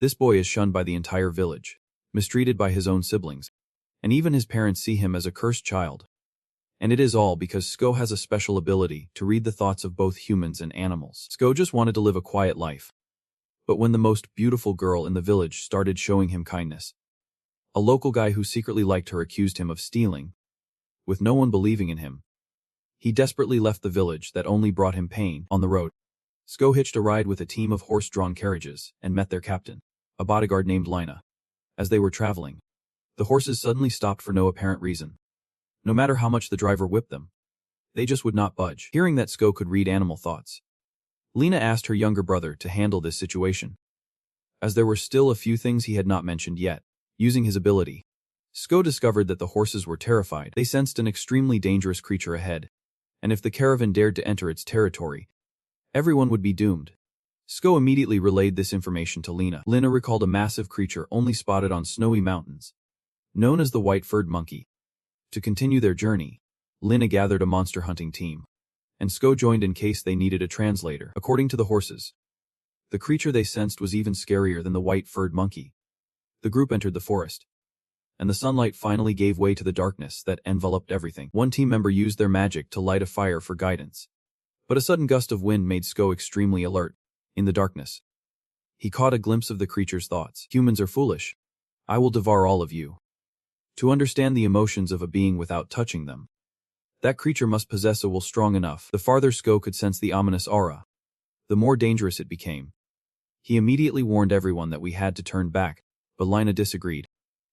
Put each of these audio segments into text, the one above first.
This boy is shunned by the entire village, mistreated by his own siblings, and even his parents see him as a cursed child. And it is all because Sko has a special ability to read the thoughts of both humans and animals. Sko just wanted to live a quiet life. But when the most beautiful girl in the village started showing him kindness, a local guy who secretly liked her accused him of stealing, with no one believing in him. He desperately left the village that only brought him pain. On the road, Sko hitched a ride with a team of horse-drawn carriages and met their captain, a bodyguard named Lina. As they were traveling, the horses suddenly stopped for no apparent reason. No matter how much the driver whipped them, they just would not budge. Hearing that Sko could read animal thoughts, Lina asked her younger brother to handle this situation, as there were still a few things he had not mentioned yet. Using his ability, Sko discovered that the horses were terrified. They sensed an extremely dangerous creature ahead, and if the caravan dared to enter its territory, everyone would be doomed. Sko immediately relayed this information to Lina. Lina recalled a massive creature only spotted on snowy mountains, known as the white-furred monkey. To continue their journey, Lina gathered a monster hunting team, and Sko joined in case they needed a translator. According to the horses, the creature they sensed was even scarier than the white-furred monkey. The group entered the forest, and the sunlight finally gave way to the darkness that enveloped everything. One team member used their magic to light a fire for guidance, but a sudden gust of wind made Sko extremely alert. In the darkness, he caught a glimpse of the creature's thoughts. "Humans are foolish. I will devour all of you." To understand the emotions of a being without touching them, that creature must possess a will strong enough. The farther Sko could sense the ominous aura, the more dangerous it became. He immediately warned everyone that we had to turn back, but Lina disagreed,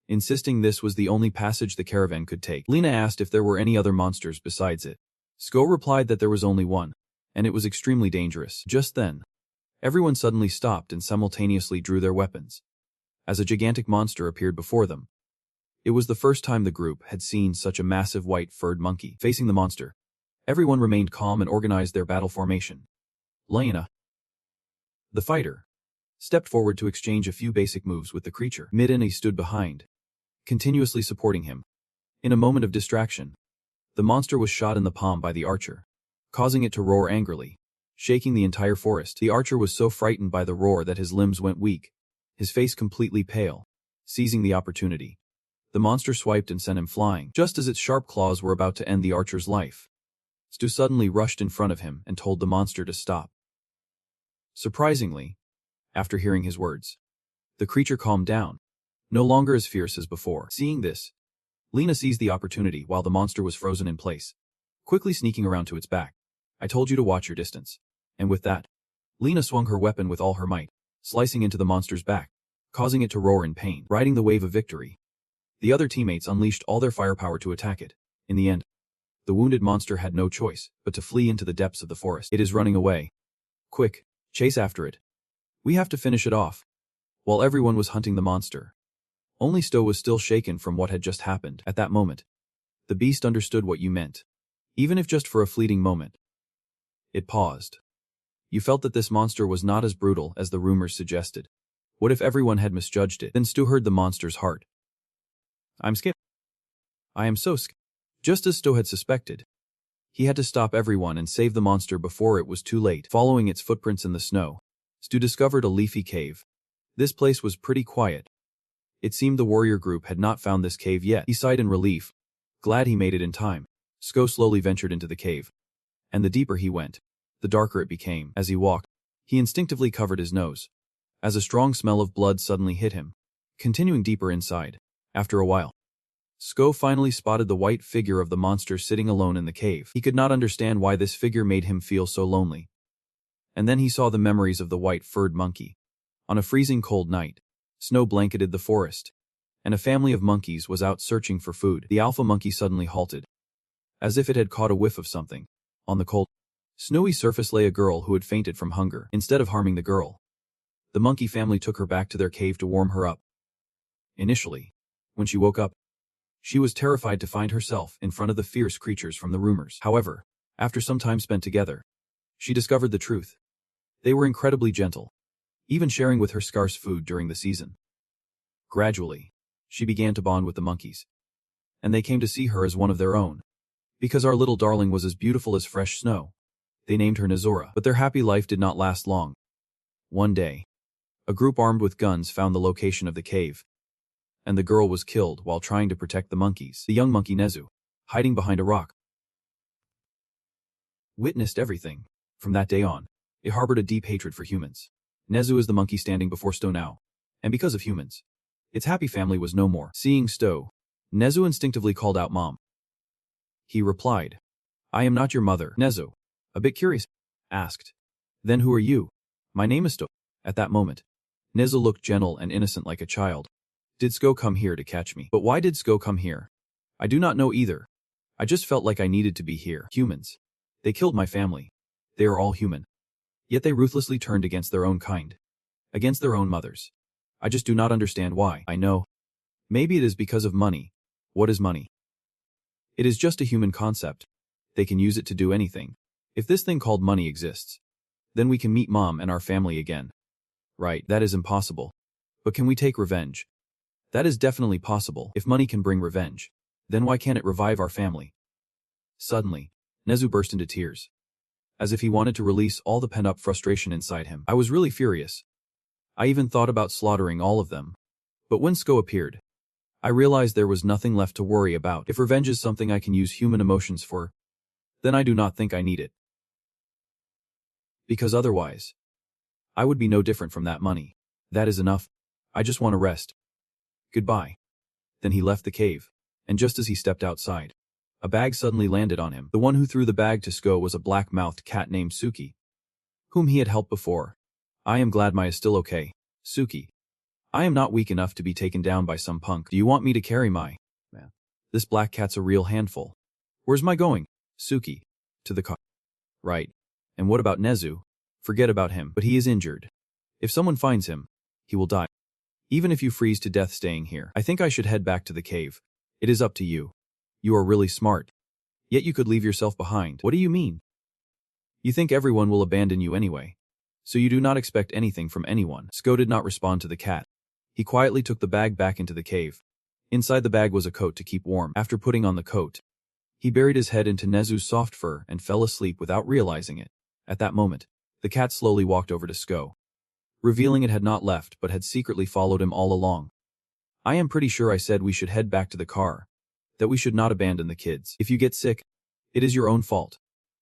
insisting this was the only passage the caravan could take. Lina asked if there were any other monsters besides it. Sko replied that there was only one, and it was extremely dangerous. Just then, everyone suddenly stopped and simultaneously drew their weapons, as a gigantic monster appeared before them. It was the first time the group had seen such a massive white-furred monkey. Facing the monster, everyone remained calm and organized their battle formation. Lina, the fighter, stepped forward to exchange a few basic moves with the creature. Midani stood behind, continuously supporting him. In a moment of distraction, the monster was shot in the palm by the archer, causing it to roar angrily, shaking the entire forest. The archer was so frightened by the roar that his limbs went weak, his face completely pale. Seizing the opportunity, the monster swiped and sent him flying. Just as its sharp claws were about to end the archer's life, Stu suddenly rushed in front of him and told the monster to stop. Surprisingly, after hearing his words, the creature calmed down, no longer as fierce as before. Seeing this, Lina seized the opportunity while the monster was frozen in place, quickly sneaking around to its back. "I told you to watch your distance." And with that, Lina swung her weapon with all her might, slicing into the monster's back, causing it to roar in pain. Riding the wave of victory, the other teammates unleashed all their firepower to attack it. In the end, the wounded monster had no choice but to flee into the depths of the forest. "It is running away. Quick, chase after it. We have to finish it off." While everyone was hunting the monster, only Sto was still shaken from what had just happened. At that moment, the beast understood what you meant, even if just for a fleeting moment. It paused. You felt that this monster was not as brutal as the rumors suggested. What if everyone had misjudged it? Then Stu heard the monster's heart. "I'm scared. I am so scared." Just as Sto had suspected, he had to stop everyone and save the monster before it was too late. Following its footprints in the snow, Stu discovered a leafy cave. This place was pretty quiet. It seemed the warrior group had not found this cave yet. He sighed in relief, glad he made it in time. Sko slowly ventured into the cave, and the deeper he went, the darker it became. As he walked, he instinctively covered his nose, as a strong smell of blood suddenly hit him. Continuing deeper inside, after a while, Sko finally spotted the white figure of the monster sitting alone in the cave. He could not understand why this figure made him feel so lonely. And then he saw the memories of the white-furred monkey. On a freezing cold night, snow blanketed the forest, and a family of monkeys was out searching for food. The alpha monkey suddenly halted, as if it had caught a whiff of something. On the cold, snowy surface lay a girl who had fainted from hunger. Instead of harming the girl, the monkey family took her back to their cave to warm her up. Initially, when she woke up, she was terrified to find herself in front of the fierce creatures from the rumors. However, after some time spent together, she discovered the truth. They were incredibly gentle, even sharing with her scarce food during the season. Gradually, she began to bond with the monkeys, and they came to see her as one of their own. Because our little darling was as beautiful as fresh snow, they named her Nazora. But their happy life did not last long. One day, A group armed with guns found the location of the cave, and the girl was killed while trying to protect the monkeys. The young monkey Nezu, hiding behind a rock, witnessed everything. From that day on, it harbored a deep hatred for humans. Nezu is the monkey standing before Sto now, and because of humans, its happy family was no more. Seeing Sto, Nezu instinctively called out Mom. He replied, I am not your mother. Nezu, a bit curious, asked, Then who are you? My name is Sto. At that moment, Nezu looked gentle and innocent like a child. Did Sko come here to catch me? But why did Sko come here? I do not know either. I just felt like I needed to be here. Humans. They killed my family. They are all human. Yet they ruthlessly turned against their own kind. Against their own mothers. I just do not understand why. I know. Maybe it is because of money. What is money? It is just a human concept. They can use it to do anything. If this thing called money exists, then we can meet Mom and our family again. Right, that is impossible. But can we take revenge? That is definitely possible. If money can bring revenge, then why can't it revive our family? Suddenly, Nezu burst into tears, as if he wanted to release all the pent-up frustration inside him. I was really furious. I even thought about slaughtering all of them. But when Sko appeared, I realized there was nothing left to worry about. If revenge is something I can use human emotions for, then I do not think I need it. Because otherwise, I would be no different from that money. That is enough. I just want to rest. Goodbye. Then he left the cave, and just as he stepped outside, a bag suddenly landed on him. The one who threw the bag to Sko was a black-mouthed cat named Suki, whom he had helped before. I am glad Mai is still okay, Suki. I am not weak enough to be taken down by some punk. Do you want me to carry Mai? Man, this black cat's a real handful. Where's Mai going? Suki. To the car. Right. And what about Nezu? Forget about him, but he is injured. If someone finds him, he will die. Even if you freeze to death staying here, I think I should head back to the cave. It is up to you. You are really smart. Yet you could leave yourself behind. What do you mean? You think everyone will abandon you anyway. So you do not expect anything from anyone. Sko did not respond to the cat. He quietly took the bag back into the cave. Inside the bag was a coat to keep warm. After putting on the coat, he buried his head into Nezu's soft fur and fell asleep without realizing it. At that moment, the cat slowly walked over to Sko, revealing it had not left but had secretly followed him all along. I am pretty sure I said we should head back to the car, that we should not abandon the kids. If you get sick, it is your own fault.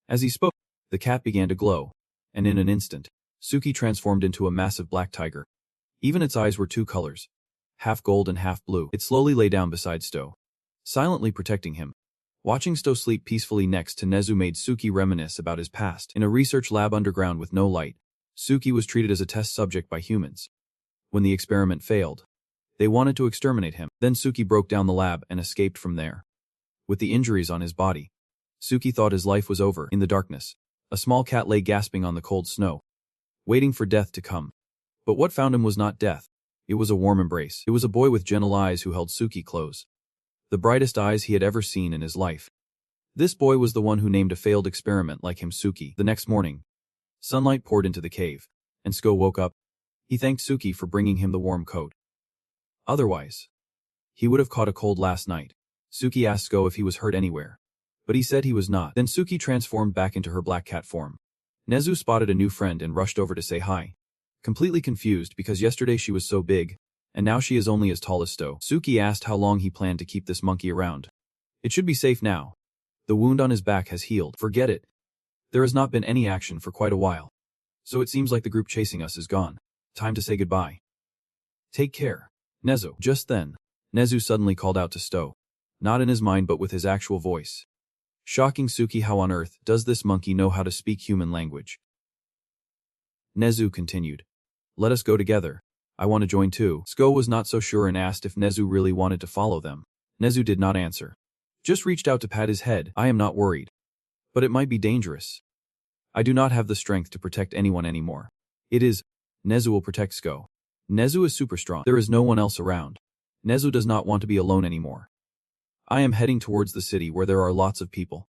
As he spoke, the cat began to glow, and in an instant, Suki transformed into a massive black tiger. Even its eyes were two colors, half gold and half blue. It slowly lay down beside Sto, silently protecting him. Watching Sto sleep peacefully next to Nezu made Suki reminisce about his past. In a research lab underground with no light, Suki was treated as a test subject by humans. When the experiment failed, they wanted to exterminate him. Then Suki broke down the lab and escaped from there. With the injuries on his body, Suki thought his life was over. In the darkness, a small cat lay gasping on the cold snow, waiting for death to come. But what found him was not death. It was a warm embrace. It was a boy with gentle eyes who held Suki close. The brightest eyes he had ever seen in his life. This boy was the one who named a failed experiment like him Suki. The next morning, sunlight poured into the cave, and Sko woke up. He thanked Suki for bringing him the warm coat. Otherwise, he would have caught a cold last night. Suki asked Sko if he was hurt anywhere, but he said he was not. Then Suki transformed back into her black cat form. Nezu spotted a new friend and rushed over to say hi, completely confused because yesterday she was so big, and now she is only as tall as Sto. Suki asked how long he planned to keep this monkey around. It should be safe now. The wound on his back has healed. Forget it. There has not been any action for quite a while. So it seems like the group chasing us is gone. Time to say goodbye. Take care, Nezu. Just then, Nezu suddenly called out to Sto. Not in his mind but with his actual voice. Shocking Suki, how on earth does this monkey know how to speak human language? Nezu continued. Let us go together. I want to join too. Sko was not so sure and asked if Nezu really wanted to follow them. Nezu did not answer. Just reached out to pat his head. I am not worried. But it might be dangerous. I do not have the strength to protect anyone anymore. It is. Nezu will protect Sko. Nezu is super strong. There is no one else around. Nezu does not want to be alone anymore. I am heading towards the city where there are lots of people.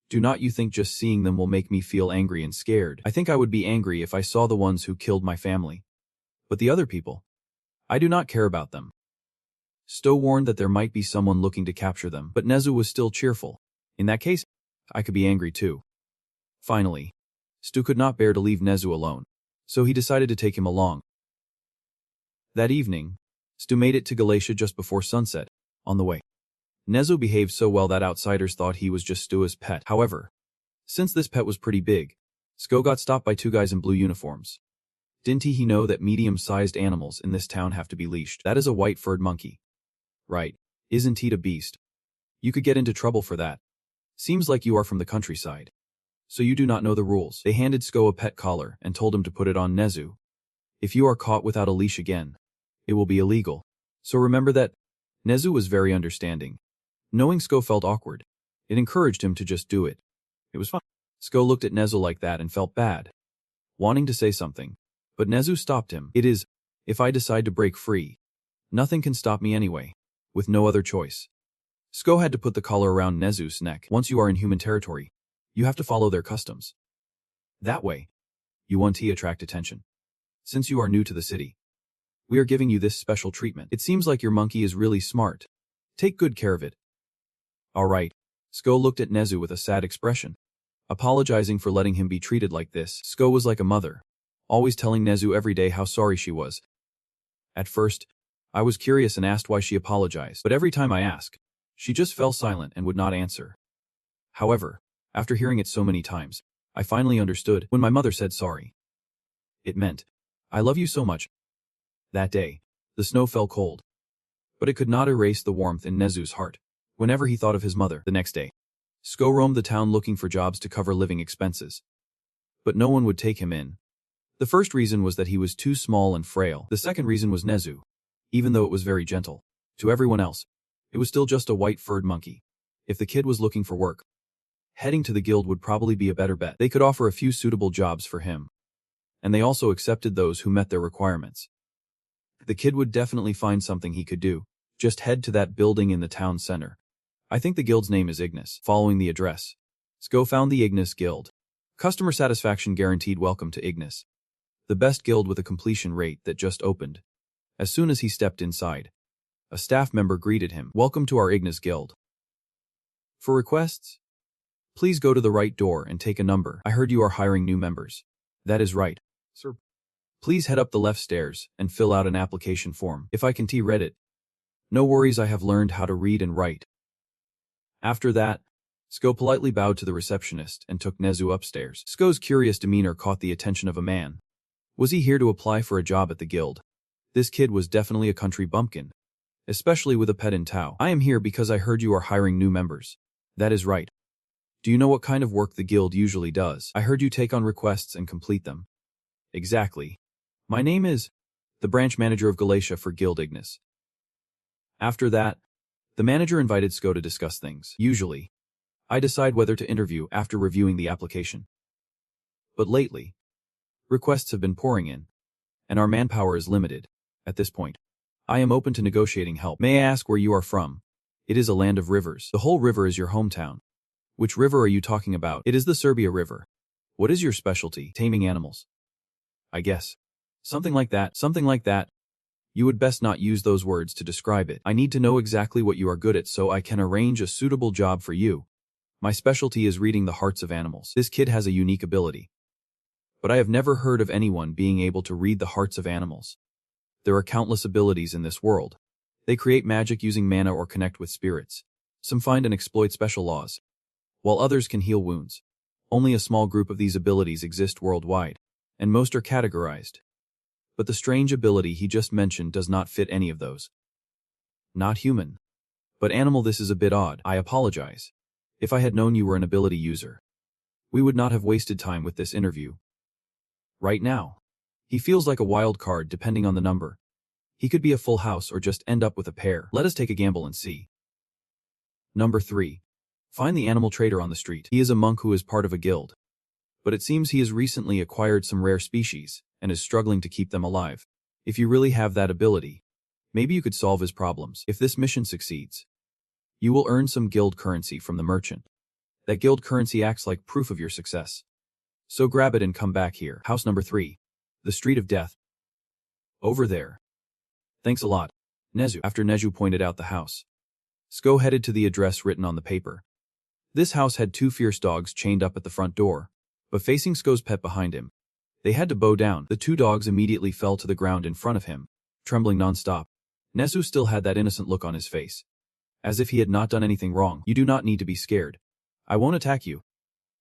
Do not you think just seeing them will make me feel angry and scared? I think I would be angry if I saw the ones who killed my family. But the other people, I do not care about them. Sto warned that there might be someone looking to capture them, but Nezu was still cheerful. In that case, I could be angry too. Finally, Sto could not bear to leave Nezu alone, so he decided to take him along. That evening, Stu made it to Galatia just before sunset. On the way, Nezu behaved so well that outsiders thought he was just Stu's pet. However, since this pet was pretty big, Sko got stopped by two guys in blue uniforms. Didn't he know that medium-sized animals in this town have to be leashed? That is a white-furred monkey. Right. Isn't he a beast? You could get into trouble for that. Seems like you are from the countryside. So you do not know the rules. They handed Sko a pet collar and told him to put it on Nezu. If you are caught without a leash again, it will be illegal. So remember that. Nezu was very understanding. Knowing Sko felt awkward, it encouraged him to just do it. It was fun. Sko looked at Nezu like that and felt bad, wanting to say something. But Nezu stopped him. It is, if I decide to break free, nothing can stop me anyway, with no other choice. Sko had to put the collar around Nezu's neck. Once you are in human territory, you have to follow their customs. That way, you won't attract attention. Since you are new to the city, we are giving you this special treatment. It seems like your monkey is really smart. Take good care of it. All right. Sko looked at Nezu with a sad expression, apologizing for letting him be treated like this. Sko was like a mother, always telling Nezu every day how sorry she was. At first, I was curious and asked why she apologized, but every time I asked, she just fell silent and would not answer. However, after hearing it so many times, I finally understood when my mother said sorry. It meant, I love you so much. That day, the snow fell cold, but it could not erase the warmth in Nezu's heart whenever he thought of his mother. The next day, Sko roamed the town looking for jobs to cover living expenses. But no one would take him in. The first reason was that he was too small and frail. The second reason was Nezu. Even though it was very gentle, to everyone else, it was still just a white-furred monkey. If the kid was looking for work, heading to the guild would probably be a better bet. They could offer a few suitable jobs for him, and they also accepted those who met their requirements. The kid would definitely find something he could do. Just head to that building in the town center. I think the guild's name is Ignis. Following the address, Sko found the Ignis Guild. Customer satisfaction guaranteed. Welcome to Ignis, the best guild with a completion rate that just opened. As soon as he stepped inside, a staff member greeted him. Welcome to our Ignis Guild. For requests, please go to the right door and take a number. I heard you are hiring new members. That is right, sir. Please head up the left stairs and fill out an application form. If I can read it. No worries, I have learned how to read and write. After that, Sko politely bowed to the receptionist and took Nezu upstairs. Sko's curious demeanor caught the attention of a man. Was he here to apply for a job at the guild? This kid was definitely a country bumpkin, especially with a pet in tow. I am here because I heard you are hiring new members. That is right. Do you know what kind of work the guild usually does? I heard you take on requests and complete them. Exactly. My name is the branch manager of Galatia for Guild Ignis. After that, the manager invited Sko to discuss things. Usually, I decide whether to interview after reviewing the application. But lately, requests have been pouring in, and our manpower is limited. At this point, I am open to negotiating help. May I ask where you are from? It is a land of rivers. The whole river is your hometown. Which river are you talking about? It is the Serbia River. What is your specialty? Taming animals. I guess. Something like that. Something like that. You would best not use those words to describe it. I need to know exactly what you are good at so I can arrange a suitable job for you. My specialty is reading the hearts of animals. This kid has a unique ability. But I have never heard of anyone being able to read the hearts of animals. There are countless abilities in this world. They create magic using mana or connect with spirits. Some find and exploit special laws, while others can heal wounds. Only a small group of these abilities exist worldwide, and most are categorized. But the strange ability he just mentioned does not fit any of those. Not human. But animal. This is a bit odd. I apologize. If I had known you were an ability user, we would not have wasted time with this interview. Right now, he feels like a wild card depending on the number. He could be a full house or just end up with a pair. Let us take a gamble and see. Number 3. Find the animal trader on the street. He is a monk who is part of a guild. But it seems he has recently acquired some rare species and is struggling to keep them alive. If you really have that ability, maybe you could solve his problems. If this mission succeeds, you will earn some guild currency from the merchant. That guild currency acts like proof of your success. So grab it and come back here. House number 3. The Street of Death. Over there. Thanks a lot, Nezu. After Nezu pointed out the house, Sko headed to the address written on the paper. This house had 2 fierce dogs chained up at the front door, but facing Sko's pet behind him. They had to bow down. The 2 dogs immediately fell to the ground in front of him, trembling non-stop. Nezu still had that innocent look on his face, as if he had not done anything wrong. You do not need to be scared. I won't attack you.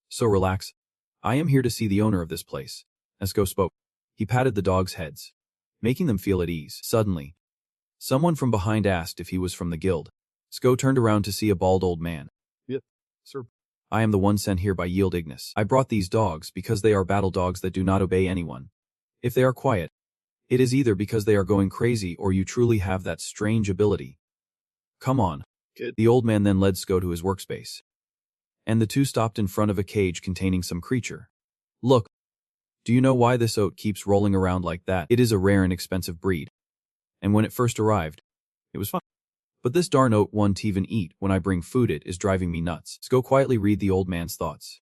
So relax. I am here to see the owner of this place. Sko spoke. He patted the dogs' heads, making them feel at ease. Suddenly, someone from behind asked if he was from the guild. Sko turned around to see a bald old man. Yep, sir. I am the one sent here by Yield Ignis. I brought these dogs because they are battle dogs that do not obey anyone. If they are quiet, it is either because they are going crazy or you truly have that strange ability. Come on. Kid. The old man then led Sko to his workspace, and the two stopped in front of a cage containing some creature. Look. Do you know why this oat keeps rolling around like that? It is a rare and expensive breed. And when it first arrived, it was fun. But this darn oat won't even eat when I bring food. It is driving me nuts. Sko quietly read the old man's thoughts.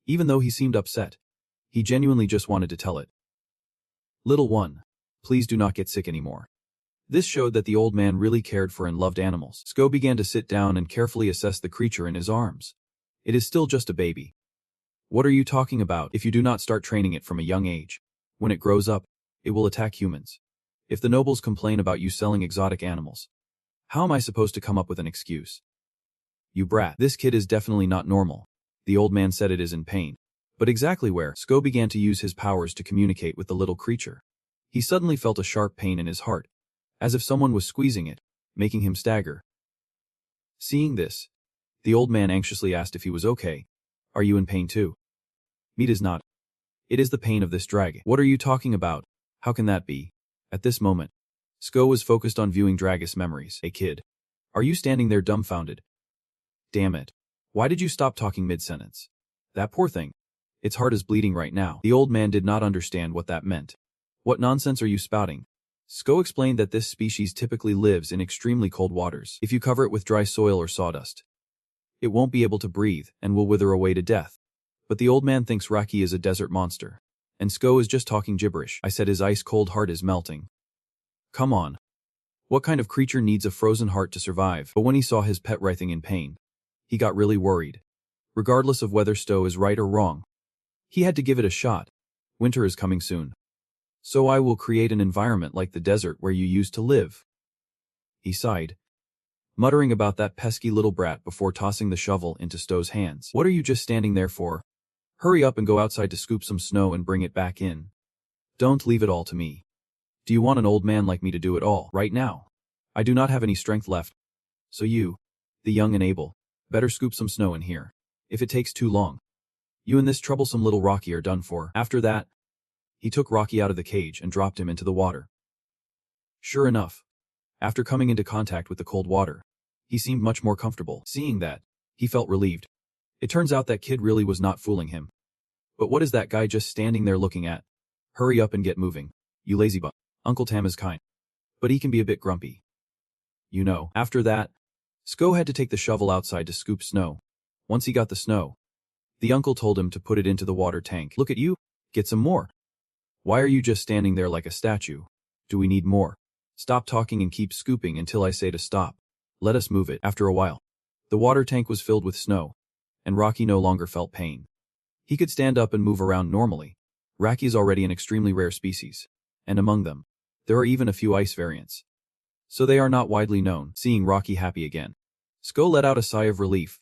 Even though he seemed upset, he genuinely just wanted to tell it. Little one, please do not get sick anymore. This showed that the old man really cared for and loved animals. Sko began to sit down and carefully assess the creature in his arms. It is still just a baby. What are you talking about? If you do not start training it from a young age, when it grows up, it will attack humans. If the nobles complain about you selling exotic animals, how am I supposed to come up with an excuse? You brat. This kid is definitely not normal. The old man said it is in pain. But exactly where? Sko began to use his powers to communicate with the little creature. He suddenly felt a sharp pain in his heart, as if someone was squeezing it, making him stagger. Seeing this, the old man anxiously asked if he was okay. Are you in pain too? Meat is not. It is the pain of this dragon. What are you talking about? How can that be? At this moment, Sko was focused on viewing Dragus' memories. Hey kid. Are you standing there dumbfounded? Damn it. Why did you stop talking mid-sentence? That poor thing. Its heart is bleeding right now. The old man did not understand what that meant. What nonsense are you spouting? Sko explained that this species typically lives in extremely cold waters. If you cover it with dry soil or sawdust, it won't be able to breathe and will wither away to death. But the old man thinks Raki is a desert monster, and Sko is just talking gibberish. I said his ice-cold heart is melting. Come on. What kind of creature needs a frozen heart to survive? But when he saw his pet writhing in pain, he got really worried. Regardless of whether Sto is right or wrong, he had to give it a shot. Winter is coming soon. So I will create an environment like the desert where you used to live. He sighed, muttering about that pesky little brat before tossing the shovel into Sto's hands. What are you just standing there for? Hurry up and go outside to scoop some snow and bring it back in. Don't leave it all to me. Do you want an old man like me to do it all right now? I do not have any strength left. So you, the young and able, better scoop some snow in here. If it takes too long, you and this troublesome little Rocky are done for. After that, he took Rocky out of the cage and dropped him into the water. Sure enough, after coming into contact with the cold water, he seemed much more comfortable. Seeing that, he felt relieved. It turns out that kid really was not fooling him. But what is that guy just standing there looking at? Hurry up and get moving, you lazy butt. Uncle Tam is kind, but he can be a bit grumpy. You know. After that, Sko had to take the shovel outside to scoop snow. Once he got the snow, the uncle told him to put it into the water tank. Look at you. Get some more. Why are you just standing there like a statue? Do we need more? Stop talking and keep scooping until I say to stop. Let us move it. After a while, the water tank was filled with snow, and Rocky no longer felt pain. He could stand up and move around normally. Rocky is already an extremely rare species, and among them, there are even a few ice variants. So they are not widely known. Seeing Rocky happy again, Sko let out a sigh of relief.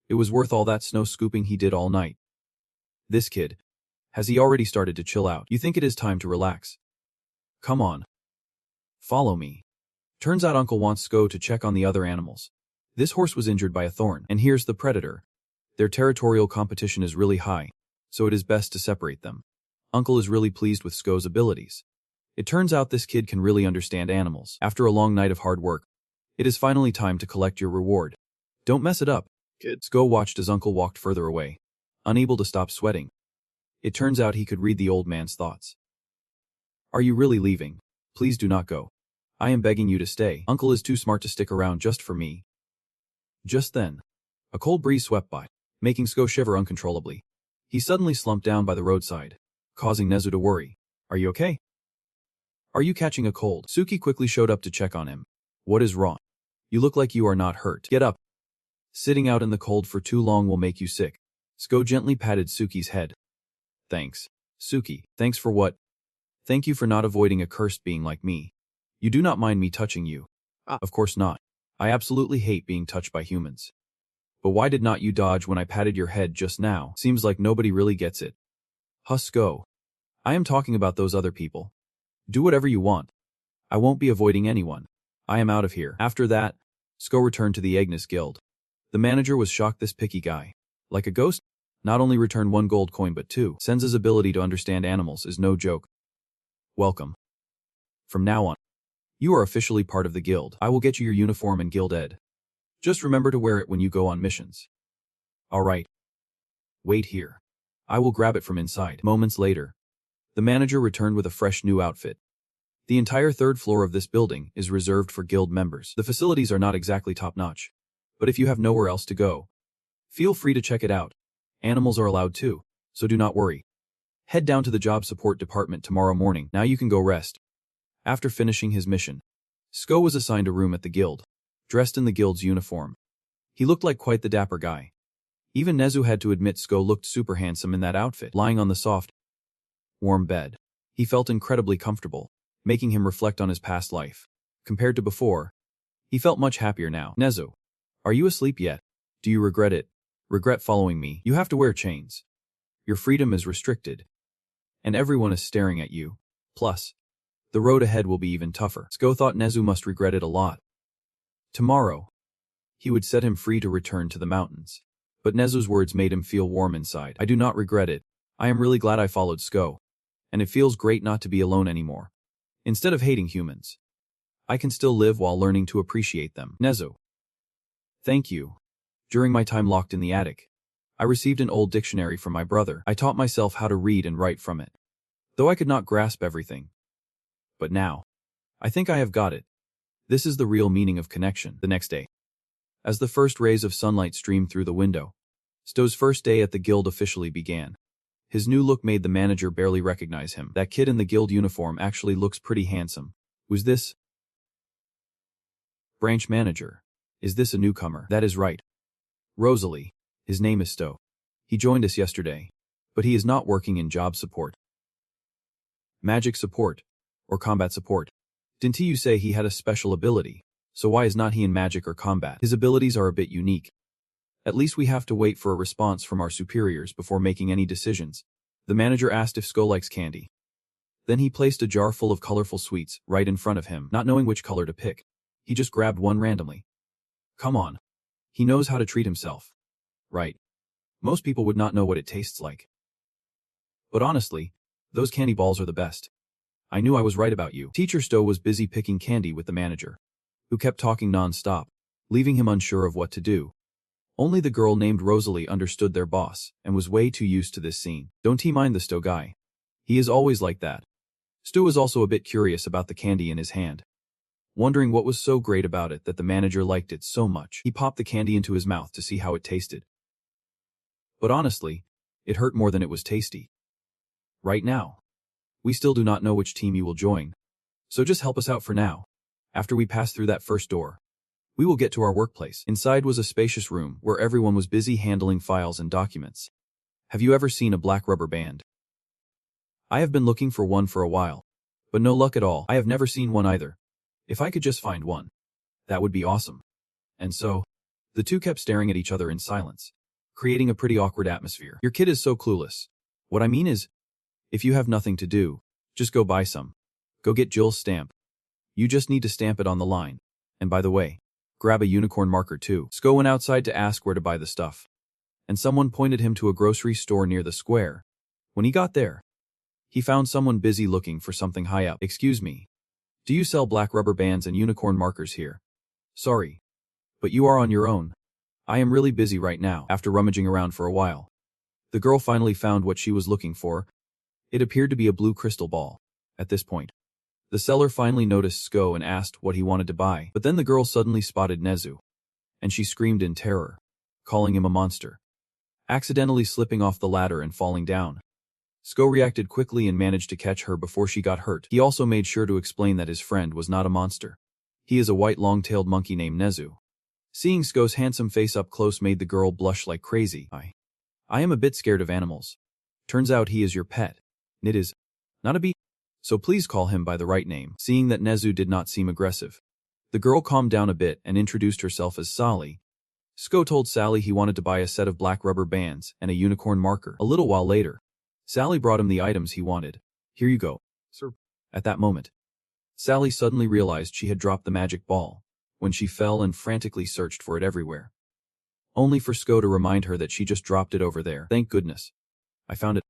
It was worth all that snow scooping he did all night. This kid, has he already started to chill out? You think it is time to relax? Come on. Follow me. Turns out Uncle wants Sko to check on the other animals. This horse was injured by a thorn, and here's the predator. Their territorial competition is really high, so it is best to separate them. Uncle is really pleased with Sko's abilities. It turns out this kid can really understand animals. After a long night of hard work, it is finally time to collect your reward. Don't mess it up, kid. Sko watched as Uncle walked further away, unable to stop sweating. It turns out he could read the old man's thoughts. Are you really leaving? Please do not go. I am begging you to stay. Uncle is too smart to stick around just for me. Just then, a cold breeze swept by, making Sko shiver uncontrollably. He suddenly slumped down by the roadside, causing Nezu to worry. Are you okay? Are you catching a cold? Suki quickly showed up to check on him. What is wrong? You look like you are not hurt. Get up. Sitting out in the cold for too long will make you sick. Sko gently patted Suki's head. Thanks. Suki, thanks for what? Thank you for not avoiding a cursed being like me. You do not mind me touching you? Of course not. I absolutely hate being touched by humans. But why did not you dodge when I patted your head just now? Seems like nobody really gets it. Go. I am talking about those other people. Do whatever you want. I won't be avoiding anyone. I am out of here. After that, Sko returned to the Agnes Guild. The manager was shocked this picky guy, like a ghost, not only returned 1 gold coin but 2. Senza's ability to understand animals is no joke. Welcome. From now on, you are officially part of the guild. I will get you your uniform and guild ed. Just remember to wear it when you go on missions. Alright. Wait here. I will grab it from inside. Moments later, the manager returned with a fresh new outfit. The entire 3rd floor of this building is reserved for guild members. The facilities are not exactly top-notch, but if you have nowhere else to go, feel free to check it out. Animals are allowed too, so do not worry. Head down to the job support department tomorrow morning. Now you can go rest. After finishing his mission, Sko was assigned a room at the guild, dressed in the guild's uniform. He looked like quite the dapper guy. Even Nezu had to admit Sko looked super handsome in that outfit. Lying on the soft, warm bed, he felt incredibly comfortable, making him reflect on his past life. Compared to before, he felt much happier now. Nezu, are you asleep yet? Do you regret it? Regret following me? You have to wear chains. Your freedom is restricted. And everyone is staring at you. Plus, the road ahead will be even tougher. Sko thought Nezu must regret it a lot. Tomorrow, he would set him free to return to the mountains. But Nezu's words made him feel warm inside. I do not regret it. I am really glad I followed Sko. And it feels great not to be alone anymore. Instead of hating humans, I can still live while learning to appreciate them. Nezu. Thank you. During my time locked in the attic, I received an old dictionary from my brother. I taught myself how to read and write from it, though I could not grasp everything. But now, I think I have got it. This is the real meaning of connection. The next day, as the first rays of sunlight streamed through the window, Sto's first day at the guild officially began. His new look made the manager barely recognize him. That kid in the guild uniform actually looks pretty handsome. Who's this? Branch manager. Is this a newcomer? That is right. Rosalie. His name is Sto. He joined us yesterday, but he is not working in job support. Magic support, or combat support. Didn't you say he had a special ability? So why is not he in magic or combat? His abilities are a bit unique. At least we have to wait for a response from our superiors before making any decisions. The manager asked if Sko likes candy. Then he placed a jar full of colorful sweets right in front of him, not knowing which color to pick. He just grabbed one randomly. Come on. He knows how to treat himself. Right. Most people would not know what it tastes like. But honestly, those candy balls are the best. I knew I was right about you. Teacher Sto was busy picking candy with the manager, who kept talking non-stop, leaving him unsure of what to do. Only the girl named Rosalie understood their boss, and was way too used to this scene. Don't he mind the Sto guy? He is always like that. Sto was also a bit curious about the candy in his hand, wondering what was so great about it that the manager liked it so much. He popped the candy into his mouth to see how it tasted. But honestly, it hurt more than it was tasty. Right now, we still do not know which team you will join, so just help us out for now. After we pass through that first door, we will get to our workplace. Inside was a spacious room where everyone was busy handling files and documents. Have you ever seen a black rubber band? I have been looking for one for a while, but no luck at all. I have never seen one either. If I could just find one, that would be awesome. And so, the two kept staring at each other in silence, creating a pretty awkward atmosphere. Your kid is so clueless. What I mean is, if you have nothing to do, just go buy some. Go get Jill's stamp. You just need to stamp it on the line. And by the way, grab a unicorn marker too. Sko went outside to ask where to buy the stuff, and someone pointed him to a grocery store near the square. When he got there, he found someone busy looking for something high up. Excuse me. Do you sell black rubber bands and unicorn markers here? Sorry, but you are on your own. I am really busy right now. After rummaging around for a while, the girl finally found what she was looking for. It appeared to be a blue crystal ball. At this point, the seller finally noticed Sko and asked what he wanted to buy. But then the girl suddenly spotted Nezu, and she screamed in terror, calling him a monster, accidentally slipping off the ladder and falling down. Sko reacted quickly and managed to catch her before she got hurt. He also made sure to explain that his friend was not a monster. He is a white long-tailed monkey named Nezu. Seeing Sko's handsome face up close made the girl blush like crazy. I am a bit scared of animals. Turns out he is your pet. It is not a bee. so please call him by the right name. Seeing that Nezu did not seem aggressive, the girl calmed down a bit and introduced herself as Sally. Sko told Sally he wanted to buy a set of black rubber bands and a unicorn marker. A little while later, Sally brought him the items he wanted. Here you go, sir. At that moment, Sally suddenly realized she had dropped the magic ball, when she fell and frantically searched for it everywhere. Only for Sko to remind her that she just dropped it over there. Thank goodness. I found it.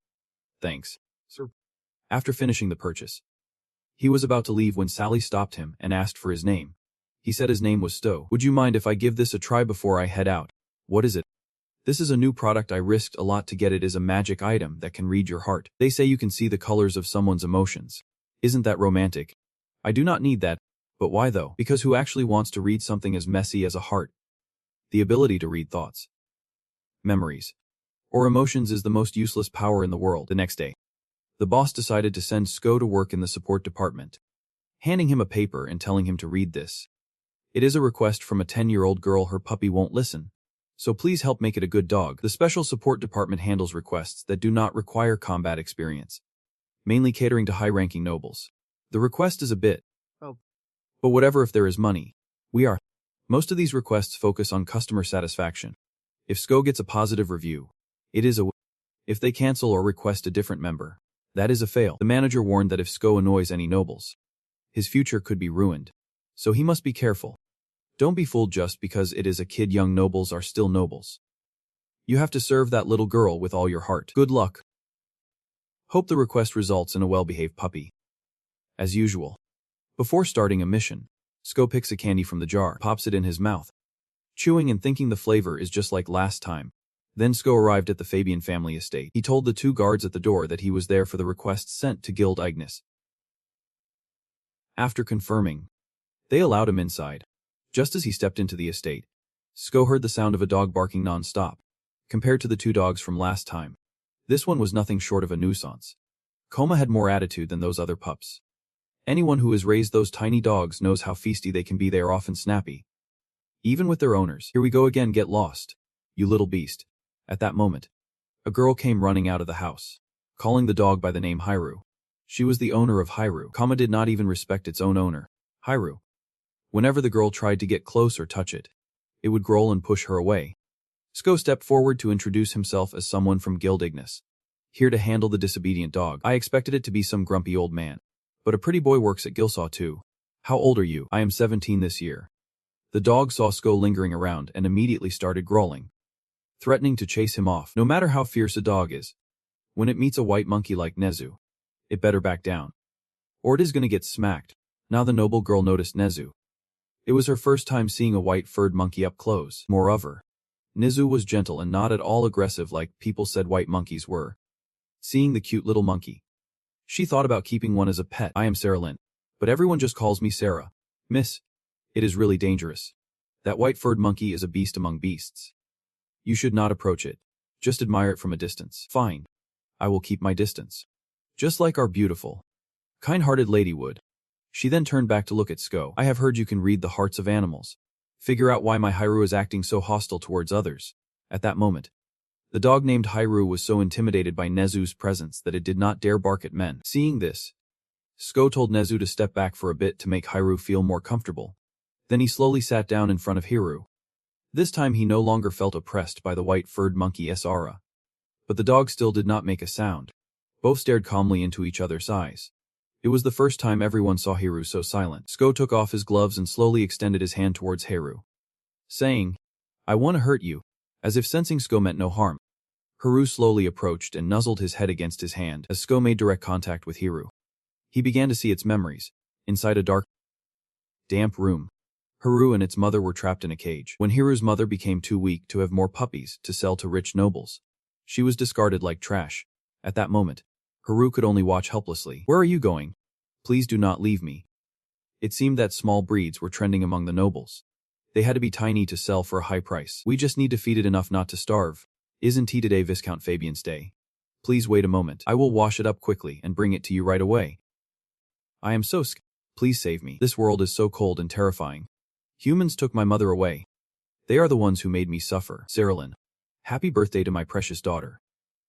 Thanks, sir. After finishing the purchase, he was about to leave when Sally stopped him and asked for his name. He said his name was Sto. Would you mind if I give this a try before I head out? What is it? This is a new product. I risked a lot to get it. Is a magic item that can read your heart. They say you can see the colors of someone's emotions. Isn't that romantic? I do not need that. But why though? Because who actually wants to read something as messy as a heart? The ability to read thoughts, memories, or emotions is the most useless power in the world. The next day, the boss decided to send Sko to work in the support department, handing him a paper and telling him to read this. It is a request from a 10-year-old girl. Her puppy won't listen, so please help make it a good dog. The special support department handles requests that do not require combat experience, mainly catering to high-ranking nobles. The request is a bit, but whatever. If there is money, we are. Most of these requests focus on customer satisfaction. If Sko gets a positive review, it is a win. If they cancel or request a different member, that is a fail. The manager warned that if Sko annoys any nobles, his future could be ruined, so he must be careful. Don't be fooled just because it is a kid. Young nobles are still nobles. You have to serve that little girl with all your heart. Good luck. Hope the request results in a well-behaved puppy. As usual, before starting a mission, Sko picks a candy from the jar, pops it in his mouth, chewing and thinking the flavor is just like last time. Then Sko arrived at the Fabian family estate. He told the 2 guards at the door that he was there for the request sent to Guild Ignis. After confirming, they allowed him inside. Just as he stepped into the estate, Sko heard the sound of a dog barking non-stop. Compared to the 2 dogs from last time, this one was nothing short of a nuisance. Koma had more attitude than those other pups. Anyone who has raised those tiny dogs knows how feisty they can be. They are often snappy, even with their owners. Here we go again. Get lost, you little beast. At that moment, a girl came running out of the house, calling the dog by the name Hiru. She was the owner of Hiru. Koma did not even respect its own owner, Hiru. Whenever the girl tried to get close or touch it, it would growl and push her away. Sko stepped forward to introduce himself as someone from Guild Ignis, here to handle the disobedient dog. I expected it to be some grumpy old man, but a pretty boy works at Gilsaw too. How old are you? I am 17 this year. The dog saw Sko lingering around and immediately started growling, threatening to chase him off. No matter how fierce a dog is, when it meets a white monkey like Nezu, it better back down, or it is gonna get smacked. Now the noble girl noticed Nezu. It was her first time seeing a white-furred monkey up close. Moreover, Nezu was gentle and not at all aggressive like people said white monkeys were. Seeing the cute little monkey, she thought about keeping one as a pet. I am Sarah Lynn, but everyone just calls me Sarah. Miss, it is really dangerous. That white-furred monkey is a beast among beasts. You should not approach it. Just admire it from a distance. Fine. I will keep my distance. Just like our beautiful, kind-hearted lady would. She then turned back to look at Sko. I have heard you can read the hearts of animals. Figure out why my Hiru is acting so hostile towards others. At that moment, the dog named Hiru was so intimidated by Nezu's presence that it did not dare bark at men. Seeing this, Sko told Nezu to step back for a bit to make Hiru feel more comfortable. Then he slowly sat down in front of Hiru. This time he no longer felt oppressed by the white-furred monkey's aura. But the dog still did not make a sound. Both stared calmly into each other's eyes. It was the first time everyone saw Hiru so silent. Sko took off his gloves and slowly extended his hand towards Hiru, saying, I want to hurt you, as if sensing Sko meant no harm. Hiru slowly approached and nuzzled his head against his hand as Sko made direct contact with Hiru. He began to see its memories, inside a dark, damp room. Hiru and its mother were trapped in a cage. When Hiru's mother became too weak to have more puppies to sell to rich nobles, she was discarded like trash. At that moment, Hiru could only watch helplessly. Where are you going? Please do not leave me. It seemed that small breeds were trending among the nobles. They had to be tiny to sell for a high price. We just need to feed it enough not to starve. Isn't he today Viscount Fabian's day? Please wait a moment. I will wash it up quickly and bring it to you right away. I am so scared. Please save me. This world is so cold and terrifying. Humans took my mother away. They are the ones who made me suffer. Saralyn, happy birthday to my precious daughter.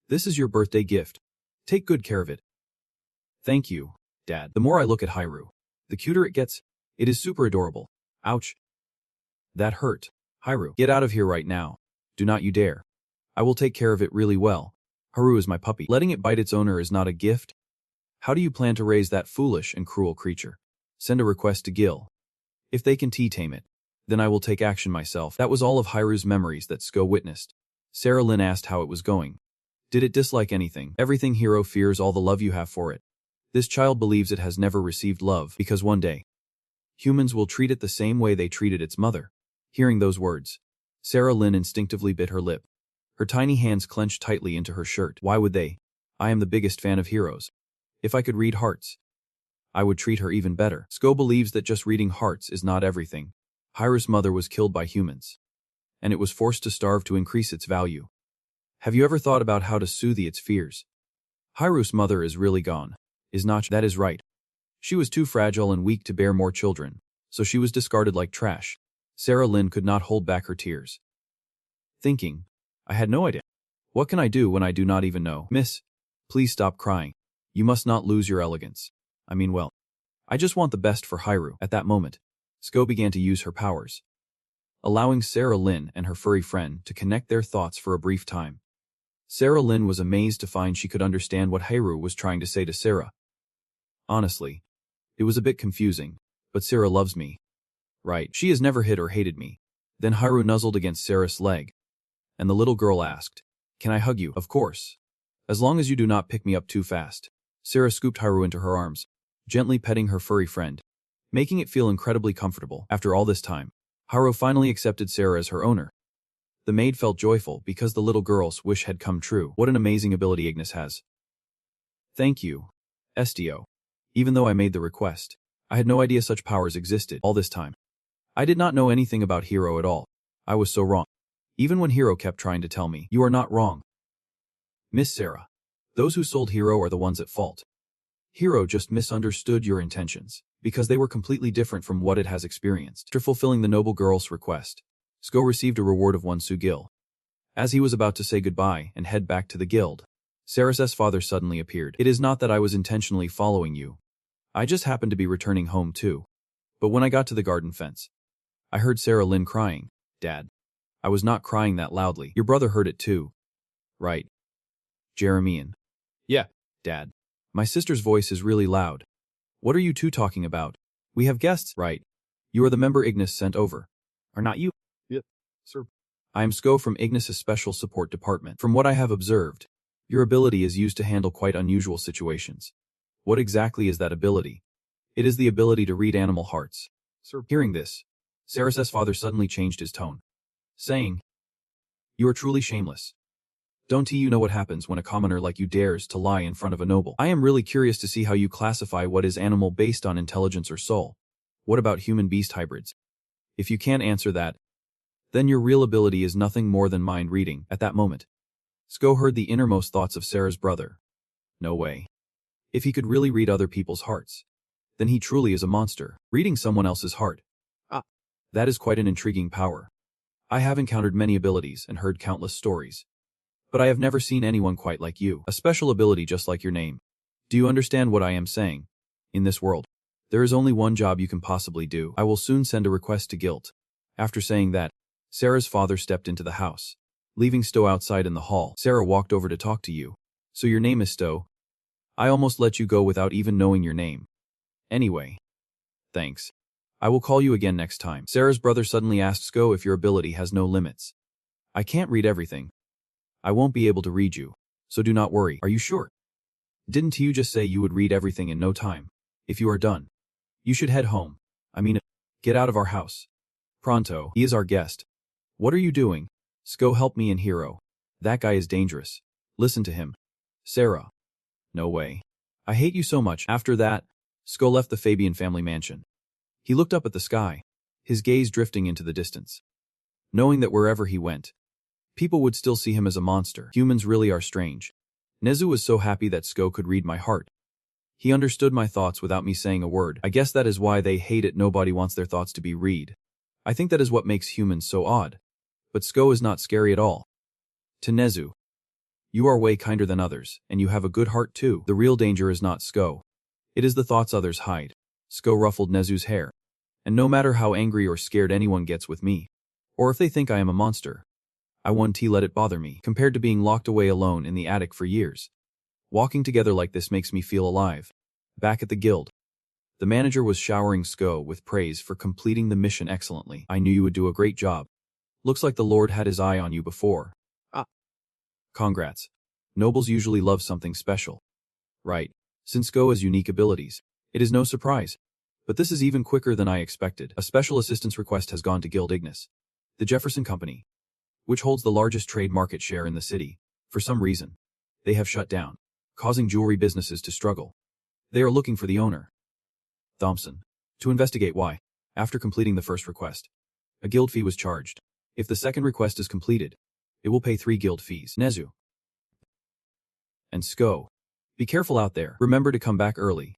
This is your birthday gift. Take good care of it. Thank you, Dad. Dad. The more I look at Hairu, the cuter it gets. It is super adorable. Ouch. That hurt. Hairu, get out of here right now. Do not you dare. I will take care of it really well. Haru is my puppy. Letting it bite its owner is not a gift. How do you plan to raise that foolish and cruel creature? Send a request to Gil. If they can tame it, then I will take action myself. That was all of Hairu's memories that Sko witnessed. Sarah Lynn asked how it was going. Did it dislike anything? Everything. Hero fears all the love you have for it. This child believes it has never received love because one day, humans will treat it the same way they treated its mother. Hearing those words, Sarah Lynn instinctively bit her lip. Her tiny hands clenched tightly into her shirt. Why would they? I am the biggest fan of heroes. If I could read hearts, I would treat her even better. Sko believes that just reading hearts is not everything. Hairu's mother was killed by humans, and it was forced to starve to increase its value. Have you ever thought about how to soothe its fears? Hairu's mother is really gone. Is not. That is right. She was too fragile and weak to bear more children, so she was discarded like trash. Sarah Lynn could not hold back her tears. Thinking, I had no idea. What can I do when I do not even know? Miss, please stop crying. You must not lose your elegance. I just want the best for Hairu. At that moment, Sko began to use her powers, allowing Sarah Lynn and her furry friend to connect their thoughts for a brief time. Sarah Lynn was amazed to find she could understand what Hairu was trying to say to Sarah. Honestly, it was a bit confusing, but Sarah loves me. Right, she has never hit or hated me. Then Hairu nuzzled against Sarah's leg, and the little girl asked, Can I hug you? Of course. As long as you do not pick me up too fast. Sarah scooped Hairu into her arms, gently petting her furry friend, making it feel incredibly comfortable. After all this time, Hairu finally accepted Sarah as her owner. The maid felt joyful because the little girl's wish had come true. What an amazing ability Ignis has. Thank you, Estio. Even though I made the request, I had no idea such powers existed all this time. I did not know anything about Hero at all. I was so wrong. Even when Hero kept trying to tell me, you are not wrong. Miss Sarah, those who sold Hero are the ones at fault. Hero just misunderstood your intentions, because they were completely different from what it has experienced. After fulfilling the noble girl's request, Sko received a reward of 1 Su-gil. As he was about to say goodbye and head back to the guild, Sarah's father suddenly appeared. It is not that I was intentionally following you. I just happened to be returning home too. But when I got to the garden fence, I heard Sarah Lynn crying. Dad. I was not crying that loudly. Your brother heard it too. Right. Jeremian. Yeah, Dad. My sister's voice is really loud. What are you two talking about? We have guests. Right. You are the member Ignis sent over. Are not you? Yep, sir. I am Sko from Ignis' Special Support Department. From what I have observed, your ability is used to handle quite unusual situations. What exactly is that ability? It is the ability to read animal hearts. Sir. Hearing this, Sarah's father suddenly changed his tone, saying, You are truly shameless. Don't you know what happens when a commoner like you dares to lie in front of a noble? I am really curious to see how you classify what is animal based on intelligence or soul. What about human-beast hybrids? If you can't answer that, then your real ability is nothing more than mind reading. At that moment, Sko heard the innermost thoughts of Sarah's brother. No way. If he could really read other people's hearts, then he truly is a monster. Reading someone else's heart. That is quite an intriguing power. I have encountered many abilities and heard countless stories, but I have never seen anyone quite like you. A special ability just like your name. Do you understand what I am saying? In this world, there is only one job you can possibly do. I will soon send a request to Guilt. After saying that, Sarah's father stepped into the house, leaving Sto outside in the hall. Sarah walked over to talk to you. So your name is Sto? I almost let you go without even knowing your name. Anyway. Thanks. I will call you again next time. Sarah's brother suddenly asked Sko if your ability has no limits. I can't read everything. I won't be able to read you, so do not worry. Are you sure? Didn't you just say you would read everything in no time? If you are done, you should head home. Get out of our house. Pronto. He is our guest. What are you doing? Sko, help me and Hero. That guy is dangerous. Listen to him. Sarah. No way. I hate you so much. After that, Sko left the Fabian family mansion. He looked up at the sky, his gaze drifting into the distance, knowing that wherever he went, people would still see him as a monster. Humans really are strange. Nezu was so happy that Sko could read my heart. He understood my thoughts without me saying a word. I guess that is why they hate it. Nobody wants their thoughts to be read. I think that is what makes humans so odd. But Sko is not scary at all. To Nezu, you are way kinder than others, and you have a good heart too. The real danger is not Sko. It is the thoughts others hide. Sko ruffled Nezu's hair. And no matter how angry or scared anyone gets with me, or if they think I am a monster, I won't let it bother me, compared to being locked away alone in the attic for years. Walking together like this makes me feel alive. Back at the guild, the manager was showering Sko with praise for completing the mission excellently. I knew you would do a great job. Looks like the Lord had his eye on you before. Ah. Congrats. Nobles usually love something special. Right. Since Sko has unique abilities, it is no surprise. But this is even quicker than I expected. A special assistance request has gone to Guild Ignis, the Jefferson Company, which holds the largest trade market share in the city. For some reason, they have shut down, causing jewelry businesses to struggle. They are looking for the owner, Thompson, to investigate why. After completing the first request, a guild fee was charged. If the second request is completed, it will pay 3 guild fees. Nezu and Sko, be careful out there. Remember to come back early.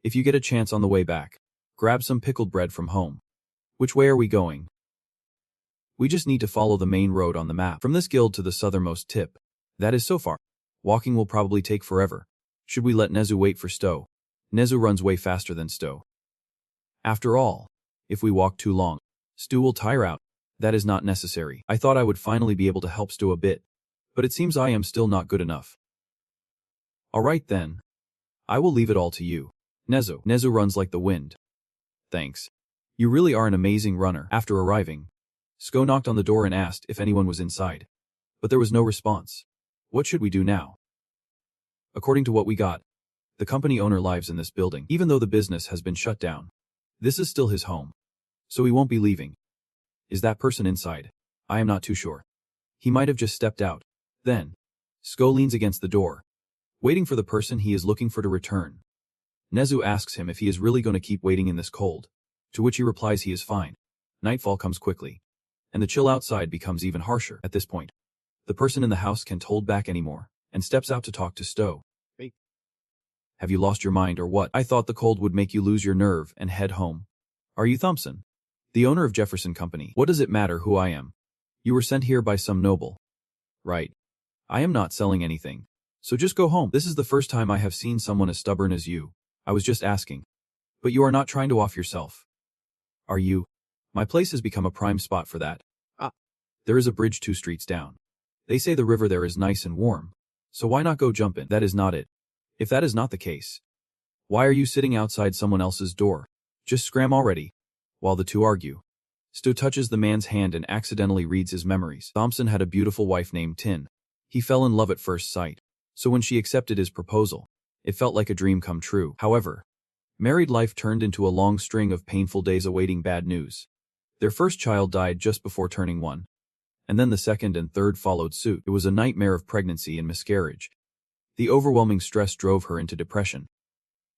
If you get a chance on the way back, grab some pickled bread from home. Which way are we going? We just need to follow the main road on the map. From this guild to the southernmost tip. That is so far. Walking will probably take forever. Should we let Nezu wait for Sto? Nezu runs way faster than Sto. After all, if we walk too long, Stu will tire out. That is not necessary. I thought I would finally be able to help Stu a bit, but it seems I am still not good enough. Alright then. I will leave it all to you. Nezu runs like the wind. Thanks. You really are an amazing runner. After arriving, Sko knocked on the door and asked if anyone was inside. But there was no response. What should we do now? According to what we got, the company owner lives in this building, even though the business has been shut down. This is still his home, so he won't be leaving. Is that person inside? I am not too sure. He might have just stepped out. Then, Sko leans against the door, waiting for the person he is looking for to return. Nezu asks him if he is really going to keep waiting in this cold, to which he replies he is fine. Nightfall comes quickly, and the chill outside becomes even harsher. At this point, the person in the house can't hold back anymore, and steps out to talk to Sto. Hey. Have you lost your mind or what? I thought the cold would make you lose your nerve and head home. Are you Thompson, the owner of Jefferson Company? What does it matter who I am? You were sent here by some noble. Right. I am not selling anything, so just go home. This is the first time I have seen someone as stubborn as you. I was just asking. But you are not trying to off yourself. Are you? My place has become a prime spot for that. Ah. There is a bridge 2 streets down. They say the river there is nice and warm, so why not go jump in? That is not it. If that is not the case, why are you sitting outside someone else's door? Just scram already. While the two argue, Stu touches the man's hand and accidentally reads his memories. Thompson had a beautiful wife named Tin. He fell in love at first sight, so when she accepted his proposal, it felt like a dream come true. However, married life turned into a long string of painful days awaiting bad news. Their first child died just before turning 1. And then the second and third followed suit. It was a nightmare of pregnancy and miscarriage. The overwhelming stress drove her into depression.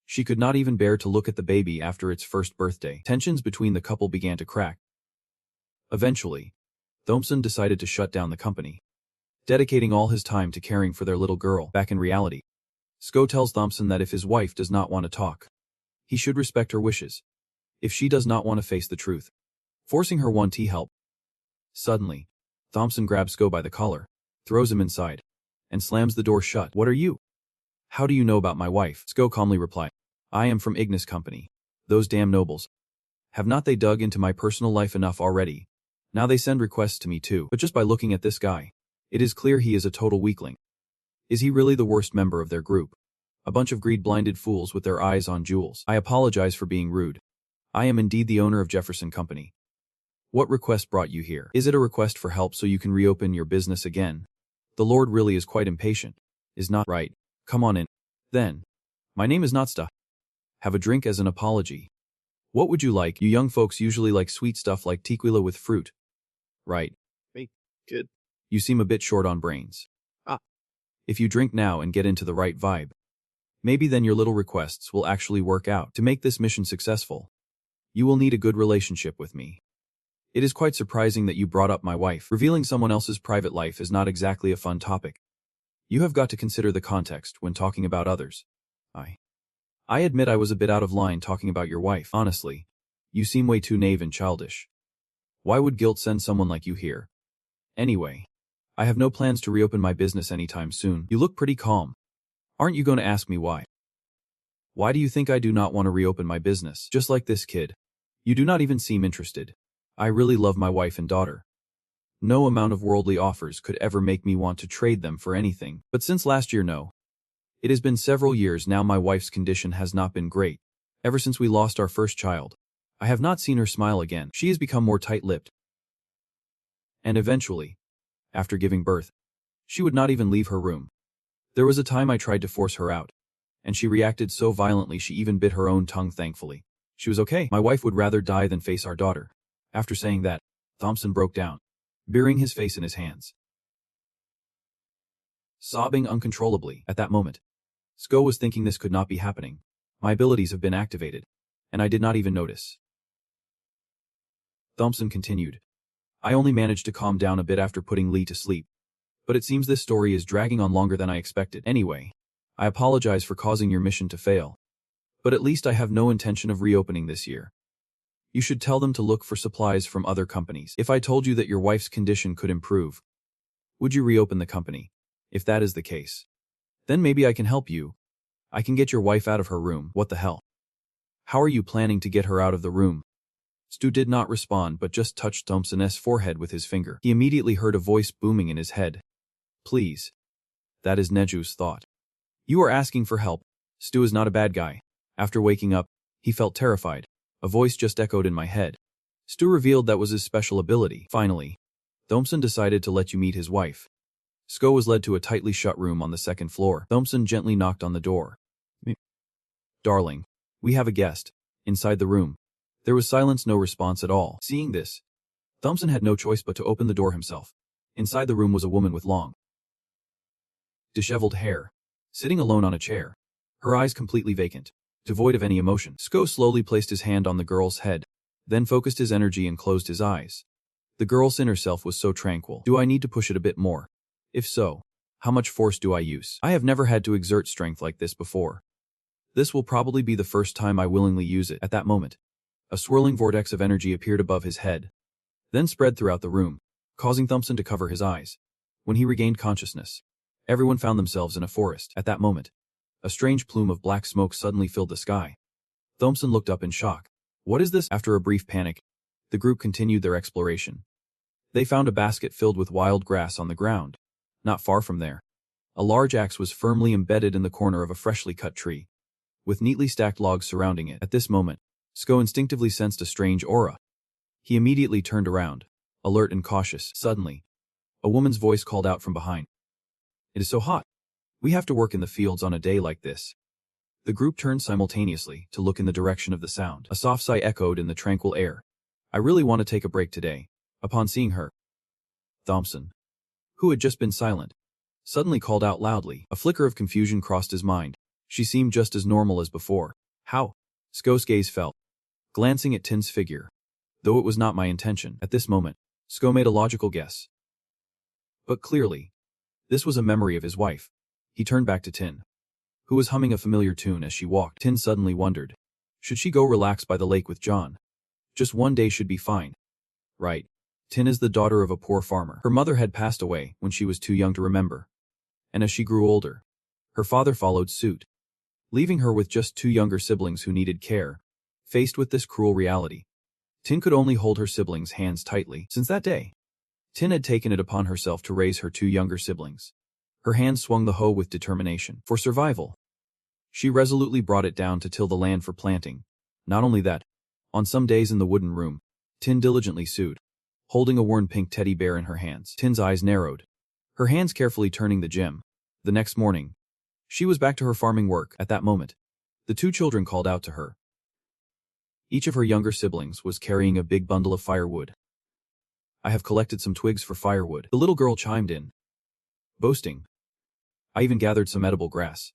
She could not even bear to look at the baby after its first birthday. Tensions between the couple began to crack. Eventually, Thompson decided to shut down the company, dedicating all his time to caring for their little girl. Back in reality, Sko tells Thompson that if his wife does not want to talk, he should respect her wishes. If she does not want to face the truth, forcing her one to help. Suddenly, Thompson grabs Sko by the collar, throws him inside, and slams the door shut. What are you? How do you know about my wife? Sko calmly replied. I am from Ignis Company. Those damn nobles. Have not they dug into my personal life enough already? Now they send requests to me too. But just by looking at this guy, it is clear he is a total weakling. Is he really the worst member of their group? A bunch of greed-blinded fools with their eyes on jewels. I apologize for being rude. I am indeed the owner of Jefferson Company. What request brought you here? Is it a request for help so you can reopen your business again? The Lord really is quite impatient. Is not right. Come on in. Then. My name is Natsta. Have a drink as an apology. What would you like? You young folks usually like sweet stuff like tequila with fruit. Right. Me. Good. You seem a bit short on brains. Ah. If you drink now and get into the right vibe, maybe then your little requests will actually work out. To make this mission successful, you will need a good relationship with me. It is quite surprising that you brought up my wife. Revealing someone else's private life is not exactly a fun topic. You have got to consider the context when talking about others. I admit I was a bit out of line talking about your wife. Honestly, you seem way too naive and childish. Why would guilt send someone like you here? Anyway, I have no plans to reopen my business anytime soon. You look pretty calm. Aren't you going to ask me why? Why do you think I do not want to reopen my business? Just like this kid. You do not even seem interested. I really love my wife and daughter. No amount of worldly offers could ever make me want to trade them for anything. But since last year, no. It has been several years now. My wife's condition has not been great. Ever since we lost our first child, I have not seen her smile again. She has become more tight-lipped. And eventually, after giving birth, she would not even leave her room. There was a time I tried to force her out, and she reacted so violently she even bit her own tongue. Thankfully, she was okay. My wife would rather die than face our daughter. After saying that, Thompson broke down, burying his face in his hands, sobbing uncontrollably. At that moment, Sko was thinking this could not be happening. My abilities have been activated, and I did not even notice. Thompson continued. I only managed to calm down a bit after putting Lee to sleep. But it seems this story is dragging on longer than I expected. Anyway, I apologize for causing your mission to fail. But at least I have no intention of reopening this year. You should tell them to look for supplies from other companies. If I told you that your wife's condition could improve, would you reopen the company? If that is the case, then maybe I can help you. I can get your wife out of her room. What the hell? How are you planning to get her out of the room? Stu did not respond but just touched Thompson's forehead with his finger. He immediately heard a voice booming in his head. Please. That is Neju's thought. You are asking for help. Stu is not a bad guy. After waking up, he felt terrified. A voice just echoed in my head. Stu revealed that was his special ability. Finally, Thompson decided to let you meet his wife. Sko was led to a tightly shut room on the second floor. Thompson gently knocked on the door. Darling, we have a guest. Inside the room. There was silence, no response at all. Seeing this, Thompson had no choice but to open the door himself. Inside the room was a woman with long, disheveled hair, sitting alone on a chair, her eyes completely vacant, devoid of any emotion. Sko slowly placed his hand on the girl's head, then focused his energy and closed his eyes. The girl's inner self was so tranquil. Do I need to push it a bit more? If so, how much force do I use? I have never had to exert strength like this before. This will probably be the first time I willingly use it. At that moment, a swirling vortex of energy appeared above his head, then spread throughout the room, causing Thompson to cover his eyes. When he regained consciousness, everyone found themselves in a forest. At that moment, a strange plume of black smoke suddenly filled the sky. Thompson looked up in shock. What is this? After a brief panic, the group continued their exploration. They found a basket filled with wild grass on the ground. Not far from there, a large axe was firmly embedded in the corner of a freshly cut tree, with neatly stacked logs surrounding it. At this moment, Sko instinctively sensed a strange aura. He immediately turned around, alert and cautious. Suddenly, a woman's voice called out from behind. It is so hot. We have to work in the fields on a day like this. The group turned simultaneously to look in the direction of the sound. A soft sigh echoed in the tranquil air. I really want to take a break today. Upon seeing her, Thompson, who had just been silent, suddenly called out loudly. A flicker of confusion crossed his mind. She seemed just as normal as before. How? Sko's gaze fell, glancing at Tin's figure. Though it was not my intention. At this moment, Sko made a logical guess. But clearly, this was a memory of his wife. He turned back to Tin, who was humming a familiar tune as she walked. Tin suddenly wondered, should she go relax by the lake with John? Just one day should be fine. Right. Tin is the daughter of a poor farmer. Her mother had passed away when she was too young to remember. And as she grew older, her father followed suit, leaving her with just two younger siblings who needed care. Faced with this cruel reality, Tin could only hold her siblings' hands tightly. Since that day, Tin had taken it upon herself to raise her two younger siblings. Her hands swung the hoe with determination. For survival, she resolutely brought it down to till the land for planting. Not only that, on some days in the wooden room, Tin diligently sewed, holding a worn pink teddy bear in her hands. Tin's eyes narrowed, her hands carefully turning the gem. The next morning, she was back to her farming work. At that moment, the two children called out to her. Each of her younger siblings was carrying a big bundle of firewood. I have collected some twigs for firewood. The little girl chimed in, boasting. I even gathered some edible grass.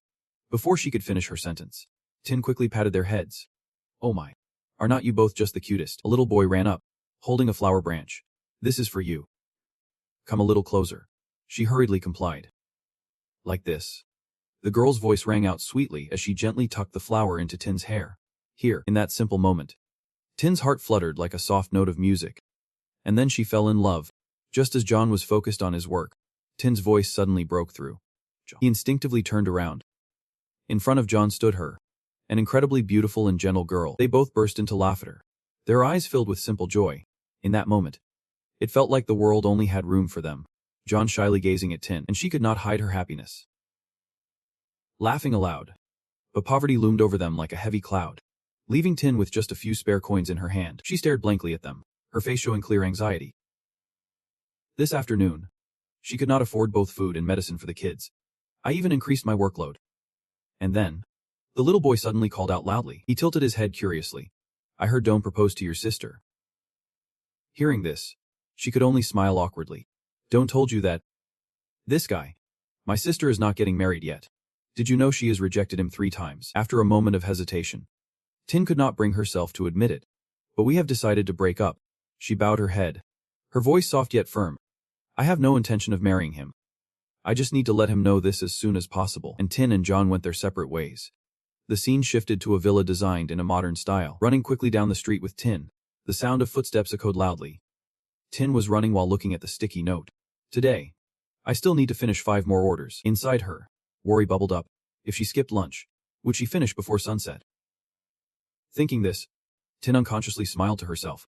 Before she could finish her sentence, Tin quickly patted their heads. Oh my. Are not you both just the cutest? A little boy ran up, holding a flower branch. This is for you. Come a little closer. She hurriedly complied. Like this. The girl's voice rang out sweetly as she gently tucked the flower into Tin's hair. Here, in that simple moment, Tin's heart fluttered like a soft note of music. And then she fell in love. Just as John was focused on his work, Tin's voice suddenly broke through. He instinctively turned around. In front of John stood her, an incredibly beautiful and gentle girl. They both burst into laughter, their eyes filled with simple joy. In that moment, it felt like the world only had room for them. John shyly gazing at Tin, and she could not hide her happiness. Laughing aloud. But poverty loomed over them like a heavy cloud. Leaving Tin with just a few spare coins in her hand, she stared blankly at them, her face showing clear anxiety. This afternoon, she could not afford both food and medicine for the kids. I even increased my workload. And then, the little boy suddenly called out loudly. He tilted his head curiously. I heard Dome propose to your sister. Hearing this, she could only smile awkwardly. Dome told you that? This guy. My sister is not getting married yet. Did you know she has rejected him 3 times? After a moment of hesitation, Tin could not bring herself to admit it. But we have decided to break up. She bowed her head, her voice soft yet firm. I have no intention of marrying him. I just need to let him know this as soon as possible. And Tin and John went their separate ways. The scene shifted to a villa designed in a modern style. Running quickly down the street with Tin, the sound of footsteps echoed loudly. Tin was running while looking at the sticky note. Today, I still need to finish 5 more orders. Inside her, worry bubbled up. If she skipped lunch, would she finish before sunset? Thinking this, Tin unconsciously smiled to herself.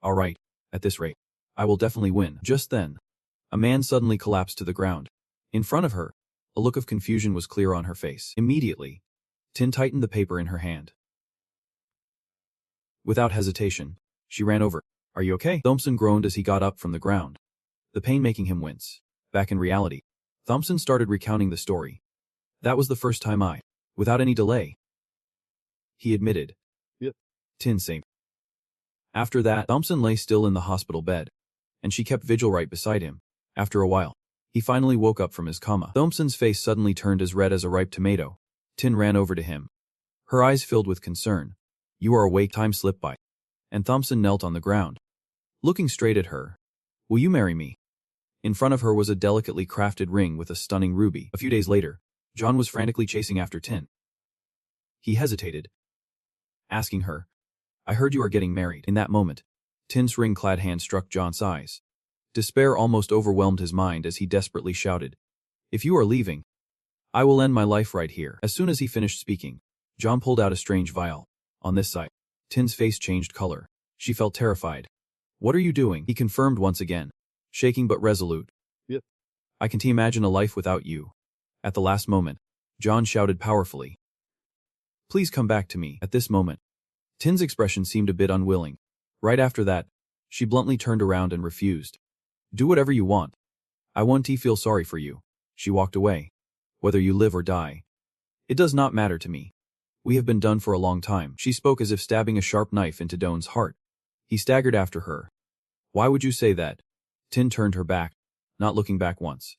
All right, at this rate, I will definitely win. Just then, a man suddenly collapsed to the ground. In front of her, a look of confusion was clear on her face. Immediately, Tin tightened the paper in her hand. Without hesitation, she ran over. Are you okay? Thompson groaned as he got up from the ground, the pain making him wince. Back in reality, Thompson started recounting the story. That was the first time without any delay, he admitted. Yep. Tin same. After that, Thompson lay still in the hospital bed, and she kept vigil right beside him. After a while, he finally woke up from his coma. Thompson's face suddenly turned as red as a ripe tomato. Tin ran over to him, her eyes filled with concern. You are awake. Time slipped by, and Thompson knelt on the ground, looking straight at her. Will you marry me? In front of her was a delicately crafted ring with a stunning ruby. A few days later, John was frantically chasing after Tin. He hesitated, asking her, I heard you are getting married. In that moment, Tin's ring-clad hand struck John's eyes. Despair almost overwhelmed his mind as he desperately shouted, If you are leaving, I will end my life right here. As soon as he finished speaking, John pulled out a strange vial. On this side, Tin's face changed color. She felt terrified. What are you doing? He confirmed once again, shaking but resolute. Yep. I can't imagine a life without you. At the last moment, John shouted powerfully, Please come back to me. At this moment, Tin's expression seemed a bit unwilling. Right after that, she bluntly turned around and refused. Do whatever you want. I won't feel sorry for you. She walked away. Whether you live or die, it does not matter to me. We have been done for a long time. She spoke as if stabbing a sharp knife into Doan's heart. He staggered after her. Why would you say that? Tin turned her back, not looking back once.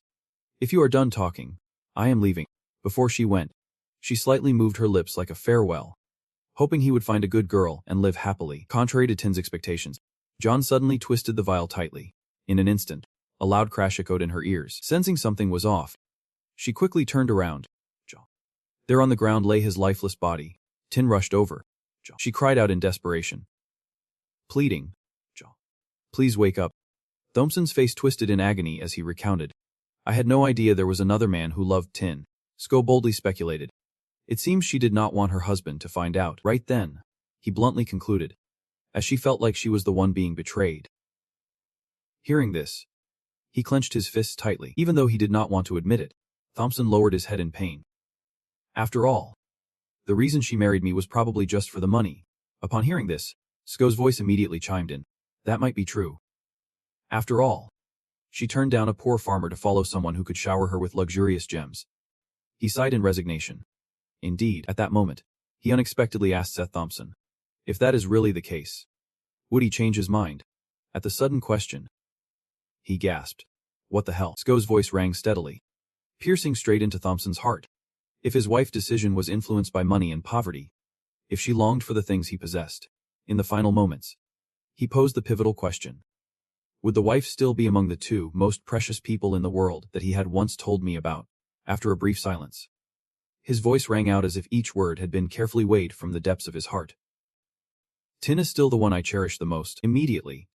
If you are done talking, I am leaving. Before she went, she slightly moved her lips like a farewell, hoping he would find a good girl and live happily. Contrary to Tin's expectations, John suddenly twisted the vial tightly. In an instant, a loud crash echoed in her ears. Sensing something was off, she quickly turned around. There on the ground lay his lifeless body. Tin rushed over. She cried out in desperation, pleading, Please wake up. Thompson's face twisted in agony as he recounted. I had no idea there was another man who loved Tin. Sko boldly speculated. It seems she did not want her husband to find out. Right then, he bluntly concluded, as she felt like she was the one being betrayed. Hearing this, he clenched his fists tightly. Even though he did not want to admit it, Thompson lowered his head in pain. After all, the reason she married me was probably just for the money. Upon hearing this, Sko's voice immediately chimed in. That might be true. After all, she turned down a poor farmer to follow someone who could shower her with luxurious gems. He sighed in resignation. Indeed, at that moment, he unexpectedly asked Seth Thompson, if that is really the case, would he change his mind? At the sudden question, he gasped. What the hell? Sko's voice rang steadily, piercing straight into Thompson's heart. If his wife's decision was influenced by money and poverty, if she longed for the things he possessed, in the final moments, he posed the pivotal question. Would the wife still be among the 2 most precious people in the world that he had once told me about? After a brief silence, his voice rang out as if each word had been carefully weighed from the depths of his heart. Tin is still the one I cherish the most. Immediately,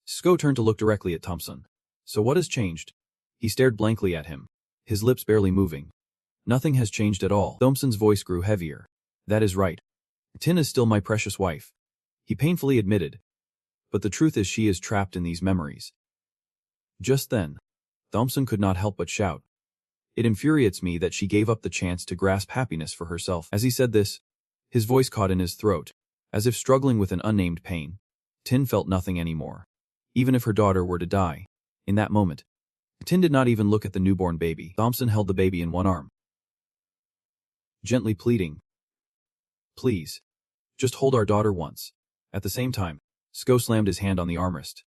Sko turned to look directly at Thompson. So what has changed? He stared blankly at him, his lips barely moving. Nothing has changed at all. Thompson's voice grew heavier. That is right. Tin is still my precious wife, he painfully admitted. But the truth is she is trapped in these memories. Just then, Thompson could not help but shout. It infuriates me that she gave up the chance to grasp happiness for herself. As he said this, his voice caught in his throat, as if struggling with an unnamed pain. Tin felt nothing anymore. Even if her daughter were to die, in that moment, Tin did not even look at the newborn baby. Thompson held the baby in one arm, gently pleading, "Please, just hold our daughter once." At the same time, Sko slammed his hand on the armrest.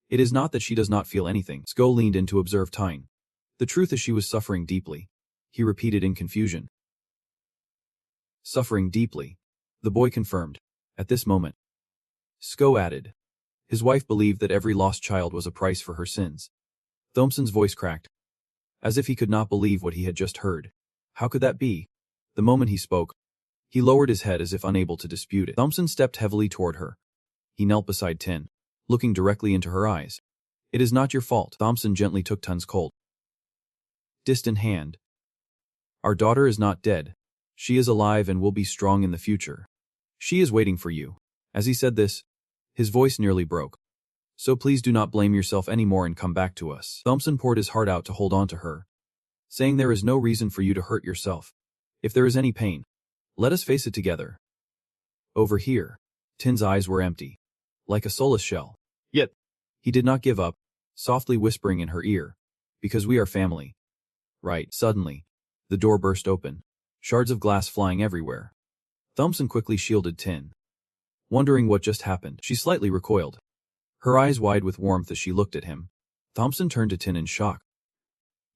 It is not that she does not feel anything. Sko leaned in to observe Tyne. The truth is she was suffering deeply, he repeated in confusion. Suffering deeply, the boy confirmed. At this moment, Sko added. His wife believed that every lost child was a price for her sins. Thompson's voice cracked, as if he could not believe what he had just heard. How could that be? The moment he spoke, he lowered his head as if unable to dispute it. Thompson stepped heavily toward her. He knelt beside Tin, looking directly into her eyes. It is not your fault. Thompson gently took Tin's cold, distant hand. Our daughter is not dead. She is alive and will be strong in the future. She is waiting for you. As he said this, his voice nearly broke. So please do not blame yourself anymore and come back to us. Thompson poured his heart out to hold on to her, saying there is no reason for you to hurt yourself. If there is any pain, let us face it together. Over here, Tin's eyes were empty, like a soulless shell. Yet, he did not give up, softly whispering in her ear, because we are family. Right. Suddenly, the door burst open, shards of glass flying everywhere. Thompson quickly shielded Tin. Wondering what just happened, she slightly recoiled, her eyes wide with warmth as she looked at him. Thompson turned to Tin in shock.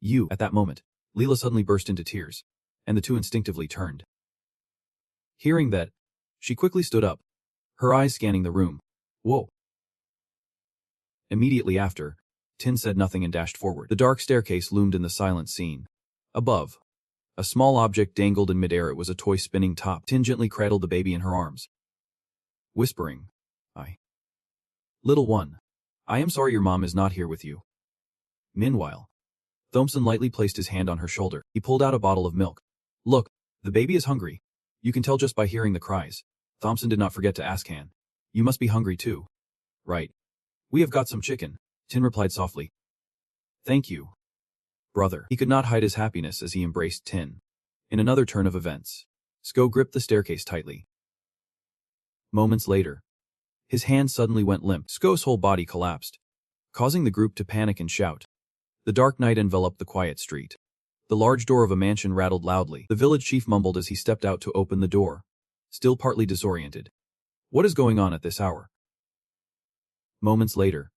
You. At that moment, Leela suddenly burst into tears, and the two instinctively turned. Hearing that, she quickly stood up, her eyes scanning the room. Whoa. Immediately after, Tin said nothing and dashed forward. The dark staircase loomed in the silent scene. Above, a small object dangled in midair. It was a toy spinning top. Tin gently cradled the baby in her arms, whispering, Little one, I am sorry your mom is not here with you. Meanwhile, Thompson lightly placed his hand on her shoulder. He pulled out a bottle of milk. Look, the baby is hungry. You can tell just by hearing the cries. Thompson did not forget to ask Han. You must be hungry too. Right. We have got some chicken, Tin replied softly. Thank you, brother. He could not hide his happiness as he embraced Tin. In another turn of events, Sko gripped the staircase tightly. Moments later, his hand suddenly went limp. Sko's whole body collapsed, causing the group to panic and shout. The dark night enveloped the quiet street. The large door of a mansion rattled loudly. The village chief mumbled as he stepped out to open the door, still partly disoriented. What is going on at this hour? Moments later,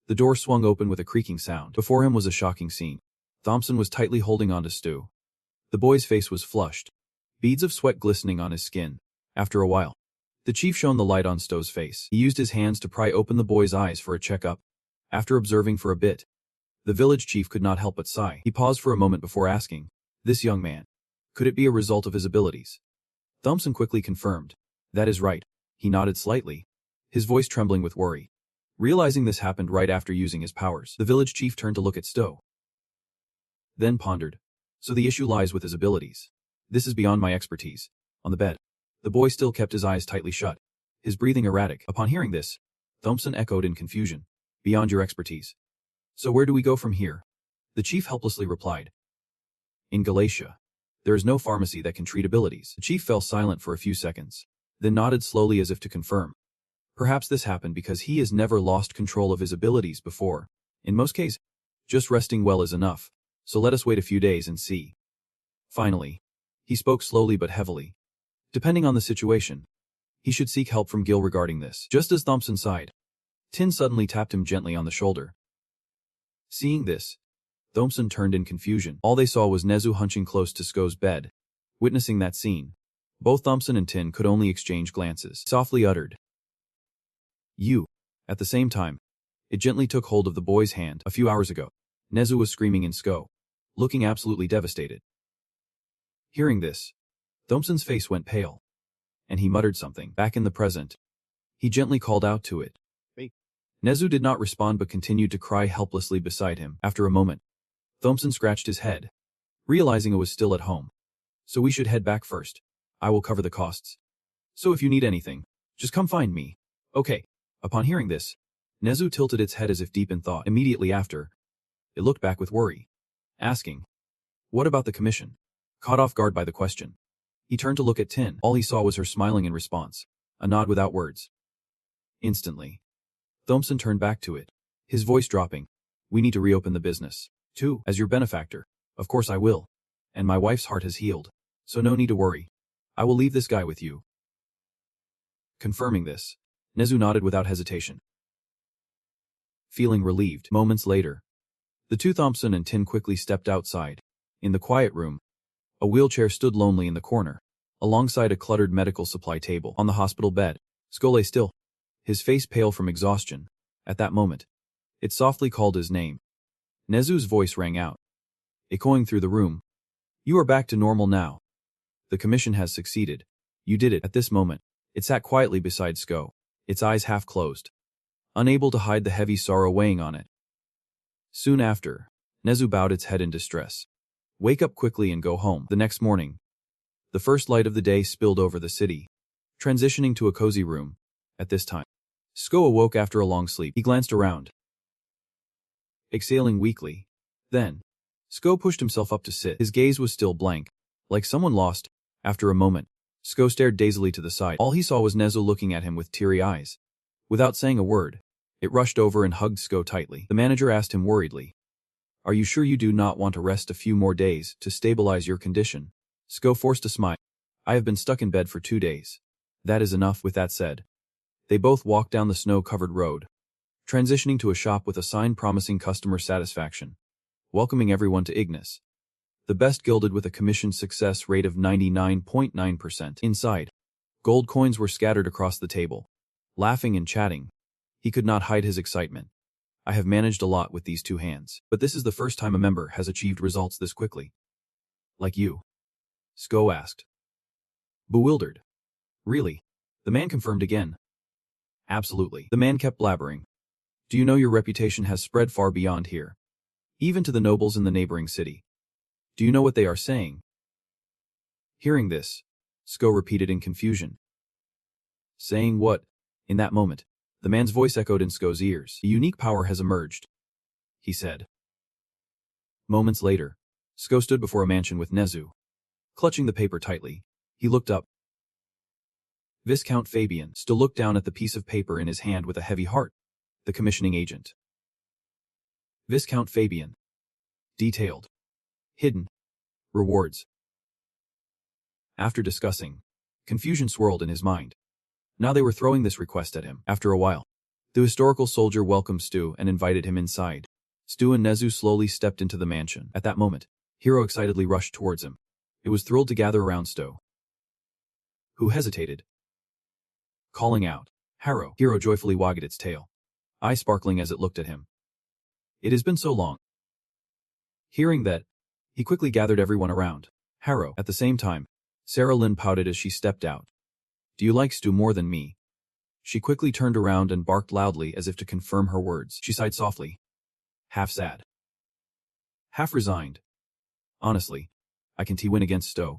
the door swung open with a creaking sound. Before him was a shocking scene. Thompson was tightly holding on to Stu. The boy's face was flushed, beads of sweat glistening on his skin. After a while, the chief shone the light on Stu's face. He used his hands to pry open the boy's eyes for a checkup. After observing for a bit, the village chief could not help but sigh. He paused for a moment before asking, this young man, could it be a result of his abilities? Thompson quickly confirmed, that is right. He nodded slightly, his voice trembling with worry. Realizing this happened right after using his powers, the village chief turned to look at Stu. Then pondered, so the issue lies with his abilities. This is beyond my expertise. On the bed, the boy still kept his eyes tightly shut, his breathing erratic. Upon hearing this, Thompson echoed in confusion, beyond your expertise. So where do we go from here? The chief helplessly replied. In Galatia, there is no pharmacy that can treat abilities. The chief fell silent for a few seconds, then nodded slowly as if to confirm. Perhaps this happened because he has never lost control of his abilities before. In most cases, just resting well is enough, so let us wait a few days and see. Finally, he spoke slowly but heavily. Depending on the situation, he should seek help from Gil regarding this. Just as Thompson sighed, Tin suddenly tapped him gently on the shoulder. Seeing this, Thompson turned in confusion. All they saw was Nezu hunching close to Sko's bed. Witnessing that scene, both Thompson and Tin could only exchange glances. Softly uttered, You. At the same time, it gently took hold of the boy's hand. A few hours ago, Nezu was screaming in Sko, looking absolutely devastated. Hearing this, Thompson's face went pale, and he muttered something. Back in the present, he gently called out to it. Hey. Nezu did not respond but continued to cry helplessly beside him. After a moment, Thompson scratched his head, realizing it was still at home. So we should head back first. I will cover the costs. So if you need anything, just come find me. Okay. Upon hearing this, Nezu tilted its head as if deep in thought. Immediately after, it looked back with worry, asking, what about the commission? Caught off guard by the question, he turned to look at Tin. All he saw was her smiling in response, a nod without words. Instantly, Thompson turned back to it, his voice dropping. We need to reopen the business. Too, as your benefactor. Of course I will. And my wife's heart has healed, so no need to worry. I will leave this guy with you. Confirming this, Nezu nodded without hesitation. Feeling relieved, moments later, the two Thompson and Tin quickly stepped outside. In the quiet room, a wheelchair stood lonely in the corner, alongside a cluttered medical supply table. On the hospital bed, Sko lay still, his face pale from exhaustion. At that moment, it softly called his name. Nezu's voice rang out, echoing through the room. You are back to normal now. The commission has succeeded. You did it. At this moment, it sat quietly beside Sko, its eyes half closed, unable to hide the heavy sorrow weighing on it. Soon after, Nezu bowed its head in distress. Wake up quickly and go home. The next morning, the first light of the day spilled over the city, transitioning to a cozy room. At this time, Sko awoke after a long sleep. He glanced around, exhaling weakly. Then, Sko pushed himself up to sit. His gaze was still blank, like someone lost. After a moment, Sko stared dazedly to the side. All he saw was Nezu looking at him with teary eyes. Without saying a word, it rushed over and hugged Sko tightly. The manager asked him worriedly, are you sure you do not want to rest a few more days to stabilize your condition? Sko forced a smile. I have been stuck in bed for 2 days. That is enough. With that said, they both walked down the snow-covered road, transitioning to a shop with a sign promising customer satisfaction, welcoming everyone to Ignis, the best gilded with a commission success rate of 99.9%. Inside, gold coins were scattered across the table. Laughing and chatting, he could not hide his excitement. I have managed a lot with these 2 hands, but this is the first time a member has achieved results this quickly. Like you? Sko asked, bewildered. Really? The man confirmed again. Absolutely. The man kept blabbering. Do you know your reputation has spread far beyond here? Even to the nobles in the neighboring city. Do you know what they are saying? Hearing this, Sko repeated in confusion. Saying what? In that moment, the man's voice echoed in Sko's ears. A unique power has emerged, he said. Moments later, Sko stood before a mansion with Nezu. Clutching the paper tightly, he looked up. Viscount Fabian still looked down at the piece of paper in his hand with a heavy heart. The commissioning agent. Viscount Fabian. Detailed. Hidden. Rewards. After discussing, confusion swirled in his mind. Now they were throwing this request at him. After a while, the historical soldier welcomed Stu and invited him inside. Stu and Nezu slowly stepped into the mansion. At that moment, Hiro excitedly rushed towards him. It was thrilled to gather around Stu, who hesitated, calling out, Haro. Hiro joyfully wagged its tail, eyes sparkling as it looked at him. It has been so long. Hearing that, he quickly gathered everyone around. Haro. At the same time, Sarah Lynn pouted as she stepped out. Do you like Stu more than me? She quickly turned around and barked loudly as if to confirm her words. She sighed softly, half sad, half resigned. Honestly, I can win against Stu.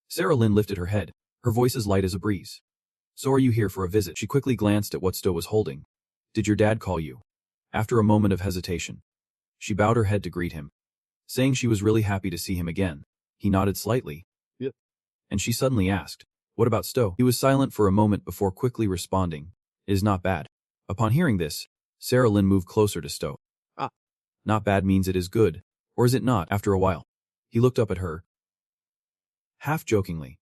Sarah Lynn lifted her head, her voice as light as a breeze. So are you here for a visit? She quickly glanced at what Stu was holding. Did your dad call you? After a moment of hesitation, she bowed her head to greet him, saying she was really happy to see him again. He nodded slightly. Yep. And she suddenly asked, what about Stu? He was silent for a moment before quickly responding, it is not bad. Upon hearing this, Sarah Lynn moved closer to Stu. Not bad means it is good, or is it not? After a while, he looked up at her, half jokingly.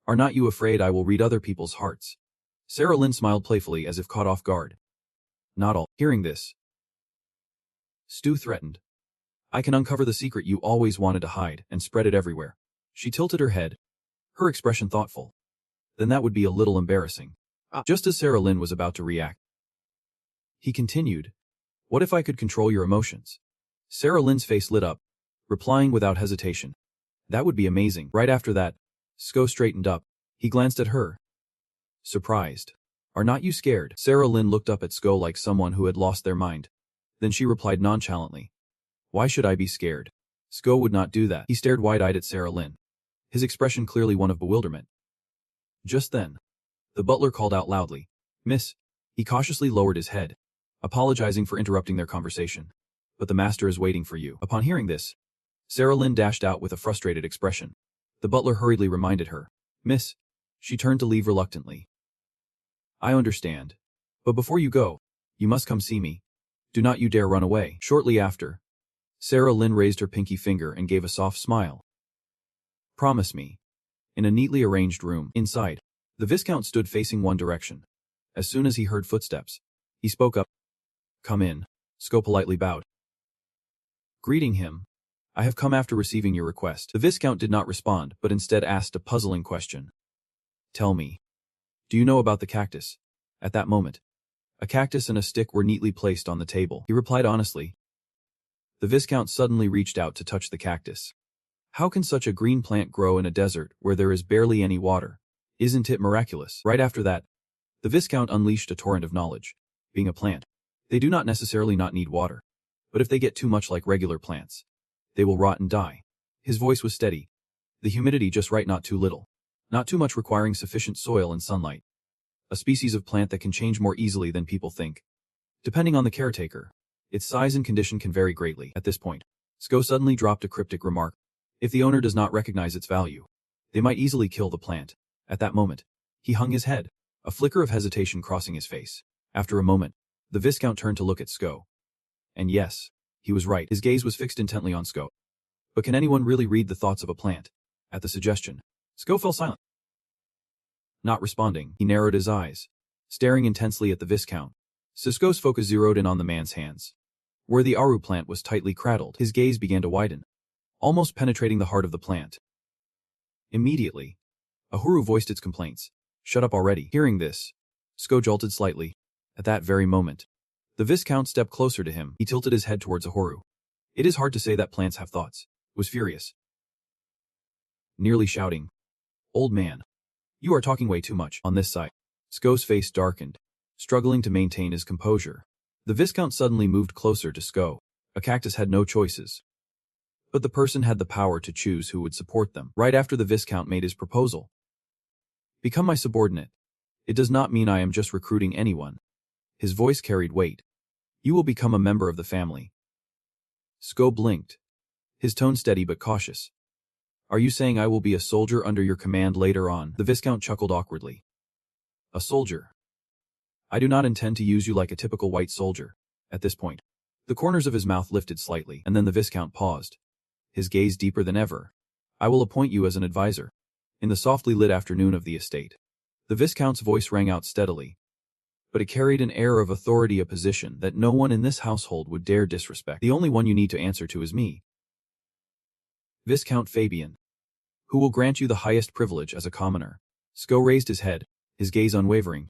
Are not you afraid I will read other people's hearts? Sarah Lynn smiled playfully as if caught off guard. Not all. Hearing this, Stu threatened. I can uncover the secret you always wanted to hide and spread it everywhere. She tilted her head, her expression thoughtful. Then that would be a little embarrassing. Just as Sarah Lynn was about to react, he continued, what if I could control your emotions? Sarah Lynn's face lit up, replying without hesitation. That would be amazing. Right after that, Sko straightened up. He glanced at her, surprised. Are not you scared? Sarah Lynn looked up at Sko like someone who had lost their mind. Then she replied nonchalantly, why should I be scared? Sko would not do that. He stared wide-eyed at Sarah Lynn, his expression clearly one of bewilderment. Just then, the butler called out loudly, "Miss." He cautiously lowered his head, apologizing for interrupting their conversation. "But the master is waiting for you." Upon hearing this, Sarah Lynn dashed out with a frustrated expression. The butler hurriedly reminded her, "Miss." She turned to leave reluctantly. "I understand. But before you go, you must come see me. Do not you dare run away." Shortly after, Sarah Lynn raised her pinky finger and gave a soft smile. "Promise me." In a neatly arranged room, inside, the Viscount stood facing one direction. As soon as he heard footsteps, he spoke up. "Come in." Sko politely bowed. Greeting him, "I have come after receiving your request." The Viscount did not respond, but instead asked a puzzling question. "Tell me, do you know about the cactus?" At that moment, a cactus and a stick were neatly placed on the table. He replied honestly. The Viscount suddenly reached out to touch the cactus. How can such a green plant grow in a desert where there is barely any water? Isn't it miraculous? Right after that, the Viscount unleashed a torrent of knowledge. Being a plant, they do not necessarily not need water. But if they get too much like regular plants, they will rot and die. His voice was steady. The humidity just right, not too little. Not too much, requiring sufficient soil and sunlight. A species of plant that can change more easily than people think. Depending on the caretaker, its size and condition can vary greatly. At this point, Sko suddenly dropped a cryptic remark. If the owner does not recognize its value, they might easily kill the plant. At that moment, he hung his head, a flicker of hesitation crossing his face. After a moment, the Viscount turned to look at Sko. And yes, he was right. His gaze was fixed intently on Sko. But can anyone really read the thoughts of a plant? At the suggestion, Sko fell silent. Not responding, he narrowed his eyes, staring intensely at the Viscount. Sko's focus zeroed in on the man's hands. Where the aru plant was tightly cradled, his gaze began to widen, almost penetrating the heart of the plant. Immediately, Ahuru voiced its complaints. "Shut up already." Hearing this, Sko jolted slightly. At that very moment, the Viscount stepped closer to him. He tilted his head towards Ahuru. "It is hard to say that plants have thoughts," was furious, nearly shouting. "Old man, you are talking way too much." On this side, Sko's face darkened, struggling to maintain his composure. The Viscount suddenly moved closer to Sko. A cactus had no choices, but the person had the power to choose who would support them. Right after the Viscount made his proposal, "Become my subordinate. It does not mean I am just recruiting anyone." His voice carried weight. "You will become a member of the family." Sko blinked, his tone steady but cautious. "Are you saying I will be a soldier under your command later on?" The Viscount chuckled awkwardly. "A soldier? I do not intend to use you like a typical white soldier." At this point, the corners of his mouth lifted slightly, and then the Viscount paused, his gaze deeper than ever. "I will appoint you as an advisor." In the softly lit afternoon of the estate, the Viscount's voice rang out steadily, but it carried an air of authority, a position that no one in this household would dare disrespect. "The only one you need to answer to is me, Viscount Fabian, who will grant you the highest privilege as a commoner." Sko raised his head, his gaze unwavering.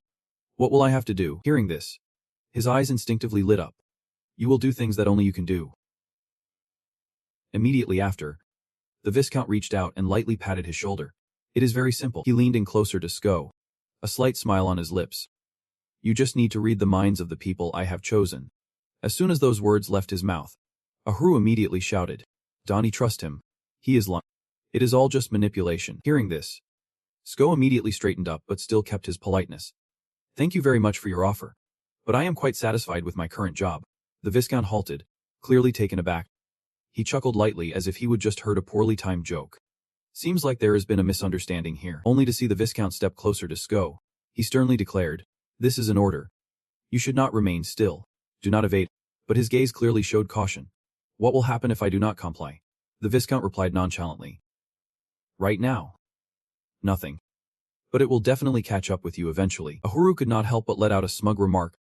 "What will I have to do?" Hearing this, his eyes instinctively lit up. "You will do things that only you can do." Immediately after, the Viscount reached out and lightly patted his shoulder. "It is very simple." He leaned in closer to Sko, a slight smile on his lips. "You just need to read the minds of the people I have chosen." As soon as those words left his mouth, Ahuru immediately shouted, "Donnie, trust him. He is lying. It is all just manipulation." Hearing this, Sko immediately straightened up but still kept his politeness. "Thank you very much for your offer, but I am quite satisfied with my current job." The Viscount halted, clearly taken aback. He chuckled lightly as if he would just heard a poorly timed joke. "Seems like there has been a misunderstanding here." Only to see the Viscount step closer to Sko, he sternly declared, "This is an order. You should not remain still. Do not evade." But his gaze clearly showed caution. "What will happen if I do not comply?" The Viscount replied nonchalantly. "Right now, nothing. But it will definitely catch up with you eventually." Ahuru could not help but let out a smug remark.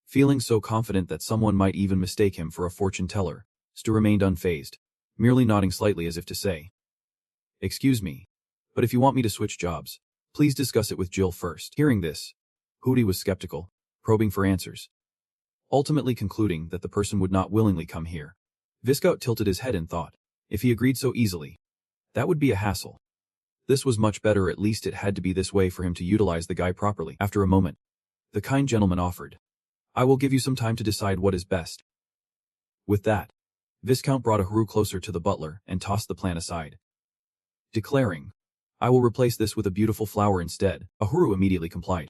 Feeling so confident that someone might even mistake him for a fortune teller, Stu remained unfazed, merely nodding slightly as if to say, "Excuse me, but if you want me to switch jobs, please discuss it with Jill first." Hearing this, Hootie was skeptical, probing for answers, ultimately concluding that the person would not willingly come here. Viscount tilted his head in thought. If he agreed so easily, that would be a hassle. This was much better, at least it had to be this way for him to utilize the guy properly. After a moment, the kind gentleman offered, "I will give you some time to decide what is best." With that, Viscount brought Ahuru closer to the butler and tossed the plan aside, declaring, I will replace this with a beautiful flower instead. Ahuru immediately complied,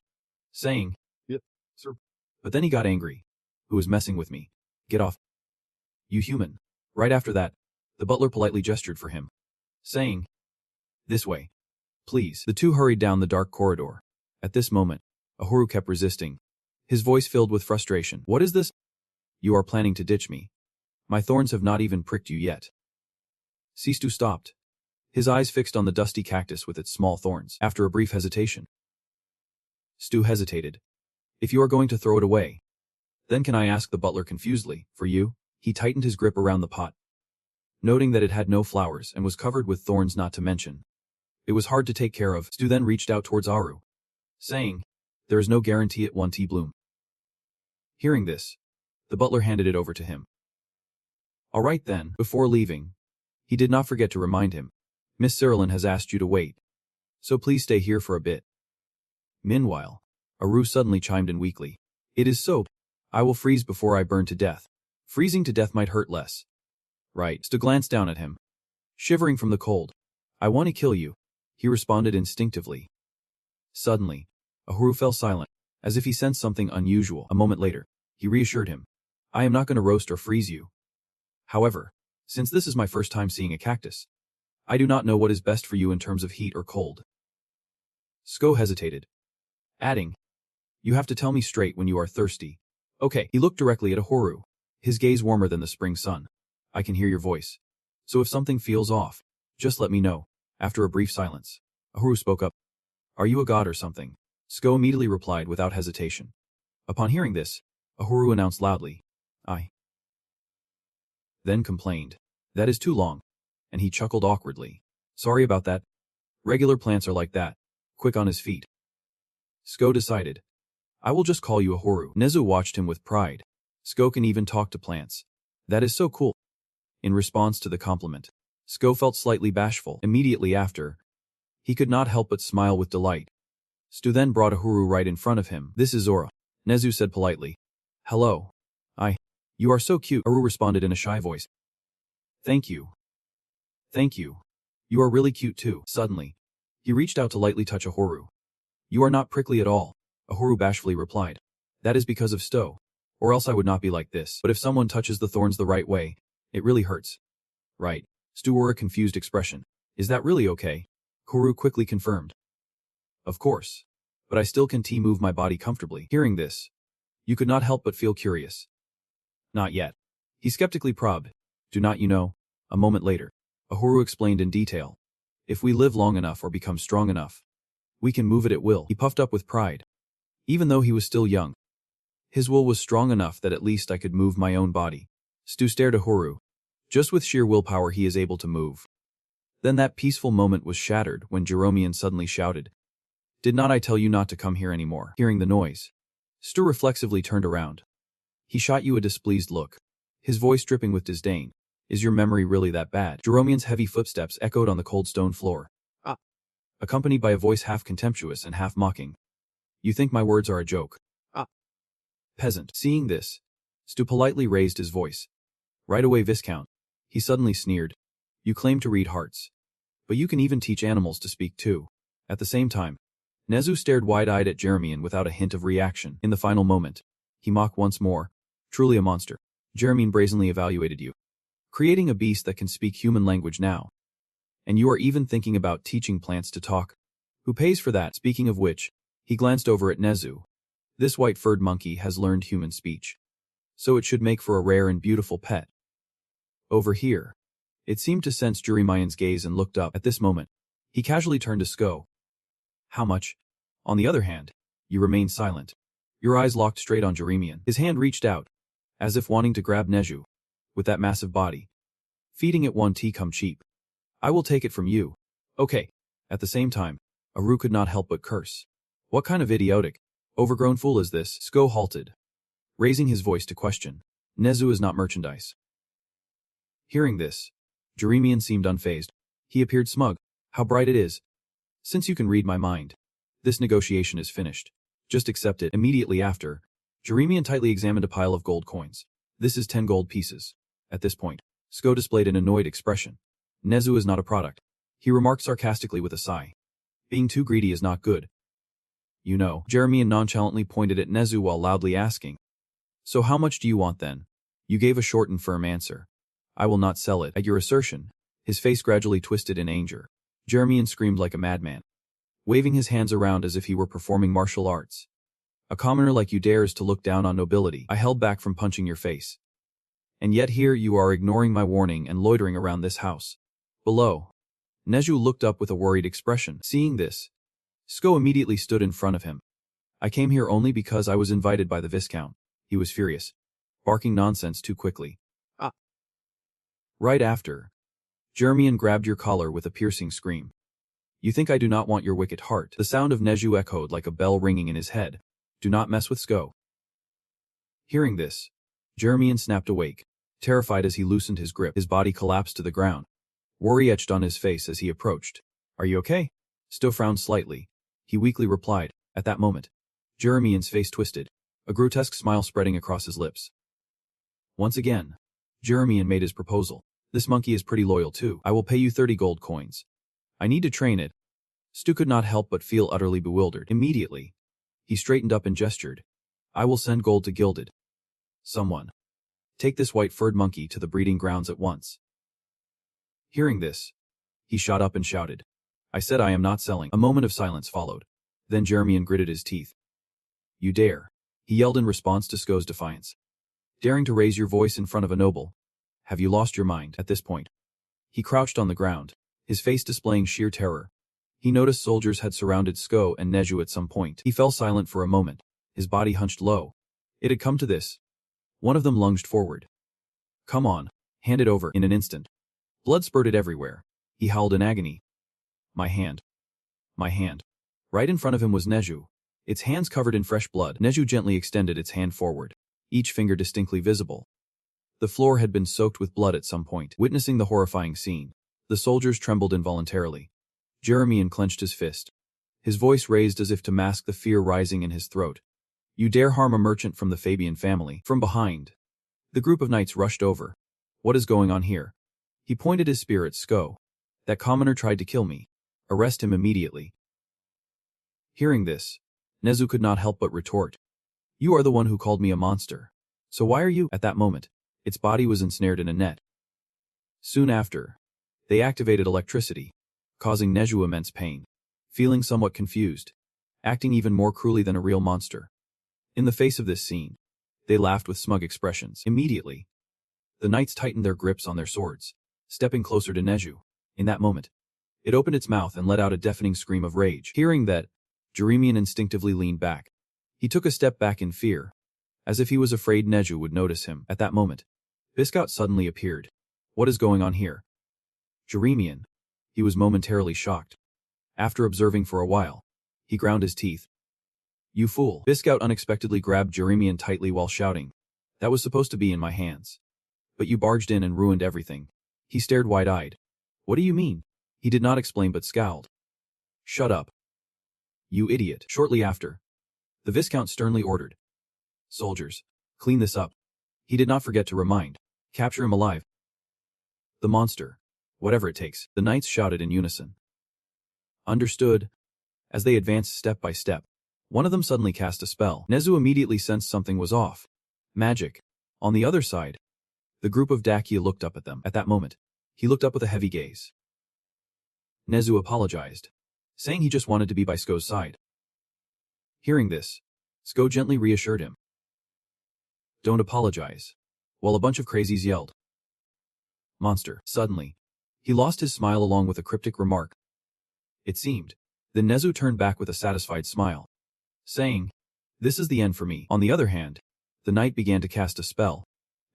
saying, "Yep, sir." But then he got angry. Who is messing with me? Get off. You human. Right after that, the butler politely gestured for him, saying, "This way. Please." The two hurried down the dark corridor. At this moment, Ahuru kept resisting, his voice filled with frustration. "What is this? You are planning to ditch me. My thorns have not even pricked you yet." Sistu stopped, his eyes fixed on the dusty cactus with its small thorns. After a brief hesitation, Stu hesitated. "If you are going to throw it away, then can I ask?" the butler confusedly. "For you?" He tightened his grip around the pot, noting that it had no flowers and was covered with thorns not to mention. It was hard to take care of. Stu then reached out towards Aru, saying, "There is no guarantee it won't bloom." Hearing this, the butler handed it over to him. "All right then." Before leaving, he did not forget to remind him, "Miss Cyrilin has asked you to wait, so please stay here for a bit." Meanwhile, Aru suddenly chimed in weakly, "It is so. I will freeze before I burn to death. Freezing to death might hurt less. Right." Stu glanced down at him, shivering from the cold. "I want to kill you," he responded instinctively. Suddenly, Ahuru fell silent, as if he sensed something unusual. A moment later, he reassured him, "I am not going to roast or freeze you. However, since this is my first time seeing a cactus, I do not know what is best for you in terms of heat or cold." Sko hesitated, adding, "You have to tell me straight when you are thirsty." "Okay." He looked directly at Ahuru, his gaze warmer than the spring sun. "I can hear your voice. So if something feels off, just let me know." After a brief silence, Ahuru spoke up, "Are you a god or something?" Sko immediately replied without hesitation. Upon hearing this, Ahuru announced loudly, "I." Then complained, "That is too long." And he chuckled awkwardly. "Sorry about that. Regular plants are like that, quick on his feet." Sko decided, "I will just call you Ahuru." Nezu watched him with pride. Sko can even talk to plants. That is so cool. In response to the compliment, Sko felt slightly bashful. Immediately after, he could not help but smile with delight. Stu then brought Ahuru right in front of him. "This is Zora," Nezu said politely. "Hello. You are so cute," Ahuru responded in a shy voice. "Thank you. Thank you. You are really cute too." Suddenly, he reached out to lightly touch Ahuru. "You are not prickly at all," Ahuru bashfully replied. "That is because of Sto. Or else I would not be like this. But if someone touches the thorns the right way, it really hurts." "Right." Stu wore a confused expression. "Is that really okay?" Ahuru quickly confirmed. "Of course. But I still can move my body comfortably." Hearing this, you could not help but feel curious. "Not yet." He skeptically probed. "Do not you know?" A moment later, Ahuru explained in detail. "If we live long enough or become strong enough, we can move it at will." He puffed up with pride. Even though he was still young, his will was strong enough that at least I could move my own body. Stu stared at Ahuru. Just with sheer willpower he is able to move. Then that peaceful moment was shattered when Jeromian suddenly shouted, "Did not I tell you not to come here anymore?" Hearing the noise, Stu reflexively turned around. He shot you a displeased look, his voice dripping with disdain. "Is your memory really that bad?" Jeromian's heavy footsteps echoed on the cold stone floor, accompanied by a voice half contemptuous and half mocking. "You think my words are a joke? Peasant." Seeing this, Stu politely raised his voice. "Right away, Viscount." He suddenly sneered. "You claim to read hearts. But you can even teach animals to speak too." At the same time, Nezu stared wide-eyed at Jeremian without a hint of reaction. In the final moment, he mocked once more. "Truly a monster. Jeremian brazenly evaluated you, creating a beast that can speak human language now. And you are even thinking about teaching plants to talk. Who pays for that?" Speaking of which, he glanced over at Nezu. "This white-furred monkey has learned human speech. So it should make for a rare and beautiful pet." Over here, it seemed to sense Jeremian's gaze and looked up. At this moment, he casually turned to Sko. "How much?" On the other hand, you remained silent. Your eyes locked straight on Jeremian. His hand reached out, as if wanting to grab Nezu. With that massive body, feeding it one tea come cheap. "I will take it from you." "Okay." At the same time, Aru could not help but curse. What kind of idiotic, overgrown fool is this? Sko halted, raising his voice to question. "Nezu is not merchandise." Hearing this, Jeremian seemed unfazed. He appeared smug. "How bright it is. Since you can read my mind, this negotiation is finished. Just accept it." Immediately after, Jeremian tightly examined a pile of gold coins. "This is 10 gold pieces." At this point, Sko displayed an annoyed expression. "Nezu is not a product," he remarked sarcastically with a sigh. Being too greedy is not good. You know, Jeremy nonchalantly pointed at Nezu while loudly asking. So how much do you want then? You gave a short and firm answer. I will not sell it. At your assertion, his face gradually twisted in anger. Jeremy screamed like a madman, waving his hands around as if he were performing martial arts. A commoner like you dares to look down on nobility. I held back from punching your face. And yet here you are ignoring my warning and loitering around this house. Below. Nezu looked up with a worried expression. Seeing this, Sko immediately stood in front of him. I came here only because I was invited by the Viscount. He was furious, barking nonsense too quickly. Ah! Right after, Jeremy grabbed your collar with a piercing scream. You think I do not want your wicked heart? The sound of Nezu echoed like a bell ringing in his head. Do not mess with Sko. Hearing this, Jeremy snapped awake, terrified as he loosened his grip. His body collapsed to the ground. Worry etched on his face as he approached. Are you okay? Sto frowned slightly. He weakly replied. At that moment, Jeremy's face twisted, a grotesque smile spreading across his lips. Once again, Jeremy made his proposal. This monkey is pretty loyal too. I will pay you 30 gold coins. I need to train it. Stu could not help but feel utterly bewildered. Immediately, he straightened up and gestured. I will send gold to Gilded. Someone. Take this white-furred monkey to the breeding grounds at once. Hearing this, he shot up and shouted. I said I am not selling. A moment of silence followed. Then Jeremy gritted his teeth. You dare, he yelled in response to Sko's defiance. Daring to raise your voice in front of a noble. Have you lost your mind? At this point, he crouched on the ground, his face displaying sheer terror. He noticed soldiers had surrounded Sko and Nezu at some point. He fell silent for a moment, his body hunched low. It had come to this. One of them lunged forward. Come on, hand it over. In an instant, blood spurted everywhere. He howled in agony. My hand. My hand. Right in front of him was Nezu, its hands covered in fresh blood. Nezu gently extended its hand forward, each finger distinctly visible. The floor had been soaked with blood at some point. Witnessing the horrifying scene, the soldiers trembled involuntarily. Jeremy clenched his fist, his voice raised as if to mask the fear rising in his throat. You dare harm a merchant from the Fabian family? From behind, the group of knights rushed over. What is going on here? He pointed his spear at Sko. That commoner tried to kill me. Arrest him immediately. Hearing this, Nezu could not help but retort. You are the one who called me a monster. So why are you? At that moment, its body was ensnared in a net. Soon after, they activated electricity, causing Nezu immense pain. Feeling somewhat confused, acting even more cruelly than a real monster. In the face of this scene, they laughed with smug expressions. Immediately, the knights tightened their grips on their swords, stepping closer to Nezu. In that moment, it opened its mouth and let out a deafening scream of rage. Hearing that, Jeremy instinctively leaned back. He took a step back in fear, as if he was afraid Nezu would notice him. At that moment, Viscount suddenly appeared. What is going on here? Jeremy. He was momentarily shocked. After observing for a while, he ground his teeth. You fool. Viscount unexpectedly grabbed Jeremy tightly while shouting. That was supposed to be in my hands. But you barged in and ruined everything. He stared wide-eyed. What do you mean? He did not explain but scowled. Shut up. You idiot. Shortly after, the Viscount sternly ordered. Soldiers, clean this up. He did not forget to remind. Capture him alive. The monster. Whatever it takes, the knights shouted in unison. Understood. As they advanced step by step, one of them suddenly cast a spell. Nezu immediately sensed something was off. Magic. On the other side, the group of Dacia looked up at them. At that moment, he looked up with a heavy gaze. Nezu apologized, saying he just wanted to be by Sko's side. Hearing this, Sko gently reassured him. Don't apologize. While a bunch of crazies yelled. Monster. Suddenly, he lost his smile along with a cryptic remark. It seemed. Then Nezu turned back with a satisfied smile, saying, this is the end for me. On the other hand, the knight began to cast a spell,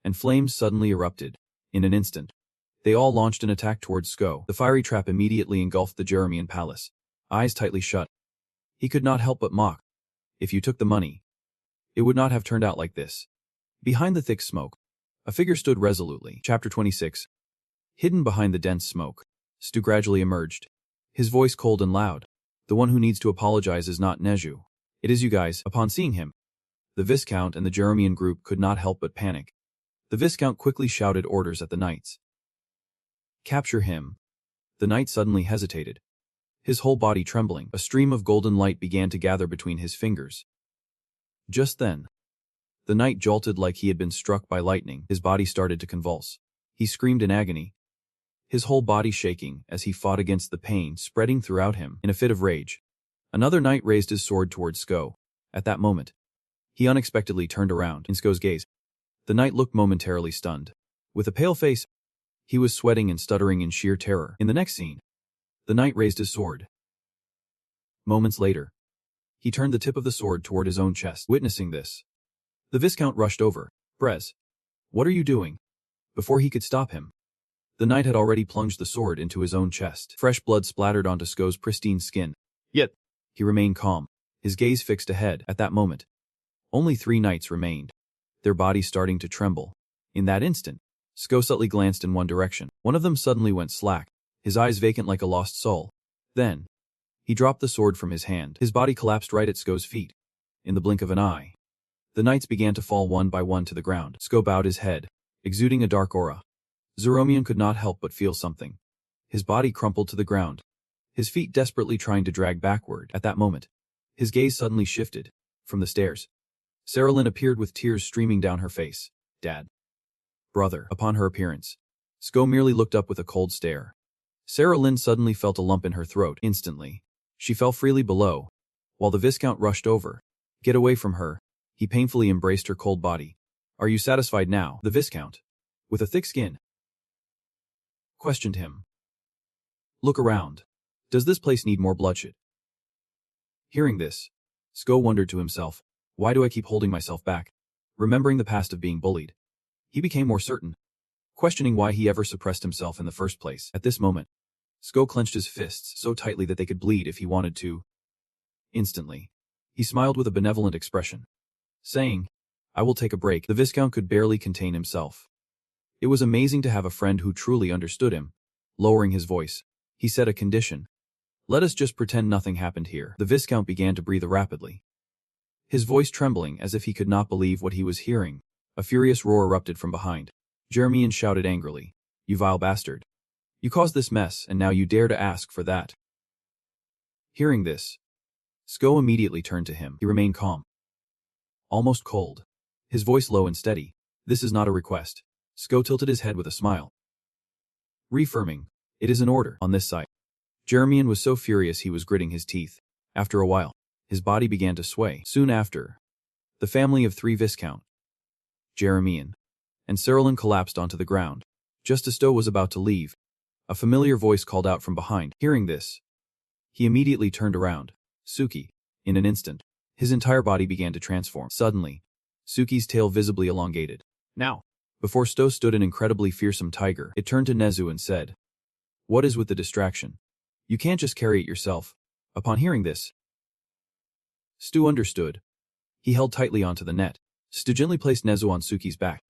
and flames suddenly erupted. In an instant, they all launched an attack towards Sko. The fiery trap immediately engulfed the Jeremy palace, eyes tightly shut. He could not help but mock. If you took the money, it would not have turned out like this. Behind the thick smoke, a figure stood resolutely. Chapter 26. Hidden behind the dense smoke, Stu gradually emerged, his voice cold and loud. The one who needs to apologize is not Nezu. It is you guys. Upon seeing him, the Viscount and the Jeremian group could not help but panic. The Viscount quickly shouted orders at the knights. Capture him. The knight suddenly hesitated, his whole body trembling. A stream of golden light began to gather between his fingers. Just then, the knight jolted like he had been struck by lightning. His body started to convulse. He screamed in agony, his whole body shaking as he fought against the pain spreading throughout him. In a fit of rage, another knight raised his sword towards Sko. At that moment, he unexpectedly turned around in Sko's gaze. The knight looked momentarily stunned. With a pale face, he was sweating and stuttering in sheer terror. In the next scene, the knight raised his sword. Moments later, he turned the tip of the sword toward his own chest. Witnessing this, the Viscount rushed over. "Prez, what are you doing?" Before he could stop him, the knight had already plunged the sword into his own chest. Fresh blood splattered onto Sko's pristine skin. Yet, he remained calm, his gaze fixed ahead. At that moment, only 3 knights remained, their bodies starting to tremble. In that instant, Sko subtly glanced in one direction. One of them suddenly went slack, his eyes vacant like a lost soul. Then, he dropped the sword from his hand. His body collapsed right at Sko's feet. In the blink of an eye, the knights began to fall one by one to the ground. Sko bowed his head, exuding a dark aura. Zeromian could not help but feel something. His body crumpled to the ground, his feet desperately trying to drag backward. At that moment, his gaze suddenly shifted. From the stairs, Saralyn appeared with tears streaming down her face. "Dad. Brother." Upon her appearance, Sko merely looked up with a cold stare. Saralyn suddenly felt a lump in her throat. Instantly, she fell freely below, while the Viscount rushed over. "Get away from her." He painfully embraced her cold body. "Are you satisfied now?" The Viscount, with a thick skin, questioned him. "Look around. Does this place need more bloodshed?" Hearing this, Sko wondered to himself, "Why do I keep holding myself back?" Remembering the past of being bullied, he became more certain, questioning why he ever suppressed himself in the first place. At this moment, Sko clenched his fists so tightly that they could bleed if he wanted to. Instantly, he smiled with a benevolent expression, saying, "I will take a break." The Viscount could barely contain himself. It was amazing to have a friend who truly understood him. Lowering his voice, he said a condition. "Let us just pretend nothing happened here." The Viscount began to breathe rapidly, his voice trembling as if he could not believe what he was hearing. A furious roar erupted from behind. Jeremian shouted angrily, "You vile bastard. You caused this mess, and now you dare to ask for that." Hearing this, Sko immediately turned to him. He remained calm, almost cold, his voice low and steady. "This is not a request." Sko tilted his head with a smile, reaffirming, "It is an order." On this side, Jeremian was so furious he was gritting his teeth. After a while, his body began to sway. Soon after, the family of 3 Viscount, Jeremian, and Saralyn collapsed onto the ground. Just as Sto was about to leave, a familiar voice called out from behind. Hearing this, he immediately turned around. "Suki." In an instant, his entire body began to transform. Suddenly, Suki's tail visibly elongated. "Now." Before Sto stood an incredibly fearsome tiger. It turned to Nezu and said, "What is with the distraction? You can't just carry it yourself." Upon hearing this, Stu understood. He held tightly onto the net. Stu gently placed Nezu on Suki's back,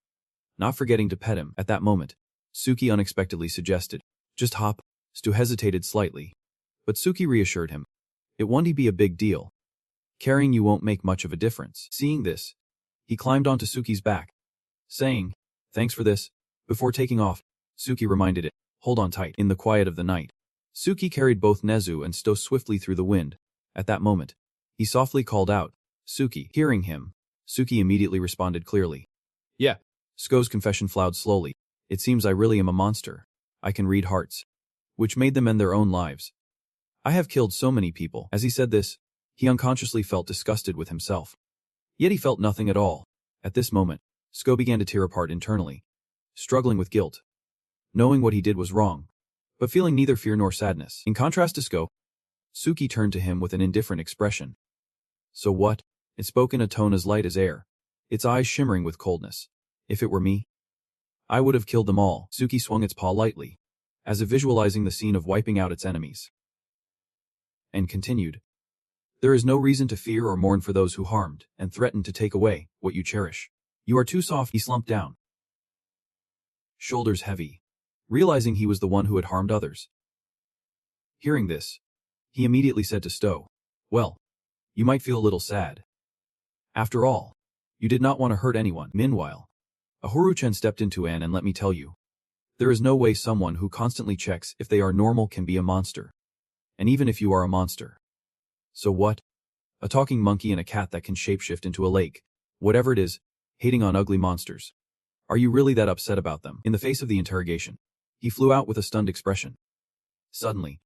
not forgetting to pet him. At that moment, Suki unexpectedly suggested, "Just hop." Stu hesitated slightly, but Suki reassured him. "It won't be a big deal. Carrying you won't make much of a difference." Seeing this, he climbed onto Suki's back, saying, "Thanks for this." Before taking off, Suki reminded it, "Hold on tight." In the quiet of the night, Suki carried both Nezu and Sto swiftly through the wind. At that moment, he softly called out, "Suki." Hearing him, Suki immediately responded clearly, "Yeah." Sko's confession flowed slowly. "It seems I really am a monster. I can read hearts," which made them end their own lives. "I have killed so many people." As he said this, he unconsciously felt disgusted with himself. Yet he felt nothing at all. At this moment, Sko began to tear apart internally, struggling with guilt, knowing what he did was wrong, but feeling neither fear nor sadness. In contrast to Sko, Suki turned to him with an indifferent expression. "So what?" It spoke in a tone as light as air, its eyes shimmering with coldness. "If it were me, I would have killed them all." Suki swung its paw lightly, as if visualizing the scene of wiping out its enemies, and continued, "There is no reason to fear or mourn for those who harmed and threatened to take away what you cherish. You are too soft." He slumped down, shoulders heavy, realizing he was the one who had harmed others. Hearing this, he immediately said to Sto, "Well, you might feel a little sad. After all, you did not want to hurt anyone." Meanwhile, Ahuruchen stepped into Anne and "Let me tell you, there is no way someone who constantly checks if they are normal can be a monster. And even if you are a monster. So what? A talking monkey and a cat that can shapeshift into a lake. Whatever it is, hating on ugly monsters. Are you really that upset about them? In the face of the interrogation, he flew out with a stunned expression. Suddenly,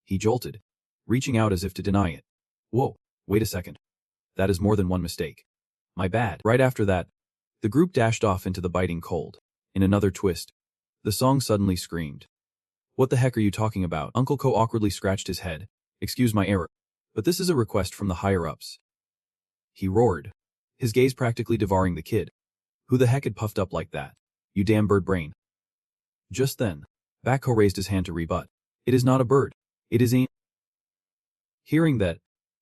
he jolted, reaching out as if to deny it. Whoa, wait a second. That is more than one mistake. My bad. Right after that, the group dashed off into the biting cold. In another twist, the song suddenly screamed. What the heck are you talking about? Uncle Ko awkwardly scratched his head. Excuse my error, but this is a request from the higher-ups. He roared, his gaze practically devouring the kid. Who the heck had puffed up like that? You damn bird brain. Just then, Bakko raised his hand to rebut. It is not a bird. It is a... Hearing that,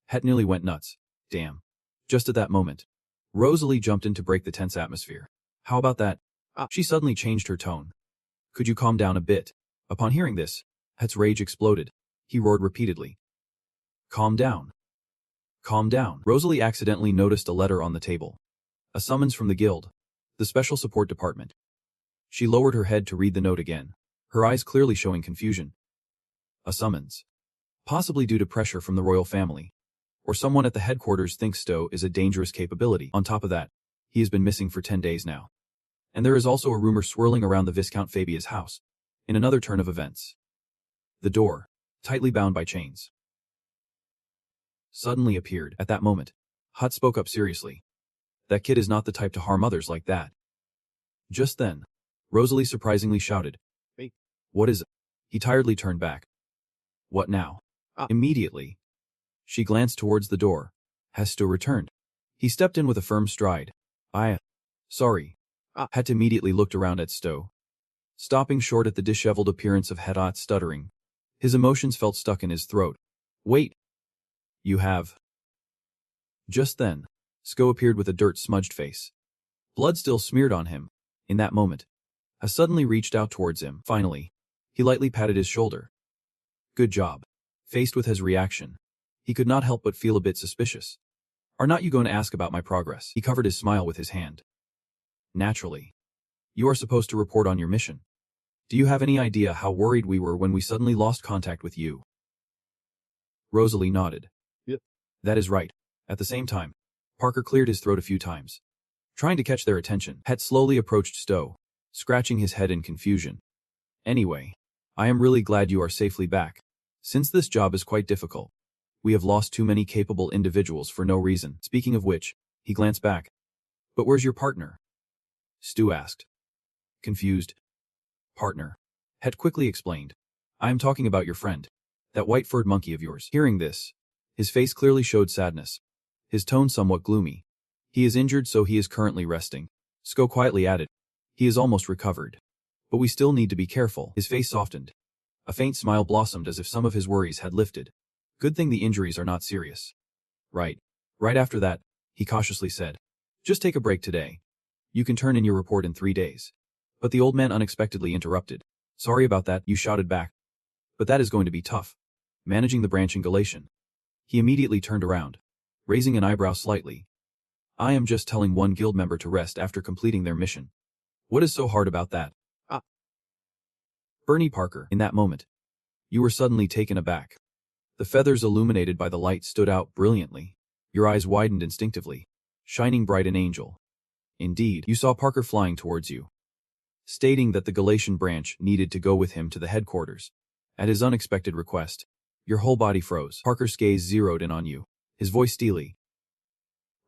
Het nearly went nuts. Damn. Just at that moment, Rosalie jumped in to break the tense atmosphere. How about that? She suddenly changed her tone. Could you calm down a bit? Upon hearing this, Het's rage exploded. He roared repeatedly. Calm down. Calm down. Rosalie accidentally noticed a letter on the table. A summons from the guild, the special support department. She lowered her head to read the note again, her eyes clearly showing confusion. A summons. Possibly due to pressure from the royal family. Or someone at the headquarters thinks Stowe is a dangerous capability. On top of that, he has been missing for 10 days now. And there is also a rumor swirling around the Viscount Fabia's house. In another turn of events, the door, tightly bound by chains, suddenly appeared. At that moment, Hut spoke up seriously. That kid is not the type to harm others like that. Just then, Rosalie surprisingly shouted. Hey, what is it? He tiredly turned back. What now? Immediately, she glanced towards the door. Has Stowe returned? He stepped in with a firm stride. Sorry. Het immediately looked around at Stowe, stopping short at the disheveled appearance of Het stuttering. His emotions felt stuck in his throat. Wait. You have... Just then, Sko appeared with a dirt-smudged face. Blood still smeared on him. In that moment, I suddenly reached out towards him. Finally, he lightly patted his shoulder. Good job. Faced with his reaction, he could not help but feel a bit suspicious. Are not you going to ask about my progress? He covered his smile with his hand. Naturally. You are supposed to report on your mission. Do you have any idea how worried we were when we suddenly lost contact with you? Rosalie nodded. Yep. That is right. At the same time, Parker cleared his throat a few times, trying to catch their attention. Het slowly approached Stowe, scratching his head in confusion. Anyway, I am really glad you are safely back. Since this job is quite difficult, we have lost too many capable individuals for no reason. Speaking of which, he glanced back. But where's your partner? Stu asked. Confused. Partner. Het quickly explained. I am talking about your friend. That white-furred monkey of yours. Hearing this, his face clearly showed sadness, his tone somewhat gloomy. He is injured, so he is currently resting. Sko quietly added. He is almost recovered. But we still need to be careful. His face softened. A faint smile blossomed as if some of his worries had lifted. Good thing the injuries are not serious. Right. Right after that, he cautiously said. Just take a break today. You can turn in your report in 3 days. But the old man unexpectedly interrupted. Sorry about that, you shouted back. But that is going to be tough. Managing the branch in Galatian. He immediately turned around, raising an eyebrow slightly. I am just telling one guild member to rest after completing their mission. What is so hard about that? Bernie Parker, in that moment, you were suddenly taken aback. The feathers illuminated by the light stood out brilliantly. Your eyes widened instinctively, shining bright and angel. Indeed, you saw Parker flying towards you, stating that the Galatian branch needed to go with him to the headquarters. At his unexpected request, your whole body froze. Parker's gaze zeroed in on you, his voice steely.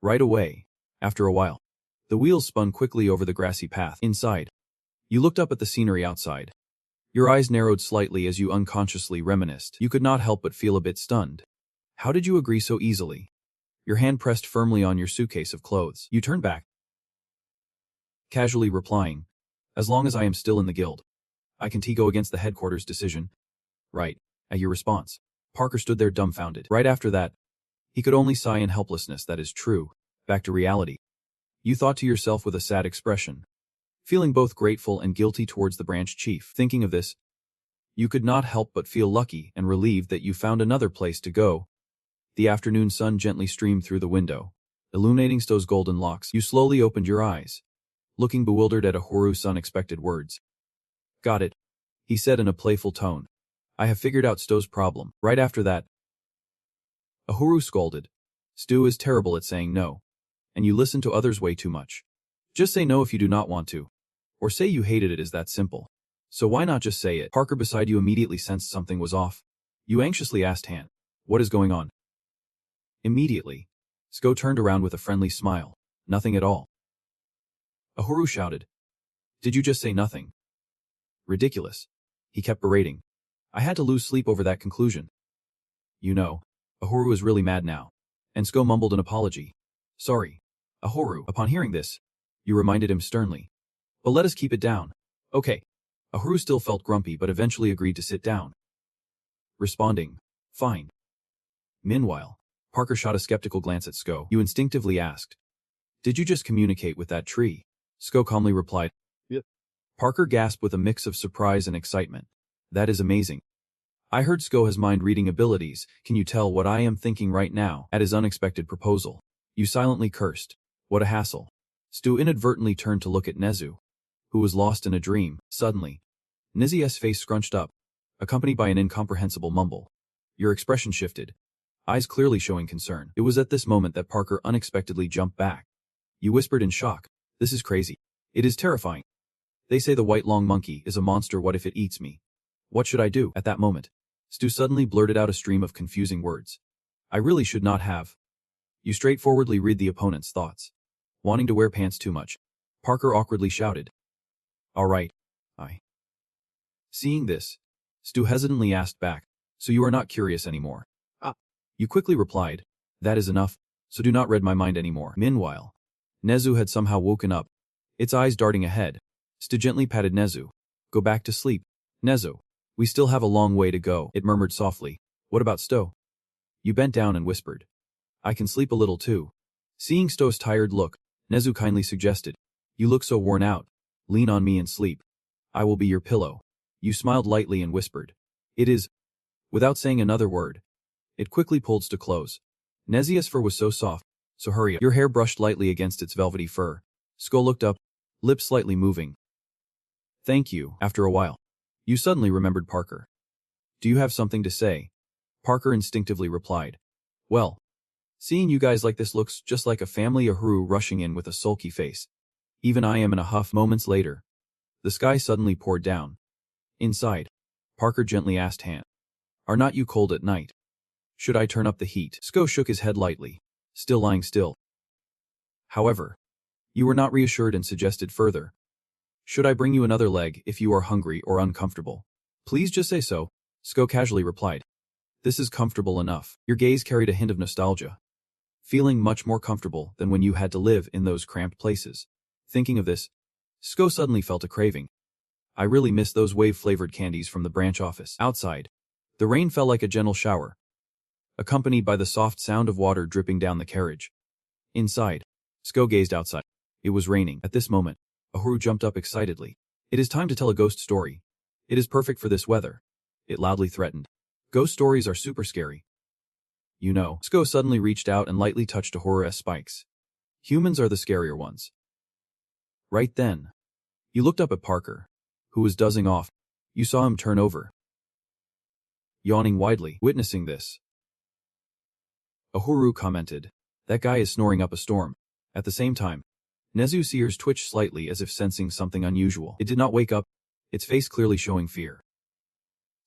Right away, after a while, the wheels spun quickly over the grassy path. Inside, you looked up at the scenery outside. Your eyes narrowed slightly as you unconsciously reminisced. You could not help but feel a bit stunned. How did you agree so easily? Your hand pressed firmly on your suitcase of clothes. You turned back, casually replying, as long as I am still in the guild, I can go against the headquarters decision. Right. At your response, Parker stood there dumbfounded. Right after that, he could only sigh in helplessness. That is true. Back to reality. You thought to yourself with a sad expression, feeling both grateful and guilty towards the branch chief. Thinking of this, you could not help but feel lucky and relieved that you found another place to go. The afternoon sun gently streamed through the window, illuminating Stowe's golden locks. You slowly opened your eyes, looking bewildered at Ahoru's unexpected words. Got it, he said in a playful tone. I have figured out Sto's problem. Right after that, Ahuru scolded. Stu is terrible at saying no. And you listen to others way too much. Just say no if you do not want to. Or say you hated it, is that simple. So why not just say it? Parker beside you immediately sensed something was off. You anxiously asked Han, what is going on? Immediately, Sko turned around with a friendly smile. Nothing at all. Ahuru shouted. Did you just say nothing? Ridiculous. He kept berating. I had to lose sleep over that conclusion. You know, Ahuru was really mad now. And Sko mumbled an apology. Sorry. Ahuru, upon hearing this, you reminded him sternly. But let us keep it down. Okay. Ahuru still felt grumpy but eventually agreed to sit down. Responding, fine. Meanwhile, Parker shot a skeptical glance at Sko. You instinctively asked, did you just communicate with that tree? Sko calmly replied, yep. Parker gasped with a mix of surprise and excitement. That is amazing. I heard Sko has mind-reading abilities. Can you tell what I am thinking right now? At his unexpected proposal, you silently cursed. What a hassle. Stu inadvertently turned to look at Nezu, who was lost in a dream. Suddenly, Nizia's face scrunched up, accompanied by an incomprehensible mumble. Your expression shifted, eyes clearly showing concern. It was at this moment that Parker unexpectedly jumped back. You whispered in shock. This is crazy. It is terrifying. They say the white long monkey is a monster. What if it eats me? What should I do? At that moment, Stu suddenly blurted out a stream of confusing words. I really should not have. You straightforwardly read the opponent's thoughts. Wanting to wear pants too much. Parker awkwardly shouted. All right. Seeing this, Stu hesitantly asked back, so you are not curious anymore? You quickly replied, that is enough, so do not read my mind anymore. Meanwhile, Nezu had somehow woken up, its eyes darting ahead. Stu gently patted Nezu. Go back to sleep. Nezu, we still have a long way to go, it murmured softly. What about Sto? You bent down and whispered. I can sleep a little too. Seeing Sto's tired look, Nezu kindly suggested. You look so worn out. Lean on me and sleep. I will be your pillow. You smiled lightly and whispered. It is. Without saying another word, it quickly pulled Sto close. Nezia's fur was so soft, so hurry up. Your hair brushed lightly against its velvety fur. Sko looked up, lips slightly moving. Thank you. After a while, you suddenly remembered Parker. Do you have something to say? Parker instinctively replied. Well, seeing you guys like this looks just like a family. Ahuru rushing in with a sulky face. Even I am in a huff. Moments later, the sky suddenly poured down. Inside, Parker gently asked Han. Are not you cold at night? Should I turn up the heat? Sko shook his head lightly, still lying still. However, you were not reassured and suggested further. Should I bring you another leg if you are hungry or uncomfortable? Please just say so, Sko casually replied. This is comfortable enough. Your gaze carried a hint of nostalgia. Feeling much more comfortable than when you had to live in those cramped places. Thinking of this, Sko suddenly felt a craving. I really miss those wave-flavored candies from the branch office. Outside, the rain fell like a gentle shower, accompanied by the soft sound of water dripping down the carriage. Inside, Sko gazed outside. It was raining. At this moment, Ahuru jumped up excitedly. It is time to tell a ghost story. It is perfect for this weather. It loudly threatened. Ghost stories are super scary. You know. Sko suddenly reached out and lightly touched Ahuru's spikes. Humans are the scarier ones. Right then, you looked up at Parker, who was dozing off. You saw him turn over, yawning widely. Witnessing this, Ahuru commented, that guy is snoring up a storm. At the same time, Nezu's ears twitched slightly as if sensing something unusual. It did not wake up, its face clearly showing fear.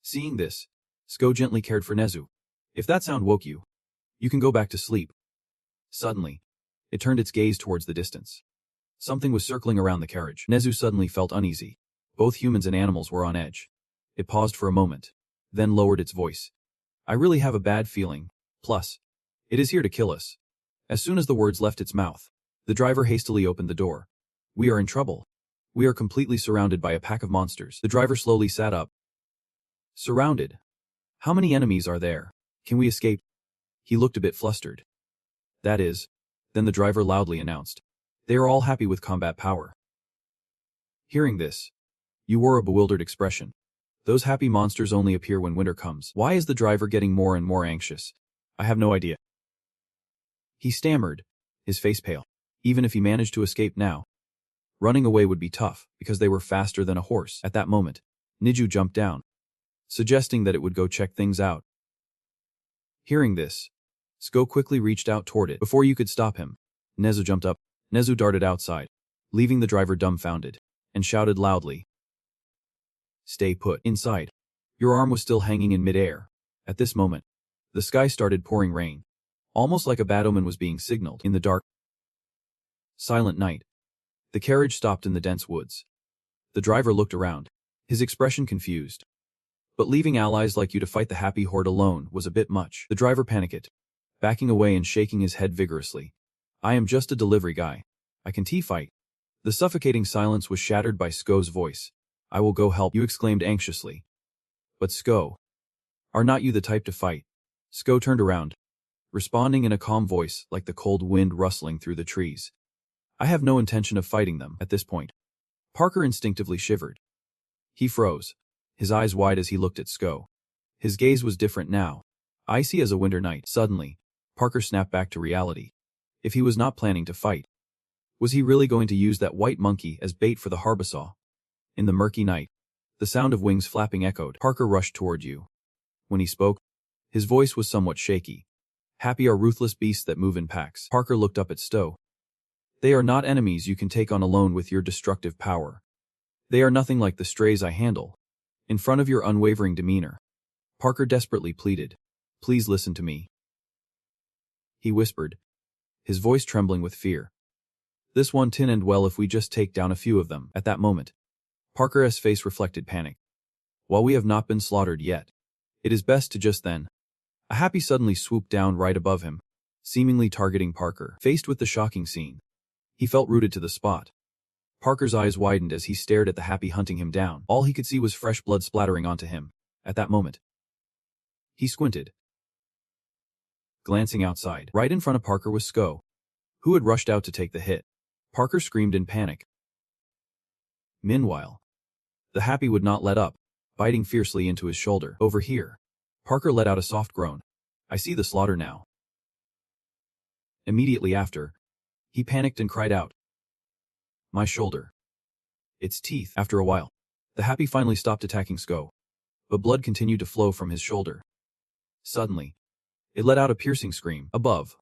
Seeing this, Sko gently cared for Nezu. If that sound woke you, you can go back to sleep. Suddenly, it turned its gaze towards the distance. Something was circling around the carriage. Nezu suddenly felt uneasy. Both humans and animals were on edge. It paused for a moment, then lowered its voice. I really have a bad feeling. Plus, it is here to kill us. As soon as the words left its mouth, the driver hastily opened the door. We are in trouble. We are completely surrounded by a pack of monsters. The driver slowly sat up. Surrounded. How many enemies are there? Can we escape? He looked a bit flustered. That is. Then the driver loudly announced. They are all happy with combat power. Hearing this, you wore a bewildered expression. Those happy monsters only appear when winter comes. Why is the driver getting more and more anxious? I have no idea. He stammered, his face pale. Even if he managed to escape now, running away would be tough, because they were faster than a horse. At that moment, Niju jumped down. suggesting that it would go check things out. Hearing this, Sko quickly reached out toward it. Before you could stop him, Nezu jumped up. Nezu darted outside, leaving the driver dumbfounded, and shouted loudly, "Stay put." Inside, your arm was still hanging in midair. At this moment, the sky started pouring rain, almost like a bad omen was being signaled. In the dark, silent night, the carriage stopped in the dense woods. The driver looked around, his expression confused. But leaving allies like you to fight the happy horde alone was a bit much. The driver panicked, backing away and shaking his head vigorously. "I am just a delivery guy. I can fight." The suffocating silence was shattered by Sko's voice. "I will go help you," exclaimed anxiously. "But Sko, are not you the type to fight?" Sko turned around, responding in a calm voice like the cold wind rustling through the trees. "I have no intention of fighting them." At this point, Parker instinctively shivered. He froze, his eyes wide as he looked at Sko. His gaze was different now, icy as a winter night. Suddenly, Parker snapped back to reality. If he was not planning to fight, was he really going to use that white monkey as bait for the Harbasaw? In the murky night, the sound of wings flapping echoed. Parker rushed toward you. When he spoke, his voice was somewhat shaky. "Happy are ruthless beasts that move in packs." Parker looked up at Sto. "They are not enemies you can take on alone with your destructive power. They are nothing like the strays I handle." In front of your unwavering demeanor, Parker desperately pleaded, "Please listen to me." He whispered, his voice trembling with fear. "This one tin end well if we just take down a few of them." At that moment, Parker's face reflected panic. "While we have not been slaughtered yet, it is best to just then." A happy suddenly swooped down right above him, seemingly targeting Parker. Faced with the shocking scene, he felt rooted to the spot. Parker's eyes widened as he stared at the happy hunting him down. All he could see was fresh blood splattering onto him. At that moment, he squinted. Glancing outside, right in front of Parker was Sko, who had rushed out to take the hit. Parker screamed in panic. Meanwhile, the happy would not let up, biting fiercely into his shoulder. "Over here." Parker let out a soft groan. "I see the slaughter now." Immediately after, he panicked and cried out, "My shoulder." Its teeth. After a while, the happy finally stopped attacking Sko, but blood continued to flow from his shoulder. Suddenly, it let out a piercing scream. Above,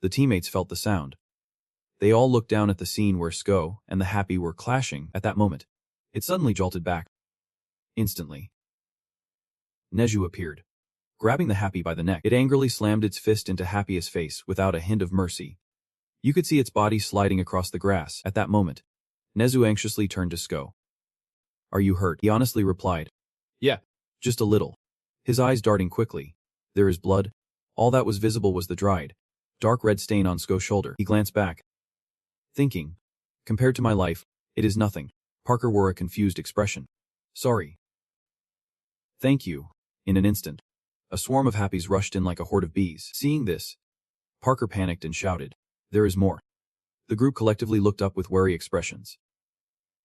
the teammates felt the sound. They all looked down at the scene where Sko and the happy were clashing. At that moment, it suddenly jolted back. Instantly, Neju appeared, grabbing the happy by the neck. It angrily slammed its fist into Happy's face without a hint of mercy. You could see its body sliding across the grass. At that moment, Nezu anxiously turned to Sko. "Are you hurt?" He honestly replied, "Yeah, just a little." His eyes darting quickly. "There is blood?" All that was visible was the dried, dark red stain on Sko's shoulder. He glanced back, thinking, "Compared to my life, it is nothing." Parker wore a confused expression. "Sorry." "Thank you." In an instant, a swarm of happies rushed in like a horde of bees. Seeing this, Parker panicked and shouted, "There is more." The group collectively looked up with wary expressions.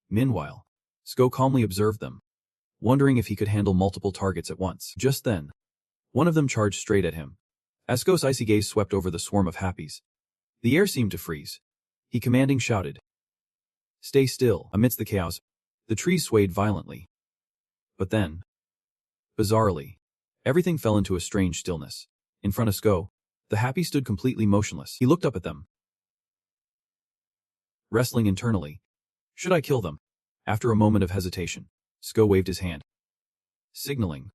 Meanwhile, Sko calmly observed them, wondering if he could handle multiple targets at once. Just then, one of them charged straight at him. As Sko's icy gaze swept over the swarm of happies, the air seemed to freeze. He commanding shouted, "Stay still." Amidst the chaos, the trees swayed violently. But then, bizarrely, everything fell into a strange stillness. In front of Sko, the happy stood completely motionless. He looked up at them, wrestling internally. Should I kill them? After a moment of hesitation, Sko waved his hand, signaling,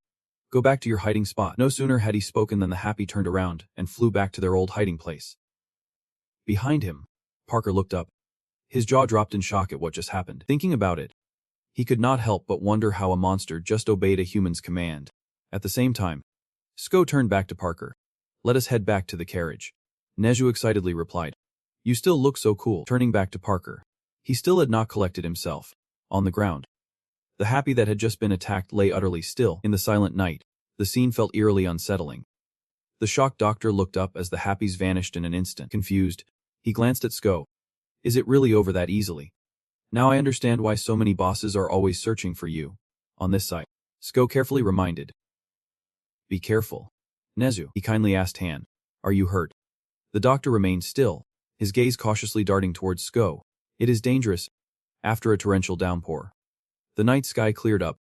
"Go back to your hiding spot." No sooner had he spoken than the happy turned around and flew back to their old hiding place. Behind him, Parker looked up. His jaw dropped in shock at what just happened. Thinking about it, he could not help but wonder how a monster just obeyed a human's command. At the same time, Sko turned back to Parker. "Let us head back to the carriage." Neju excitedly replied, "You still look so cool." Turning back to Parker, he still had not collected himself. On the ground, the happy that had just been attacked lay utterly still. In the silent night, the scene felt eerily unsettling. The shocked doctor looked up as the happies vanished in an instant. Confused, he glanced at Sko. "Is it really over that easily? Now I understand why so many bosses are always searching for you." On this side, Sko carefully reminded, "Be careful." "Nezu," he kindly asked Han, "are you hurt?" The doctor remained still, his gaze cautiously darting towards Sko. "It is dangerous." After a torrential downpour, the night sky cleared up.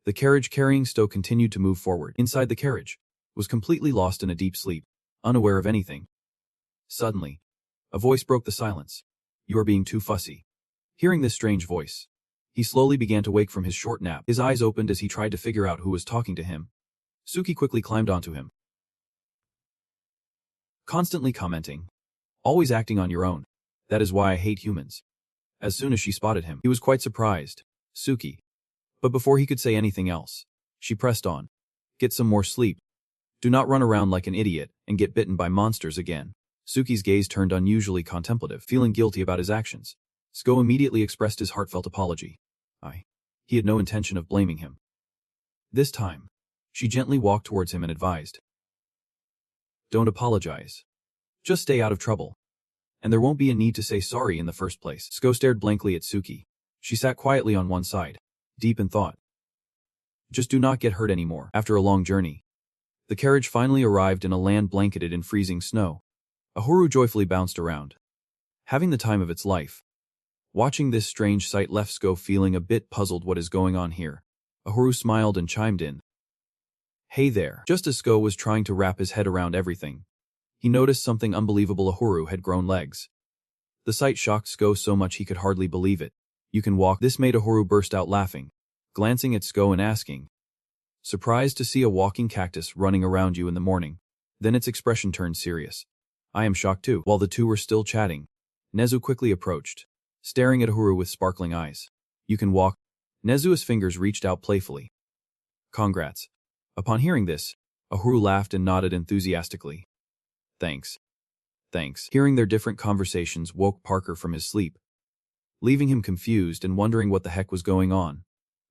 The carriage carrying Sto continued to move forward. Inside the carriage, was completely lost in a deep sleep, unaware of anything. Suddenly, a voice broke the silence. "You are being too fussy." Hearing this strange voice, he slowly began to wake from his short nap. His eyes opened as he tried to figure out who was talking to him. Suki quickly climbed onto him, constantly commenting, "Always acting on your own. That is why I hate humans." As soon as she spotted him, he was quite surprised. "Suki." But before he could say anything else, she pressed on. "Get some more sleep. Do not run around like an idiot and get bitten by monsters again." Suki's gaze turned unusually contemplative, feeling guilty about his actions. Sko immediately expressed his heartfelt apology. He had no intention of blaming him. This time, she gently walked towards him and advised, "Don't apologize. Just stay out of trouble. And there won't be a need to say sorry in the first place." Sko stared blankly at Suki. She sat quietly on one side, deep in thought. Just do not get hurt anymore. After a long journey, the carriage finally arrived in a land blanketed in freezing snow. Ahuru joyfully bounced around, having the time of its life. Watching this strange sight left Sko feeling a bit puzzled. What is going on here? Ahuru smiled and chimed in. "Hey there." Just as Sko was trying to wrap his head around everything, he noticed something unbelievable. Ahuru had grown legs. The sight shocked Sko so much he could hardly believe it. "You can walk?" This made Ahuru burst out laughing, glancing at Sko and asking, "Surprised to see a walking cactus running around you in the morning?" Then its expression turned serious. "I am shocked too." While the two were still chatting, Nezu quickly approached, staring at Ahuru with sparkling eyes. "You can walk?" Nezu's fingers reached out playfully. "Congrats." Upon hearing this, Ahuru laughed and nodded enthusiastically. Thanks. Hearing their different conversations woke Parker from his sleep, leaving him confused and wondering what the heck was going on.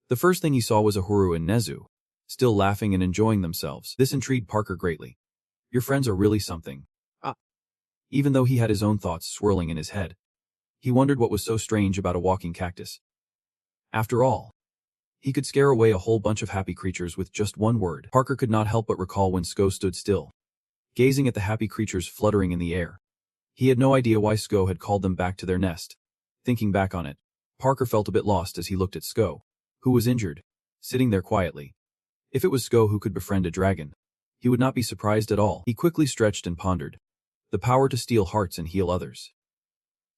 The first thing he saw was Ahuru and Nezu, still laughing and enjoying themselves. This intrigued Parker greatly. Your friends are really something. Even though he had his own thoughts swirling in his head, he wondered what was so strange about a walking cactus. After all, he could scare away a whole bunch of happy creatures with just one word. Parker could not help but recall when Sko stood still, gazing at the happy creatures fluttering in the air. He had no idea why Sko had called them back to their nest. Thinking back on it, Parker felt a bit lost as he looked at Sko, who was injured, sitting there quietly. If it was Sko who could befriend a dragon, he would not be surprised at all. He quickly stretched and pondered. The power to steal hearts and heal others.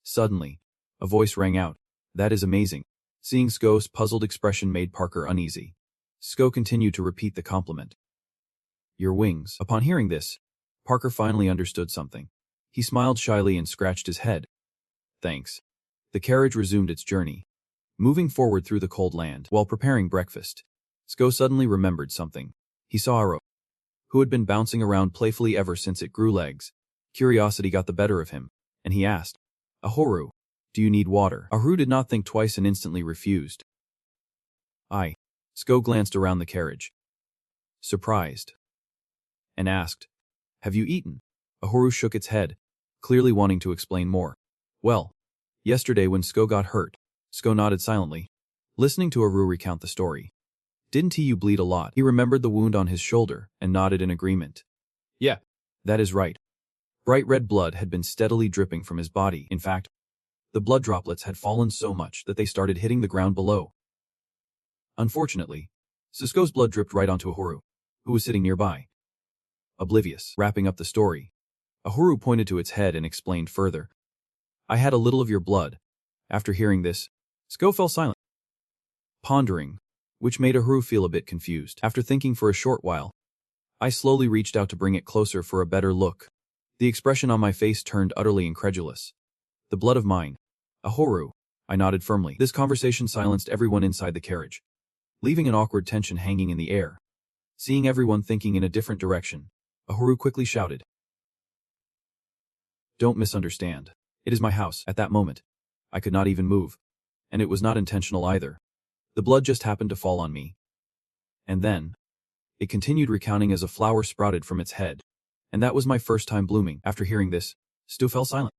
Suddenly, a voice rang out. That is amazing. Seeing Sko's puzzled expression made Parker uneasy. Sko continued to repeat the compliment. Your wings. Upon hearing this, Parker finally understood something. He smiled shyly and scratched his head. Thanks. The carriage resumed its journey, moving forward through the cold land. While preparing breakfast, Sko suddenly remembered something. He saw Aro, who had been bouncing around playfully ever since it grew legs. Curiosity got the better of him, and he asked, Ahuru, do you need water? Ahuru did not think twice and instantly refused. Sko glanced around the carriage, surprised, and asked, have you eaten? Ahuru shook its head, clearly wanting to explain more. Well, yesterday when Sko got hurt. Sko nodded silently, listening to Ahuru recount the story. Didn't you bleed a lot? He remembered the wound on his shoulder and nodded in agreement. Yeah, that is right. Bright red blood had been steadily dripping from his body. In fact, the blood droplets had fallen so much that they started hitting the ground below. Unfortunately, Sko's blood dripped right onto Ahuru, who was sitting nearby, oblivious. Wrapping up the story, Ahuru pointed to its head and explained further. I had a little of your blood. After hearing this, Sko fell silent, pondering, which made Ahuru feel a bit confused. After thinking for a short while, I slowly reached out to bring it closer for a better look. The expression on my face turned utterly incredulous. The blood of mine. Ahuru. I nodded firmly. This conversation silenced everyone inside the carriage, leaving an awkward tension hanging in the air. Seeing everyone thinking in a different direction, Ahuru quickly shouted. Don't misunderstand. It is my house. At that moment, I could not even move. And it was not intentional either. The blood just happened to fall on me. And then, it continued recounting as a flower sprouted from its head. And that was my first time blooming. After hearing this, Stu fell silent,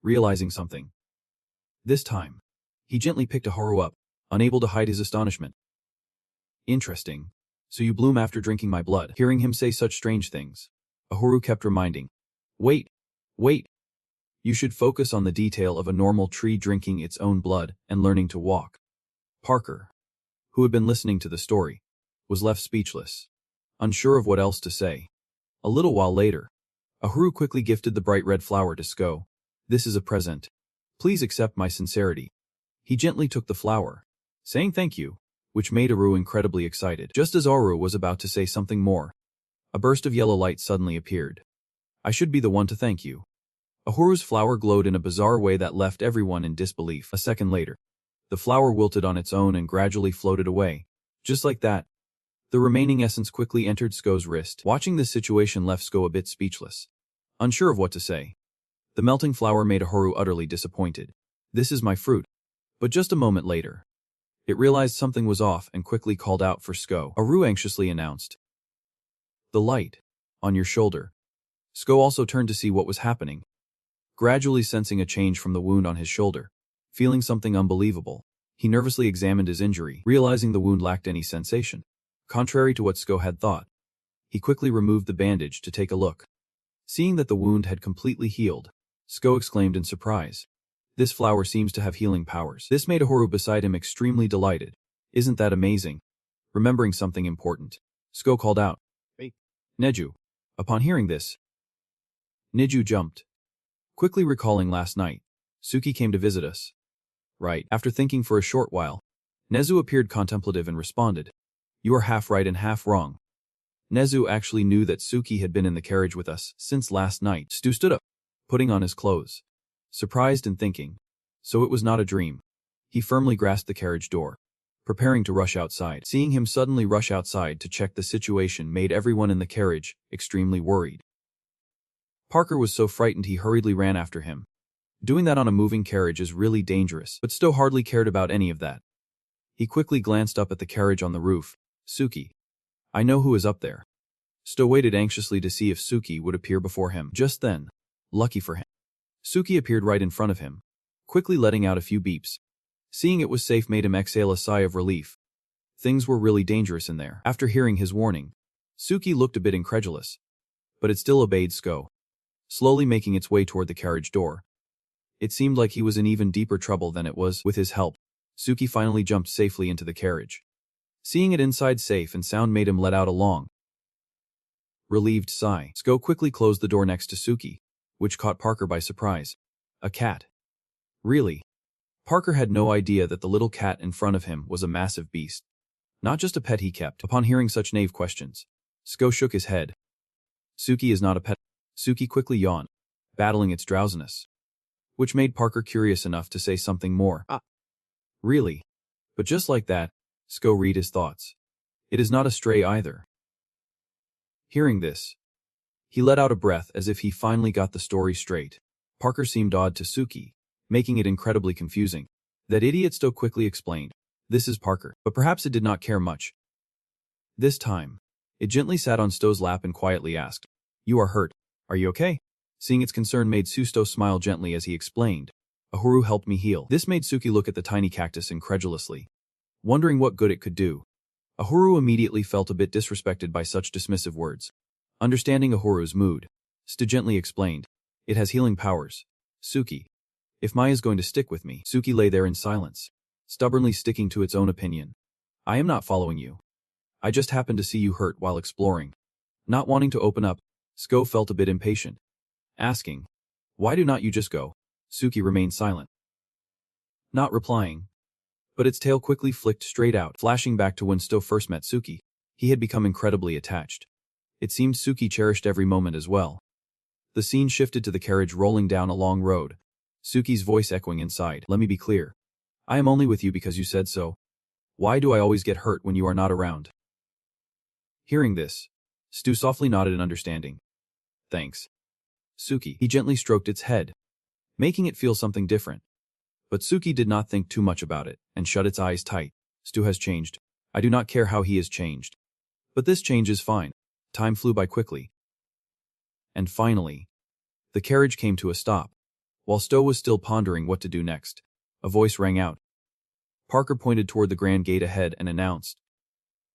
realizing something. This time, he gently picked Ahuru up, unable to hide his astonishment. Interesting. So you bloom after drinking my blood. Hearing him say such strange things, Ahuru kept reminding. Wait. You should focus on the detail of a normal tree drinking its own blood and learning to walk. Parker, who had been listening to the story, was left speechless, unsure of what else to say. A little while later, Ahuru quickly gifted the bright red flower to Sko. "This is a present. Please accept my sincerity." He gently took the flower, saying thank you, which made Ahuru incredibly excited. Just as Ahuru was about to say something more, a burst of yellow light suddenly appeared. "I should be the one to thank you." Ahuru's flower glowed in a bizarre way that left everyone in disbelief. A second later, the flower wilted on its own and gradually floated away. Just like that, the remaining essence quickly entered Sko's wrist. Watching this situation left Sko a bit speechless, unsure of what to say. The melting flower made Ahuru utterly disappointed. "This is my fruit." But just a moment later, it realized something was off and quickly called out for Sko. Ahuru anxiously announced, "The light on your shoulder." Sko also turned to see what was happening, gradually sensing a change from the wound on his shoulder. Feeling something unbelievable, he nervously examined his injury, realizing the wound lacked any sensation. Contrary to what Sko had thought, he quickly removed the bandage to take a look. Seeing that the wound had completely healed, Sko exclaimed in surprise, "This flower seems to have healing powers." This made Ahuru beside him extremely delighted. "Isn't that amazing?" Remembering something important, Sko called out, "Hey, Neju." Upon hearing this, Neju jumped, quickly recalling last night, Suki came to visit us. Right. After thinking for a short while, Nezu appeared contemplative and responded, "You are half right and half wrong." Nezu actually knew that Suki had been in the carriage with us since last night. Stu stood up, putting on his clothes, surprised and thinking, so it was not a dream. He firmly grasped the carriage door, preparing to rush outside. Seeing him suddenly rush outside to check the situation made everyone in the carriage extremely worried. Parker was so frightened he hurriedly ran after him. Doing that on a moving carriage is really dangerous, but Sto hardly cared about any of that. He quickly glanced up at the carriage on the roof. "Suki. I know who is up there." Sto waited anxiously to see if Suki would appear before him. Just then, lucky for him, Suki appeared right in front of him, quickly letting out a few beeps. Seeing it was safe made him exhale a sigh of relief. Things were really dangerous in there. After hearing his warning, Suki looked a bit incredulous, but it still obeyed Sko, slowly making its way toward the carriage door. It seemed like he was in even deeper trouble than it was. With his help, Suki finally jumped safely into the carriage. Seeing it inside safe and sound made him let out a long, relieved sigh. Sko quickly closed the door next to Suki, which caught Parker by surprise. A cat. Really? Parker had no idea that the little cat in front of him was a massive beast, not just a pet he kept. Upon hearing such naive questions, Sko shook his head. "Suki is not a pet." Suki quickly yawned, battling its drowsiness, which made Parker curious enough to say something more. Really? But just like that, Sko read his thoughts. "It is not a stray either." Hearing this, he let out a breath as if he finally got the story straight. Parker seemed odd to Suki, making it incredibly confusing. That idiot Sto quickly explained, "This is Parker," but perhaps it did not care much. This time, it gently sat on Sto's lap and quietly asked, "You are hurt. Are you okay?" Seeing its concern made Sto smile gently as he explained, "Ahuru helped me heal." This made Suki look at the tiny cactus incredulously, wondering what good it could do. Ahuru immediately felt a bit disrespected by such dismissive words. Understanding Ahuru's mood, Sto gently explained, "It has healing powers, Suki. If Mai is going to stick with me." Suki lay there in silence, stubbornly sticking to its own opinion. "I am not following you. I just happened to see you hurt while exploring." Not wanting to open up, Sko felt a bit impatient, asking, "Why do not you just go?" Suki remained silent, not replying, but its tail quickly flicked straight out. Flashing back to when Sto first met Suki, he had become incredibly attached. It seemed Suki cherished every moment as well. The scene shifted to the carriage rolling down a long road, Suki's voice echoing inside. "Let me be clear. I am only with you because you said so. Why do I always get hurt when you are not around?" Hearing this, Stu softly nodded in understanding. "Thanks, Suki." He gently stroked its head, making it feel something different. But Suki did not think too much about it and shut its eyes tight. "Stu has changed. I do not care how he has changed. But this change is fine." Time flew by quickly. And finally, the carriage came to a stop. While Sto was still pondering what to do next, a voice rang out. Parker pointed toward the grand gate ahead and announced,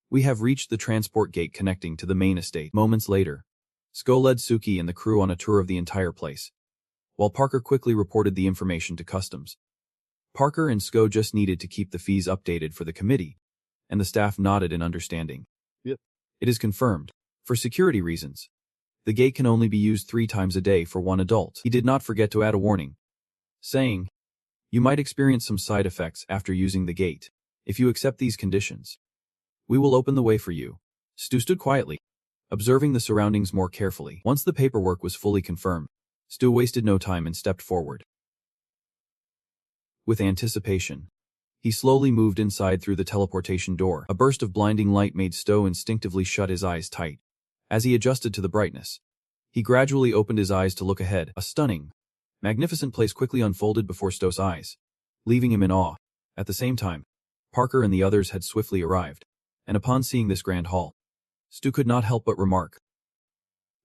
"We have reached the transport gate connecting to the main estate." Moments later, Sko led Suki and the crew on a tour of the entire place, while Parker quickly reported the information to customs. Parker and Sko just needed to keep the fees updated for the committee, and the staff nodded in understanding. Yep. It is confirmed. For security reasons. The gate can only be used 3 times a day for one adult. He did not forget to add a warning, saying, "You might experience some side effects after using the gate. If you accept these conditions, we will open the way for you." Stu stood quietly, observing the surroundings more carefully. Once the paperwork was fully confirmed, Stu wasted no time and stepped forward. With anticipation, he slowly moved inside through the teleportation door. A burst of blinding light made Stu instinctively shut his eyes tight. As he adjusted to the brightness, he gradually opened his eyes to look ahead. A stunning, magnificent place quickly unfolded before Stu's eyes, leaving him in awe. At the same time, Parker and the others had swiftly arrived, and upon seeing this grand hall, Stu could not help but remark,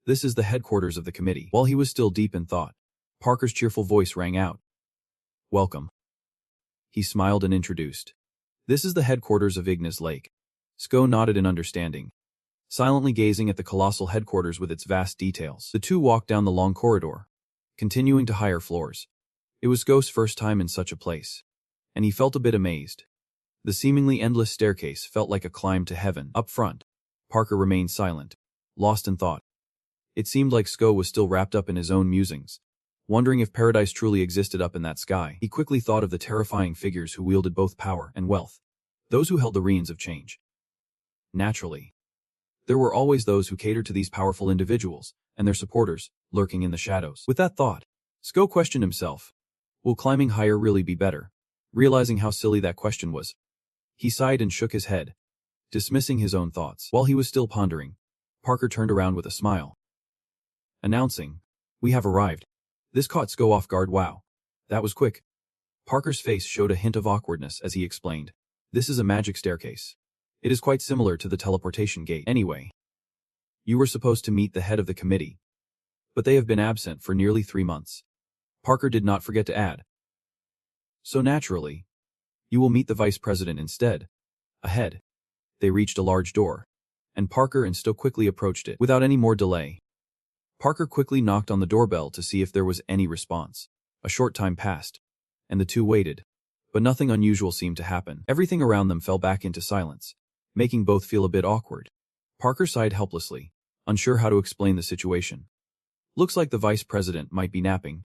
"This is the headquarters of the committee." While he was still deep in thought, Parker's cheerful voice rang out. "Welcome." He smiled and introduced, "This is the headquarters of Ignis Lake." Stu nodded in understanding, silently gazing at the colossal headquarters with its vast details. The two walked down the long corridor, continuing to higher floors. It was Stu's first time in such a place, and he felt a bit amazed. The seemingly endless staircase felt like a climb to heaven. Up front, Parker remained silent, lost in thought. It seemed like Stu was still wrapped up in his own musings, wondering if paradise truly existed up in that sky. He quickly thought of the terrifying figures who wielded both power and wealth, those who held the reins of change. Naturally, there were always those who catered to these powerful individuals, and their supporters, lurking in the shadows. With that thought, Stu questioned himself, will climbing higher really be better? Realizing how silly that question was, he sighed and shook his head, dismissing his own thoughts. While he was still pondering, Parker turned around with a smile, announcing, "We have arrived." This caught Stu off guard. "Wow, that was quick." Parker's face showed a hint of awkwardness as he explained, "This is a magic staircase. It is quite similar to the teleportation gate. Anyway, you were supposed to meet the head of the committee, but they have been absent for nearly 3 months." Parker did not forget to add, "So naturally, you will meet the vice president instead." Ahead, they reached a large door, and Parker and Stu quickly approached it. Without any more delay, Parker quickly knocked on the doorbell to see if there was any response. A short time passed, and the two waited, but nothing unusual seemed to happen. Everything around them fell back into silence, making both feel a bit awkward. Parker sighed helplessly, unsure how to explain the situation. "Looks like the vice president might be napping."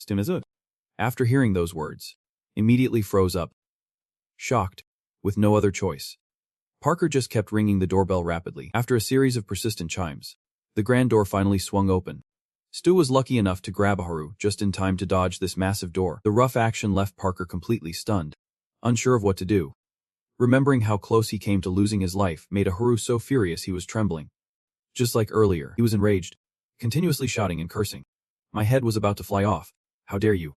After hearing those words, immediately froze up, shocked, with no other choice. Parker just kept ringing the doorbell rapidly. After a series of persistent chimes, the grand door finally swung open. Stu was lucky enough to grab a haru just in time to dodge this massive door. The rough action left Parker completely stunned, unsure of what to do. Remembering how close he came to losing his life made a haru so furious he was trembling. Just like earlier, he was enraged, continuously shouting and cursing. "My head was about to fly off. How dare you?"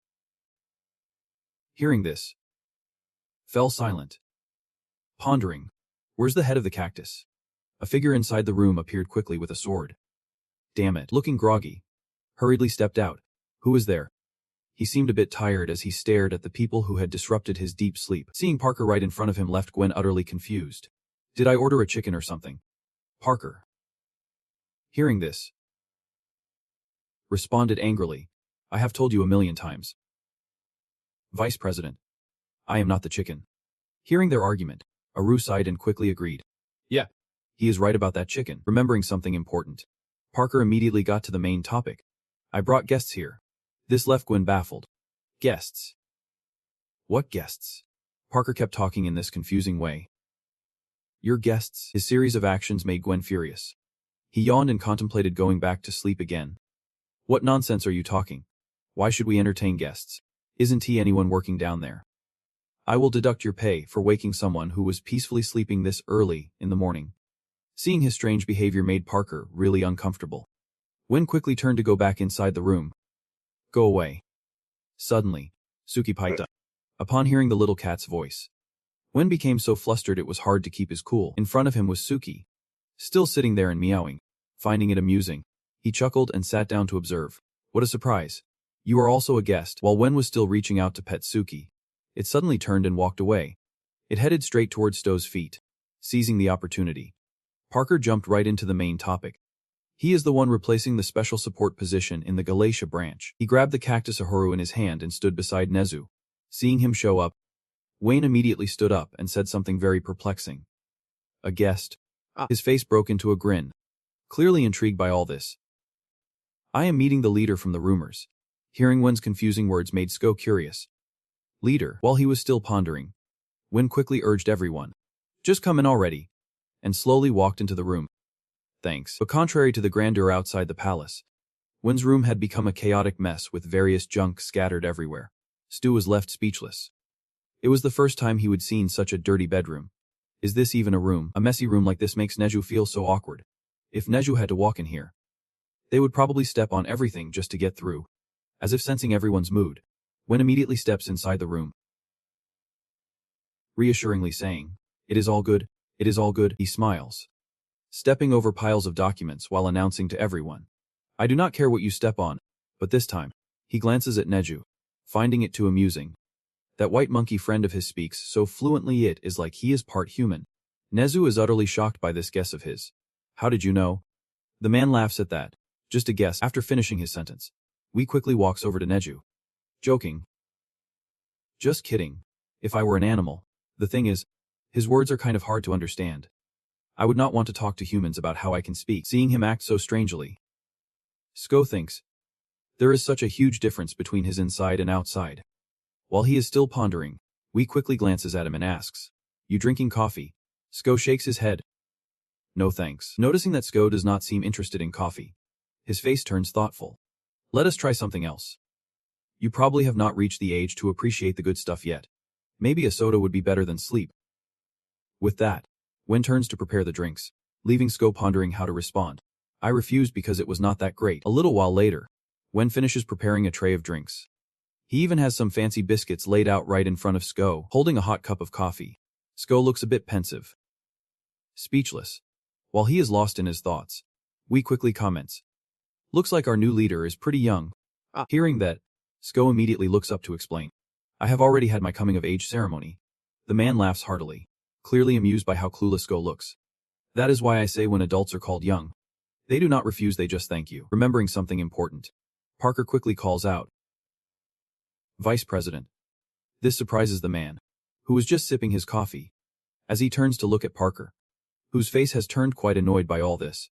Hearing this, fell silent, pondering, "Where's the head of the cactus?" A figure inside the room appeared quickly with a sword. "Damn it." Looking groggy, hurriedly stepped out. "Who is there?" He seemed a bit tired as he stared at the people who had disrupted his deep sleep. Seeing Parker right in front of him left Gwen utterly confused. "Did I order a chicken or something?" Parker, hearing this, responded angrily, "I have told you 1,000,000 times. Vice President, I am not the chicken." Hearing their argument, Aru sighed and quickly agreed. "Yeah, he is right about that chicken." Remembering something important, Parker immediately got to the main topic. "I brought guests here." This left Gwen baffled. "Guests? What guests?" Parker kept talking in this confusing way. "Your guests?" His series of actions made Gwen furious. He yawned and contemplated going back to sleep again. "What nonsense are you talking? Why should we entertain guests? Isn't he anyone working down there? I will deduct your pay for waking someone who was peacefully sleeping this early in the morning." Seeing his strange behavior made Parker really uncomfortable. Gwen quickly turned to go back inside the room. "Go away." Suddenly, Suki piped up. Upon hearing the little cat's voice, Gwen became so flustered it was hard to keep his cool. In front of him was Suki, still sitting there and meowing. Finding it amusing, he chuckled and sat down to observe. "What a surprise. You are also a guest." While Gwen was still reaching out to pet Suki, it suddenly turned and walked away. It headed straight towards Stu's feet. Seizing the opportunity, Parker jumped right into the main topic. He is the one replacing the special support position in the Galatia branch. He grabbed the cactus Ahuru in his hand and stood beside Nezu. Seeing him show up, Wayne immediately stood up and said something very perplexing. A guest. His face broke into a grin, clearly intrigued by all this. I am meeting the leader from the rumors. Hearing Wen's confusing words made Sko curious. Leader. While he was still pondering, Wen quickly urged everyone, just come in already, and slowly walked into the room. Thanks. But contrary to the grandeur outside the palace, Wen's room had become a chaotic mess with various junk scattered everywhere. Stu was left speechless. It was the first time he would seen such a dirty bedroom. Is this even a room? A messy room like this makes Neju feel so awkward. If Neju had to walk in here, they would probably step on everything just to get through. As if sensing everyone's mood, Wen immediately steps inside the room, reassuringly saying, it is all good, it is all good. He smiles, stepping over piles of documents while announcing to everyone, I do not care what you step on, but this time, he glances at Neju, finding it too amusing. That white monkey friend of his speaks so fluently it is like he is part human. Nezu is utterly shocked by this guess of his. How did you know? The man laughs at that. Just a guess. After finishing his sentence, Wee quickly walks over to Neju, joking. Just kidding. If I were an animal. The thing is, his words are kind of hard to understand. I would not want to talk to humans about how I can speak, seeing him act so strangely. Sko thinks. There is such a huge difference between his inside and outside. While he is still pondering, Wee quickly glances at him and asks, you drinking coffee? Sko shakes his head. No thanks. Noticing that Sko does not seem interested in coffee, his face turns thoughtful. Let us try something else. You probably have not reached the age to appreciate the good stuff yet. Maybe a soda would be better than sleep. With that, Wen turns to prepare the drinks, leaving Sko pondering how to respond. I refused because it was not that great. A little while later, Wen finishes preparing a tray of drinks. He even has some fancy biscuits laid out right in front of Sko, holding a hot cup of coffee. Sko looks a bit pensive, speechless. While he is lost in his thoughts, Wee quickly comments, looks like our new leader is pretty young. Hearing that, Sko immediately looks up to explain, I have already had my coming-of-age ceremony. The man laughs heartily, clearly amused by how clueless Sko looks. That is why I say when adults are called young, they do not refuse, they just thank you. Remembering something important, Parker quickly calls out, Vice President. This surprises the man, who was just sipping his coffee, as he turns to look at Parker, whose face has turned quite annoyed by all this.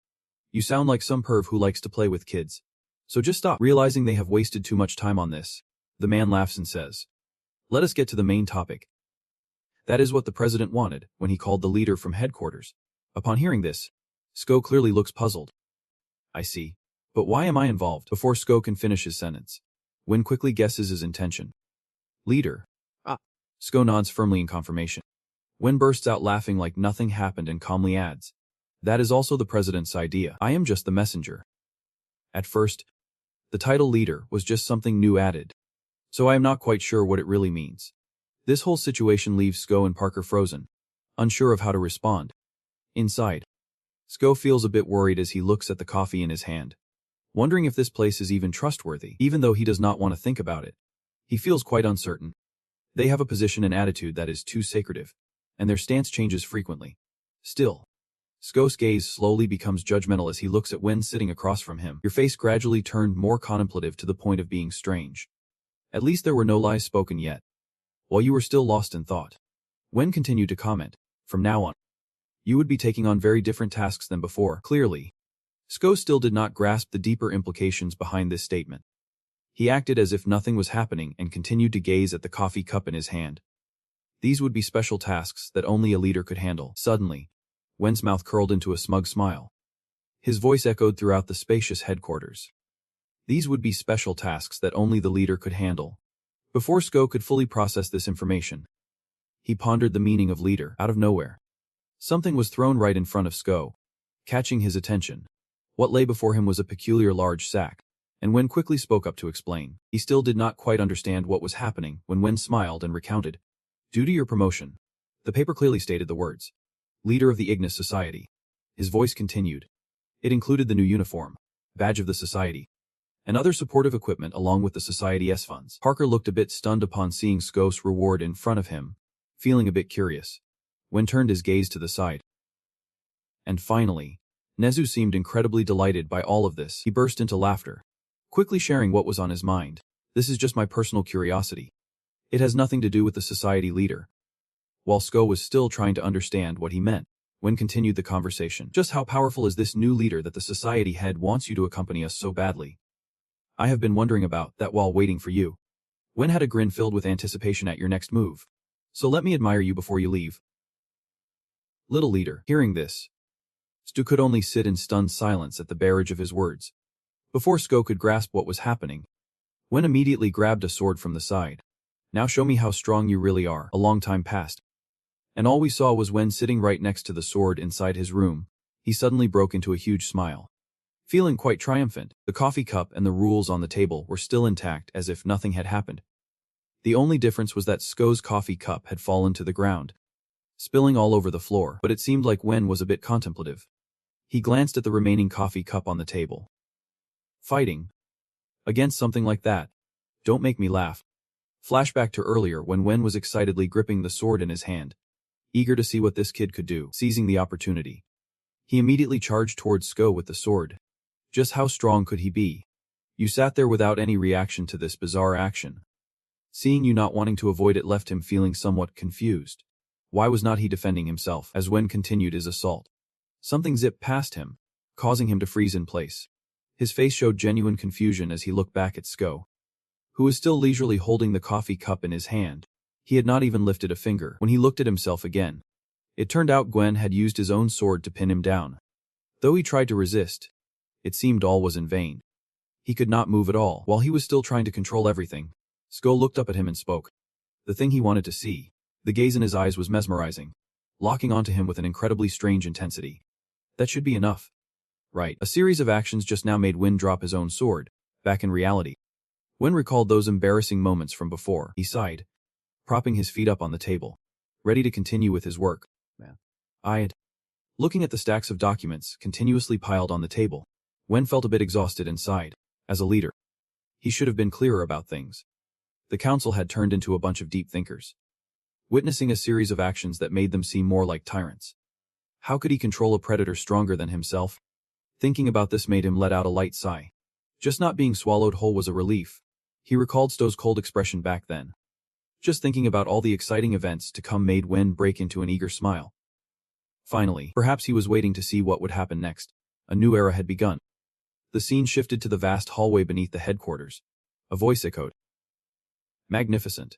You sound like some perv who likes to play with kids. So just stop. Realizing they have wasted too much time on this, the man laughs and says, let us get to the main topic. That is what the president wanted when he called the leader from headquarters. Upon hearing this, Sko clearly looks puzzled. I see. But why am I involved? Before Sko can finish his sentence, Wen quickly guesses his intention. Leader. Sko nods firmly in confirmation. Wen bursts out laughing like nothing happened and calmly adds, that is also the president's idea. I am just the messenger. At first, the title leader was just something new added, so I am not quite sure what it really means. This whole situation leaves Sko and Parker frozen, unsure of how to respond. Inside, Sko feels a bit worried as he looks at the coffee in his hand, wondering if this place is even trustworthy. Even though he does not want to think about it, he feels quite uncertain. They have a position and attitude that is too secretive, and their stance changes frequently. Still, Sko's gaze slowly becomes judgmental as he looks at Wen sitting across from him. Your face gradually turned more contemplative to the point of being strange. At least there were no lies spoken yet. While you were still lost in thought, Wen continued to comment, from now on, you would be taking on very different tasks than before. Clearly, Sko still did not grasp the deeper implications behind this statement. He acted as if nothing was happening and continued to gaze at the coffee cup in his hand. These would be special tasks that only a leader could handle. Suddenly, Wen's mouth curled into a smug smile. His voice echoed throughout the spacious headquarters. These would be special tasks that only the leader could handle. Before Sko could fully process this information, he pondered the meaning of leader. Out of nowhere, something was thrown right in front of Sko, catching his attention. What lay before him was a peculiar large sack, and Wen quickly spoke up to explain. He still did not quite understand what was happening when Wen smiled and recounted. Due to your promotion, the paper clearly stated the words, leader of the Ignis Society. His voice continued. It included the new uniform, badge of the society, and other supportive equipment along with the society's funds. Parker looked a bit stunned upon seeing Sko's reward in front of him, feeling a bit curious. Wen turned his gaze to the side. And finally, Nezu seemed incredibly delighted by all of this. He burst into laughter, quickly sharing what was on his mind. This is just my personal curiosity. It has nothing to do with the society leader. While Sko was still trying to understand what he meant, Wen continued the conversation. Just how powerful is this new leader that the society head wants you to accompany us so badly? I have been wondering about that while waiting for you. Wen had a grin filled with anticipation at your next move. So let me admire you before you leave. Little leader, hearing this, Stu could only sit in stunned silence at the barrage of his words. Before Sko could grasp what was happening, Wen immediately grabbed a sword from the side. Now show me how strong you really are. A long time passed, and all we saw was Wen sitting right next to the sword inside his room. He suddenly broke into a huge smile. Feeling quite triumphant, the coffee cup and the rules on the table were still intact as if nothing had happened. The only difference was that Sko's coffee cup had fallen to the ground, spilling all over the floor, but it seemed like Wen was a bit contemplative. He glanced at the remaining coffee cup on the table. Fighting against something like that? Don't make me laugh. Flashback to earlier when Wen was excitedly gripping the sword in his hand, eager to see what this kid could do. Seizing the opportunity, he immediately charged towards Sko with the sword. Just how strong could he be? You sat there without any reaction to this bizarre action. Seeing you not wanting to avoid it left him feeling somewhat confused. Why was not he defending himself? As Wen continued his assault, something zipped past him, causing him to freeze in place. His face showed genuine confusion as he looked back at Sko, who was still leisurely holding the coffee cup in his hand. He had not even lifted a finger. When he looked at himself again, it turned out Gwen had used his own sword to pin him down. Though he tried to resist, it seemed all was in vain. He could not move at all. While he was still trying to control everything, Sko looked up at him and spoke. The thing he wanted to see. The gaze in his eyes was mesmerizing, locking onto him with an incredibly strange intensity. That should be enough. Right. A series of actions just now made Wen drop his own sword. Back in reality, Wen recalled those embarrassing moments from before. He sighed, propping his feet up on the table, ready to continue with his work. Looking at the stacks of documents continuously piled on the table, Wen felt a bit exhausted and sighed. As a leader, he should have been clearer about things. The council had turned into a bunch of deep thinkers, witnessing a series of actions that made them seem more like tyrants. How could he control a predator stronger than himself? Thinking about this made him let out a light sigh. Just not being swallowed whole was a relief. He recalled Sto's cold expression back then. Just thinking about all the exciting events to come made Wen break into an eager smile. Finally, perhaps he was waiting to see what would happen next. A new era had begun. The scene shifted to the vast hallway beneath the headquarters. A voice echoed. Magnificent.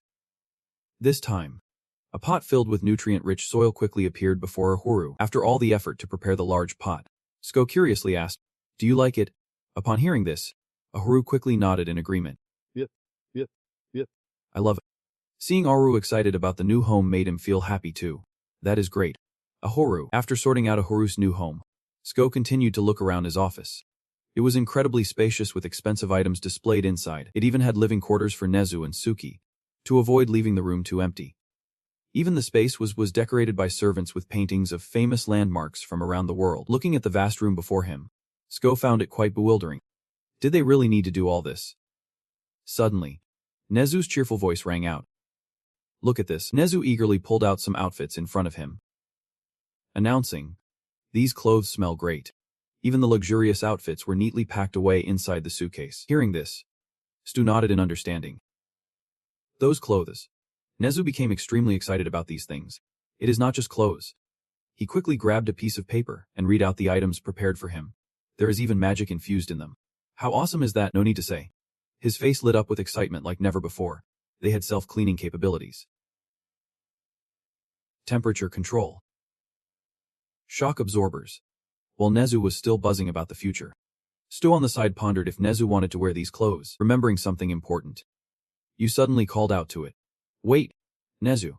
This time, a pot filled with nutrient-rich soil quickly appeared before Uhuru. After all the effort to prepare the large pot, Sko curiously asked, "Do you like it?" Upon hearing this, Uhuru quickly nodded in agreement. Yep. I love it. Seeing Uhuru excited about the new home made him feel happy too. That is great. Uhuru. After sorting out Uhuru's new home, Sko continued to look around his office. It was incredibly spacious with expensive items displayed inside. It even had living quarters for Nezu and Suki, to avoid leaving the room too empty. Even the space was decorated by servants with paintings of famous landmarks from around the world. Looking at the vast room before him, Sko found it quite bewildering. Did they really need to do all this? Suddenly, Nezu's cheerful voice rang out. Look at this. Nezu eagerly pulled out some outfits in front of him, announcing, "These clothes smell great." Even the luxurious outfits were neatly packed away inside the suitcase. Hearing this, Stu nodded in understanding. Those clothes. Nezu became extremely excited about these things. It is not just clothes. He quickly grabbed a piece of paper and read out the items prepared for him. There is even magic infused in them. How awesome is that? No need to say. His face lit up with excitement like never before. They had self-cleaning capabilities. Temperature control. Shock absorbers. While Nezu was still buzzing about the future, Stu on the side pondered if Nezu wanted to wear these clothes, remembering something important. You suddenly called out to it. Wait, Nezu.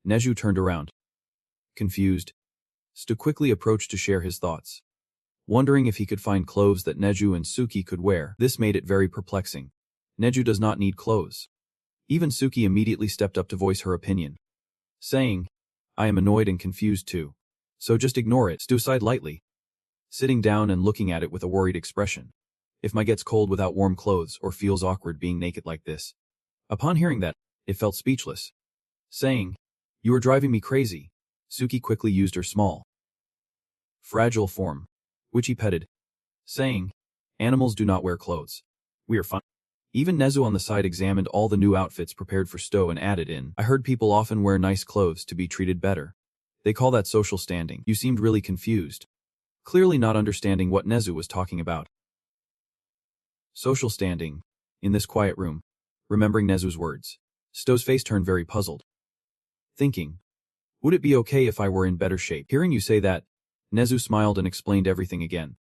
Nezu turned around. Confused, Stu quickly approached to share his thoughts. Wondering if he could find clothes that Neju and Suki could wear, this made it very perplexing. Neju does not need clothes. Even Suki immediately stepped up to voice her opinion, saying, I am annoyed and confused too. So just ignore it. Stu sighed lightly, sitting down and looking at it with a worried expression. If my gets cold without warm clothes or feels awkward being naked like this. Upon hearing that, it felt speechless, saying, You are driving me crazy. Suki quickly used her small, fragile form, which he petted, saying, Animals do not wear clothes. We are fine. Even Nezu on the side examined all the new outfits prepared for Sto and added in, I heard people often wear nice clothes to be treated better. They call that social standing. You seemed really confused, clearly not understanding what Nezu was talking about. Social standing. In this quiet room, remembering Nezu's words, Sto's face turned very puzzled. Thinking, would it be okay if I were in better shape? Hearing you say that, Nezu smiled and explained everything again.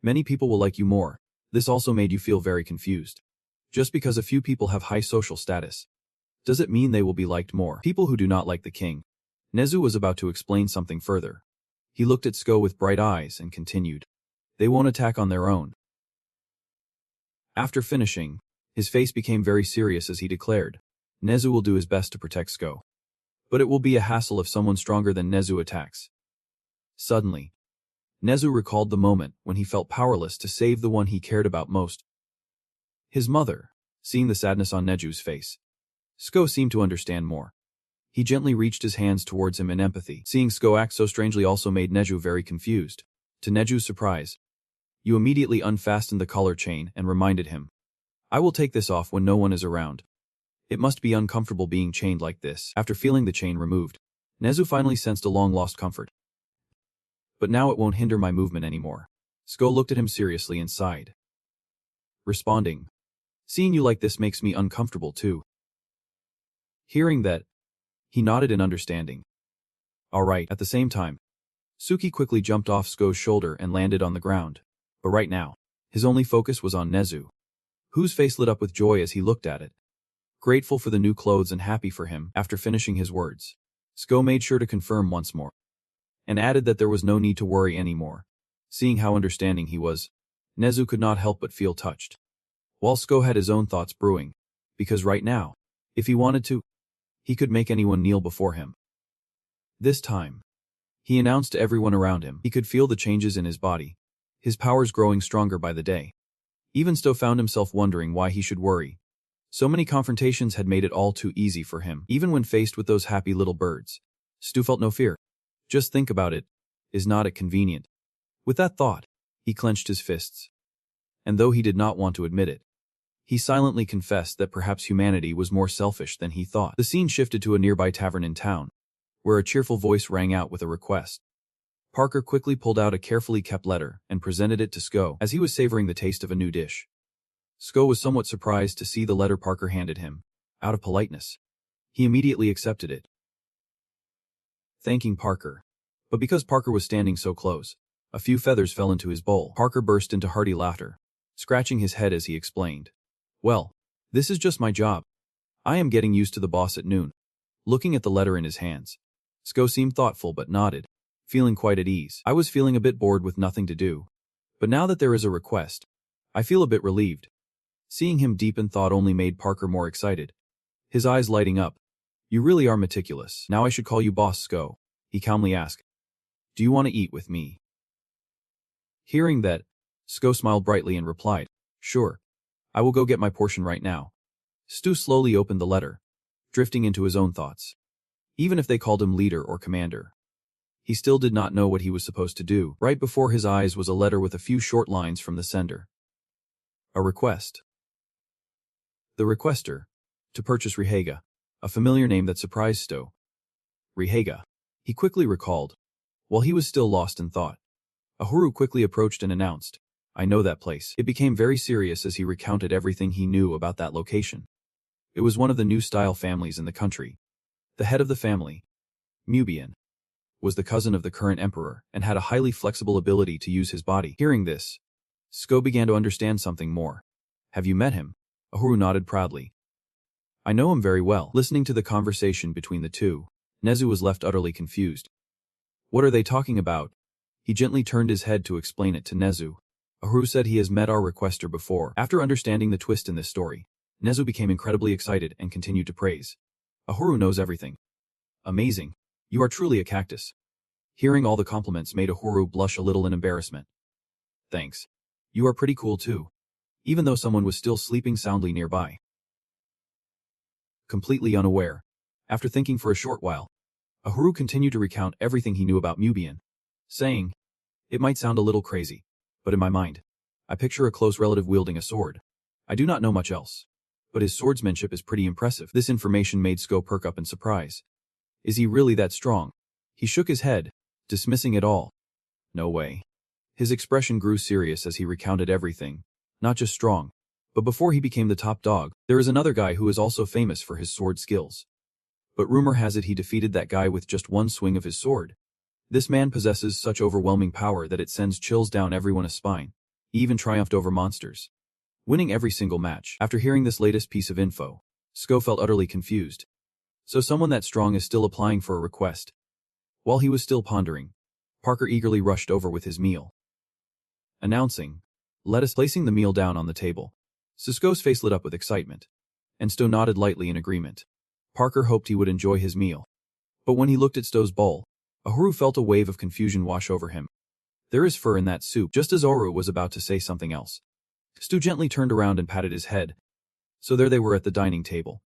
Many people will like you more. This also made you feel very confused. Just because a few people have high social status, does it mean they will be liked more? People who do not like the king. Nezu was about to explain something further. He looked at Sko with bright eyes and continued. They won't attack on their own. After finishing, his face became very serious as he declared, Nezu will do his best to protect Sko. But it will be a hassle if someone stronger than Nezu attacks. Suddenly, Nezu recalled the moment when he felt powerless to save the one he cared about most. His mother. Seeing the sadness on Nezu's face, Sko seemed to understand more. He gently reached his hands towards him in empathy. Seeing Sko act so strangely also made Nezu very confused. To Nezu's surprise, you immediately unfastened the collar chain and reminded him, I will take this off when no one is around. It must be uncomfortable being chained like this. After feeling the chain removed, Nezu finally sensed a long-lost comfort. But now it won't hinder my movement anymore. Sko looked at him seriously and sighed, responding, seeing you like this makes me uncomfortable too. Hearing that, he nodded in understanding. All right. At the same time, Suki quickly jumped off Sko's shoulder and landed on the ground. But right now, his only focus was on Nezu, whose face lit up with joy as he looked at it. Grateful for the new clothes and happy for him. After finishing his words, Sko made sure to confirm once more, and added that there was no need to worry anymore. Seeing how understanding he was, Nezu could not help but feel touched. While Sko had his own thoughts brewing, because right now, if he wanted to, he could make anyone kneel before him. This time, he announced to everyone around him. He could feel the changes in his body, his powers growing stronger by the day. Even Sto found himself wondering why he should worry. So many confrontations had made it all too easy for him. Even when faced with those happy little birds, Stu felt no fear. Just think about it. Is not it convenient? With that thought, he clenched his fists. And though he did not want to admit it, he silently confessed that perhaps humanity was more selfish than he thought. The scene shifted to a nearby tavern in town, where a cheerful voice rang out with a request. Parker quickly pulled out a carefully kept letter and presented it to Sko as he was savoring the taste of a new dish. Sko was somewhat surprised to see the letter Parker handed him. Out of politeness, he immediately accepted it, thanking Parker. But because Parker was standing so close, a few feathers fell into his bowl. Parker burst into hearty laughter, scratching his head as he explained, well, this is just my job. I am getting used to the boss at noon. Looking at the letter in his hands, Sko seemed thoughtful but nodded, feeling quite at ease. I was feeling a bit bored with nothing to do. But now that there is a request, I feel a bit relieved. Seeing him deep in thought only made Parker more excited, his eyes lighting up. You really are meticulous. Now I should call you Boss Sko, he calmly asked. Do you want to eat with me? Hearing that, Sko smiled brightly and replied, sure. I will go get my portion right now. Stu slowly opened the letter, drifting into his own thoughts. Even if they called him leader or commander, he still did not know what he was supposed to do. Right before his eyes was a letter with a few short lines from the sender. A request. The requester, to purchase Rihega, a familiar name that surprised Sto. Rihega, he quickly recalled, while he was still lost in thought. Ahuru quickly approached and announced, I know that place. It became very serious as he recounted everything he knew about that location. It was one of the new style families in the country. The head of the family, Mubian, was the cousin of the current emperor and had a highly flexible ability to use his body. Hearing this, Sko began to understand something more. Have you met him? Ahuru nodded proudly. I know him very well. Listening to the conversation between the two, Nezu was left utterly confused. What are they talking about? He gently turned his head to explain it to Nezu. Ahuru said he has met our requester before. After understanding the twist in this story, Nezu became incredibly excited and continued to praise. Ahuru knows everything. Amazing. You are truly a cactus. Hearing all the compliments made Ahuru blush a little in embarrassment. Thanks. You are pretty cool too. Even though someone was still sleeping soundly nearby. Completely unaware, after thinking for a short while, Ahuru continued to recount everything he knew about Mubian, saying, it might sound a little crazy, but in my mind, I picture a close relative wielding a sword. I do not know much else, but his swordsmanship is pretty impressive. This information made Sko perk up in surprise. Is he really that strong? He shook his head, dismissing it all. No way. His expression grew serious as he recounted everything, not just strong, but before he became the top dog, there is another guy who is also famous for his sword skills. But rumor has it he defeated that guy with just one swing of his sword. This man possesses such overwhelming power that it sends chills down everyone's spine. He even triumphed over monsters, winning every single match. After hearing this latest piece of info, Sko felt utterly confused. So someone that strong is still applying for a request. While he was still pondering, Parker eagerly rushed over with his meal, announcing, "Let us," placing the meal down on the table. Sko's face lit up with excitement, and Sto nodded lightly in agreement. Parker hoped he would enjoy his meal. But when he looked at Sto's bowl, Ahuru felt a wave of confusion wash over him. There is fur in that soup. Just as Ahuru was about to say something else, Sto gently turned around and patted his head. So there they were at the dining table,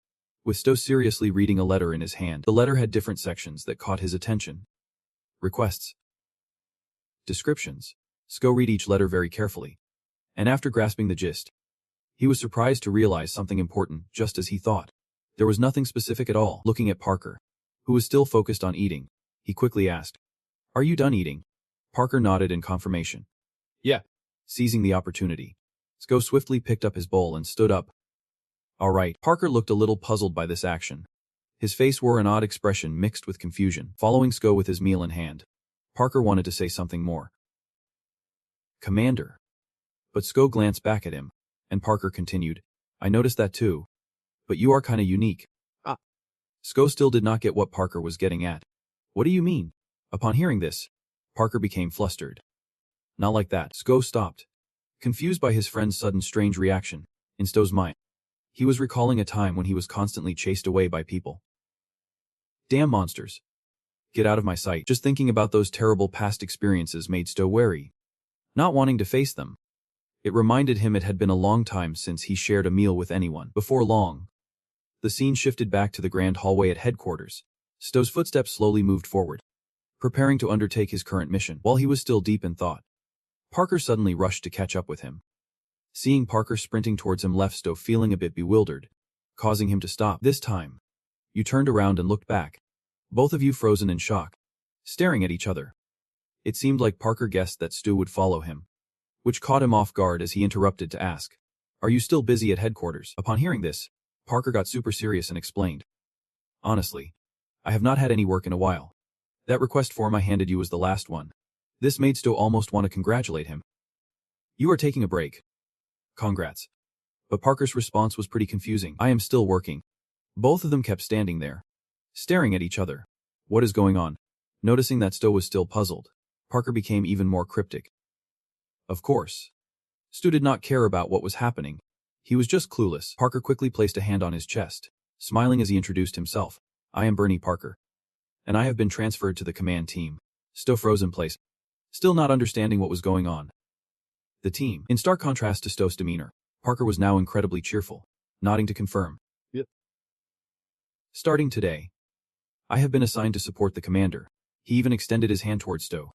with Sto seriously reading a letter in his hand. The letter had different sections that caught his attention. Requests. Descriptions. Sko read each letter very carefully, and after grasping the gist, he was surprised to realize something important, just as he thought. There was nothing specific at all. Looking at Parker, who was still focused on eating, he quickly asked, "Are you done eating?" Parker nodded in confirmation. "Yeah." Seizing the opportunity, Sko swiftly picked up his bowl and stood up. "All right." Parker looked a little puzzled by this action. His face wore an odd expression mixed with confusion. Following Sko with his meal in hand, Parker wanted to say something more. "Commander." But Sko glanced back at him, and Parker continued, "I noticed that too. But you are kinda unique." Ah. Sko still did not get what Parker was getting at. "What do you mean?" Upon hearing this, Parker became flustered. "Not like that." Sko stopped, confused by his friend's sudden strange reaction. In Sto's mind, he was recalling a time when he was constantly chased away by people. Damn monsters. Get out of my sight. Just thinking about those terrible past experiences made Sto wary, not wanting to face them. It reminded him it had been a long time since he shared a meal with anyone. Before long, the scene shifted back to the grand hallway at headquarters. Sto's footsteps slowly moved forward, preparing to undertake his current mission. While he was still deep in thought, Parker suddenly rushed to catch up with him. Seeing Parker sprinting towards him left Sto feeling a bit bewildered, causing him to stop. This time, you turned around and looked back, both of you frozen in shock, staring at each other. It seemed like Parker guessed that Stu would follow him, which caught him off guard as he interrupted to ask, "Are you still busy at headquarters?" Upon hearing this, Parker got super serious and explained, "Honestly, I have not had any work in a while. That request form I handed you was the last one." This made Sto almost want to congratulate him. "You are taking a break. Congrats." But Parker's response was pretty confusing. "I am still working." Both of them kept standing there, staring at each other. What is going on? Noticing that Sto was still puzzled, Parker became even more cryptic. Of course, Stu did not care about what was happening. He was just clueless. Parker quickly placed a hand on his chest, smiling as he introduced himself. "I am Bernie Parker, and I have been transferred to the command team." Sto froze in place, still not understanding what was going on. The team. In stark contrast to Sto's demeanor, Parker was now incredibly cheerful, nodding to confirm. "Yep. Starting today, I have been assigned to support the commander." He even extended his hand towards Sto.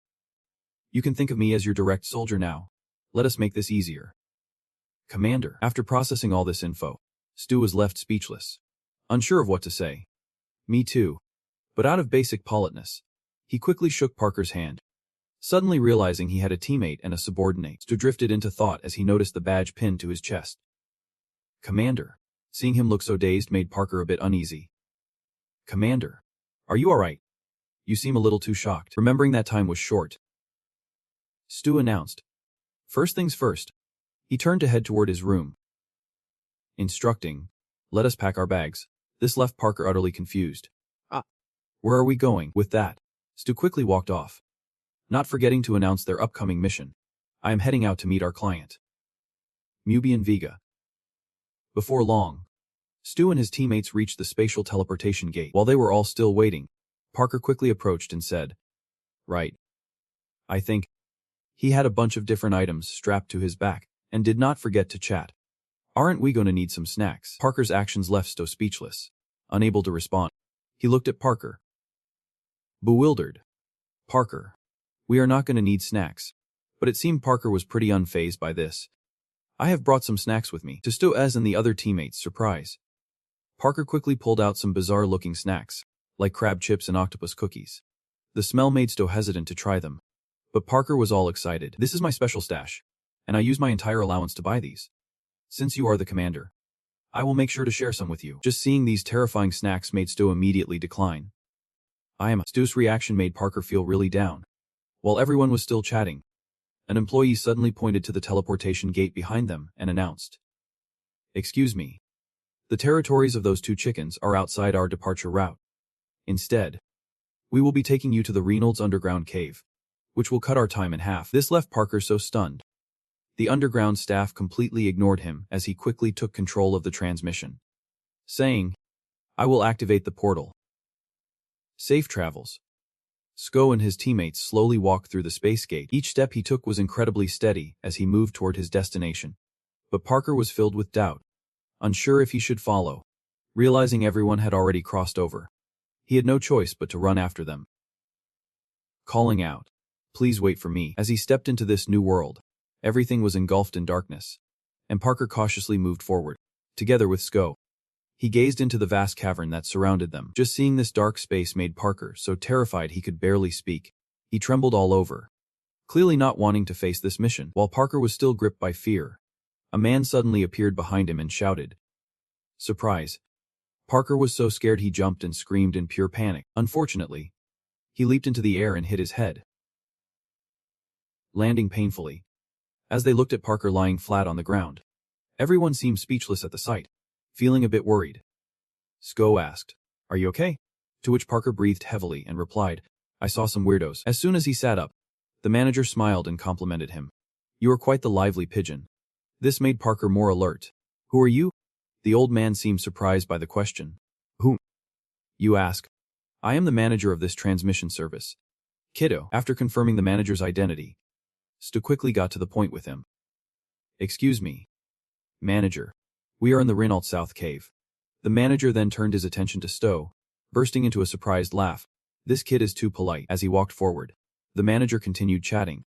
"You can think of me as your direct soldier now. Let us make this easier." "Commander." After processing all this info, Stu was left speechless, unsure of what to say. "Me too." But out of basic politeness, he quickly shook Parker's hand. Suddenly realizing he had a teammate and a subordinate, Stu drifted into thought as he noticed the badge pinned to his chest. "Commander." Seeing him look so dazed made Parker a bit uneasy. "Commander, are you alright? You seem a little too shocked." Remembering that time was short, Stu announced. First things first, he turned to head toward his room, instructing, "Let us pack our bags." This left Parker utterly confused. Where are we going?" With that, Stu quickly walked off, not forgetting to announce their upcoming mission. "I am heading out to meet our client, Mubian Vega." Before long, Stu and his teammates reached the spatial teleportation gate. While they were all still waiting, Parker quickly approached and said, "Right. I think." He had a bunch of different items strapped to his back, and did not forget to chat. "Aren't we going to need some snacks?" Parker's actions left Sto speechless, unable to respond. He looked at Parker, bewildered. "Parker, we are not going to need snacks." But it seemed Parker was pretty unfazed by this. "I have brought some snacks with me." To Sto's and the other teammates' surprise, Parker quickly pulled out some bizarre-looking snacks, like crab chips and octopus cookies. The smell made Sto hesitant to try them. But Parker was all excited. "This is my special stash, and I use my entire allowance to buy these. Since you are the commander, I will make sure to share some with you." Just seeing these terrifying snacks made Sto immediately decline. Sto's reaction made Parker feel really down. While everyone was still chatting, an employee suddenly pointed to the teleportation gate behind them and announced, "Excuse me. The territories of those 2 chickens are outside our departure route. Instead, we will be taking you to the Reynolds underground cave, which will cut our time in half." This left Parker so stunned. The underground staff completely ignored him as he quickly took control of the transmission, saying, "I will activate the portal. Safe travels." Sko and his teammates slowly walked through the space gate. Each step he took was incredibly steady as he moved toward his destination. But Parker was filled with doubt, unsure if he should follow. Realizing everyone had already crossed over, he had no choice but to run after them, calling out, "Please wait for me." As he stepped into this new world, everything was engulfed in darkness, and Parker cautiously moved forward, together with Sko. He gazed into the vast cavern that surrounded them. Just seeing this dark space made Parker so terrified he could barely speak. He trembled all over, clearly not wanting to face this mission. While Parker was still gripped by fear, a man suddenly appeared behind him and shouted, "Surprise!" Parker was so scared he jumped and screamed in pure panic. Unfortunately, he leaped into the air and hit his head, landing painfully. As they looked at Parker lying flat on the ground, everyone seemed speechless at the sight. Feeling a bit worried, Sko asked, "Are you okay?" To which Parker breathed heavily and replied, "I saw some weirdos." As soon as he sat up, the manager smiled and complimented him. "You are quite the lively pigeon." This made Parker more alert. "Who are you?" The old man seemed surprised by the question. "Whom you ask? I am the manager of this transmission service, kiddo." After confirming the manager's identity, Sto quickly got to the point with him. "Excuse me, manager. We are in the Reynolds South Cave." The manager then turned his attention to Sto, bursting into a surprised laugh. "This kid is too polite." As he walked forward, the manager continued chatting.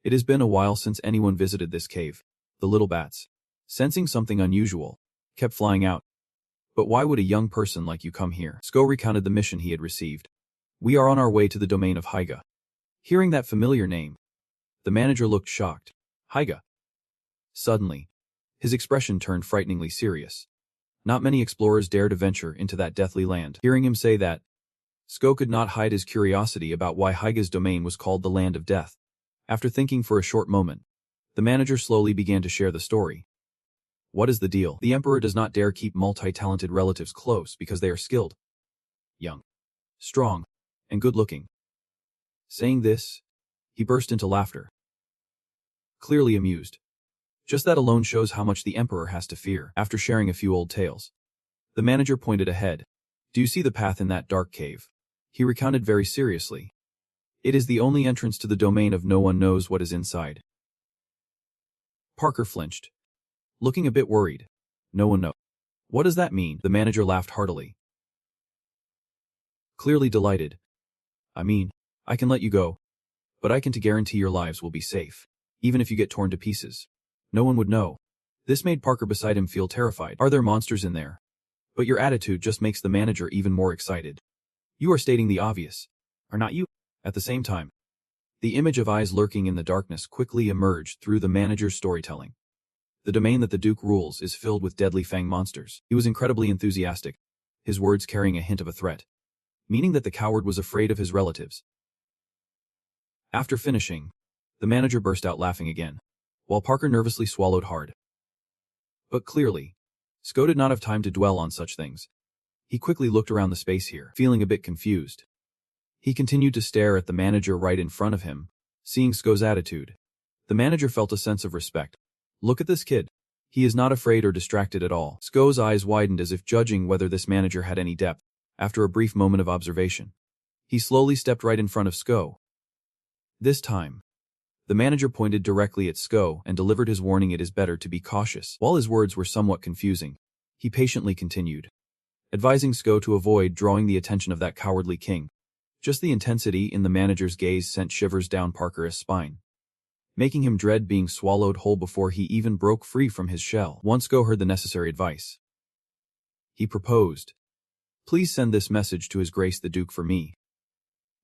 "It has been a while since anyone visited this cave." The little bats, sensing something unusual, kept flying out. "But why would a young person like you come here?" Sko recounted the mission he had received. "We are on our way to the domain of Hyga." Hearing that familiar name, the manager looked shocked. "Hyga?" Suddenly, his expression turned frighteningly serious. Not many explorers dared to venture into that deathly land. Hearing him say that, Sko could not hide his curiosity about why Hyga's domain was called the Land of Death. After thinking for a short moment, the manager slowly began to share the story. "What is the deal? The Emperor does not dare keep multi-talented relatives close because they are skilled, young, strong, and good-looking." Saying this, he burst into laughter, clearly amused. Just that alone shows how much the Emperor has to fear. After sharing a few old tales, the manager pointed ahead. "Do you see the path in that dark cave?" He recounted very seriously. "It is the only entrance to the domain of no one knows what is inside." Parker flinched, looking a bit worried. "No one knows. What does that mean?" The manager laughed heartily, clearly delighted. "I mean, I can let you go, but I can guarantee your lives will be safe. Even if you get torn to pieces, no one would know." This made Parker beside him feel terrified. "Are there monsters in there?" But your attitude just makes the manager even more excited. "You are stating the obvious, are not you?" At the same time, the image of eyes lurking in the darkness quickly emerged through the manager's storytelling. The domain that the Duke rules is filled with deadly fang monsters. He was incredibly enthusiastic, his words carrying a hint of a threat, meaning that the coward was afraid of his relatives. After finishing, the manager burst out laughing again, while Parker nervously swallowed hard. But clearly, Sko did not have time to dwell on such things. He quickly looked around the space here, feeling a bit confused. He continued to stare at the manager right in front of him. Seeing Sko's attitude, the manager felt a sense of respect. "Look at this kid. He is not afraid or distracted at all." Sko's eyes widened as if judging whether this manager had any depth. After a brief moment of observation, he slowly stepped right in front of Sko. This time, the manager pointed directly at Sko and delivered his warning, "It is better to be cautious." While his words were somewhat confusing, he patiently continued, advising Sko to avoid drawing the attention of that cowardly king. Just the intensity in the manager's gaze sent shivers down Parker's spine, making him dread being swallowed whole before he even broke free from his shell. Once Sko heard the necessary advice, he proposed, "Please send this message to His Grace the Duke for me."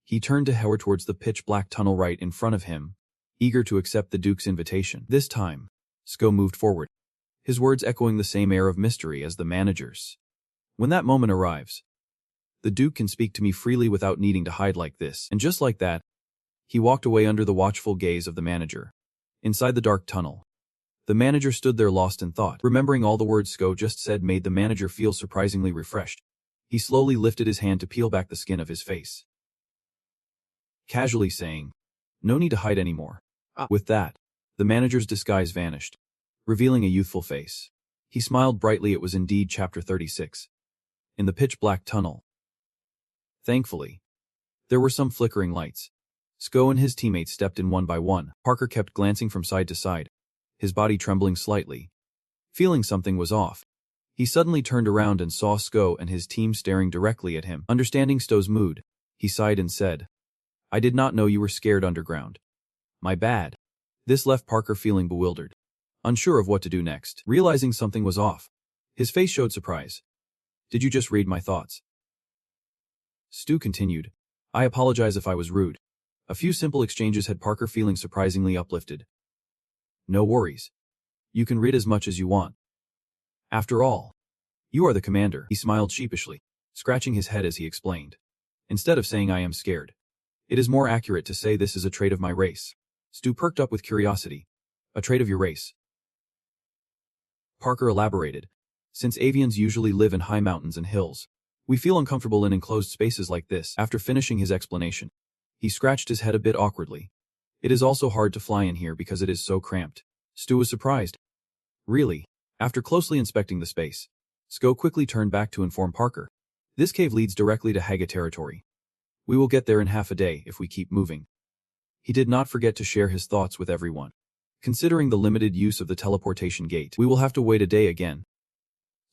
He turned to head towards the pitch-black tunnel right in front of him, eager to accept the Duke's invitation. This time, Sko moved forward, his words echoing the same air of mystery as the manager's. When that moment arrives, the Duke can speak to me freely without needing to hide like this. And just like that, he walked away under the watchful gaze of the manager. Inside the dark tunnel, the manager stood there lost in thought. Remembering all the words Sko just said made the manager feel surprisingly refreshed. He slowly lifted his hand to peel back the skin of his face, casually saying, "No need to hide anymore." With that, the manager's disguise vanished, revealing a youthful face. He smiled brightly. It was indeed Chapter 36. In the pitch-black tunnel. Thankfully, there were some flickering lights. Sko and his teammates stepped in one by one. Parker kept glancing from side to side, his body trembling slightly, feeling something was off. He suddenly turned around and saw Sko and his team staring directly at him. Understanding Sto's mood, he sighed and said, "I did not know you were scared underground. My bad." This left Parker feeling bewildered, unsure of what to do next. Realizing something was off, his face showed surprise. "Did you just read my thoughts?" Stu continued, "I apologize if I was rude." A few simple exchanges had Parker feeling surprisingly uplifted. "No worries. You can read as much as you want. After all, you are the commander." He smiled sheepishly, scratching his head as he explained. "Instead of saying I am scared, it is more accurate to say this is a trait of my race." Stu perked up with curiosity. "A trait of your race?" Parker elaborated. "Since avians usually live in high mountains and hills, we feel uncomfortable in enclosed spaces like this." After finishing his explanation, he scratched his head a bit awkwardly. "It is also hard to fly in here because it is so cramped." Stu was surprised. "Really?" After closely inspecting the space, Sko quickly turned back to inform Parker. "This cave leads directly to Haga territory. We will get there in half a day if we keep moving." He did not forget to share his thoughts with everyone. "Considering the limited use of the teleportation gate, we will have to wait a day again.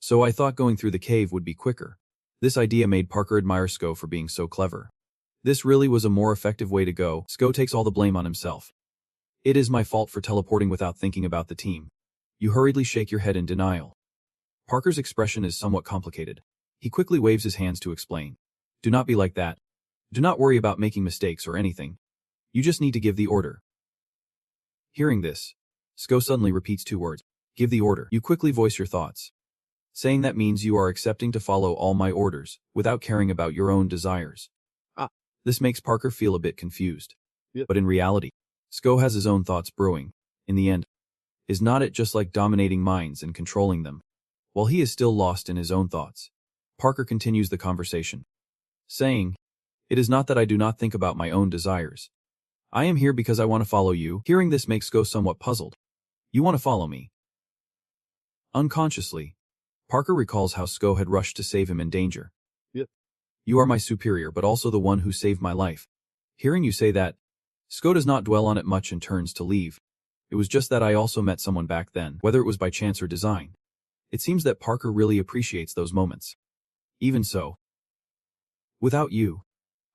So I thought going through the cave would be quicker." This idea made Parker admire Sko for being so clever. This really was a more effective way to go. Sko takes all the blame on himself. "It is my fault for teleporting without thinking about the team." You hurriedly shake your head in denial. Parker's expression is somewhat complicated. He quickly waves his hands to explain. "Do not be like that. Do not worry about making mistakes or anything. You just need to give the order." Hearing this, Sko suddenly repeats two words. "Give the order." You quickly voice your thoughts, saying that means you are accepting to follow all my orders, without caring about your own desires. This makes Parker feel a bit confused. But in reality, Sko has his own thoughts brewing. In the end, is not it just like dominating minds and controlling them? While he is still lost in his own thoughts, Parker continues the conversation, saying, "It is not that I do not think about my own desires. I am here because I want to follow you." Hearing this makes Sko somewhat puzzled. "You want to follow me?" Unconsciously, Parker recalls how Sko had rushed to save him in danger. "You are my superior but also the one who saved my life." Hearing you say that, Sko does not dwell on it much and turns to leave. "It was just that I also met someone back then, whether it was by chance or design." It seems that Parker really appreciates those moments. "Even so, without you,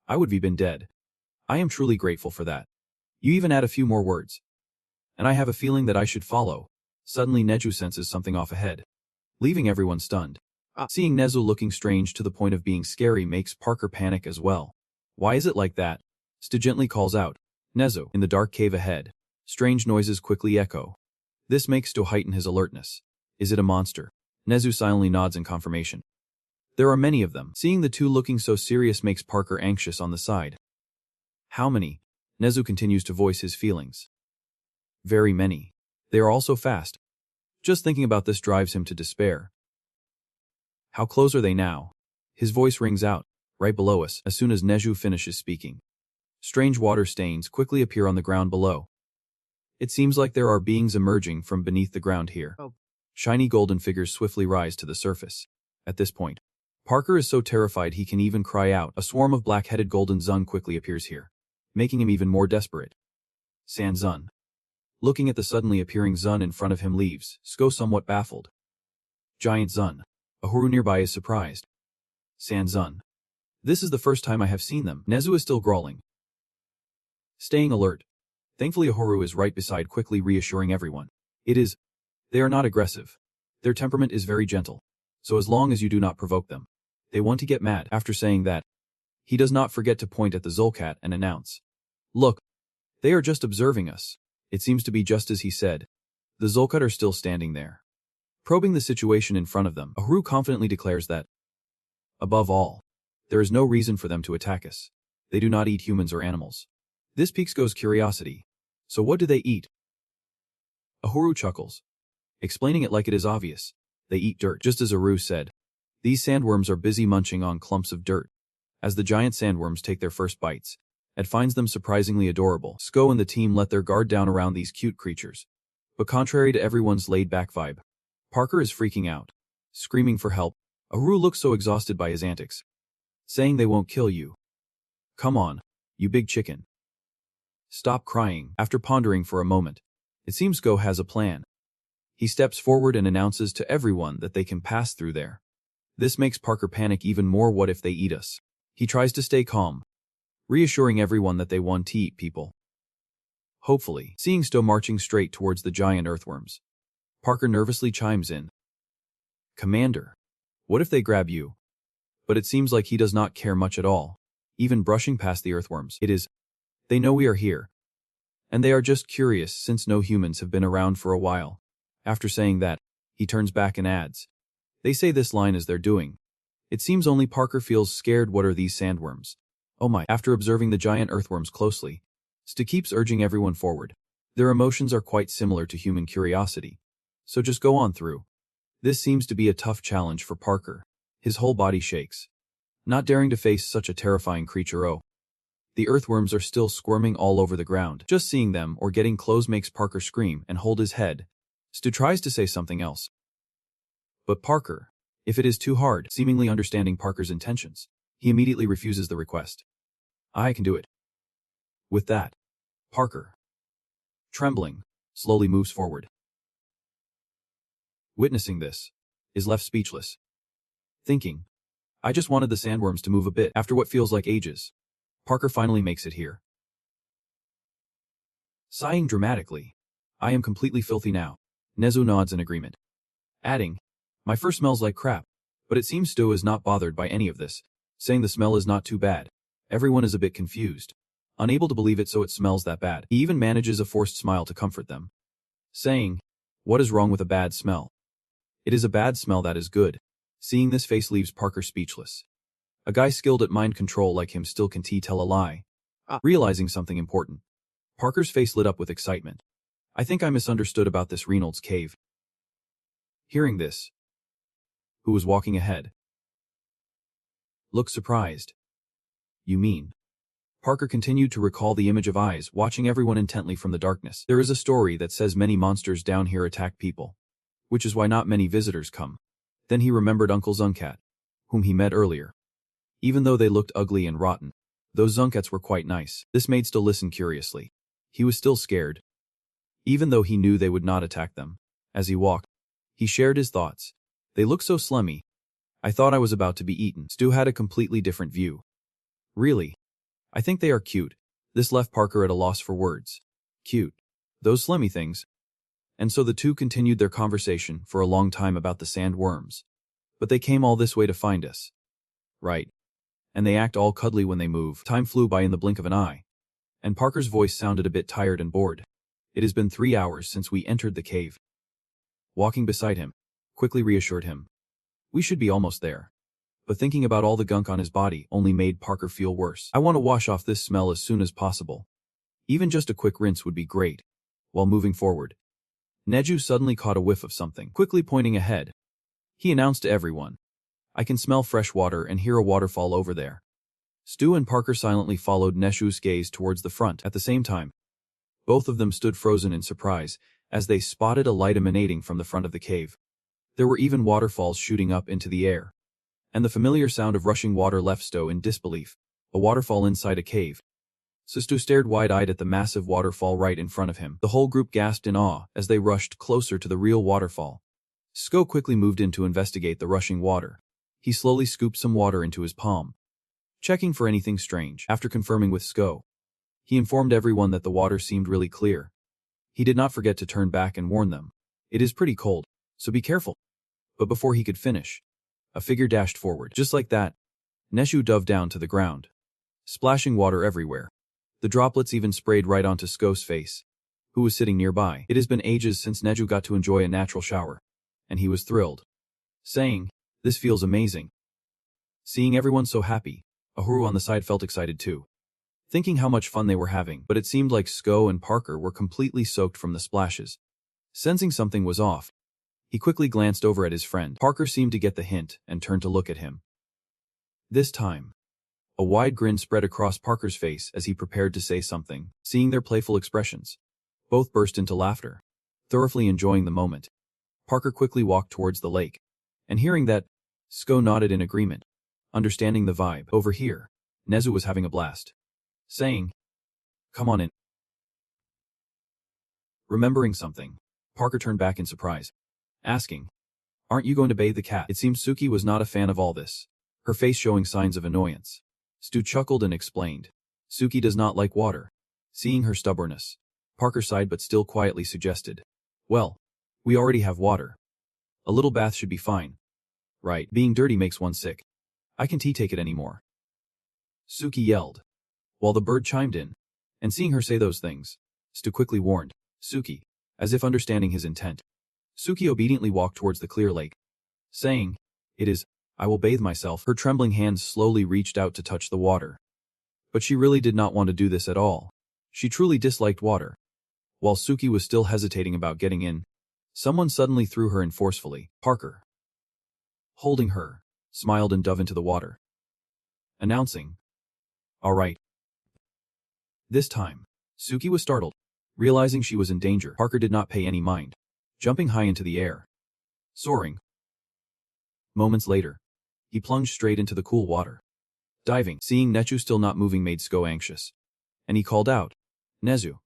I would have been dead. I am truly grateful for that." You even add a few more words. "And I have a feeling that I should follow." Suddenly Neju senses something off ahead, leaving everyone stunned. Seeing Nezu looking strange to the point of being scary makes Parker panic as well. "Why is it like that?" Stu gently calls out. "Nezu." In the dark cave ahead, strange noises quickly echo. This makes Stu heighten his alertness. "Is it a monster?" Nezu silently nods in confirmation. "There are many of them." Seeing the two looking so serious makes Parker anxious on the side. "How many?" Nezu continues to voice his feelings. "Very many. They are all so fast." Just thinking about this drives him to despair. "How close are they now?" His voice rings out, right below us, as soon as Neju finishes speaking. Strange water stains quickly appear on the ground below. It seems like there are beings emerging from beneath the ground here. Shiny golden figures swiftly rise to the surface. At this point, Parker is so terrified he can even cry out. A swarm of black-headed golden Zun quickly appears here, making him even more desperate. San Zun. Looking at the suddenly appearing Zun in front of him leaves, Sko somewhat baffled. Giant Zun. Ahuru nearby is surprised. San Zun. This is the first time I have seen them. Nezu is still growling, staying alert. Thankfully Ahuru is right beside, quickly reassuring everyone. They are not aggressive. Their temperament is very gentle. So as long as you do not provoke them, they want to get mad. After saying that, He does not forget to point at the Zulcat and announce, "Look, they are just observing us." It seems to be just as he said. The Zulcat are still standing there, probing the situation in front of them. Ahuru confidently declares that, above all, there is no reason for them to attack us. They do not eat humans or animals. This piques Sko's curiosity. So what do they eat? Ahuru chuckles, explaining it like it is obvious. They eat dirt, just as Ahuru said. These sandworms are busy munching on clumps of dirt. As the giant sandworms take their first bites, Ed finds them surprisingly adorable. Sko and the team let their guard down around these cute creatures. But contrary to everyone's laid-back vibe, Parker is freaking out, screaming for help. Ahuru looks so exhausted by his antics, saying they won't kill you. Come on, you big chicken. Stop crying. After pondering for a moment, it seems Sko has a plan. He steps forward and announces to everyone that they can pass through there. This makes Parker panic even more. What if they eat us? He tries to stay calm, reassuring everyone that they want to eat people. Hopefully, seeing Sto marching straight towards the giant earthworms, Parker nervously chimes in. Commander, what if they grab you? But it seems like he does not care much at all, even brushing past the earthworms. They know we are here, and they are just curious since no humans have been around for a while. After saying that, he turns back and adds, they say this line as they're doing. It seems only Parker feels scared. What are these sandworms? Oh my. After observing the giant earthworms closely, Sto keeps urging everyone forward. Their emotions are quite similar to human curiosity, so just go on through. This seems to be a tough challenge for Parker. His whole body shakes, not daring to face such a terrifying creature. Oh. The earthworms are still squirming all over the ground. Just seeing them or getting close makes Parker scream and hold his head. Sto tries to say something else. But Parker, if it is too hard, seemingly understanding Parker's intentions, he immediately refuses the request. I can do it. With that, Parker, trembling, slowly moves forward. Witnessing this, is left speechless, thinking, I just wanted the sandworms to move a bit. After what feels like ages, Parker finally makes it here. Sighing dramatically, I am completely filthy now. Nezu nods in agreement, adding, my fur smells like crap, but it seems Sto is not bothered by any of this, saying the smell is not too bad. Everyone is a bit confused, unable to believe it, so it smells that bad. He even manages a forced smile to comfort them, saying, what is wrong with a bad smell? It is a bad smell that is good. Seeing this face leaves Parker speechless. A guy skilled at mind control like him still can tell a lie. Realizing something important, Parker's face lit up with excitement. I think I misunderstood about this Reynolds cave. Hearing this, who was walking ahead, looked surprised. You mean? Parker continued to recall the image of eyes watching everyone intently from the darkness. There is a story that says many monsters down here attack people, which is why not many visitors come. Then he remembered Uncle Zuncat, whom he met earlier. Even though they looked ugly and rotten, those Zuncats were quite nice. This made Sto listen curiously. He was still scared, even though he knew they would not attack them. As he walked, he shared his thoughts. They look so slummy. I thought I was about to be eaten. Stu had a completely different view. Really? I think they are cute. This left Parker at a loss for words. Cute. Those slummy things. And so the two continued their conversation for a long time about the sandworms. But they came all this way to find us. Right. And they act all cuddly when they move. Time flew by in the blink of an eye, and Parker's voice sounded a bit tired and bored. It has been 3 hours since we entered the cave. Walking beside him, quickly reassured him. We should be almost there. But thinking about all the gunk on his body only made Parker feel worse. I want to wash off this smell as soon as possible. Even just a quick rinse would be great. While moving forward, Neju suddenly caught a whiff of something. Quickly pointing ahead, he announced to everyone, I can smell fresh water and hear a waterfall over there. Stu and Parker silently followed Neshu's gaze towards the front. At the same time, both of them stood frozen in surprise as they spotted a light emanating from the front of the cave. There were even waterfalls shooting up into the air, and the familiar sound of rushing water left Sto in disbelief. A waterfall inside a cave. Stu stared wide-eyed at the massive waterfall right in front of him. The whole group gasped in awe as they rushed closer to the real waterfall. Sko quickly moved in to investigate the rushing water. He slowly scooped some water into his palm, checking for anything strange. After confirming with Sko, he informed everyone that the water seemed really clear. He did not forget to turn back and warn them. It is pretty cold, so be careful. But before he could finish, a figure dashed forward. Just like that, Neshu dove down to the ground. splashing water everywhere. The droplets even sprayed right onto Sko's face, who was sitting nearby. It has been ages since Neju got to enjoy a natural shower, and he was thrilled, saying, "This feels amazing." Seeing everyone so happy, Ahuru on the side felt excited too, thinking how much fun they were having, but it seemed like Sko and Parker were completely soaked from the splashes. Sensing something was off, he quickly glanced over at his friend. Parker seemed to get the hint and turned to look at him. This time, a wide grin spread across Parker's face as he prepared to say something. Seeing their playful expressions, both burst into laughter, thoroughly enjoying the moment. Parker quickly walked towards the lake, and hearing that, Sko nodded in agreement, understanding the vibe. Over here, Nezu was having a blast, saying, "Come on in." Remembering something, Parker turned back in surprise, asking, "Aren't you going to bathe the cat?" It seemed Suki was not a fan of all this, her face showing signs of annoyance. Stu chuckled and explained, "Suki does not like water." Seeing her stubbornness, Parker sighed but still quietly suggested, "Well, we already have water. A little bath should be fine. Right, being dirty makes one sick. I can't take it anymore." Suki yelled, while the bird chimed in, and seeing her say those things, Stu quickly warned, "Suki," as if understanding his intent. Suki obediently walked towards the clear lake, saying, "It is, I will bathe myself." Her trembling hands slowly reached out to touch the water. But she really did not want to do this at all. She truly disliked water. While Suki was still hesitating about getting in, someone suddenly threw her in forcefully. Parker, holding her, smiled and dove into the water, announcing, "All right." This time, Suki was startled, realizing she was in danger. Parker did not pay any mind, jumping high into the air, soaring. Moments later, he plunged straight into the cool water. Diving, seeing Nechu still not moving made Sko anxious, and he called out, "Nezu."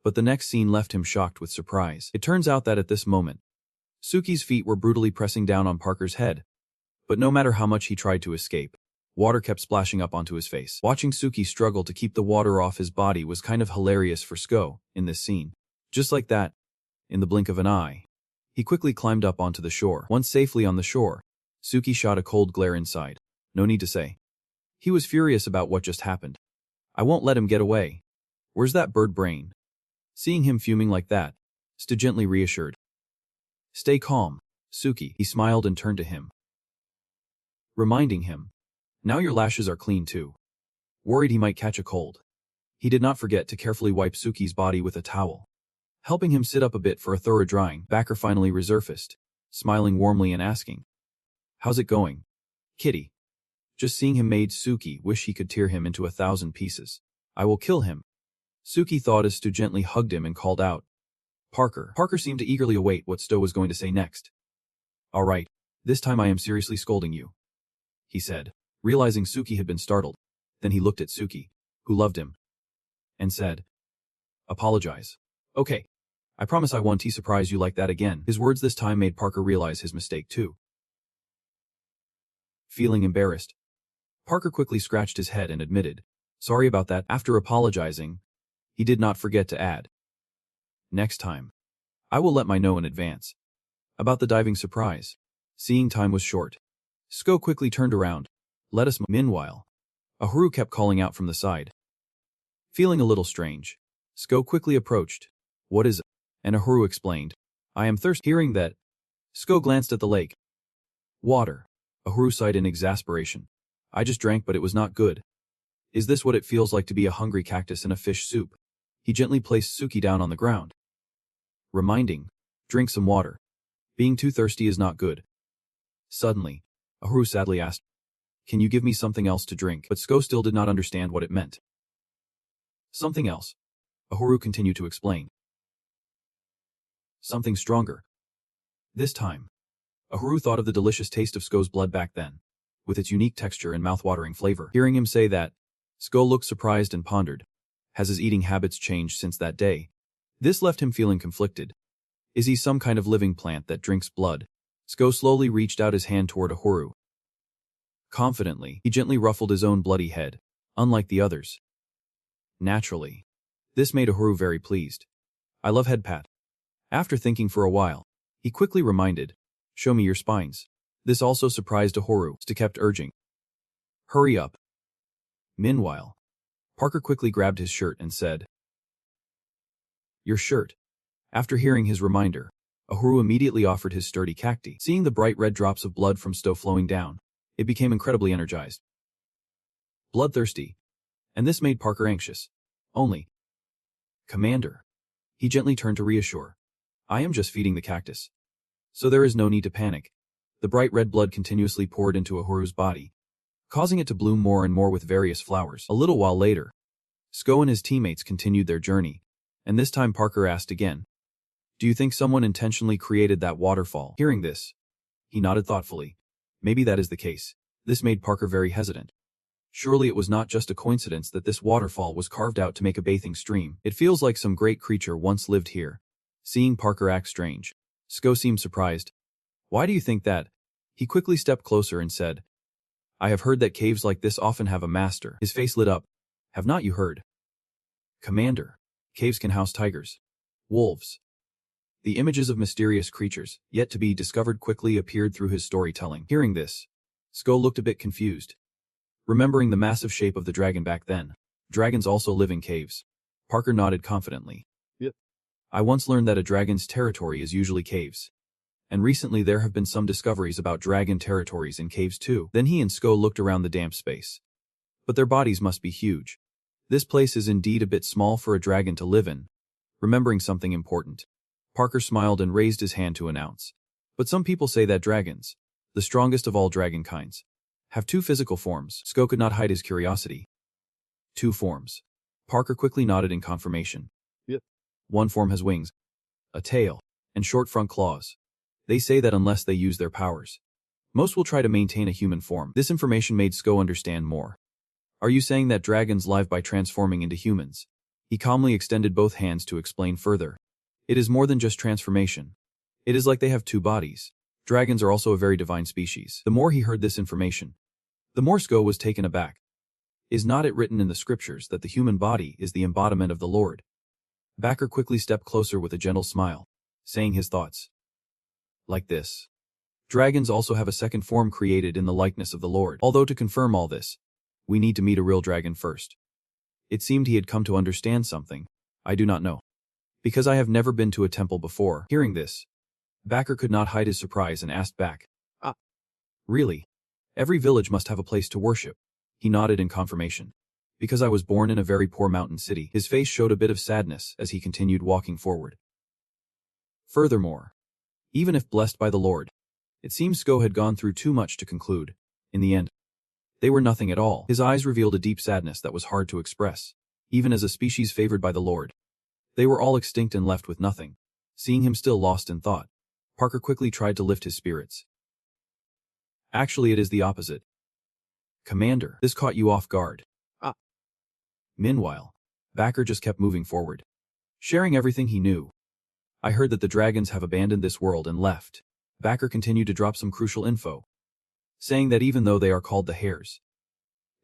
But the next scene left him shocked with surprise. It turns out that at this moment, Suki's feet were brutally pressing down on Parker's head, but no matter how much he tried to escape, water kept splashing up onto his face. Watching Suki struggle to keep the water off his body was kind of hilarious for Sko in this scene. Just like that, in the blink of an eye, he quickly climbed up onto the shore. Once safely on the shore, Suki shot a cold glare inside. No need to say, he was furious about what just happened. "I won't let him get away. Where's that bird brain?" Seeing him fuming like that, Stu gently reassured, "Stay calm, Suki." He smiled and turned to him, reminding him, "Now your lashes are clean too." Worried he might catch a cold, he did not forget to carefully wipe Suki's body with a towel, helping him sit up a bit for a thorough drying. Backer finally resurfaced, smiling warmly and asking, "How's it going, kitty?" Just seeing him made Suki wish he could tear him into 1,000 pieces. "I will kill him," Suki thought as Stu gently hugged him and called out, "Parker." Parker seemed to eagerly await what Stu was going to say next. "All right, this time I am seriously scolding you," he said, realizing Suki had been startled. Then he looked at Suki, who loved him, and said, "Apologize. Okay, I promise I won't surprise you like that again." His words this time made Parker realize his mistake too. Feeling embarrassed, Parker quickly scratched his head and admitted, "Sorry about that." After apologizing, he did not forget to add, "Next time, I will let my know in advance." About the diving surprise, seeing time was short, Sko quickly turned around, "Let us." Meanwhile, Ahuru kept calling out from the side. Feeling a little strange, Sko quickly approached. "What is it?" And Ahuru explained, "I am thirsty." Hearing that, Sko glanced at the lake. "Water." Ahuru sighed in exasperation. "I just drank but it was not good." "Is this what it feels like to be a hungry cactus in a fish soup?" He gently placed Suki down on the ground, reminding, "Drink some water. Being too thirsty is not good." Suddenly, Ahuru sadly asked, "Can you give me something else to drink?" But Sko still did not understand what it meant. "Something else," Ahuru continued to explain. "Something stronger." This time, Ahuru thought of the delicious taste of Sko's blood back then, with its unique texture and mouth-watering flavor. Hearing him say that, Sko looked surprised and pondered. Has his eating habits changed since that day? This left him feeling conflicted. Is he some kind of living plant that drinks blood? Sko slowly reached out his hand toward Ahuru. Confidently, he gently ruffled his own bloody head, unlike the others. Naturally, this made Ahuru very pleased. "I love head pat." After thinking for a while, he quickly reminded, "Show me your spines." This also surprised Ahuru, Stu kept urging, "Hurry up." Meanwhile, Parker quickly grabbed his shirt and said, "Your shirt." After hearing his reminder, Uhuru immediately offered his sturdy cacti. Seeing the bright red drops of blood from Stowe flowing down, it became incredibly energized. Bloodthirsty. And this made Parker anxious. Only. "Commander." He gently turned to reassure. "I am just feeding the cactus. So there is no need to panic." The bright red blood continuously poured into Uhuru's body, causing it to bloom more and more with various flowers. A little while later, Sko and his teammates continued their journey, and this time Parker asked again, "Do you think someone intentionally created that waterfall?" Hearing this, he nodded thoughtfully. Maybe that is the case. This made Parker very hesitant. Surely it was not just a coincidence that this waterfall was carved out to make a bathing stream. It feels like some great creature once lived here. Seeing Parker act strange, Sko seemed surprised. "Why do you think that?" He quickly stepped closer and said, "I have heard that caves like this often have a master." His face lit up. "Have not you heard?" "Commander, caves can house tigers, wolves." The images of mysterious creatures, yet to be discovered, quickly appeared through his storytelling. Hearing this, Sko looked a bit confused. Remembering the massive shape of the dragon back then, dragons also live in caves. Parker nodded confidently. "Yep. I once learned that a dragon's territory is usually caves. And recently there have been some discoveries about dragon territories in caves too." Then he and Sko looked around the damp space. But their bodies must be huge. This place is indeed a bit small for a dragon to live in. Remembering something important, Parker smiled and raised his hand to announce. "But some people say that dragons, the strongest of all dragon kinds, have two physical forms." Sko could not hide his curiosity. "Two forms?" Parker quickly nodded in confirmation. "Yep. One form has wings, a tail, and short front claws. They say that unless they use their powers, most will try to maintain a human form." This information made Sko understand more. "Are you saying that dragons live by transforming into humans?" He calmly extended both hands to explain further. "It is more than just transformation. It is like they have two bodies. Dragons are also a very divine species." The more he heard this information, the more Sko was taken aback. Is not it written in the scriptures that the human body is the embodiment of the Lord? Backer quickly stepped closer with a gentle smile, saying his thoughts. "Like this. Dragons also have a second form created in the likeness of the Lord. Although to confirm all this, we need to meet a real dragon first." It seemed he had come to understand something. "I do not know. Because I have never been to a temple before." Hearing this, Backer could not hide his surprise and asked back, "Ah, really? Every village must have a place to worship." He nodded in confirmation. "Because I was born in a very poor mountain city." His face showed a bit of sadness as he continued walking forward. Furthermore, even if blessed by the Lord, it seems Sko had gone through too much to conclude. In the end, they were nothing at all. His eyes revealed a deep sadness that was hard to express. Even as a species favored by the Lord, they were all extinct and left with nothing. Seeing him still lost in thought, Parker quickly tried to lift his spirits. "Actually, it is the opposite. Commander, this caught you off guard." "Ah." Meanwhile, Backer just kept moving forward, sharing everything he knew. "I heard that the dragons have abandoned this world and left." Backer continued to drop some crucial info, saying that even though they are called the hares,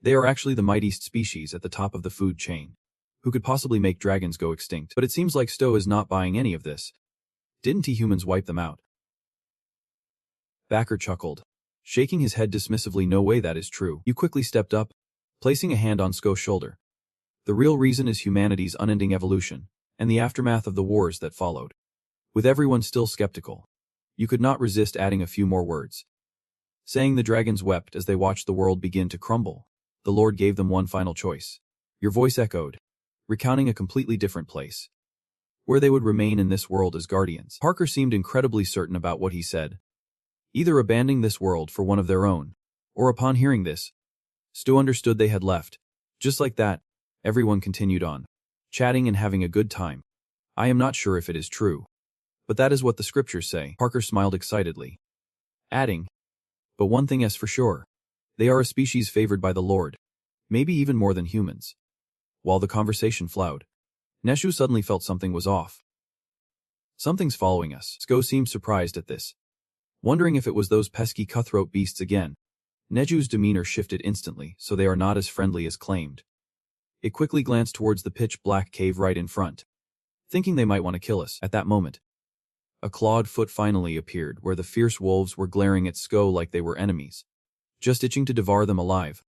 they are actually the mightiest species at the top of the food chain, who could possibly make dragons go extinct. But it seems like Stowe is not buying any of this. Didn't he humans wipe them out? Backer chuckled, shaking his head dismissively. "No way, that is true." You quickly stepped up, placing a hand on Sko's shoulder. "The real reason is humanity's unending evolution, and the aftermath of the wars that followed." With everyone still skeptical, you could not resist adding a few more words. Saying the dragons wept as they watched the world begin to crumble. The Lord gave them one final choice. Your voice echoed, recounting a completely different place, where they would remain in this world as guardians. Parker seemed incredibly certain about what he said. Either abandoning this world for one of their own, or upon hearing this, Stu understood they had left. Just like that, everyone continued on, chatting and having a good time. "I am not sure if it is true, but that is what the scriptures say." Parker smiled excitedly, adding, "But one thing is for sure. They are a species favored by the Lord, maybe even more than humans." While the conversation flowed, Neshu suddenly felt something was off. "Something's following us." Sko seemed surprised at this, wondering if it was those pesky cutthroat beasts again. Neju's demeanor shifted instantly, so they are not as friendly as claimed. It quickly glanced towards the pitch-black cave right in front, thinking they might want to kill us. At that moment, a clawed foot finally appeared where the fierce wolves were glaring at Sko like they were enemies, just itching to devour them alive.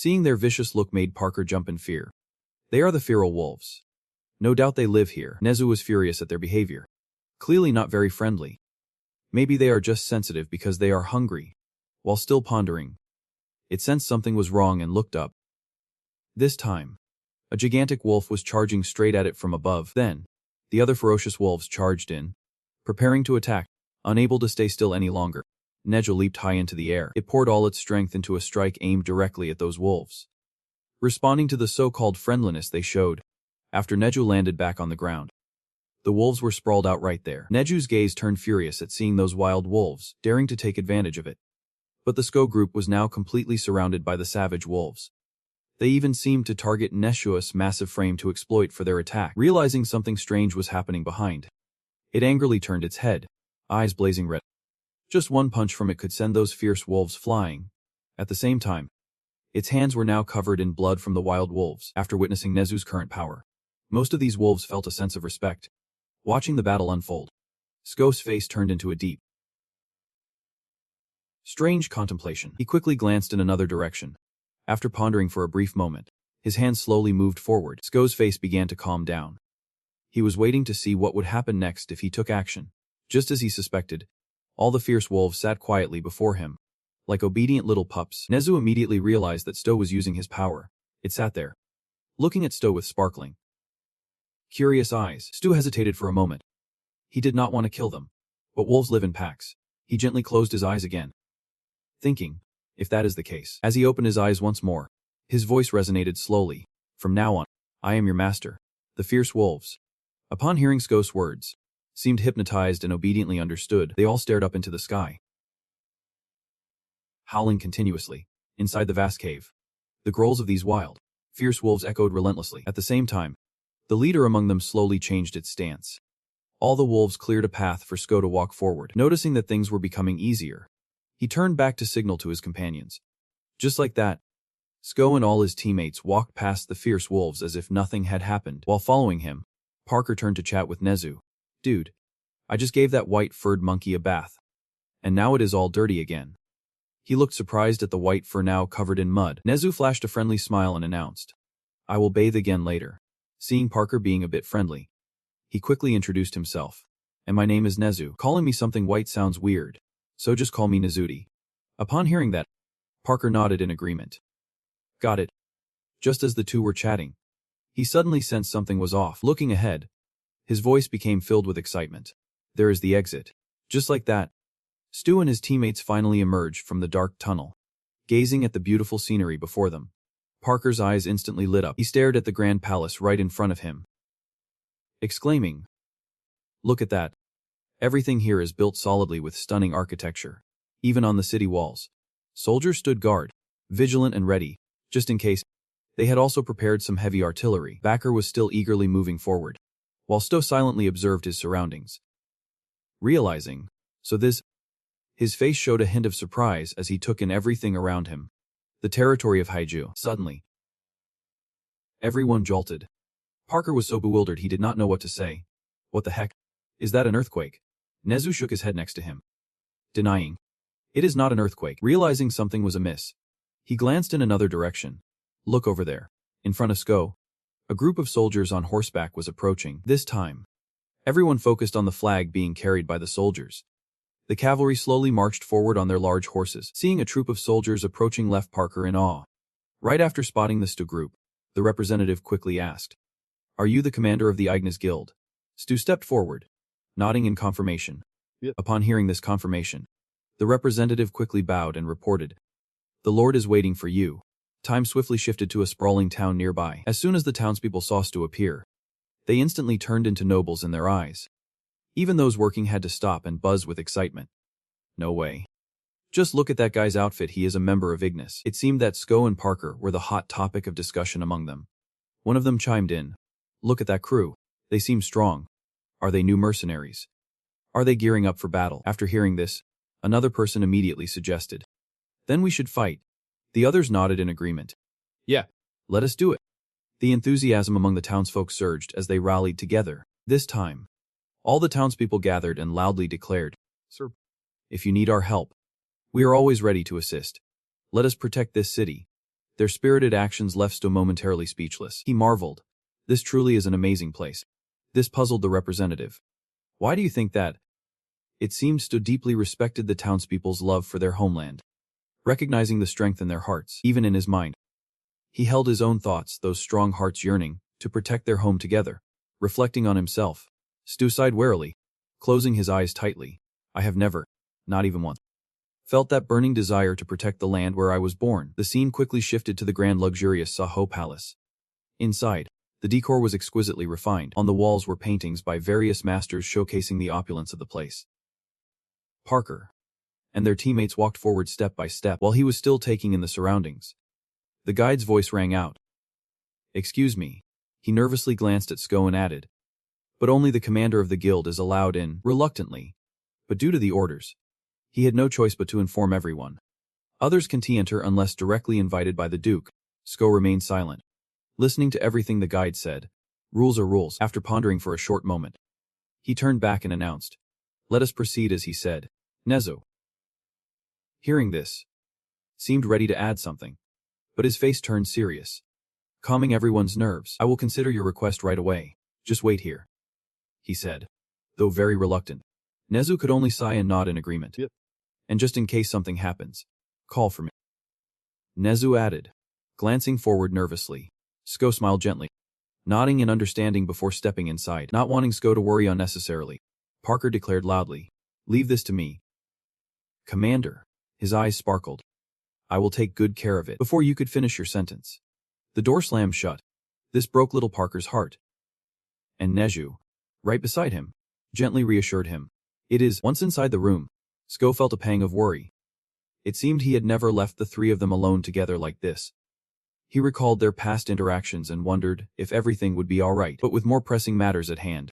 Seeing their vicious look made Parker jump in fear. They are the feral wolves. No doubt they live here. Nezu was furious at their behavior. Clearly not very friendly. Maybe they are just sensitive because they are hungry. While still pondering, it sensed something was wrong and looked up. This time, a gigantic wolf was charging straight at it from above. Then, the other ferocious wolves charged in, preparing to attack. Unable to stay still any longer, Neju leaped high into the air. It poured all its strength into a strike aimed directly at those wolves. Responding to the so-called friendliness they showed, after Neju landed back on the ground, the wolves were sprawled out right there. Neju's gaze turned furious at seeing those wild wolves, daring to take advantage of it. But the Sko group was now completely surrounded by the savage wolves. They even seemed to target Neshua's massive frame to exploit for their attack. Realizing something strange was happening behind, it angrily turned its head, eyes blazing red. Just one punch from it could send those fierce wolves flying. At the same time, its hands were now covered in blood from the wild wolves. After witnessing Nezu's current power, most of these wolves felt a sense of respect. Watching the battle unfold, Sko's face turned into a deep, strange contemplation. He quickly glanced in another direction. After pondering for a brief moment, his hands slowly moved forward. Sko's face began to calm down. He was waiting to see what would happen next if he took action. Just as he suspected, all the fierce wolves sat quietly before him, like obedient little pups. Nezu immediately realized that Sto was using his power. It sat there, looking at Sto with sparkling, curious eyes. Stu hesitated for a moment. He did not want to kill them, but wolves live in packs. He gently closed his eyes again, thinking, if that is the case. As he opened his eyes once more, his voice resonated slowly. From now on, I am your master. The fierce wolves, upon hearing Sko's words, seemed hypnotized and obediently understood. They all stared up into the sky, howling continuously. Inside the vast cave, the growls of these wild, fierce wolves echoed relentlessly. At the same time, the leader among them slowly changed its stance. All the wolves cleared a path for Sko to walk forward. Noticing that things were becoming easier, he turned back to signal to his companions. Just like that, Sko and all his teammates walked past the fierce wolves as if nothing had happened. While following him, Parker turned to chat with Nezu. Dude, I just gave that white-furred monkey a bath, and now it is all dirty again. He looked surprised at the white fur now covered in mud. Nezu flashed a friendly smile and announced, I will bathe again later. Seeing Parker being a bit friendly, he quickly introduced himself. And my name is Nezu. Calling me something white sounds weird, so just call me Nezuti. Upon hearing that, Parker nodded in agreement. Got it. Just as the two were chatting, he suddenly sensed something was off. Looking ahead, his voice became filled with excitement. There is the exit. Just like that, Stu and his teammates finally emerged from the dark tunnel. Gazing at the beautiful scenery before them, Parker's eyes instantly lit up. He stared at the grand palace right in front of him, exclaiming, Look at that. Everything here is built solidly with stunning architecture. Even on the city walls, soldiers stood guard, vigilant and ready, just in case. They had also prepared some heavy artillery. Backer was still eagerly moving forward, while Sto silently observed his surroundings. Realizing, his face showed a hint of surprise as he took in everything around him. The territory of Haiju. Suddenly, everyone jolted. Parker was so bewildered he did not know what to say. What the heck? Is that an earthquake? Nezu shook his head next to him, denying, it is not an earthquake. Realizing something was amiss, he glanced in another direction. Look over there. In front of Sko, a group of soldiers on horseback was approaching. This time, everyone focused on the flag being carried by the soldiers. The cavalry slowly marched forward on their large horses. Seeing a troop of soldiers approaching left Parker in awe. Right after spotting the Stu group, the representative quickly asked, Are you the commander of the Ignis Guild? Stu stepped forward, nodding in confirmation. Yep. Upon hearing this confirmation, the representative quickly bowed and reported, The Lord is waiting for you. Time swiftly shifted to a sprawling town nearby. As soon as the townspeople saw Stu appear, they instantly turned into nobles in their eyes. Even those working had to stop and buzz with excitement. No way. Just look at that guy's outfit, he is a member of Ignis. It seemed that Sko and Parker were the hot topic of discussion among them. One of them chimed in. Look at that crew. They seem strong. Are they new mercenaries? Are they gearing up for battle? After hearing this, another person immediately suggested, Then we should fight. The others nodded in agreement. Yeah. Let us do it. The enthusiasm among the townsfolk surged as they rallied together. This time, all the townspeople gathered and loudly declared, Sir. If you need our help, we are always ready to assist. Let us protect this city. Their spirited actions left Sto momentarily speechless. He marveled. This truly is an amazing place. This puzzled the representative. Why do you think that? It seemed Sto deeply respected the townspeople's love for their homeland, recognizing the strength in their hearts, even in his mind. He held his own thoughts, those strong hearts yearning to protect their home together. Reflecting on himself, Stu sighed warily, closing his eyes tightly. I have never, not even once, felt that burning desire to protect the land where I was born. The scene quickly shifted to the grand luxurious Saho Palace. Inside, the decor was exquisitely refined. On the walls were paintings by various masters showcasing the opulence of the place. Parker and their teammates walked forward step by step while he was still taking in the surroundings. The guide's voice rang out. Excuse me. He nervously glanced at Sko and added, but only the commander of the guild is allowed in, reluctantly. But due to the orders, he had no choice but to inform everyone. Others can't enter unless directly invited by the Duke. Sko remained silent, listening to everything the guide said. Rules are rules. After pondering for a short moment, he turned back and announced, let us proceed. As he said, Nezu, hearing this, seemed ready to add something, but his face turned serious, calming everyone's nerves. I will consider your request right away. Just wait here, he said, though very reluctant. Nezu could only sigh and nod in agreement. Yep. And just in case something happens, call for me, Nezu added, glancing forward nervously. Sko smiled gently, nodding in understanding before stepping inside. Not wanting Sko to worry unnecessarily, Parker declared loudly, leave this to me, Commander. His eyes sparkled. I will take good care of it. Before you could finish your sentence, the door slammed shut. This broke little Parker's heart. And Nezu, right beside him, gently reassured him. It is. Once inside the room, Sko felt a pang of worry. It seemed he had never left the three of them alone together like this. He recalled their past interactions and wondered if everything would be all right. But with more pressing matters at hand,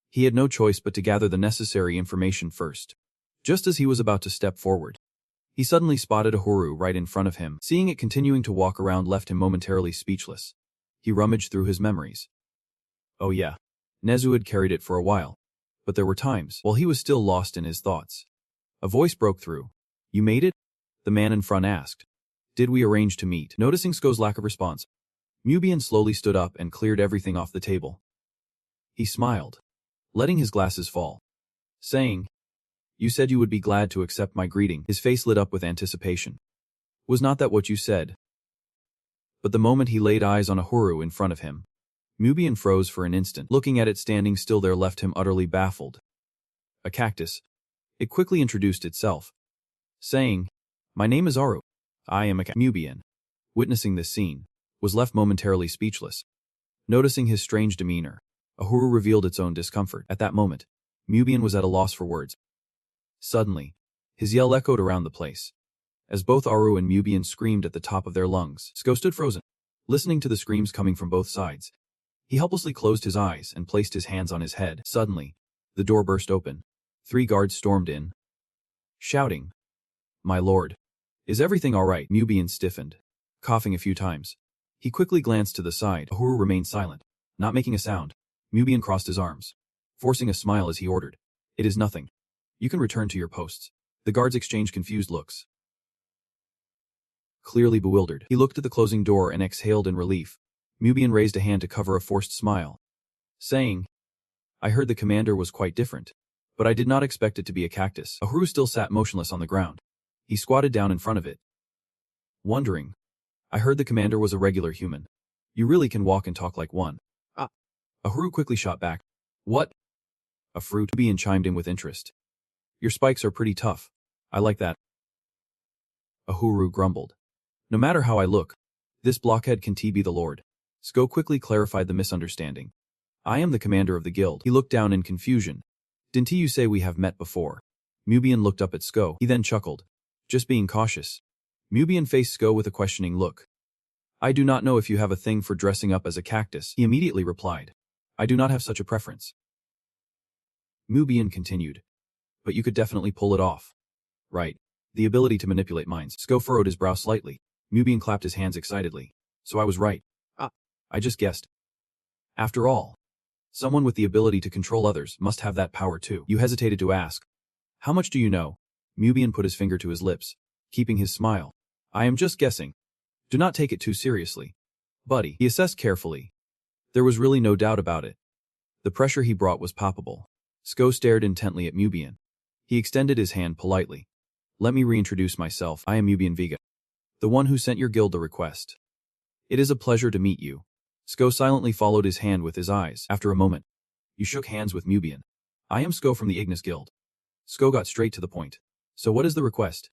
he had no choice but to gather the necessary information first. Just as he was about to step forward, he suddenly spotted a Ahuru right in front of him. Seeing it continuing to walk around left him momentarily speechless. He rummaged through his memories. Oh yeah, Nezu had carried it for a while, but there were times while he was still lost in his thoughts. A voice broke through. You made it? The man in front asked. Did we arrange to meet? Noticing Sko's lack of response, Mubian slowly stood up and cleared everything off the table. He smiled, letting his glasses fall, saying, you said you would be glad to accept my greeting. His face lit up with anticipation. Was not that what you said? But the moment he laid eyes on Ahuru in front of him, Mubian froze for an instant. Looking at it standing still there left him utterly baffled. A cactus. It quickly introduced itself, saying, my name is Aru. I am a Mubian, witnessing this scene, was left momentarily speechless. Noticing his strange demeanor, Ahuru revealed its own discomfort. At that moment, Mubian was at a loss for words. Suddenly, his yell echoed around the place, as both Aru and Mubian screamed at the top of their lungs. Sko stood frozen, listening to the screams coming from both sides. He helplessly closed his eyes and placed his hands on his head. Suddenly, the door burst open. 3 guards stormed in, shouting, my lord, is everything all right? Mubian stiffened, coughing a few times. He quickly glanced to the side. Ahuru remained silent, not making a sound. Mubian crossed his arms, forcing a smile as he ordered, it is nothing. You can return to your posts. The guards exchanged confused looks. Clearly bewildered, he looked at the closing door and exhaled in relief. Mubian raised a hand to cover a forced smile, saying, I heard the commander was quite different, but I did not expect it to be a cactus. Ahuru still sat motionless on the ground. He squatted down in front of it, wondering, I heard the commander was a regular human. You really can walk and talk like one. Ahuru quickly shot back. What? A fruit? Mubian chimed in with interest. Your spikes are pretty tough. I like that. Ahuru grumbled. No matter how I look, this blockhead can be the lord. Sko quickly clarified the misunderstanding. I am the commander of the guild. He looked down in confusion. Didn't you say we have met before? Mubian looked up at Sko. He then chuckled. Just being cautious. Mubian faced Sko with a questioning look. I do not know if you have a thing for dressing up as a cactus. He immediately replied. I do not have such a preference. Mubian continued. But you could definitely pull it off. Right. The ability to manipulate minds. Sko furrowed his brow slightly. Mubian clapped his hands excitedly. So I was right. I just guessed. After all, someone with the ability to control others must have that power too. You hesitated to ask. How much do you know? Mubian put his finger to his lips, keeping his smile. I am just guessing. Do not take it too seriously, buddy. He assessed carefully. There was really no doubt about it. The pressure he brought was palpable. Sko stared intently at Mubian. He extended his hand politely. Let me reintroduce myself. I am Mubian Vega, the one who sent your guild the request. It is a pleasure to meet you. Sko silently followed his hand with his eyes. After a moment, you shook hands with Mubian. I am Sko from the Ignis Guild. Sko got straight to the point. So what is the request?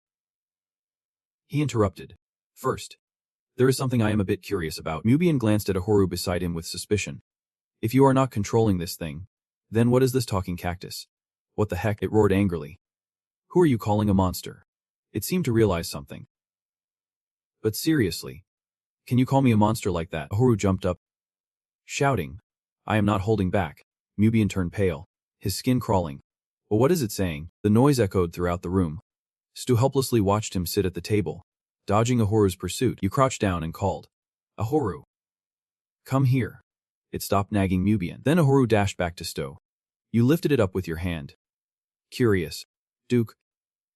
He interrupted. First, there is something I am a bit curious about. Mubian glanced at Ahuru beside him with suspicion. If you are not controlling this thing, then what is this talking cactus? What the heck? It roared angrily. Who are you calling a monster? It seemed to realize something. But seriously, can you call me a monster like that? Ahuru jumped up, shouting. I am not holding back. Mubian turned pale, his skin crawling. Well, what is it saying? The noise echoed throughout the room. Stu helplessly watched him sit at the table, dodging Ahuru's pursuit. You crouched down and called. Ahuru. Come here. It stopped nagging Mubian. Then Ahuru dashed back to Stu. You lifted it up with your hand. Curious. Duke.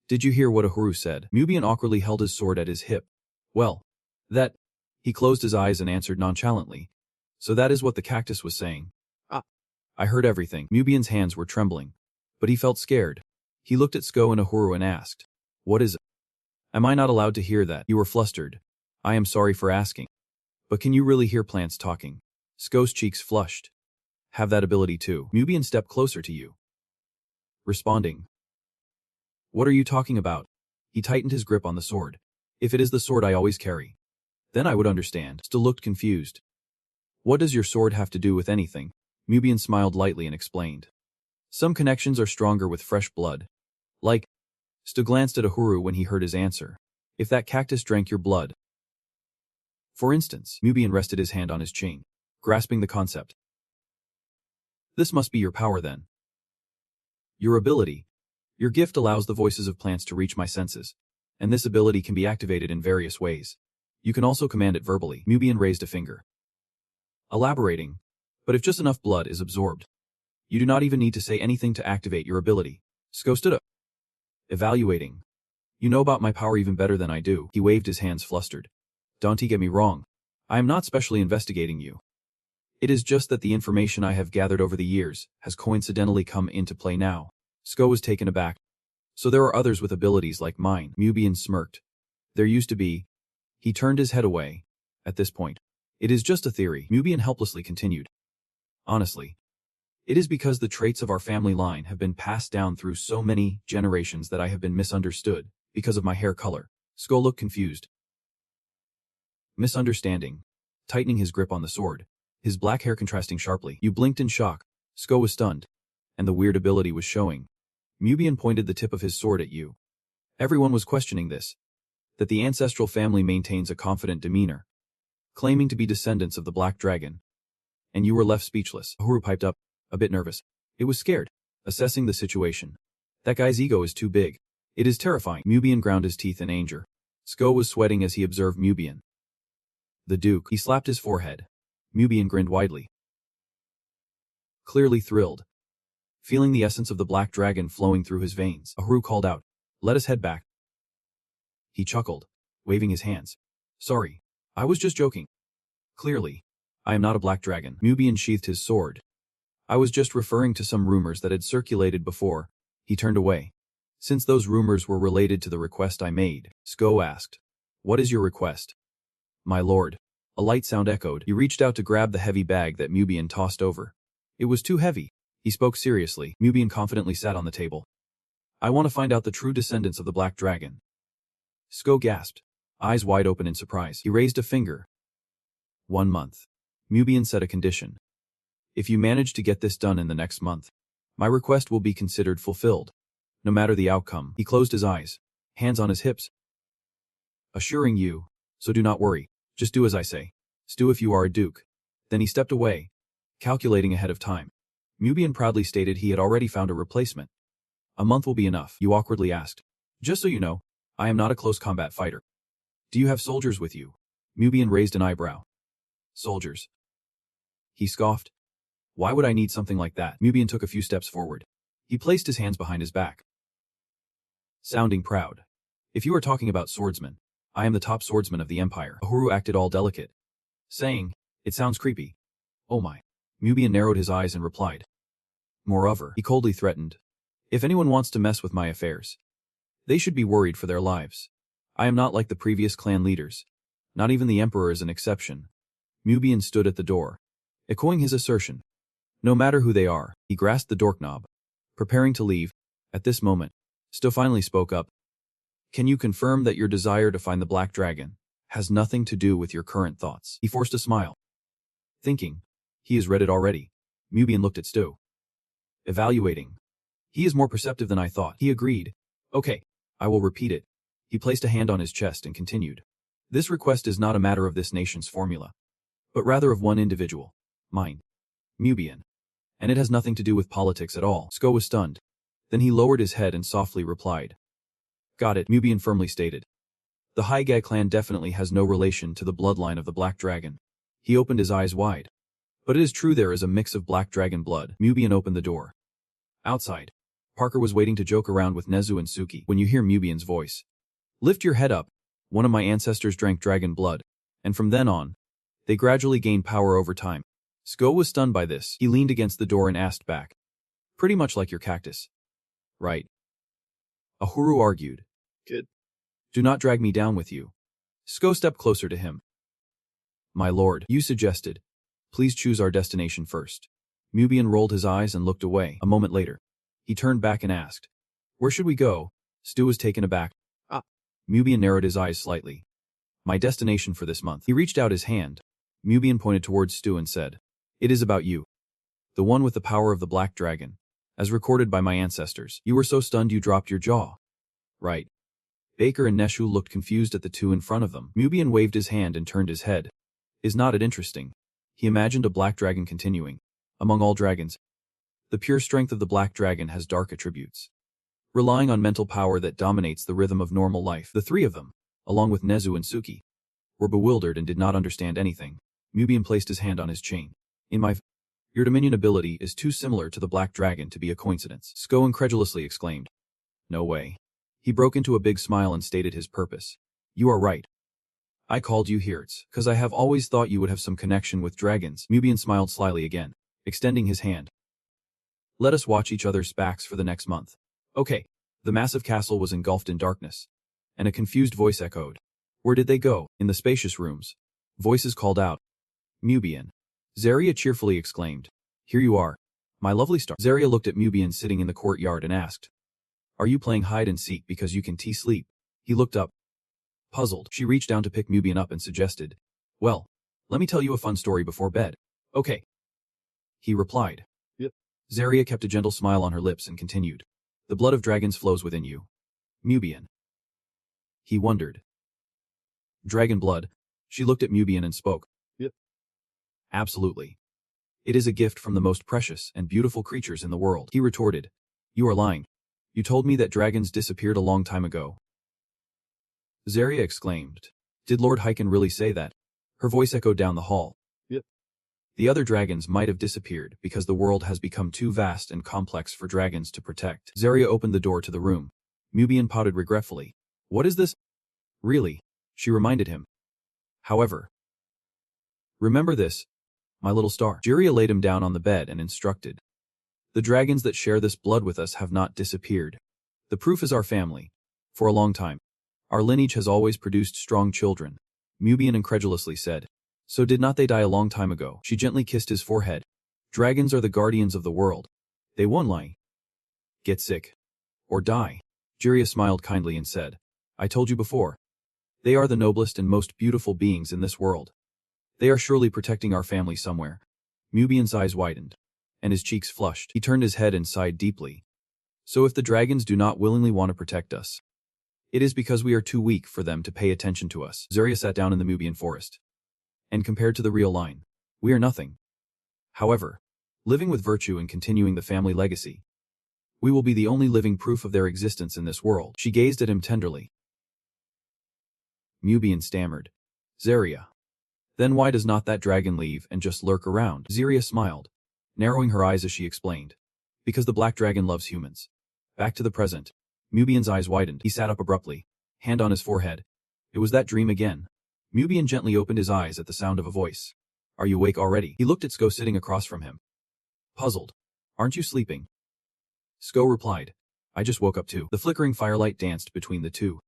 Did you hear what Ahuru said? Mubian awkwardly held his sword at his hip. Well, that... He closed his eyes and answered nonchalantly. So that is what the cactus was saying. Ah. I heard everything. Mubian's hands were trembling. But he felt scared. He looked at Sko and Ahuru and asked, what is it? Am I not allowed to hear that? You were flustered. I am sorry for asking. But can you really hear plants talking? Sko's cheeks flushed. Have that ability too. Mubian stepped closer to you, responding. What are you talking about? He tightened his grip on the sword. If it is the sword I always carry, then I would understand. Still looked confused. What does your sword have to do with anything? Mubian smiled lightly and explained. Some connections are stronger with fresh blood. Like... Stu glanced at Ahuru when he heard his answer. If that cactus drank your blood. For instance, Mubian rested his hand on his chain, grasping the concept. This must be your power then. Your ability. Your gift allows the voices of plants to reach my senses, and this ability can be activated in various ways. You can also command it verbally. Mubian raised a finger, elaborating. But if just enough blood is absorbed, you do not even need to say anything to activate your ability. Sko stood up, evaluating. You know about my power even better than I do. He waved his hands flustered. Don't get me wrong. I am not specially investigating you. It is just that the information I have gathered over the years has coincidentally come into play now. Sko was taken aback. So there are others with abilities like mine. Mubian smirked. There used to be. He turned his head away. At this point, it is just a theory. Mubian helplessly continued. Honestly, it is because the traits of our family line have been passed down through so many generations that I have been misunderstood because of my hair color. Sko looked confused. Misunderstanding. Tightening his grip on the sword, his black hair contrasting sharply. You blinked in shock. Sko was stunned, and the weird ability was showing. Mubian pointed the tip of his sword at you. Everyone was questioning this, that the ancestral family maintains a confident demeanor, claiming to be descendants of the Black Dragon. And you were left speechless. Ahuru piped up, a bit nervous. It was scared, assessing the situation. That guy's ego is too big. It is terrifying. Mubian ground his teeth in anger. Sko was sweating as he observed Mubian. The Duke. He slapped his forehead. Mubian grinned widely, clearly thrilled, feeling the essence of the Black Dragon flowing through his veins. Ahuru called out, let us head back. He chuckled, waving his hands. Sorry, I was just joking. Clearly, I am not a Black Dragon. Mubian sheathed his sword. I was just referring to some rumors that had circulated before. He turned away. Since those rumors were related to the request I made, Sko asked, what is your request? My lord. A light sound echoed. He reached out to grab the heavy bag that Mubian tossed over. It was too heavy. He spoke seriously. Mubian confidently sat on the table. I want to find out the true descendants of the Black Dragon. Sko gasped, eyes wide open in surprise. He raised a finger. 1 month. Mubian set a condition. If you manage to get this done in the next month, my request will be considered fulfilled, no matter the outcome. He closed his eyes, hands on his hips, assuring you, so do not worry. Just do as I say. Stu if you are a duke. Then he stepped away, calculating ahead of time. Mubian proudly stated he had already found a replacement. A month will be enough, you awkwardly asked. Just so you know, I am not a close combat fighter. Do you have soldiers with you? Mubian raised an eyebrow. Soldiers. He scoffed. Why would I need something like that? Mubian took a few steps forward. He placed his hands behind his back, sounding proud. If you are talking about swordsmen, I am the top swordsman of the empire. Uhuru acted all delicate, saying, "It sounds creepy." "Oh my." Mubian narrowed his eyes and replied. Moreover, he coldly threatened, "If anyone wants to mess with my affairs, they should be worried for their lives. I am not like the previous clan leaders. Not even the emperor is an exception." Mubian stood at the door, echoing his assertion. No matter who they are, he grasped the doorknob, preparing to leave. At this moment, Sto finally spoke up. "Can you confirm that your desire to find the Black Dragon has nothing to do with your current thoughts?" He forced a smile, thinking, he has read it already. Mubian looked at Sto, evaluating. "He is more perceptive than I thought." He agreed. "Okay, I will repeat it." He placed a hand on his chest and continued. "This request is not a matter of this nation's formula, but rather of one individual, mine, Mubian. And it has nothing to do with politics at all." Sko was stunned. Then he lowered his head and softly replied. "Got it," Mubian firmly stated. "The Haigai clan definitely has no relation to the bloodline of the Black Dragon." He opened his eyes wide. "But it is true there is a mix of Black Dragon blood." Mubian opened the door. Outside, Parker was waiting to joke around with Nezu and Suki. "When you hear Mubian's voice, lift your head up. One of my ancestors drank dragon blood, and from then on, they gradually gained power over time." Sko was stunned by this. He leaned against the door and asked back, "Pretty much like your cactus, right?" Uhuru argued. "Good. Do not drag me down with you." Sko stepped closer to him. "My lord, you suggested. Please choose our destination first." Mubian rolled his eyes and looked away. A moment later, he turned back and asked, "Where should we go?" Stu was taken aback. "Ah." Mubian narrowed his eyes slightly. "My destination for this month." He reached out his hand. Mubian pointed towards Stu and said, "It is about you. The one with the power of the Black Dragon, as recorded by my ancestors." You were so stunned you dropped your jaw. Right. Baker and Neshu looked confused at the two in front of them. Mubian waved his hand and turned his head. Is not it interesting? He imagined a black dragon continuing. Among all dragons, the pure strength of the Black Dragon has dark attributes, relying on mental power that dominates the rhythm of normal life. The three of them, along with Nezu and Suki, were bewildered and did not understand anything. Mubian placed his hand on his chain. Your Dominion ability is too similar to the Black Dragon to be a coincidence." Sko incredulously exclaimed. "No way." He broke into a big smile and stated his purpose. "You are right. I called you here because I have always thought you would have some connection with dragons." Mubian smiled slyly again, extending his hand. "Let us watch each other's backs for the next month." "Okay." The massive castle was engulfed in darkness, and a confused voice echoed. Where did they go? In the spacious rooms, voices called out. "Mubian." Zaria cheerfully exclaimed. "Here you are, my lovely star." Zaria looked at Mubian sitting in the courtyard and asked, "Are you playing hide and seek because you can sleep?" He looked up, puzzled. She reached down to pick Mubian up and suggested, "Well, let me tell you a fun story before bed." "Okay," he replied. "Yep." Zaria kept a gentle smile on her lips and continued, "The blood of dragons flows within you, Mubian." He wondered. "Dragon blood?" She looked at Mubian and spoke. "Yep. Absolutely. It is a gift from the most precious and beautiful creatures in the world." He retorted, "You are lying. You told me that dragons disappeared a long time ago." Zaria exclaimed. "Did Lord Hyken really say that?" Her voice echoed down the hall. "Yep. The other dragons might have disappeared because the world has become too vast and complex for dragons to protect." Zaria opened the door to the room. Mubian pouted regretfully. "What is this?" "Really?" she reminded him. "However, remember this, my little star." Jiria laid him down on the bed and instructed. "The dragons that share this blood with us have not disappeared. The proof is our family. For a long time, our lineage has always produced strong children." Mubian incredulously said. "So did not they die a long time ago?" She gently kissed his forehead. "Dragons are the guardians of the world. They won't lie, get sick, or die." Jiria smiled kindly and said, "I told you before. They are the noblest and most beautiful beings in this world. They are surely protecting our family somewhere." Mubian's eyes widened, and his cheeks flushed. He turned his head and sighed deeply. "So if the dragons do not willingly want to protect us, it is because we are too weak for them to pay attention to us." Zaria sat down in the Mubian forest. "And compared to the real line, we are nothing. However, living with virtue and continuing the family legacy, we will be the only living proof of their existence in this world." She gazed at him tenderly. Mubian stammered, "Zaria. Then why does not that dragon leave and just lurk around?" Zaria smiled, narrowing her eyes as she explained. "Because the Black Dragon loves humans." Back to the present. Mubian's eyes widened. He sat up abruptly, hand on his forehead. It was that dream again. Mubian gently opened his eyes at the sound of a voice. Are you awake already? He looked at Sko sitting across from him. Puzzled. Aren't you sleeping? Sko replied. I just woke up too. The flickering firelight danced between the two,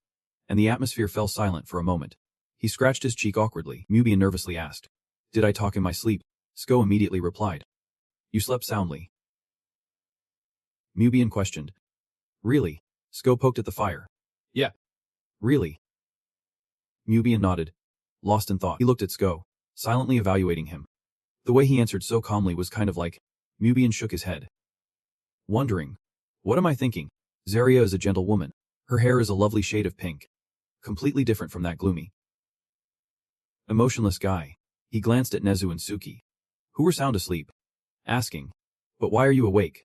and the atmosphere fell silent for a moment. He scratched his cheek awkwardly. Mubian nervously asked. Did I talk in my sleep? Sko immediately replied. You slept soundly. Mubian questioned. Really? Sko poked at the fire. Yeah. Really? Mubian nodded. Lost in thought, he looked at Sko, silently evaluating him. The way he answered so calmly was kind of like. Mubian shook his head. Wondering. What am I thinking? Zarya is a gentle woman. Her hair is a lovely shade of pink. Completely different from that gloomy, emotionless guy. He glanced at Nezu and Suki, who were sound asleep, asking, But why are you awake?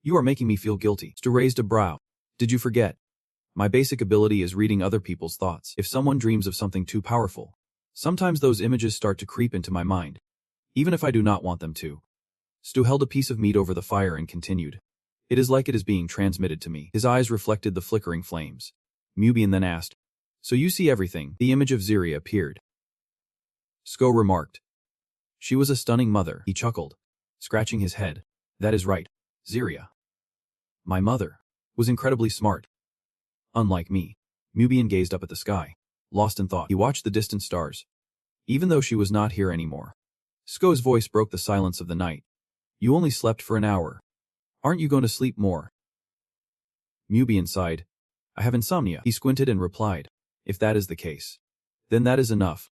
You are making me feel guilty. Stu raised a brow. Did you forget? My basic ability is reading other people's thoughts. If someone dreams of something too powerful, sometimes those images start to creep into my mind, even if I do not want them to. Stu held a piece of meat over the fire and continued. It is like it is being transmitted to me. His eyes reflected the flickering flames. Mubian then asked, So you see everything? The image of Zarya appeared. Sko remarked. She was a stunning mother. He chuckled, scratching his head. That is right. Zarya, my mother, was incredibly smart. Unlike me. Mubian gazed up at the sky, lost in thought. He watched the distant stars, even though she was not here anymore. Sko's voice broke the silence of the night. You only slept for an hour. Aren't you going to sleep more? Mubian sighed. I have insomnia. He squinted and replied. If that is the case, then that is enough.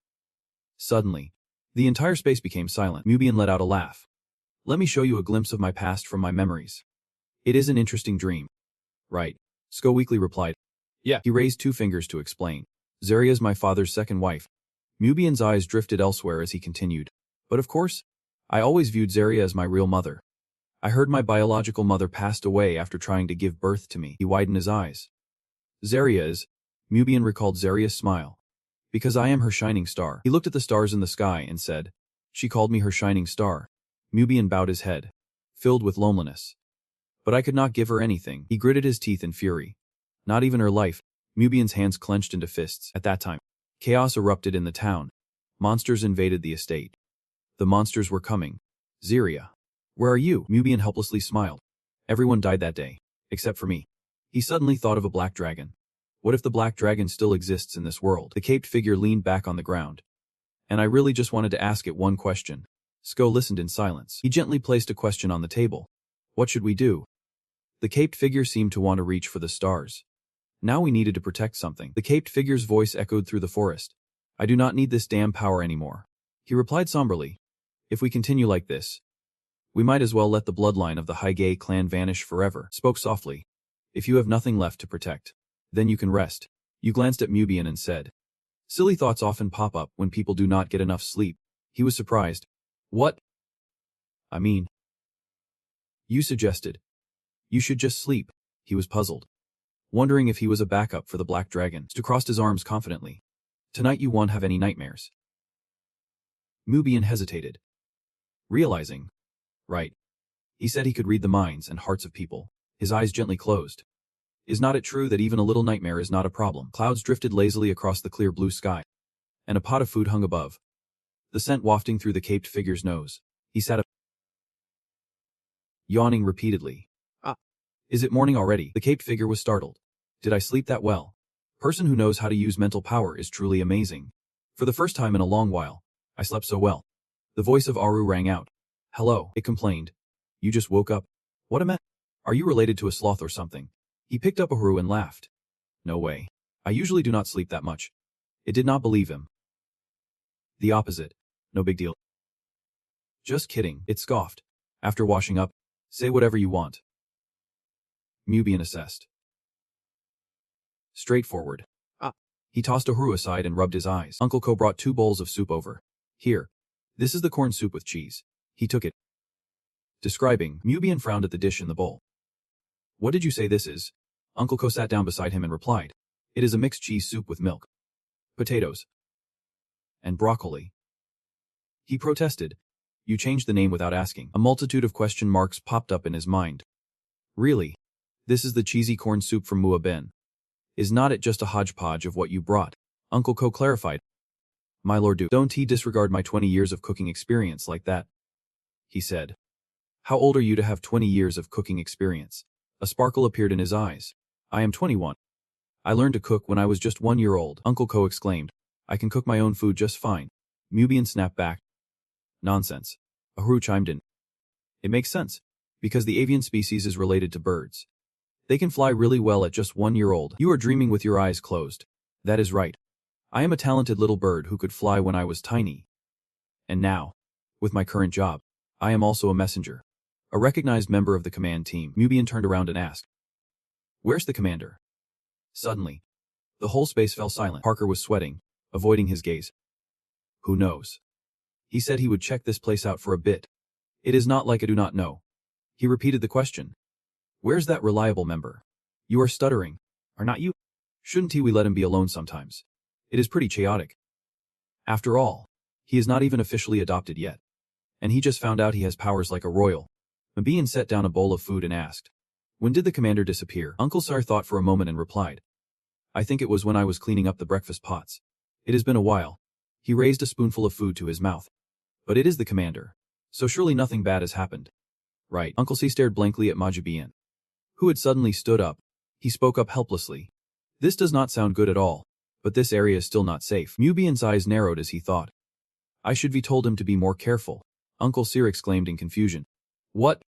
Suddenly, the entire space became silent. Mubian let out a laugh. Let me show you a glimpse of my past from my memories. It is an interesting dream. Right. Sko weakly replied. Yeah. He raised 2 fingers to explain. Zarya is my father's second wife. Mubian's eyes drifted elsewhere as he continued. But of course, I always viewed Zarya as my real mother. I heard my biological mother passed away after trying to give birth to me. He widened his eyes. Zarya is. Mubian recalled Zarya's smile. Because I am her shining star. He looked at the stars in the sky and said, She called me her shining star. Mubian bowed his head, filled with loneliness. But I could not give her anything. He gritted his teeth in fury. Not even her life. Mubian's hands clenched into fists. At that time, chaos erupted in the town. Monsters invaded the estate. The monsters were coming. Zarya. Where are you? Mubian helplessly smiled. Everyone died that day, except for me. He suddenly thought of a black dragon. What if the black dragon still exists in this world? The caped figure leaned back on the ground. And I really just wanted to ask it one question. Sko listened in silence. He gently placed a question on the table. What should we do? The caped figure seemed to want to reach for the stars. Now we needed to protect something. The caped figure's voice echoed through the forest. I do not need this damn power anymore. He replied somberly. If we continue like this, we might as well let the bloodline of the Haige clan vanish forever. Spoke softly. If you have nothing left to protect, then you can rest. You glanced at Mubian and said. Silly thoughts often pop up when people do not get enough sleep. He was surprised. What? I mean, you suggested. You should just sleep. He was puzzled, wondering if he was a backup for the black dragon. Stu crossed his arms confidently. Tonight you won't have any nightmares. Mubian hesitated, realizing. Right. He said he could read the minds and hearts of people. His eyes gently closed. Is not it true that even a little nightmare is not a problem? Clouds drifted lazily across the clear blue sky, and a pot of food hung above, the scent wafting through the caped figure's nose. He sat up, yawning repeatedly. Is it morning already? The caped figure was startled. Did I sleep that well? Person who knows how to use mental power is truly amazing. For the first time in a long while, I slept so well. The voice of Aru rang out. Hello, it complained. You just woke up? What a mess. Are you related to a sloth or something? He picked up Aru and laughed. No way. I usually do not sleep that much. It did not believe him. The opposite. No big deal. Just kidding, it scoffed. After washing up, say whatever you want. Mubian assessed. Straightforward. He tossed Aru aside and rubbed his eyes. Uncle Ko brought 2 bowls of soup over. Here. This is the corn soup with cheese. He took it. Describing, Mubian frowned at the dish in the bowl. What did you say this is? Uncle Ko sat down beside him and replied. It is a mixed cheese soup with milk, potatoes, and broccoli. He protested. You changed the name without asking. A multitude of question marks popped up in his mind. Really? This is the cheesy corn soup from Mua Ben. Is not it just a hodgepodge of what you brought? Uncle Ko clarified. My lord, don't disregard my 20 years of cooking experience like that, he said. How old are you to have 20 years of cooking experience? A sparkle appeared in his eyes. I am 21. I learned to cook when I was just 1 year old, Uncle Ko exclaimed. I can cook my own food just fine. Mubian snapped back. Nonsense. Ahuru chimed in. It makes sense. Because the avian species is related to birds. They can fly really well at just 1 year old. You are dreaming with your eyes closed. That is right. I am a talented little bird who could fly when I was tiny. And now, with my current job, I am also a messenger. A recognized member of the command team. Mubian turned around and asked. Where's the commander? Suddenly, the whole space fell silent. Parker was sweating, avoiding his gaze. Who knows? He said he would check this place out for a bit. It is not like I do not know. He repeated the question. Where's that reliable member? You are stuttering, are not you? Shouldn't we let him be alone sometimes? It is pretty chaotic. After all, he is not even officially adopted yet. And he just found out he has powers like a royal. Mubian set down a bowl of food and asked. When did the commander disappear? Uncle Sar thought for a moment and replied. I think it was when I was cleaning up the breakfast pots. It has been a while. He raised a spoonful of food to his mouth. But it is the commander. So surely nothing bad has happened. Right. Uncle C stared blankly at Majubian, who had suddenly stood up. He spoke up helplessly. This does not sound good at all. But this area is still not safe. Mubian's eyes narrowed as he thought. I should be told him to be more careful. Uncle Sir exclaimed in confusion. What?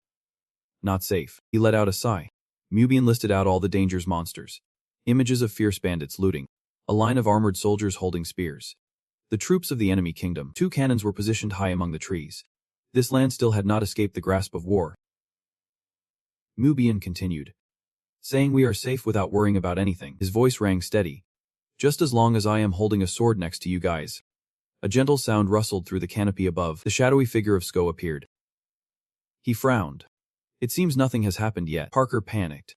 Not safe. He let out a sigh. Mubian listed out all the dangers monsters. Images of fierce bandits looting. A line of armored soldiers holding spears. The troops of the enemy kingdom. 2 cannons were positioned high among the trees. This land still had not escaped the grasp of war. Mubian continued, saying we are safe without worrying about anything. His voice rang steady. Just as long as I am holding a sword next to you guys. A gentle sound rustled through the canopy above. The shadowy figure of Sko appeared. He frowned. It seems nothing has happened yet. Parker panicked.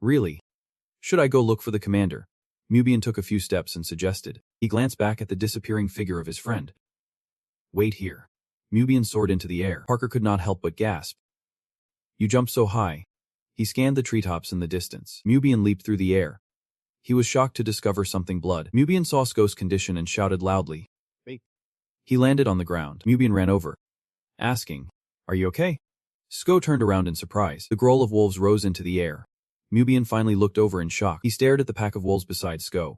Really? Should I go look for the commander? Mubian took a few steps and suggested. He glanced back at the disappearing figure of his friend. Wait here. Mubian soared into the air. Parker could not help but gasp. You jumped so high. He scanned the treetops in the distance. Mubian leaped through the air. He was shocked to discover something blood. Mubian saw Sko's condition and shouted loudly. Wait. He landed on the ground. Mubian ran over, asking, Are you okay? Sko turned around in surprise. The growl of wolves rose into the air. Mubian finally looked over in shock. He stared at the pack of wolves beside Sko.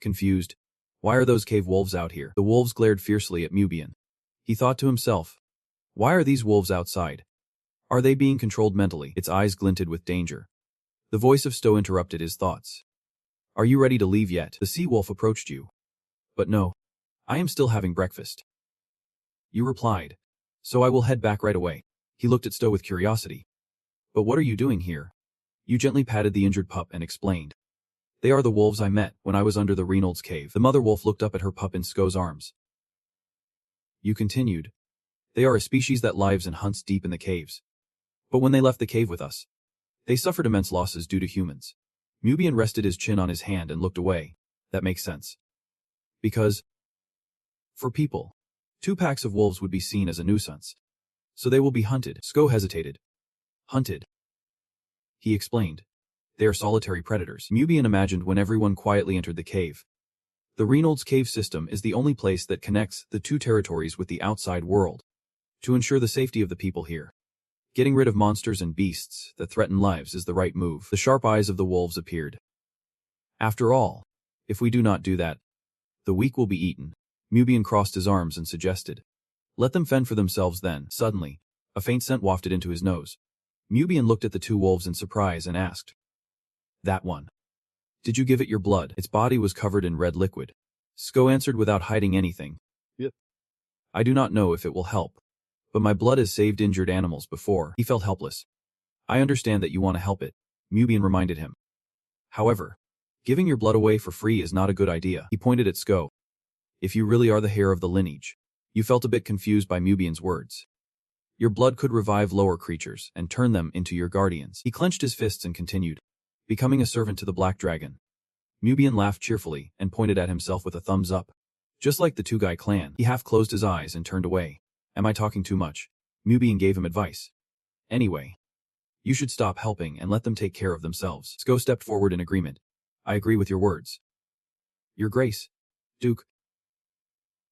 Confused. Why are those cave wolves out here? The wolves glared fiercely at Mubian. He thought to himself. Why are these wolves outside? Are they being controlled mentally? Its eyes glinted with danger. The voice of Sto interrupted his thoughts. Are you ready to leave yet? The sea wolf approached you. But no. I am still having breakfast. You replied. So I will head back right away. He looked at Sto with curiosity. But what are you doing here? You gently patted the injured pup and explained. They are the wolves I met when I was under the Reynolds cave. The mother wolf looked up at her pup in Sko's arms. You continued. They are a species that lives and hunts deep in the caves. But when they left the cave with us, they suffered immense losses due to humans. Mubian rested his chin on his hand and looked away. That makes sense. Because, for people, 2 packs of wolves would be seen as a nuisance. So they will be hunted. Sko hesitated. Hunted. He explained. They are solitary predators. Mubian imagined when everyone quietly entered the cave. The Reynolds cave system is the only place that connects the 2 territories with the outside world. To ensure the safety of the people here. Getting rid of monsters and beasts that threaten lives is the right move. The sharp eyes of the wolves appeared. After all, if we do not do that, the weak will be eaten. Mubian crossed his arms and suggested. Let them fend for themselves then. Suddenly, a faint scent wafted into his nose. Mubian looked at the 2 wolves in surprise and asked. That one. Did you give it your blood? Its body was covered in red liquid. Sko answered without hiding anything. Yep. I do not know if it will help. But my blood has saved injured animals before. He felt helpless. I understand that you want to help it, Mubian reminded him. However, giving your blood away for free is not a good idea. He pointed at Sko. If you really are the heir of the lineage. You felt a bit confused by Mubian's words. Your blood could revive lower creatures and turn them into your guardians. He clenched his fists and continued. Becoming a servant to the Black Dragon. Mubian laughed cheerfully and pointed at himself with a thumbs up. Just like the Two-Guy clan. He half closed his eyes and turned away. Am I talking too much? Mubian gave him advice. Anyway, you should stop helping and let them take care of themselves. Sko stepped forward in agreement. I agree with your words. Your Grace. Duke.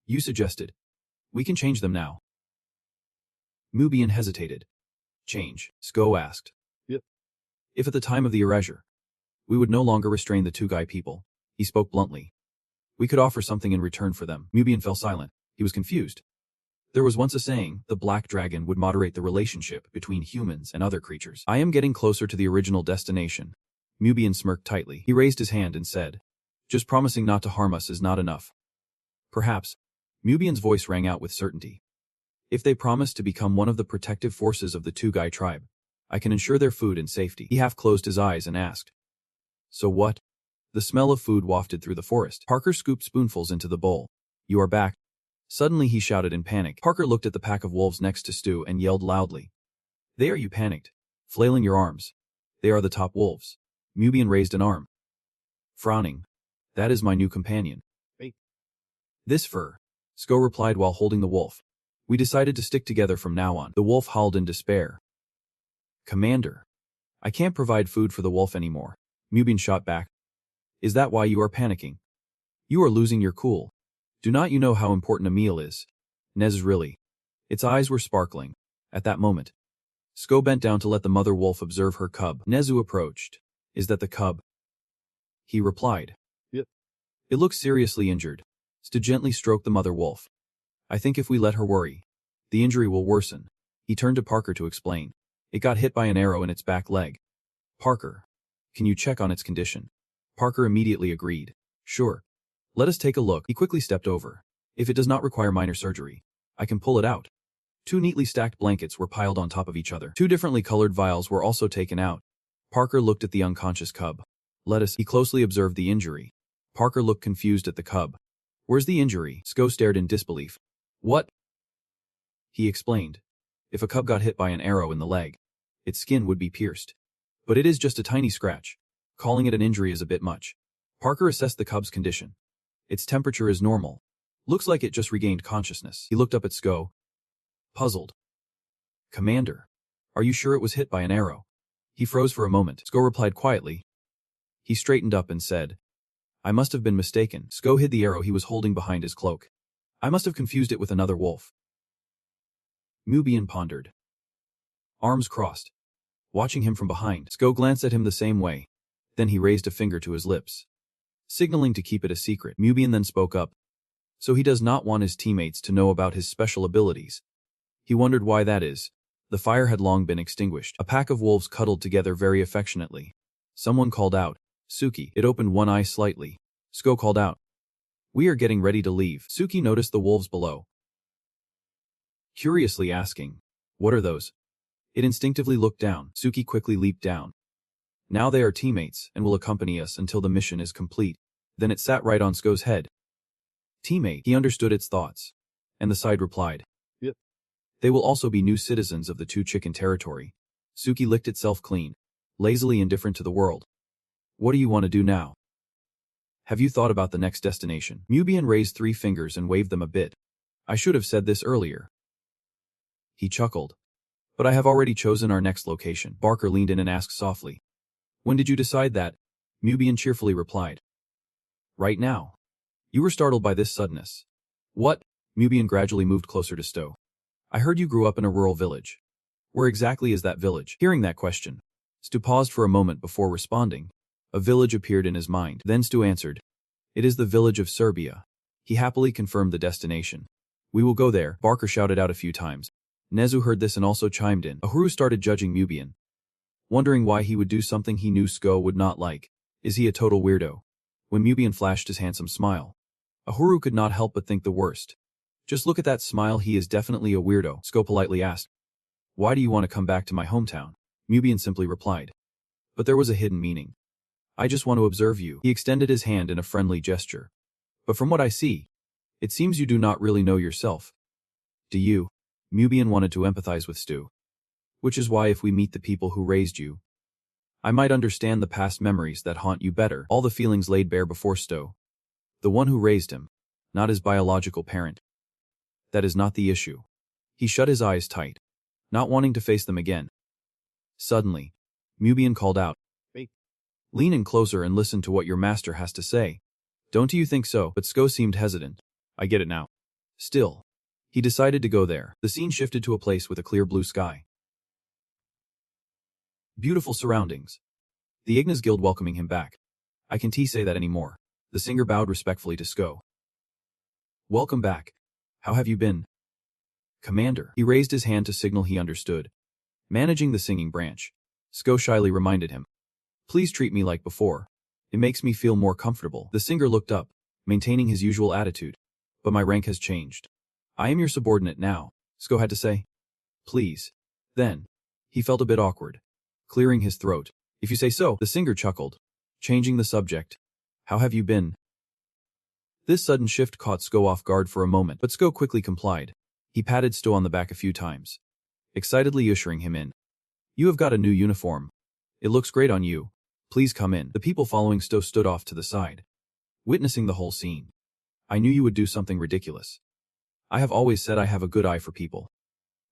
You suggested. We can change them now. Mubian hesitated. Change, Sko asked. Yep. If at the time of the erasure, we would no longer restrain the Tugai people, he spoke bluntly. We could offer something in return for them. Mubian fell silent. He was confused. There was once a saying, the black dragon would moderate the relationship between humans and other creatures. I am getting closer to the original destination. Mubian smirked tightly. He raised his hand and said, just promising not to harm us is not enough. Perhaps. Mubian's voice rang out with certainty. If they promise to become one of the protective forces of the Tugai tribe, I can ensure their food and safety. He half closed his eyes and asked. So what? The smell of food wafted through the forest. Parker scooped spoonfuls into the bowl. You are back. Suddenly he shouted in panic. Parker looked at the pack of wolves next to Stu and yelled loudly. They are you panicked, flailing your arms. They are the top wolves. Mubian raised an arm. Frowning. That is my new companion. Hey. This fur, Sko replied while holding the wolf. We decided to stick together from now on. The wolf howled in despair. Commander. I can't provide food for the wolf anymore. Mubian shot back. Is that why you are panicking? You are losing your cool. Do not you know how important a meal is? Nez really. Its eyes were sparkling. At that moment, Sko bent down to let the mother wolf observe her cub. Nezu approached. Is that the cub? He replied. Yep. It looks seriously injured. Stu gently stroked the mother wolf. I think if we let her worry, the injury will worsen. He turned to Parker to explain. It got hit by an arrow in its back leg. Parker, can you check on its condition? Parker immediately agreed. Sure. Let us take a look. He quickly stepped over. If it does not require minor surgery, I can pull it out. 2 neatly stacked blankets were piled on top of each other. 2 differently colored vials were also taken out. Parker looked at the unconscious cub. He closely observed the injury. Parker looked confused at the cub. Where's the injury? Sko stared in disbelief. What? He explained. If a cub got hit by an arrow in the leg, its skin would be pierced. But it is just a tiny scratch. Calling it an injury is a bit much. Parker assessed the cub's condition. Its temperature is normal. Looks like it just regained consciousness. He looked up at Sko. Puzzled. Commander, are you sure it was hit by an arrow? He froze for a moment. Sko replied quietly. He straightened up and said, I must have been mistaken. Sko hid the arrow he was holding behind his cloak. I must have confused it with another wolf. Mubian pondered. Arms crossed. Watching him from behind, Sko glanced at him the same way. Then he raised a finger to his lips, signaling to keep it a secret. Mubian then spoke up. So he does not want his teammates to know about his special abilities. He wondered why that is. The fire had long been extinguished. A pack of wolves cuddled together very affectionately. Someone called out, Suki. It opened one eye slightly. Sko called out. We are getting ready to leave. Suki noticed the wolves below, curiously asking, what are those? It instinctively looked down. Suki quickly leaped down. Now they are teammates and will accompany us until the mission is complete. Then it sat right on Sko's head. Teammate. He understood its thoughts. And the side replied. Yep. They will also be new citizens of the 2 chicken territory. Suki licked itself clean, lazily indifferent to the world. What do you want to do now? Have you thought about the next destination? Mubian raised 3 fingers and waved them a bit. I should have said this earlier. He chuckled. But I have already chosen our next location. Barker leaned in and asked softly. When did you decide that? Mubian cheerfully replied. Right now. You were startled by this suddenness. What? Mubian gradually moved closer to Sto. I heard you grew up in a rural village. Where exactly is that village? Hearing that question, Stu paused for a moment before responding. A village appeared in his mind. Then Stu answered. It is the village of Serbia. He happily confirmed the destination. We will go there, Barker shouted out a few times. Nezu heard this and also chimed in. Ahuru started judging Mubian, wondering why he would do something he knew Sko would not like. Is he a total weirdo? When Mubian flashed his handsome smile, Ahuru could not help but think the worst. Just look at that smile, he is definitely a weirdo, Sko politely asked. Why do you want to come back to my hometown? Mubian simply replied. But there was a hidden meaning. I just want to observe you. He extended his hand in a friendly gesture. But from what I see, it seems you do not really know yourself. Do you? Mubian wanted to empathize with Stu. Which is why if we meet the people who raised you, I might understand the past memories that haunt you better. All the feelings laid bare before Stu. The one who raised him, not his biological parent. That is not the issue. He shut his eyes tight, not wanting to face them again. Suddenly, Mubian called out, Hey. Lean in closer and listen to what your master has to say. Don't you think so? But Sko seemed hesitant. I get it now. Still, he decided to go there. The scene shifted to a place with a clear blue sky. Beautiful surroundings. The Ignis Guild welcoming him back. I can't say that anymore. The singer bowed respectfully to Sko. Welcome back. How have you been? Commander. He raised his hand to signal he understood. Managing the singing branch. Sko shyly reminded him. Please treat me like before. It makes me feel more comfortable. The singer looked up, maintaining his usual attitude. But my rank has changed. I am your subordinate now, Sko had to say. Please. Then. He felt a bit awkward. Clearing his throat. If you say so, the singer chuckled. Changing the subject. How have you been? This sudden shift caught Sko off guard for a moment, but Sko quickly complied. He patted Sto on the back a few times, excitedly ushering him in. You have got a new uniform. It looks great on you. Please come in. The people following Sto stood off to the side, witnessing the whole scene. I knew you would do something ridiculous. I have always said I have a good eye for people.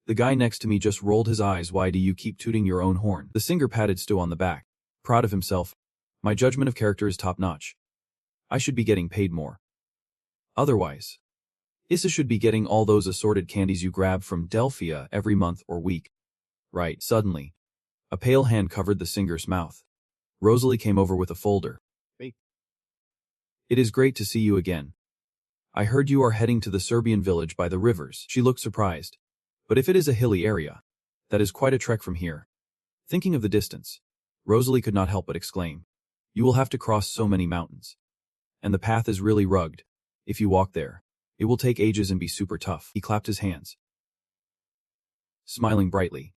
The guy next to me just rolled his eyes. Why do you keep tooting your own horn? The singer patted Sto on the back, proud of himself. My judgment of character is top-notch. I should be getting paid more. Otherwise, Issa should be getting all those assorted candies you grab from Delphia every month or week. Right. Suddenly, a pale hand covered the singer's mouth. Rosalie came over with a folder. Hey. It is great to see you again. I heard you are heading to the Serbian village by the rivers. She looked surprised. But if it is a hilly area, that is quite a trek from here. Thinking of the distance, Rosalie could not help but exclaim. You will have to cross so many mountains. And the path is really rugged. If you walk there, it will take ages and be super tough. He clapped his hands, smiling brightly.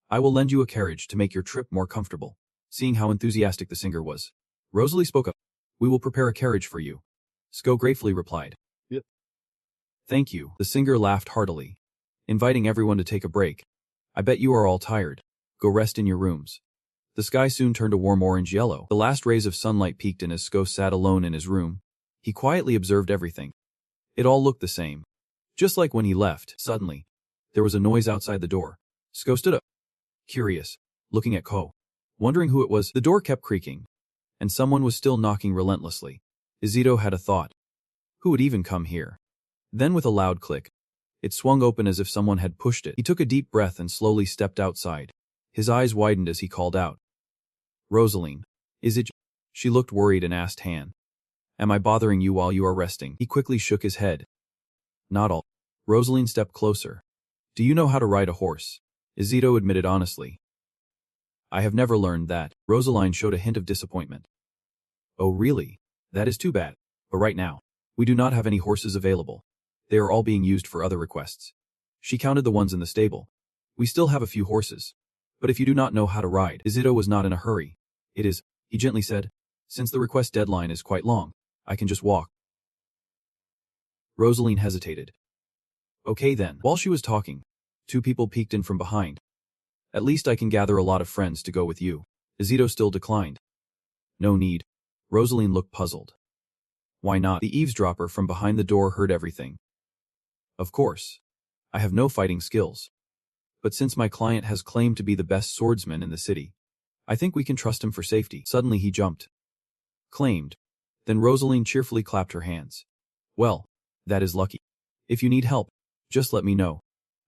I will lend you a carriage to make your trip more comfortable. Seeing how enthusiastic the singer was, Rosalie spoke up. We will prepare a carriage for you. Sko gratefully replied. Yep. Thank you. The singer laughed heartily, inviting everyone to take a break. I bet you are all tired. Go rest in your rooms. The sky soon turned a warm orange-yellow. The last rays of sunlight peeked in as Sko sat alone in his room. He quietly observed everything. It all looked the same. Just like when he left. Suddenly, there was a noise outside the door. Sko stood up, curious, looking at Ko. Wondering who it was, the door kept creaking, and someone was still knocking relentlessly. Izito had a thought. Who would even come here? Then with a loud click, it swung open as if someone had pushed it. He took a deep breath and slowly stepped outside. His eyes widened as he called out. Rosaline, is it? She looked worried and asked Han. Am I bothering you while you are resting? He quickly shook his head. Not all. Rosaline stepped closer. Do you know how to ride a horse? Izito admitted honestly. I have never learned that. Rosaline showed a hint of disappointment. Oh really? That is too bad. But right now, we do not have any horses available. They are all being used for other requests. She counted the ones in the stable. We still have a few horses. But if you do not know how to ride, Izito was not in a hurry. It is, he gently said. Since the request deadline is quite long, I can just walk. Rosaline hesitated. Okay then. While she was talking, two people peeked in from behind. At least I can gather a lot of friends to go with you. Izito still declined. No need. Rosaline looked puzzled. Why not? The eavesdropper from behind the door heard everything. Of course. I have no fighting skills. But since my client has claimed to be the best swordsman in the city, I think we can trust him for safety. Suddenly he jumped. Claimed. Then Rosaline cheerfully clapped her hands. Well, that is lucky. If you need help, just let me know.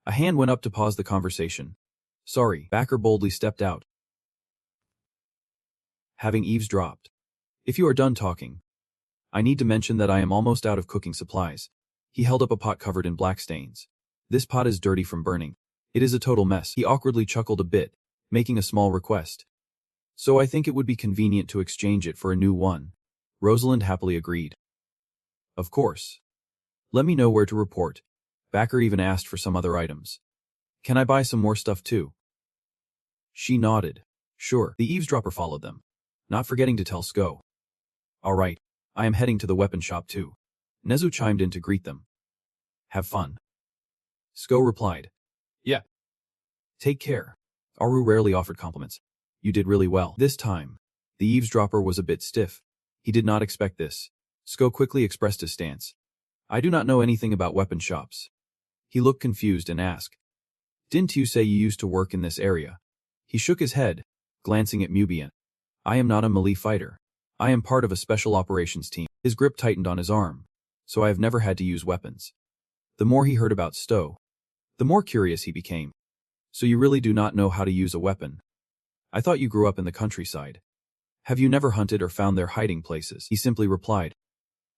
A hand went up to pause the conversation. Sorry. Backer boldly stepped out. Having eavesdropped. If you are done talking, I need to mention that I am almost out of cooking supplies. He held up a pot covered in black stains. This pot is dirty from burning. It is a total mess. He awkwardly chuckled a bit, making a small request. So I think it would be convenient to exchange it for a new one. Rosalind happily agreed. Of course. Let me know where to report. Backer even asked for some other items. Can I buy some more stuff too? She nodded. Sure. The eavesdropper followed them, not forgetting to tell Sko. All right. I am heading to the weapon shop too. Nezu chimed in to greet them. Have fun. Sko replied. Yeah. Take care. Aru rarely offered compliments. You did really well. This time, the eavesdropper was a bit stiff. He did not expect this. Sko quickly expressed his stance. I do not know anything about weapon shops. He looked confused and asked. Didn't you say you used to work in this area? He shook his head, glancing at Mubian. I am not a melee fighter. I am part of a special operations team. His grip tightened on his arm, so I have never had to use weapons. The more he heard about Stowe, the more curious he became. So you really do not know how to use a weapon? I thought you grew up in the countryside. Have you never hunted or found their hiding places? He simply replied.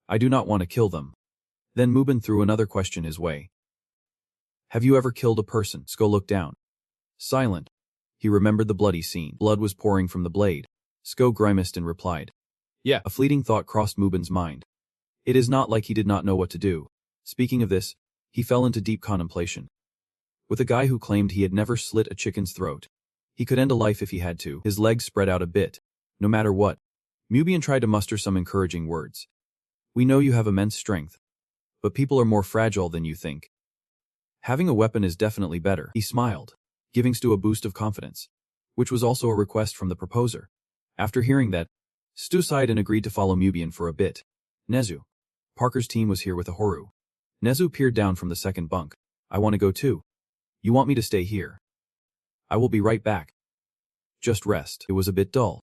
I do not want to kill them. Then Mubin threw another question his way. Have you ever killed a person? Sko looked down. Silent. He remembered the bloody scene. Blood was pouring from the blade. Sko grimaced and replied. Yeah. A fleeting thought crossed Mubin's mind. It is not like he did not know what to do. Speaking of this, he fell into deep contemplation. With a guy who claimed he had never slit a chicken's throat, he could end a life if he had to. His legs spread out a bit. No matter what. Mubian tried to muster some encouraging words. We know you have immense strength, but people are more fragile than you think. Having a weapon is definitely better. He smiled, giving Stu a boost of confidence, which was also a request from the proposer. After hearing that, Stu sighed and agreed to follow Mubian for a bit. Nezu. Parker's team was here with a Horu. Nezu peered down from the second bunk. I want to go too. You want me to stay here? I will be right back. Just rest. It was a bit dull,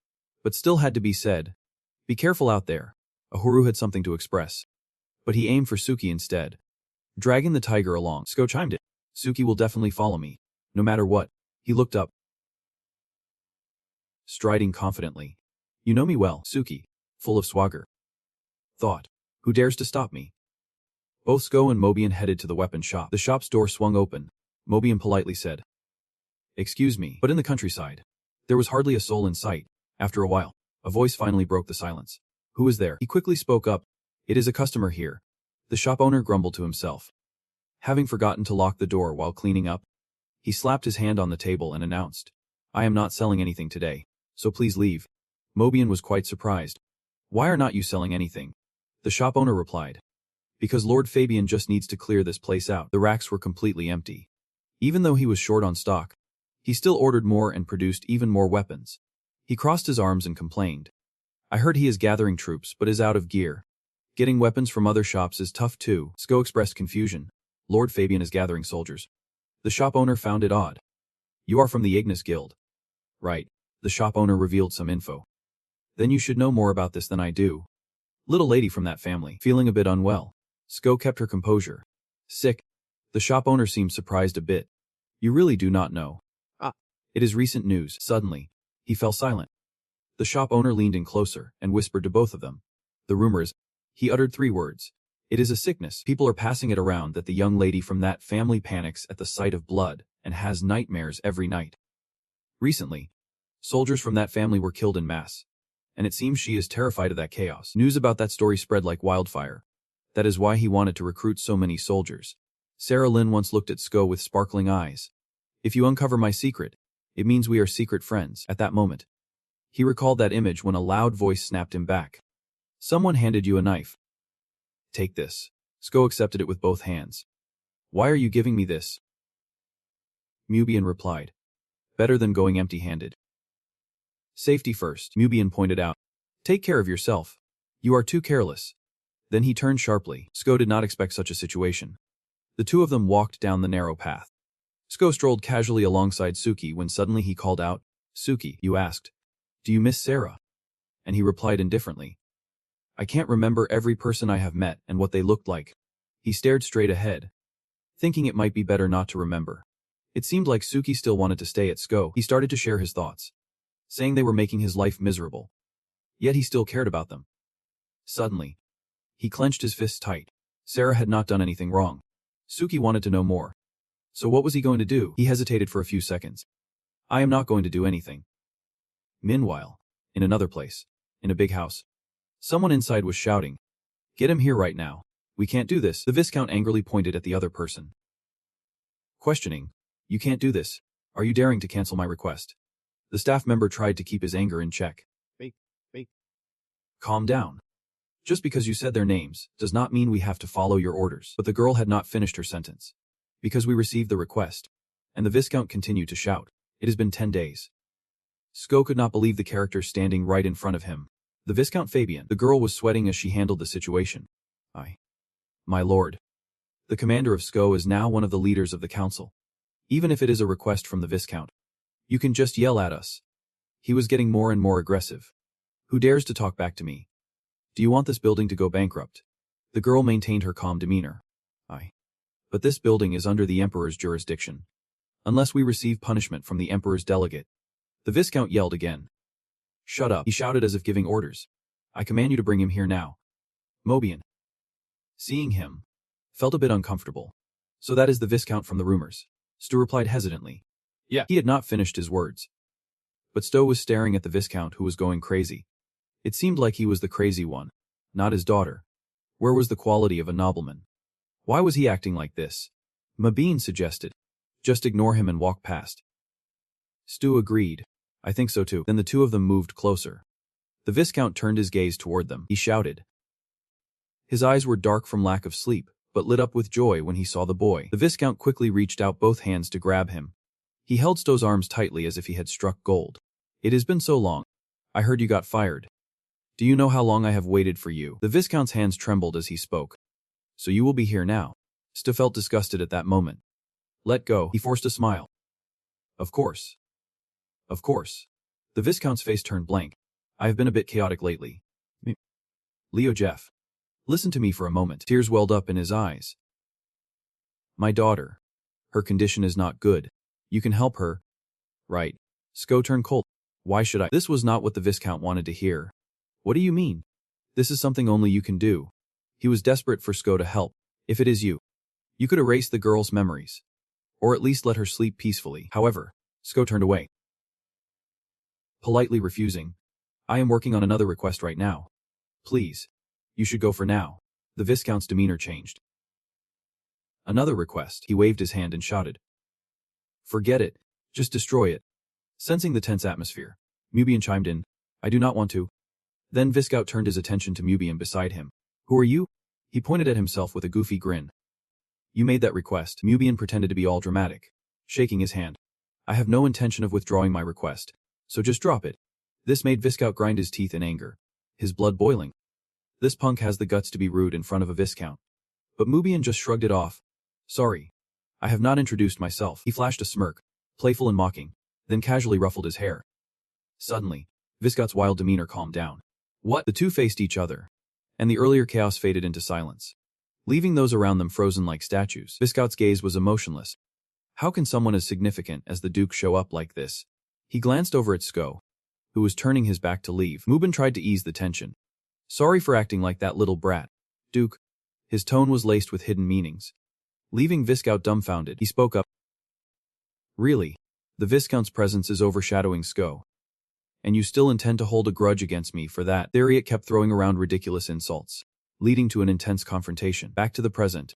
but still had to be said. Be careful out there. Ahuru had something to express, but he aimed for Suki instead. Dragging the tiger along, Sko chimed in. Suki will definitely follow me, no matter what. He looked up, striding confidently. You know me well, Suki, full of swagger. Thought, who dares to stop me? Both Sko and Mobian headed to the weapon shop. The shop's door swung open. Mobian politely said, Excuse me, but in the countryside, there was hardly a soul in sight. After a while, a voice finally broke the silence. Who is there? He quickly spoke up. It is a customer here. The shop owner grumbled to himself. Having forgotten to lock the door while cleaning up, he slapped his hand on the table and announced, I am not selling anything today, so please leave. Mobian was quite surprised. Why are not you selling anything? The shop owner replied. Because Lord Fabian just needs to clear this place out. The racks were completely empty. Even though he was short on stock, he still ordered more and produced even more weapons. He crossed his arms and complained. I heard he is gathering troops but is out of gear. Getting weapons from other shops is tough too. Sko expressed confusion. Lord Fabian is gathering soldiers. The shop owner found it odd. You are from the Ignis Guild. Right. The shop owner revealed some info. Then you should know more about this than I do. Little lady from that family, feeling a bit unwell. Sko kept her composure. Sick. The shop owner seemed surprised a bit. You really do not know. It is recent news. Suddenly, he fell silent. The shop owner leaned in closer and whispered to both of them. The rumor is, he uttered 3 words. It is a sickness. People are passing it around that the young lady from that family panics at the sight of blood and has nightmares every night. Recently, soldiers from that family were killed in mass, and it seems she is terrified of that chaos. News about that story spread like wildfire. That is why he wanted to recruit so many soldiers. Sarah Lynn once looked at Sko with sparkling eyes. If you uncover my secret, it means we are secret friends. At that moment, he recalled that image when a loud voice snapped him back. Someone handed you a knife. Take this. Sko accepted it with both hands. Why are you giving me this? Mubian replied. Better than going empty-handed. Safety first, Mubian pointed out. Take care of yourself. You are too careless. Then he turned sharply. Sko did not expect such a situation. The two of them walked down the narrow path. Sko strolled casually alongside Suki when suddenly he called out, Suki, you asked, do you miss Sarah? And he replied indifferently. I can't remember every person I have met and what they looked like. He stared straight ahead, thinking it might be better not to remember. It seemed like Suki still wanted to stay at Sko. He started to share his thoughts, saying they were making his life miserable. Yet he still cared about them. Suddenly, he clenched his fists tight. Sarah had not done anything wrong. Suki wanted to know more. So what was he going to do? He hesitated for a few seconds. I am not going to do anything. Meanwhile, in another place, in a big house, someone inside was shouting, Get him here right now. We can't do this. The Viscount angrily pointed at the other person. Questioning, You can't do this. Are you daring to cancel my request? The staff member tried to keep his anger in check. Fake. Calm down. Just because you said their names does not mean we have to follow your orders. But the girl had not finished her sentence. Because we received the request. And the Viscount continued to shout. It has been 10 days. Sko could not believe the character standing right in front of him. The Viscount Fabian. The girl was sweating as she handled the situation. My lord. The commander of Sko is now one of the leaders of the council. Even if it is a request from the Viscount. You can just yell at us. He was getting more and more aggressive. Who dares to talk back to me? Do you want this building to go bankrupt? The girl maintained her calm demeanor. But this building is under the Emperor's jurisdiction. Unless we receive punishment from the Emperor's delegate. The Viscount yelled again. Shut up, he shouted as if giving orders. I command you to bring him here now. Mobian, seeing him, felt a bit uncomfortable. So that is the Viscount from the rumors. Stu replied hesitantly. Yeah. He had not finished his words. But Stowe was staring at the Viscount, who was going crazy. It seemed like he was the crazy one, not his daughter. Where was the quality of a nobleman? Why was he acting like this? Mabine suggested. Just ignore him and walk past. Stu agreed. I think so too. Then the two of them moved closer. The Viscount turned his gaze toward them. He shouted. His eyes were dark from lack of sleep, but lit up with joy when he saw the boy. The Viscount quickly reached out both hands to grab him. He held Stowe's arms tightly as if he had struck gold. It has been so long. I heard you got fired. Do you know how long I have waited for you? The Viscount's hands trembled as he spoke. So you will be here now. Stu felt disgusted at that moment. Let go. He forced a smile. Of course. Of course. The Viscount's face turned blank. I have been a bit chaotic lately. Leo Jeff. Listen to me for a moment. Tears welled up in his eyes. My daughter. Her condition is not good. You can help her. Right. Sko turned cold. Why should I? This was not what the Viscount wanted to hear. What do you mean? This is something only you can do. He was desperate for Sko to help. If it is you, you could erase the girl's memories. Or at least let her sleep peacefully. However, Sko turned away. Politely refusing. I am working on another request right now. Please. You should go for now. The Viscount's demeanor changed. Another request. He waved his hand and shouted. Forget it. Just destroy it. Sensing the tense atmosphere, Mubian chimed in. I do not want to. Then Viscount turned his attention to Mubian beside him. Who are you? He pointed at himself with a goofy grin. You made that request. Mubian pretended to be all dramatic, shaking his hand. I have no intention of withdrawing my request, so just drop it. This made Viscount grind his teeth in anger, his blood boiling. This punk has the guts to be rude in front of a Viscount. But Mubian just shrugged it off. Sorry. I have not introduced myself. He flashed a smirk, playful and mocking, then casually ruffled his hair. Suddenly, Viscount's wild demeanor calmed down. What? The two faced each other, and the earlier chaos faded into silence, leaving those around them frozen like statues. Viscount's gaze was emotionless. How can someone as significant as the Duke show up like this? He glanced over at Sko, who was turning his back to leave. Mubin tried to ease the tension. Sorry for acting like that little brat, Duke. His tone was laced with hidden meanings. Leaving Viscount dumbfounded, he spoke up. Really? The Viscount's presence is overshadowing Sko. And you still intend to hold a grudge against me for that? Theriot kept throwing around ridiculous insults, leading to an intense confrontation. Back to the present.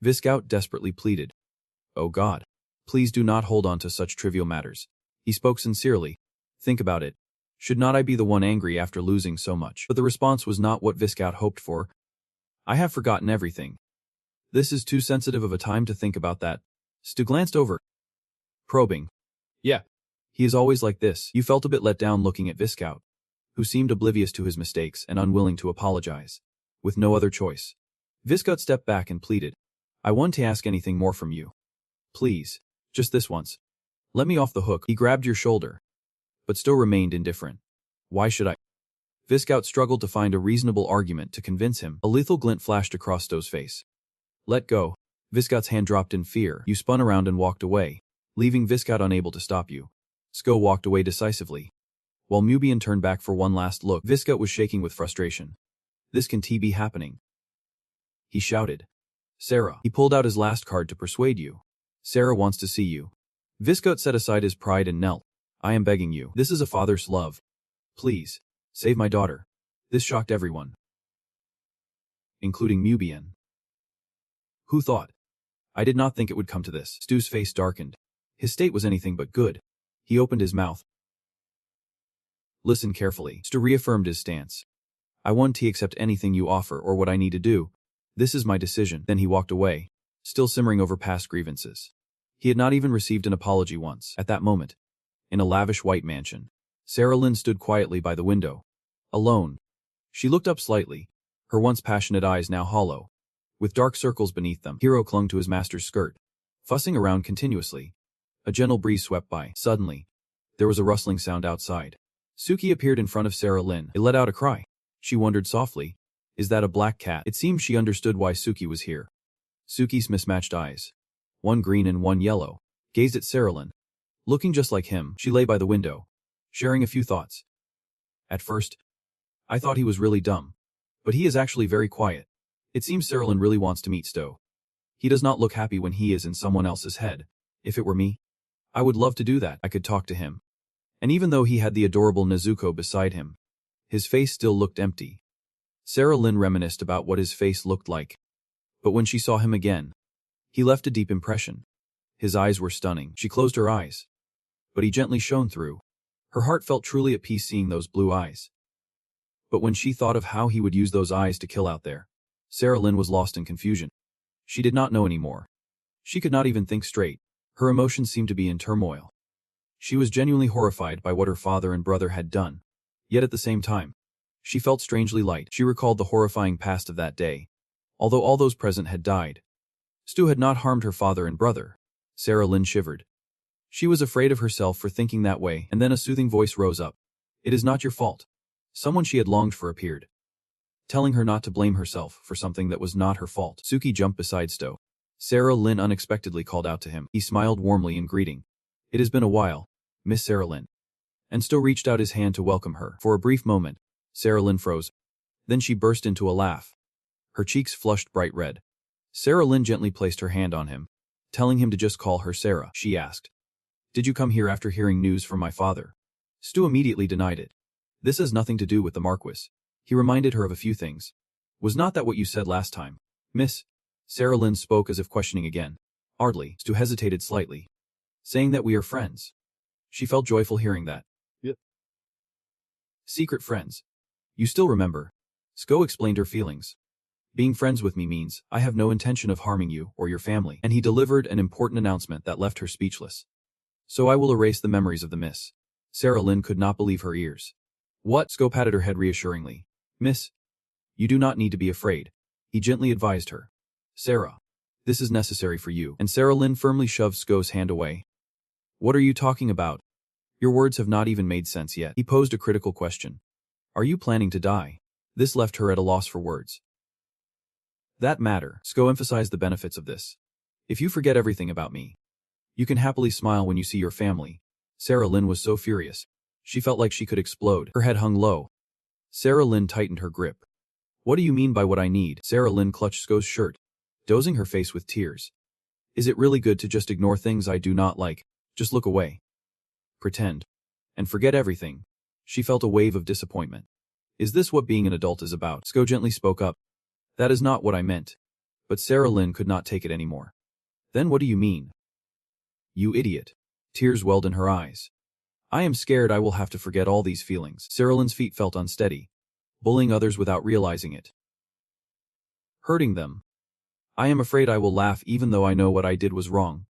Viscount desperately pleaded. Oh God. Please do not hold on to such trivial matters. He spoke sincerely. Think about it. Should not I be the one angry after losing so much? But the response was not what Viscount hoped for. I have forgotten everything. This is too sensitive of a time to think about that. Stu glanced over. Probing. Yeah. He is always like this. You felt a bit let down looking at Viscount, who seemed oblivious to his mistakes and unwilling to apologize. With no other choice, Viscount stepped back and pleaded. I want to ask anything more from you. Please, just this once. Let me off the hook. He grabbed your shoulder, but still remained indifferent. Why should I? Viscount struggled to find a reasonable argument to convince him. A lethal glint flashed across Stowe's face. Let go. Viscount's hand dropped in fear. You spun around and walked away, leaving Viscount unable to stop you. Sko walked away decisively. While Mubian turned back for one last look, Viscount was shaking with frustration. This can be happening? He shouted. Sarah. He pulled out his last card to persuade you. Sarah wants to see you. Viscount set aside his pride and knelt. I am begging you. This is a father's love. Please, save my daughter. This shocked everyone, including Mubian. Who thought? I did not think it would come to this. Stu's face darkened. His state was anything but good. He opened his mouth. Listen carefully. Stu reaffirmed his stance. I won't accept anything you offer or what I need to do. This is my decision. Then he walked away, still simmering over past grievances. He had not even received an apology once. At that moment, in a lavish white mansion, Sarah Lynn stood quietly by the window, alone. She looked up slightly, her once passionate eyes now hollow, with dark circles beneath them. Hiro clung to his master's skirt, fussing around continuously. A gentle breeze swept by. Suddenly, there was a rustling sound outside. Suki appeared in front of Sarah Lynn. It let out a cry. She wondered softly, is that a black cat? It seemed she understood why Suki was here. Suki's mismatched eyes, one green and one yellow, gazed at Saralyn. Looking just like him, she lay by the window, sharing a few thoughts. At first, I thought he was really dumb. But he is actually very quiet. It seems Saralyn really wants to meet Sto. He does not look happy when he is in someone else's head. If it were me, I would love to do that. I could talk to him. And even though he had the adorable Nezuko beside him, his face still looked empty. Saralyn reminisced about what his face looked like. But when she saw him again, he left a deep impression. His eyes were stunning. She closed her eyes. But he gently shone through. Her heart felt truly at peace seeing those blue eyes. But when she thought of how he would use those eyes to kill out there, Saralyn was lost in confusion. She did not know anymore. She could not even think straight. Her emotions seemed to be in turmoil. She was genuinely horrified by what her father and brother had done. Yet at the same time, she felt strangely light. She recalled the horrifying past of that day. Although all those present had died, Stu had not harmed her father and brother. Saralyn shivered. She was afraid of herself for thinking that way, and then a soothing voice rose up. It is not your fault. Someone she had longed for appeared, telling her not to blame herself for something that was not her fault. Suki jumped beside Sto. Saralyn unexpectedly called out to him. He smiled warmly in greeting. It has been a while, Miss Saralyn. And Sto reached out his hand to welcome her. For a brief moment, Saralyn froze. Then she burst into a laugh. Her cheeks flushed bright red. Saralyn gently placed her hand on him, telling him to just call her Sarah. She asked, "Did you come here after hearing news from my father?" Stu immediately denied it. "This has nothing to do with the Marquis." He reminded her of a few things. "Was not that what you said last time, Miss?" Saralyn spoke as if questioning again. Hardly. Stu hesitated slightly, saying that we are friends. She felt joyful hearing that. Yep. Secret friends. You still remember? Sko explained her feelings. Being friends with me means I have no intention of harming you or your family. And he delivered an important announcement that left her speechless. So I will erase the memories of the miss. Saralyn could not believe her ears. What? Sko patted her head reassuringly. Miss, you do not need to be afraid. He gently advised her. Sarah, this is necessary for you. And Saralyn firmly shoved Sko's hand away. What are you talking about? Your words have not even made sense yet. He posed a critical question. Are you planning to die? This left her at a loss for words. That matter. Sko emphasized the benefits of this. If you forget everything about me, you can happily smile when you see your family. Saralyn was so furious. She felt like she could explode. Her head hung low. Saralyn tightened her grip. What do you mean by what I need? Saralyn clutched Sko's shirt, dozing her face with tears. Is it really good to just ignore things I do not like? Just look away. Pretend. And forget everything. She felt a wave of disappointment. Is this what being an adult is about? Sko gently spoke up. That is not what I meant. But Saralyn could not take it anymore. Then what do you mean? You idiot. Tears welled in her eyes. I am scared I will have to forget all these feelings. Saralyn's feet felt unsteady, bullying others without realizing it. Hurting them. I am afraid I will laugh even though I know what I did was wrong.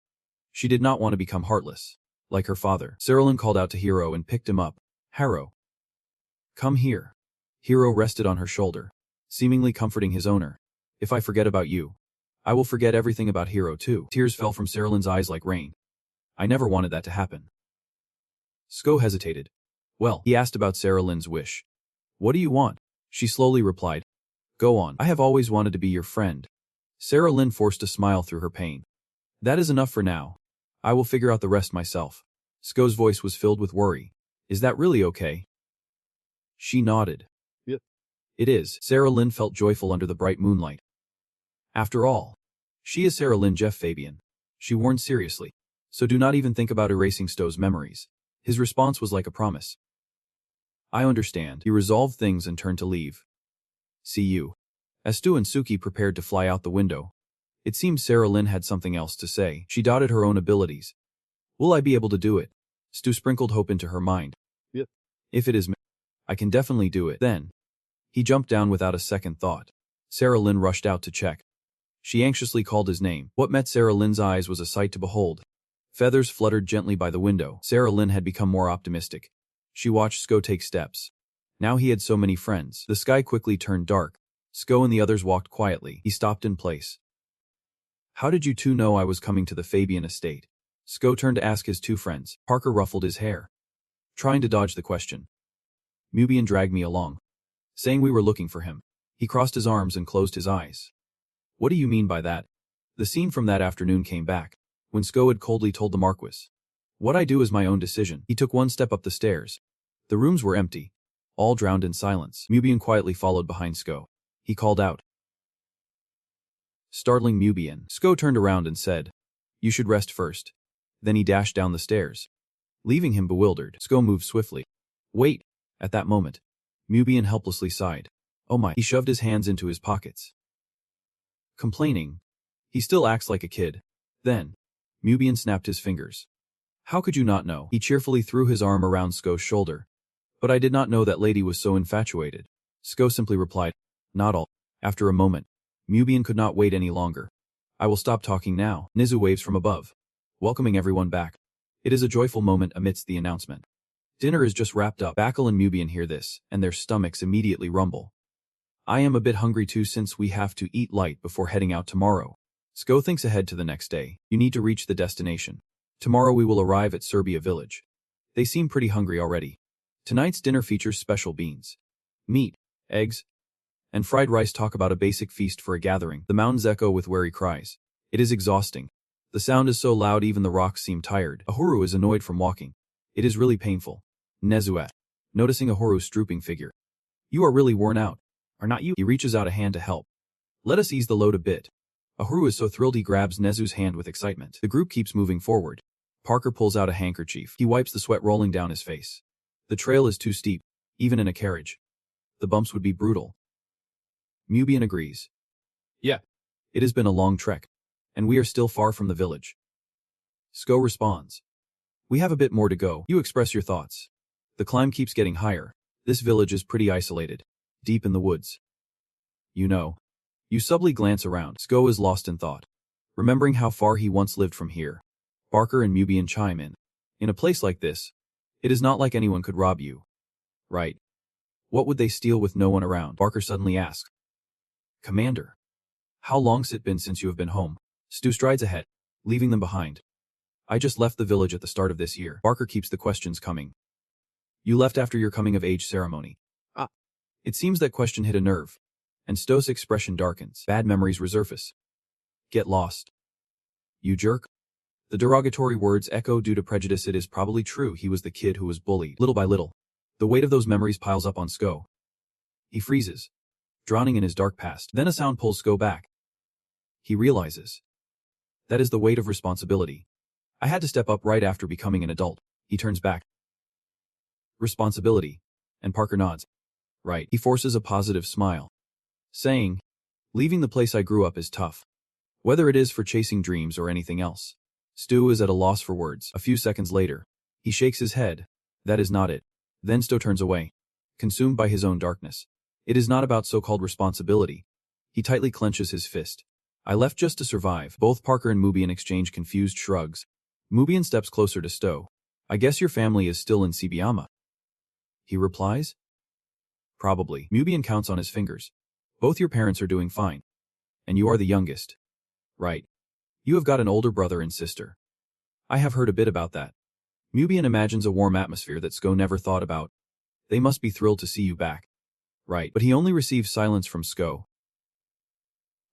She did not want to become heartless, like her father. Saralyn called out to Hiro and picked him up. Haro. Come here. Hiro rested on her shoulder, seemingly comforting his owner. If I forget about you, I will forget everything about Hiro too. Tears fell from Saralyn's eyes like rain. I never wanted that to happen. Sko hesitated. Well, he asked about Saralyn's wish. What do you want? She slowly replied. Go on. I have always wanted to be your friend. Saralyn forced a smile through her pain. That is enough for now. I will figure out the rest myself. Sko's voice was filled with worry. Is that really okay? She nodded. Yep. It is. Saralyn felt joyful under the bright moonlight. After all, she is Saralyn Jeff Fabian. She warned seriously. So do not even think about erasing Sto's memories. His response was like a promise. I understand. He resolved things and turned to leave. See you. As Stu and Suki prepared to fly out the window, it seemed Saralyn had something else to say. She doubted her own abilities. Will I be able to do it? Stu sprinkled hope into her mind. Yep. If it is me, I can definitely do it. Then, he jumped down without a second thought. Saralyn rushed out to check. She anxiously called his name. What met Saralyn's eyes was a sight to behold. Feathers fluttered gently by the window. Saralyn had become more optimistic. She watched Sko take steps. Now he had so many friends. The sky quickly turned dark. Sko and the others walked quietly. He stopped in place. How did you two know I was coming to the Fabian estate? Sko turned to ask his two friends. Parker ruffled his hair, trying to dodge the question. Mubian dragged me along. saying we were looking for him. He crossed his arms and closed his eyes. What do you mean by that? The scene from that afternoon came back, when Sko had coldly told the Marquis. What I do is my own decision. He took one step up the stairs. The rooms were empty, all drowned in silence. Mubian quietly followed behind Sko. He called out, startling Mubian. Sko turned around and said, "You should rest first." Then he dashed down the stairs. Leaving him bewildered, Sko moved swiftly. Wait! At that moment, Mubian helplessly sighed. Oh my! He shoved his hands into his pockets. Complaining. He still acts like a kid. Then, Mubian snapped his fingers. How could you not know? He cheerfully threw his arm around Sko's shoulder. But I did not know that lady was so infatuated. Sko simply replied, not all. After a moment, Mubian could not wait any longer. I will stop talking now. Nizu waves from above, welcoming everyone back. It is a joyful moment amidst the announcement. Dinner is just wrapped up. Bakul and Mubian hear this, and their stomachs immediately rumble. I am a bit hungry too since we have to eat light before heading out tomorrow. Sko thinks ahead to the next day. You need to reach the destination. Tomorrow we will arrive at Serbia village. They seem pretty hungry already. Tonight's dinner features special beans, meat, eggs, and fried rice. Talk about a basic feast for a gathering. The mountains echo with wary cries. It is exhausting. The sound is so loud even the rocks seem tired. Ahuru is annoyed from walking. It is really painful. Nezuet, noticing Ahuru's drooping figure. You are really worn out, are not you? He reaches out a hand to help. Let us ease the load a bit. Ahuru is so thrilled he grabs Nezu's hand with excitement. The group keeps moving forward. Parker pulls out a handkerchief. He wipes the sweat rolling down his face. The trail is too steep, even in a carriage. The bumps would be brutal. Mubian agrees. Yeah. It has been a long trek, and we are still far from the village. Sko responds. We have a bit more to go. You express your thoughts. The climb keeps getting higher. This village is pretty isolated, deep in the woods. You know. You subtly glance around. Sko is lost in thought, remembering how far he once lived from here. Barker and Mubian chime in. In a place like this, it is not like anyone could rob you. Right. What would they steal with no one around? Barker suddenly asks. Commander. How long's it been since you have been home? Stu strides ahead, leaving them behind. I just left the village at the start of this year. Barker keeps the questions coming. You left after your coming-of-age ceremony. Ah. It seems that question hit a nerve, and Sto's expression darkens. Bad memories resurface. Get lost. You jerk. The derogatory words echo due to prejudice. It is probably true he was the kid who was bullied. Little by little, the weight of those memories piles up on Sko. He freezes, drowning in his dark past. Then a sound pulls Sko back. He realizes. That is the weight of responsibility. I had to step up right after becoming an adult. He turns back. Responsibility. And Parker nods. Right. He forces a positive smile, saying, leaving the place I grew up is tough. Whether it is for chasing dreams or anything else. Stu is at a loss for words. A few seconds later, he shakes his head. That is not it. Then Sto turns away, consumed by his own darkness. It is not about so-called responsibility. He tightly clenches his fist. I left just to survive. Both Parker and Mubian exchange confused shrugs. Mubian steps closer to Sto. I guess your family is still in Sibiama. He replies. Probably. Mubian counts on his fingers. Both your parents are doing fine. And you are the youngest. Right. You have got an older brother and sister. I have heard a bit about that. Mubian imagines a warm atmosphere that Sko never thought about. They must be thrilled to see you back. Right. But he only receives silence from Sko.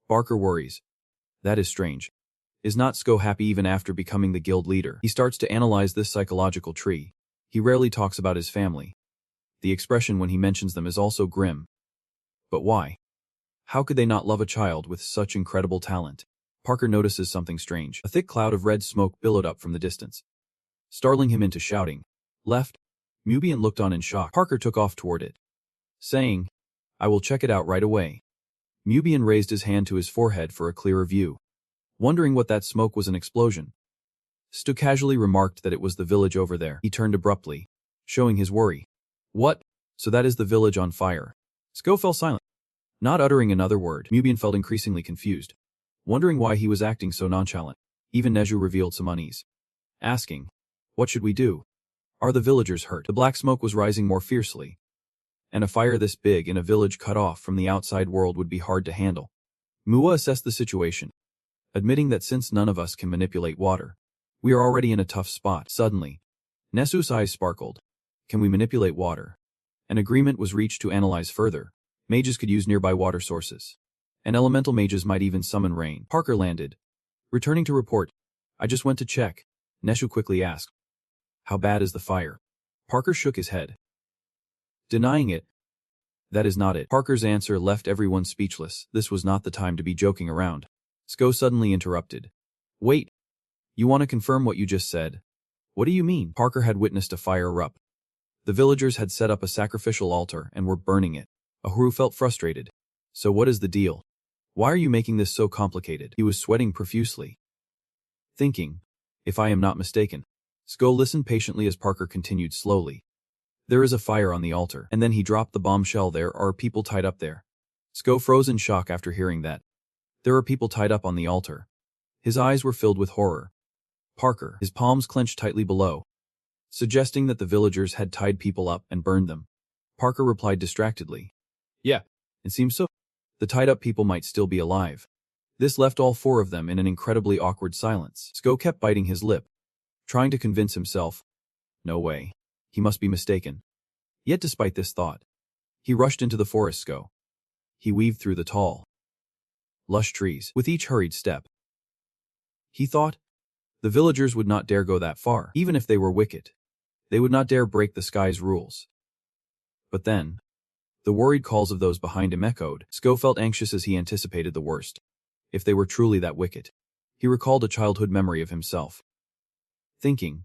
Barker worries. That is strange. Is not Sko happy even after becoming the guild leader? He starts to analyze this psychological tree. He rarely talks about his family. The expression when he mentions them is also grim. But why? How could they not love a child with such incredible talent? Parker notices something strange. A thick cloud of red smoke billowed up from the distance, startling him into shouting. Left. Mubian looked on in shock. Parker took off toward it, saying, I will check it out right away. Mubian raised his hand to his forehead for a clearer view, wondering what that smoke was. An explosion. Stu casually remarked that it was the village over there. He turned abruptly, showing his worry. What? So that is the village on fire. Sko fell silent, not uttering another word. Mubian felt increasingly confused, wondering why he was acting so nonchalant. Even Neju revealed some unease, asking, what should we do? Are the villagers hurt? The black smoke was rising more fiercely, and a fire this big in a village cut off from the outside world would be hard to handle. Mua assessed the situation, admitting that since none of us can manipulate water, we are already in a tough spot. Suddenly, Nesu's eyes sparkled. Can we manipulate water? An agreement was reached to analyze further. Mages could use nearby water sources. And elemental mages might even summon rain. Parker landed. Returning to report. I just went to check. Neshu quickly asked. How bad is the fire? Parker shook his head. Denying it. That is not it. Parker's answer left everyone speechless. This was not the time to be joking around. Sko suddenly interrupted. Wait. You want to confirm what you just said? What do you mean? Parker had witnessed a fire erupt. The villagers had set up a sacrificial altar and were burning it. Ahuru felt frustrated. So what is the deal? Why are you making this so complicated? He was sweating profusely. Thinking. If I am not mistaken. Sko listened patiently as Parker continued slowly. There is a fire on the altar, and then he dropped the bombshell. There are people tied up there. Sko froze in shock after hearing that. There are people tied up on the altar. His eyes were filled with horror. Parker, his palms clenched tightly below, suggesting that the villagers had tied people up and burned them. Parker replied distractedly. Yeah, it seems so. The tied-up people might still be alive. This left all four of them in an incredibly awkward silence. Sko kept biting his lip, trying to convince himself. No way. He must be mistaken. Yet despite this thought, he rushed into the forest. Sko. He weaved through the tall, lush trees with each hurried step. He thought, the villagers would not dare go that far, even if they were wicked. They would not dare break the sky's rules. But then, the worried calls of those behind him echoed. Sko felt anxious as he anticipated the worst. If they were truly that wicked. He recalled a childhood memory of himself. Thinking,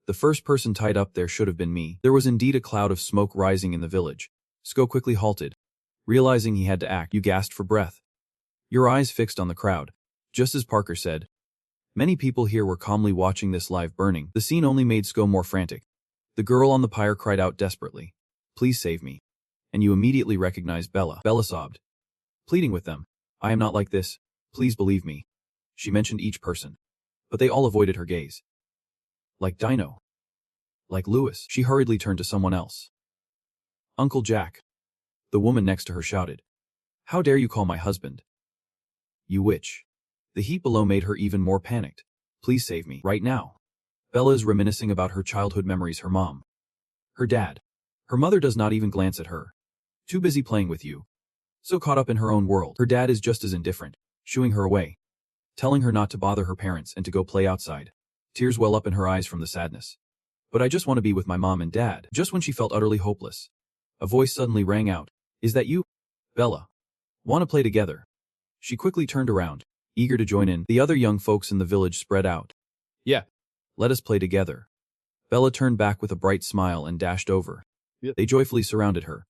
the first person tied up there should have been me. There was indeed a cloud of smoke rising in the village. Sko quickly halted. Realizing he had to act, you gasped for breath. Your eyes fixed on the crowd. Just as Parker said. Many people here were calmly watching this live burning. The scene only made Sko more frantic. The girl on the pyre cried out desperately. Please save me. And you immediately recognized Bella. Bella sobbed, pleading with them. I am not like this. Please believe me. She mentioned each person. But they all avoided her gaze. Like Dino. Like Lewis. She hurriedly turned to someone else. Uncle Jack. The woman next to her shouted. How dare you call my husband? You witch. The heat below made her even more panicked. Please save me. Right now. Bella is reminiscing about her childhood memories. Her mom. Her dad. Her mother does not even glance at her. Too busy playing with you. So caught up in her own world. Her dad is just as indifferent, shooing her away, telling her not to bother her parents and to go play outside. Tears well up in her eyes from the sadness. But I just want to be with my mom and dad. Just when she felt utterly hopeless, a voice suddenly rang out. Is that you? Bella. Want to play together? She quickly turned around, eager to join in. The other young folks in the village spread out. Yeah. Let us play together. Bella turned back with a bright smile and dashed over. Yep. They joyfully surrounded her,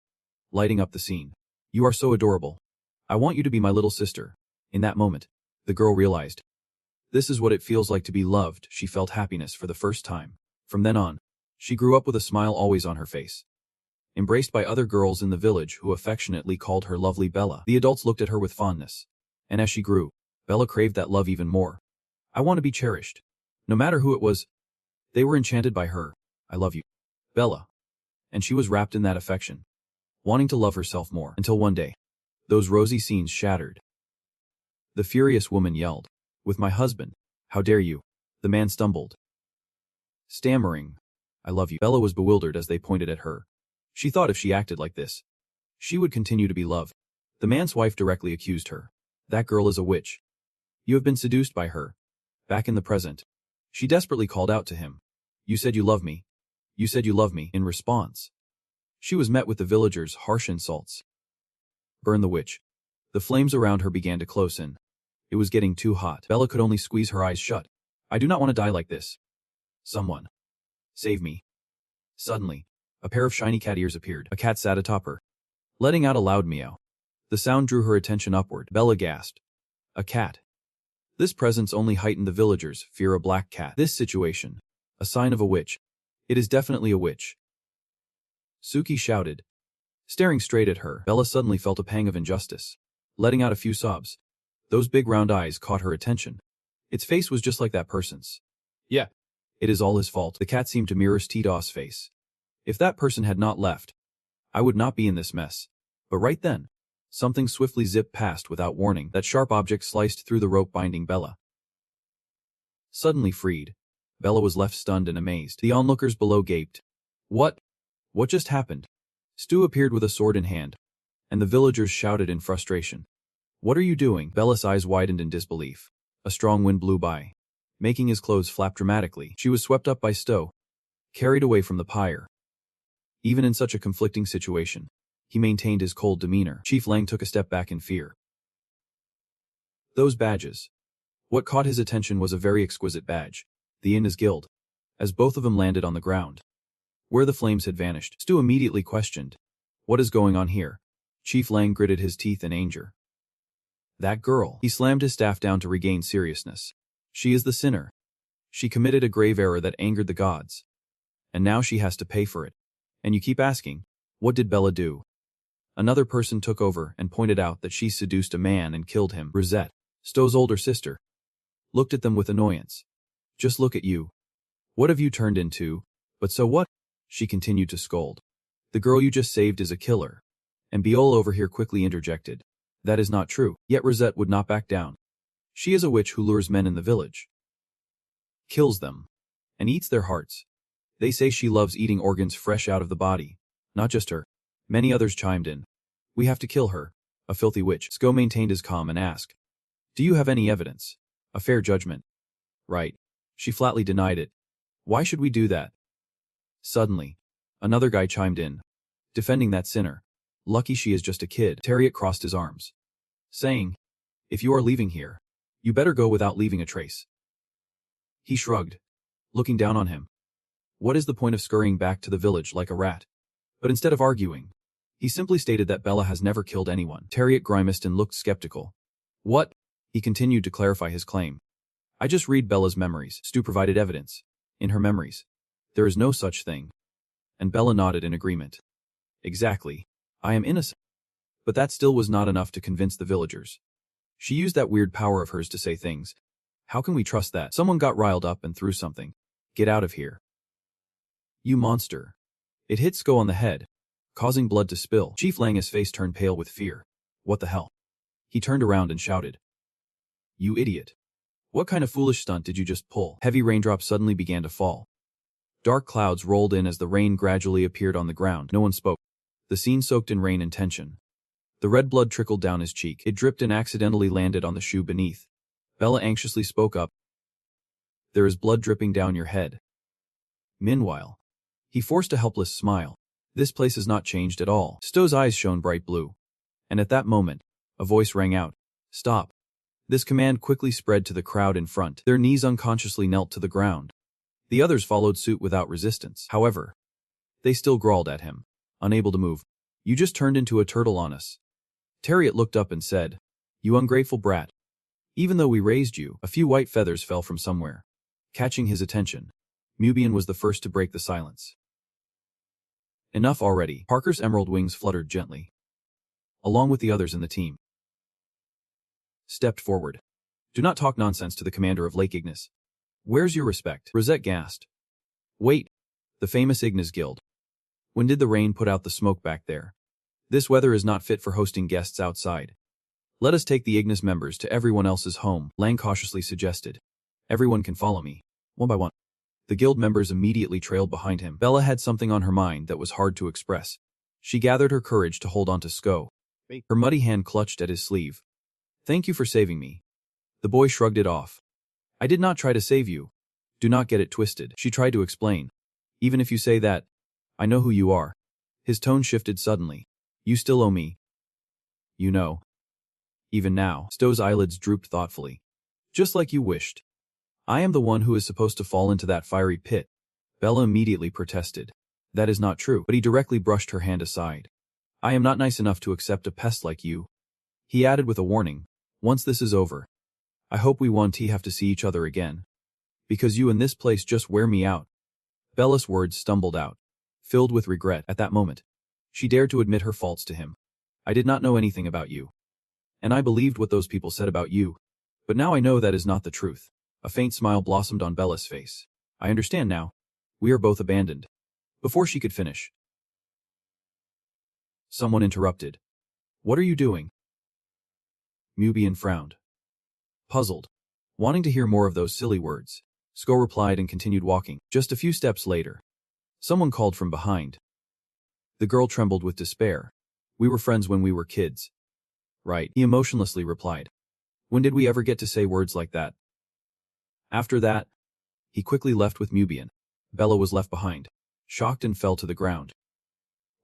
lighting up the scene. You are so adorable. I want you to be my little sister. In that moment, the girl realized. This is what it feels like to be loved. She felt happiness for the first time. From then on, she grew up with a smile always on her face. Embraced by other girls in the village who affectionately called her lovely Bella. The adults looked at her with fondness. And as she grew, Bella craved that love even more. I want to be cherished. No matter who it was, they were enchanted by her. I love you, Bella. And she was wrapped in that affection, wanting to love herself more, until one day, those rosy scenes shattered. The furious woman yelled, with my husband, how dare you? The man stumbled, stammering, I love you. Bella was bewildered as they pointed at her. She thought if she acted like this, she would continue to be loved. The man's wife directly accused her. That girl is a witch. You have been seduced by her. Back in the present, she desperately called out to him. You said you love me. You said you love me. In response, she was met with the villagers' harsh insults. Burn the witch. The flames around her began to close in. It was getting too hot. Bella could only squeeze her eyes shut. I do not want to die like this. Someone. Save me. Suddenly, a pair of shiny cat ears appeared. A cat sat atop her, letting out a loud meow. The sound drew her attention upward. Bella gasped. A cat. This presence only heightened the villagers' fear. A black cat. This situation. A sign of a witch. It is definitely a witch. Suki shouted. Staring straight at her, Bella suddenly felt a pang of injustice. Letting out a few sobs. Those big round eyes caught her attention. Its face was just like that person's. Yeah. It is all his fault. The cat seemed to mirror Steedaw's face. If that person had not left, I would not be in this mess. But right then, something swiftly zipped past without warning. That sharp object sliced through the rope binding Bella. Suddenly freed, Bella was left stunned and amazed. The onlookers below gaped. What? What just happened? Stu appeared with a sword in hand, and the villagers shouted in frustration. What are you doing? Bella's eyes widened in disbelief. A strong wind blew by, making his clothes flap dramatically. She was swept up by Sto, carried away from the pyre. Even in such a conflicting situation, he maintained his cold demeanor. Chief Lang took a step back in fear. Those badges. What caught his attention was a very exquisite badge, the Inna's Guild, as both of them landed on the ground, where the flames had vanished. Stu immediately questioned, what is going on here? Chief Lang gritted his teeth in anger. That girl. He slammed his staff down to regain seriousness. She is the sinner. She committed a grave error that angered the gods. And now she has to pay for it. And you keep asking, what did Bella do? Another person took over and pointed out that she seduced a man and killed him. Rosette, Sto's older sister, looked at them with annoyance. Just look at you. What have you turned into? But so what? She continued to scold. The girl you just saved is a killer. And Biol over here quickly interjected. That is not true. Yet Rosette would not back down. She is a witch who lures men in the village, kills them, and eats their hearts. They say she loves eating organs fresh out of the body. Not just her. Many others chimed in. We have to kill her. A filthy witch. Sko maintained his calm and asked. Do you have any evidence? A fair judgment. Right. She flatly denied it. Why should we do that? Suddenly, another guy chimed in. Defending that sinner. Lucky she is just a kid. Tariat crossed his arms, saying, if you are leaving here, you better go without leaving a trace. He shrugged, looking down on him. What is the point of scurrying back to the village like a rat? But instead of arguing, he simply stated that Bella has never killed anyone. Tariat grimaced and looked skeptical. What? He continued to clarify his claim. I just read Bella's memories. Stu provided evidence. In her memories, there is no such thing. And Bella nodded in agreement. Exactly. I am innocent. But that still was not enough to convince the villagers. She used that weird power of hers to say things. How can we trust that? Someone got riled up and threw something. Get out of here. You monster. It hit Sko on the head, causing blood to spill. Chief Lang's face turned pale with fear. What the hell? He turned around and shouted. You idiot. What kind of foolish stunt did you just pull? Heavy raindrops suddenly began to fall. Dark clouds rolled in as the rain gradually appeared on the ground. No one spoke. The scene soaked in rain and tension. The red blood trickled down his cheek. It dripped and accidentally landed on the shoe beneath. Bella anxiously spoke up. There is blood dripping down your head. Meanwhile, he forced a helpless smile. This place has not changed at all. Sto's eyes shone bright blue. And at that moment, a voice rang out. Stop. This command quickly spread to the crowd in front. Their knees unconsciously knelt to the ground. The others followed suit without resistance. However, they still growled at him, unable to move. You just turned into a turtle on us. Tariat looked up and said, You ungrateful brat. Even though we raised you, a few white feathers fell from somewhere. Catching his attention, Mubian was the first to break the silence. Enough already. Parker's emerald wings fluttered gently, along with the others in the team. Stepped forward. Do not talk nonsense to the commander of Lake Ignis. Where's your respect? Rosette gasped. Wait. The famous Ignis Guild. When did the rain put out the smoke back there? This weather is not fit for hosting guests outside. Let us take the Ignis members to everyone else's home, Lang cautiously suggested. Everyone can follow me, one by one. The guild members immediately trailed behind him. Bella had something on her mind that was hard to express. She gathered her courage to hold on to Sko. Her muddy hand clutched at his sleeve. Thank you for saving me. The boy shrugged it off. I did not try to save you. Do not get it twisted. She tried to explain. Even if you say that, I know who you are. His tone shifted suddenly. You still owe me. You know. Even now, Sto's eyelids drooped thoughtfully. Just like you wished. I am the one who is supposed to fall into that fiery pit. Bella immediately protested. That is not true, but he directly brushed her hand aside. I am not nice enough to accept a pest like you. He added with a warning. Once this is over, I hope we won't have to see each other again. Because you and this place just wear me out. Bella's words stumbled out, filled with regret. At that moment, she dared to admit her faults to him. I did not know anything about you. And I believed what those people said about you. But now I know that is not the truth. A faint smile blossomed on Bella's face. I understand now. We are both abandoned. Before she could finish, someone interrupted. What are you doing? Mubian frowned. Puzzled. Wanting to hear more of those silly words, Sko replied and continued walking. Just a few steps later, someone called from behind. The girl trembled with despair. We were friends when we were kids. Right, he emotionlessly replied. When did we ever get to say words like that? After that, he quickly left with Mubian. Bella was left behind, shocked and fell to the ground.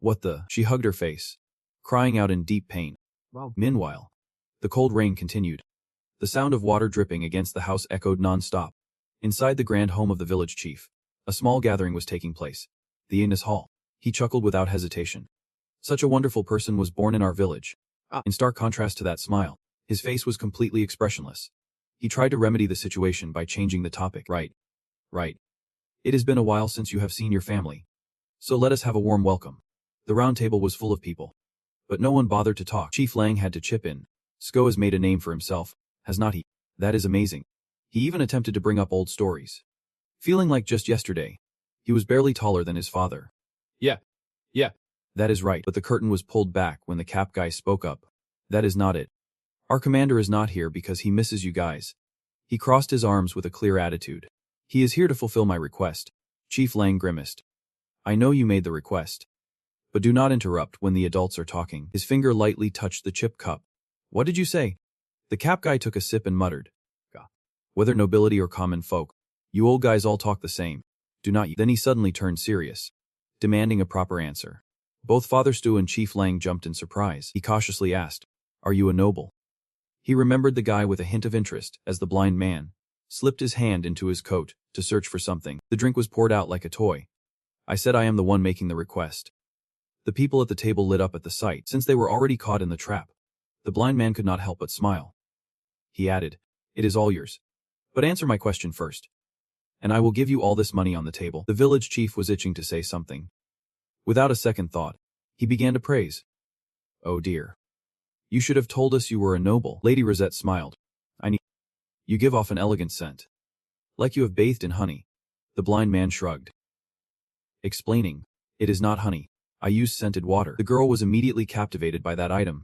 What the? She hugged her face, crying out in deep pain. Wow. Meanwhile, the cold rain continued. The sound of water dripping against the house echoed non-stop. Inside the grand home of the village chief, a small gathering was taking place. The Innes Hall. He chuckled without hesitation. Such a wonderful person was born in our village. In stark contrast to that smile, his face was completely expressionless. He tried to remedy the situation by changing the topic. Right. It has been a while since you have seen your family. So let us have a warm welcome. The round table was full of people. But no one bothered to talk. Chief Lang had to chip in. Sko has made a name for himself, has not he? That is amazing. He even attempted to bring up old stories. Feeling like just yesterday, he was barely taller than his father. Yeah. That is right, but the curtain was pulled back when the cap guy spoke up. That is not it. Our commander is not here because he misses you guys. He crossed his arms with a clear attitude. He is here to fulfill my request. Chief Lang grimaced. I know you made the request. But do not interrupt when the adults are talking. His finger lightly touched the chip cup. What did you say? The cap guy took a sip and muttered. Whether nobility or common folk, you old guys all talk the same. Do not you? Then he suddenly turned serious, demanding a proper answer. Both Father Stu and Chief Lang jumped in surprise. He cautiously asked, Are you a noble? He remembered the guy with a hint of interest as the blind man slipped his hand into his coat to search for something. The drink was poured out like a toy. I said I am the one making the request. The people at the table lit up at the sight, since they were already caught in the trap. The blind man could not help but smile. He added, It is all yours. But answer my question first. And I will give you all this money on the table. The village chief was itching to say something. Without a second thought, he began to praise. Oh dear. You should have told us you were a noble. Lady Rosette smiled. You give off an elegant scent. Like you have bathed in honey. The blind man shrugged. Explaining, It is not honey. I use scented water. The girl was immediately captivated by that item.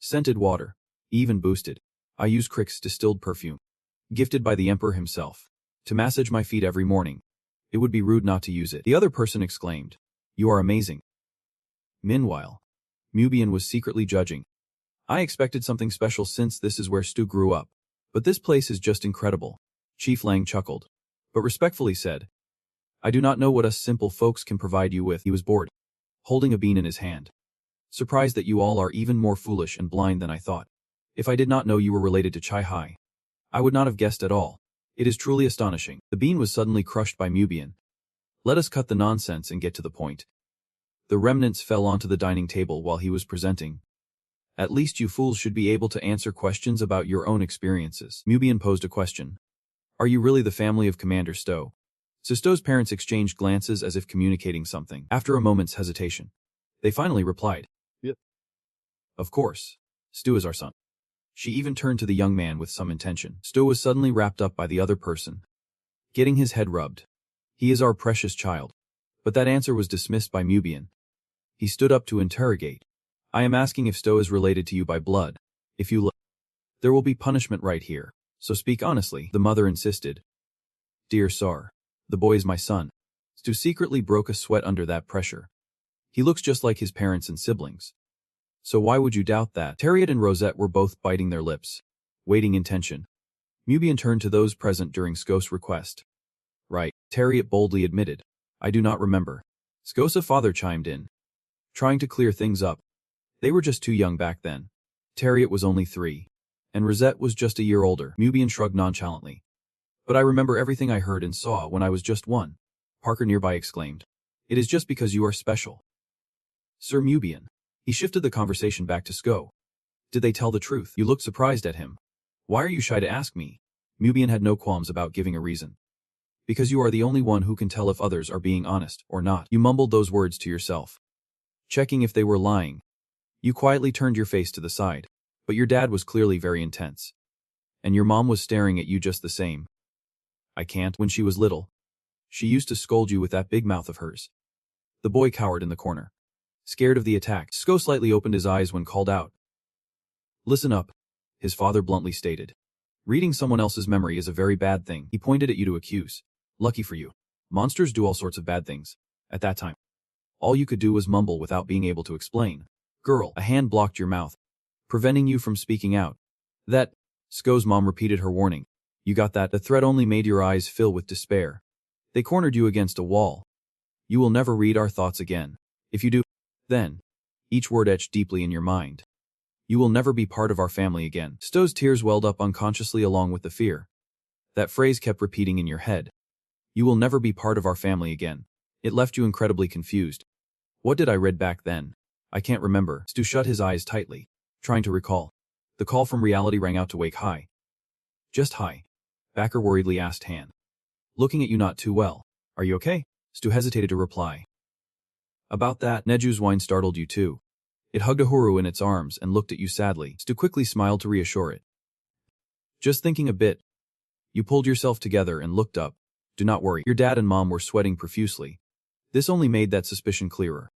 Scented water. Even boosted. I use Crick's distilled perfume. Gifted by the emperor himself. To massage my feet every morning. It would be rude not to use it. The other person exclaimed. You are amazing. Meanwhile, Mubian was secretly judging. I expected something special since this is where Stu grew up. But this place is just incredible. Chief Lang chuckled. But respectfully said. I do not know what us simple folks can provide you with. He was bored. Holding a bean in his hand. Surprised that you all are even more foolish and blind than I thought. If I did not know you were related to Chai Hai, I would not have guessed at all. It is truly astonishing. The bean was suddenly crushed by Mubian. Let us cut the nonsense and get to the point. The remnants fell onto the dining table while he was presenting. At least you fools should be able to answer questions about your own experiences. Mubian posed a question. Are you really the family of Commander Stowe? Stowe's parents exchanged glances as if communicating something. After a moment's hesitation, they finally replied. Yep. Of course. Stu is our son. She even turned to the young man with some intention. Stu was suddenly wrapped up by the other person, getting his head rubbed. He is our precious child. But that answer was dismissed by Mubian. He stood up to interrogate. I am asking if Stowe is related to you by blood. If you there will be punishment right here. So speak honestly, the mother insisted. Dear Sar, the boy is my son. Stu secretly broke a sweat under that pressure. He looks just like his parents and siblings. So why would you doubt that? Tariot and Rosette were both biting their lips, waiting in tension. Mubian turned to those present during Sko's request. Right, Tariot boldly admitted. I do not remember. Sko's father chimed in, trying to clear things up. They were just too young back then. Tariot was only 3, and Rosette was just a year older. Mubian shrugged nonchalantly. But I remember everything I heard and saw when I was just 1. Parker nearby exclaimed. It is just because you are special. Sir Mubian. He shifted the conversation back to Sko. Did they tell the truth? You looked surprised at him. Why are you shy to ask me? Mubian had no qualms about giving a reason. Because you are the only one who can tell if others are being honest or not. You mumbled those words to yourself, checking if they were lying. You quietly turned your face to the side, but your dad was clearly very intense. And your mom was staring at you just the same. I can't. When she was little, she used to scold you with that big mouth of hers. The boy cowered in the corner, scared of the attack. Sko slightly opened his eyes when called out. Listen up, his father bluntly stated. Reading someone else's memory is a very bad thing. He pointed at you to accuse. Lucky for you. Monsters do all sorts of bad things. At that time. All you could do was mumble without being able to explain. Girl, a hand blocked your mouth, preventing you from speaking out. That, Sko's mom repeated her warning. You got that? The threat only made your eyes fill with despair. They cornered you against a wall. You will never read our thoughts again. If you do, then, each word etched deeply in your mind. You will never be part of our family again. Sto's tears welled up unconsciously along with the fear. That phrase kept repeating in your head. You will never be part of our family again. It left you incredibly confused. What did I read back then? I can't remember. Stu shut his eyes tightly, trying to recall. The call from reality rang out to wake. Hi. Just hi. Backer worriedly asked Han. Looking at you not too well. Are you okay? Stu hesitated to reply. About that, Neju's whine startled you too. It hugged Uhuru in its arms and looked at you sadly. Stu quickly smiled to reassure it. Just thinking a bit. You pulled yourself together and looked up. Do not worry. Your dad and mom were sweating profusely. This only made that suspicion clearer.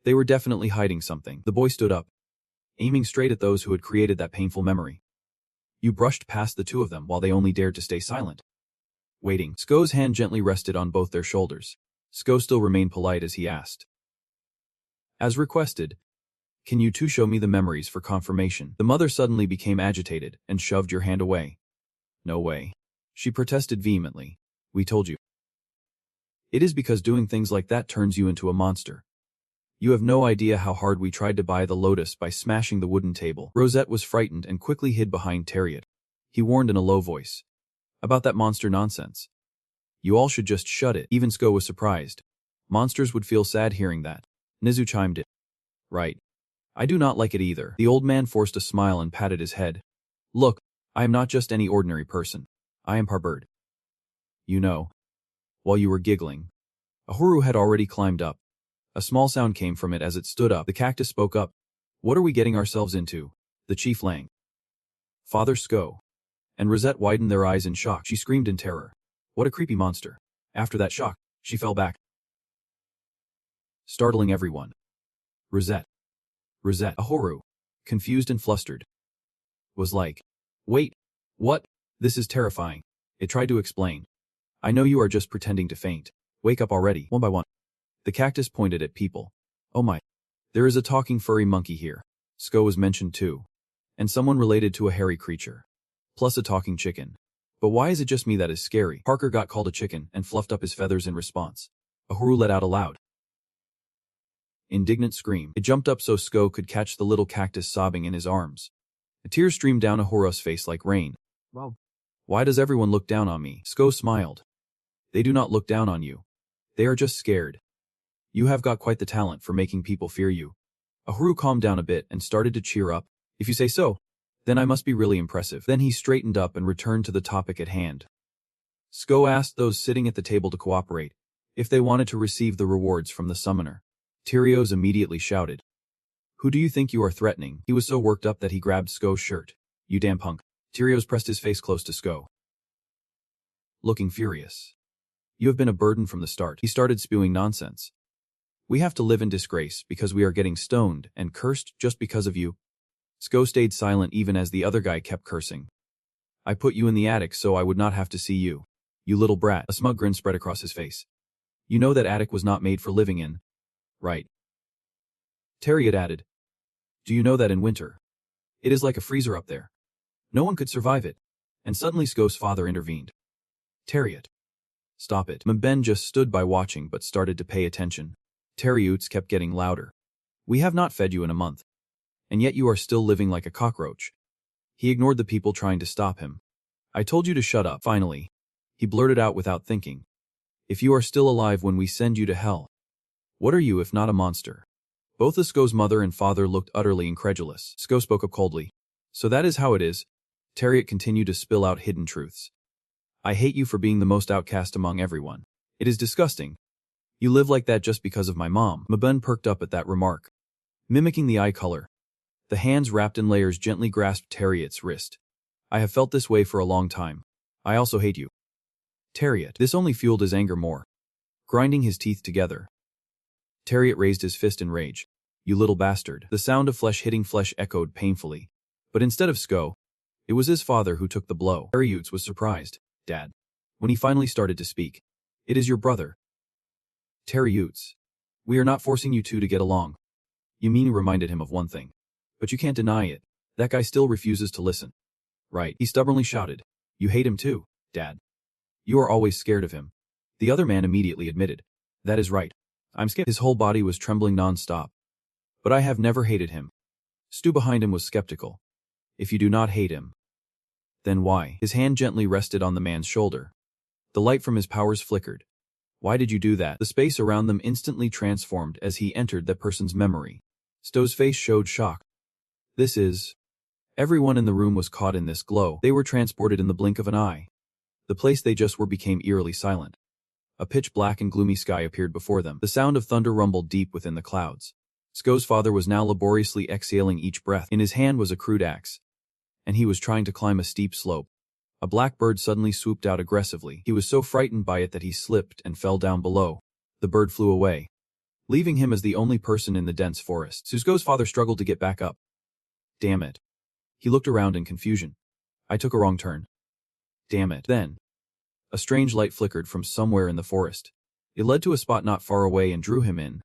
They were definitely hiding something. The boy stood up, aiming straight at those who had created that painful memory. You brushed past the two of them while they only dared to stay silent. Waiting, Sko's hand gently rested on both their shoulders. Sko still remained polite as he asked. As requested, can you two show me the memories for confirmation? The mother suddenly became agitated and shoved your hand away. No way. She protested vehemently. We told you. It is because doing things like that turns you into a monster. You have no idea how hard we tried to buy the lotus by smashing the wooden table. Rosette was frightened and quickly hid behind Terriot. He warned in a low voice. About that monster nonsense. You all should just shut it. Even Sko was surprised. Monsters would feel sad hearing that. Nizu chimed in. Right. I do not like it either. The old man forced a smile and patted his head. Look, I am not just any ordinary person. I am Parbird. You know. While you were giggling, Uhuru had already climbed up. A small sound came from it as it stood up. The cactus spoke up. What are we getting ourselves into? The chief Lang. Father Sko. And Rosette widened their eyes in shock. She screamed in terror. What a creepy monster. After that shock, she fell back, startling everyone. Rosette, Uhuru, confused and flustered, was like, wait, what? This is terrifying. It tried to explain. I know you are just pretending to faint. Wake up already, one by one. The cactus pointed at people. Oh my. There is a talking furry monkey here. Sko was mentioned too. And someone related to a hairy creature. Plus a talking chicken. But why is it just me that is scary? Parker got called a chicken and fluffed up his feathers in response. Uhuru let out a loud, indignant scream. It jumped up so Sko could catch the little cactus sobbing in his arms. A tear streamed down Uhuru's face like rain. Wow. Why does everyone look down on me? Sko smiled. They do not look down on you. They are just scared. You have got quite the talent for making people fear you. Uhuru calmed down a bit and started to cheer up. If you say so, then I must be really impressive. Then he straightened up and returned to the topic at hand. Sko asked those sitting at the table to cooperate, if they wanted to receive the rewards from the summoner. Tyrios immediately shouted. Who do you think you are threatening? He was so worked up that he grabbed Sko's shirt. You damn punk. Tyrios pressed his face close to Sko, looking furious. You have been a burden from the start. He started spewing nonsense. We have to live in disgrace because we are getting stoned and cursed just because of you. Sko stayed silent even as the other guy kept cursing. I put you in the attic so I would not have to see you. You little brat. A smug grin spread across his face. You know that attic was not made for living in. Right. Terriot added. Do you know that in winter? It is like a freezer up there. No one could survive it. And suddenly Sko's father intervened. Terriot. Stop it. Mben just stood by watching but started to pay attention. Terriots kept getting louder. We have not fed you in a month. And yet you are still living like a cockroach. He ignored the people trying to stop him. I told you to shut up. Finally, he blurted out without thinking. If you are still alive when we send you to hell, what are you if not a monster? Both the Sko's mother and father looked utterly incredulous. Sko spoke up coldly. So that is how it is. Terriot continued to spill out hidden truths. I hate you for being the most outcast among everyone. It is disgusting. You live like that just because of my mom. Mben perked up at that remark. Mimicking the eye color, the hands wrapped in layers gently grasped Terriot's wrist. I have felt this way for a long time. I also hate you. Terriot. This only fueled his anger more. Grinding his teeth together, Terriot raised his fist in rage. You little bastard. The sound of flesh hitting flesh echoed painfully. But instead of Sko, it was his father who took the blow. Terriot was surprised. Dad. When he finally started to speak. It is your brother. Terriot. We are not forcing you two to get along. Yumini reminded him of one thing. But you can't deny it. That guy still refuses to listen. Right, he stubbornly shouted. You hate him too, Dad. You are always scared of him. The other man immediately admitted. That is right. I'm scared. His whole body was trembling non-stop. But I have never hated him. Stu behind him was skeptical. If you do not hate him, then why? His hand gently rested on the man's shoulder. The light from his powers flickered. Why did you do that? The space around them instantly transformed as he entered that person's memory. Sto's face showed shock. This is... Everyone in the room was caught in this glow. They were transported in the blink of an eye. The place they just were became eerily silent. A pitch-black and gloomy sky appeared before them. The sound of thunder rumbled deep within the clouds. Sko's father was now laboriously exhaling each breath. In his hand was a crude axe, and he was trying to climb a steep slope. A black bird suddenly swooped out aggressively. He was so frightened by it that he slipped and fell down below. The bird flew away, leaving him as the only person in the dense forest. Sko's father struggled to get back up. Damn it. He looked around in confusion. I took a wrong turn. Damn it. Then, a strange light flickered from somewhere in the forest. It led to a spot not far away and drew him in.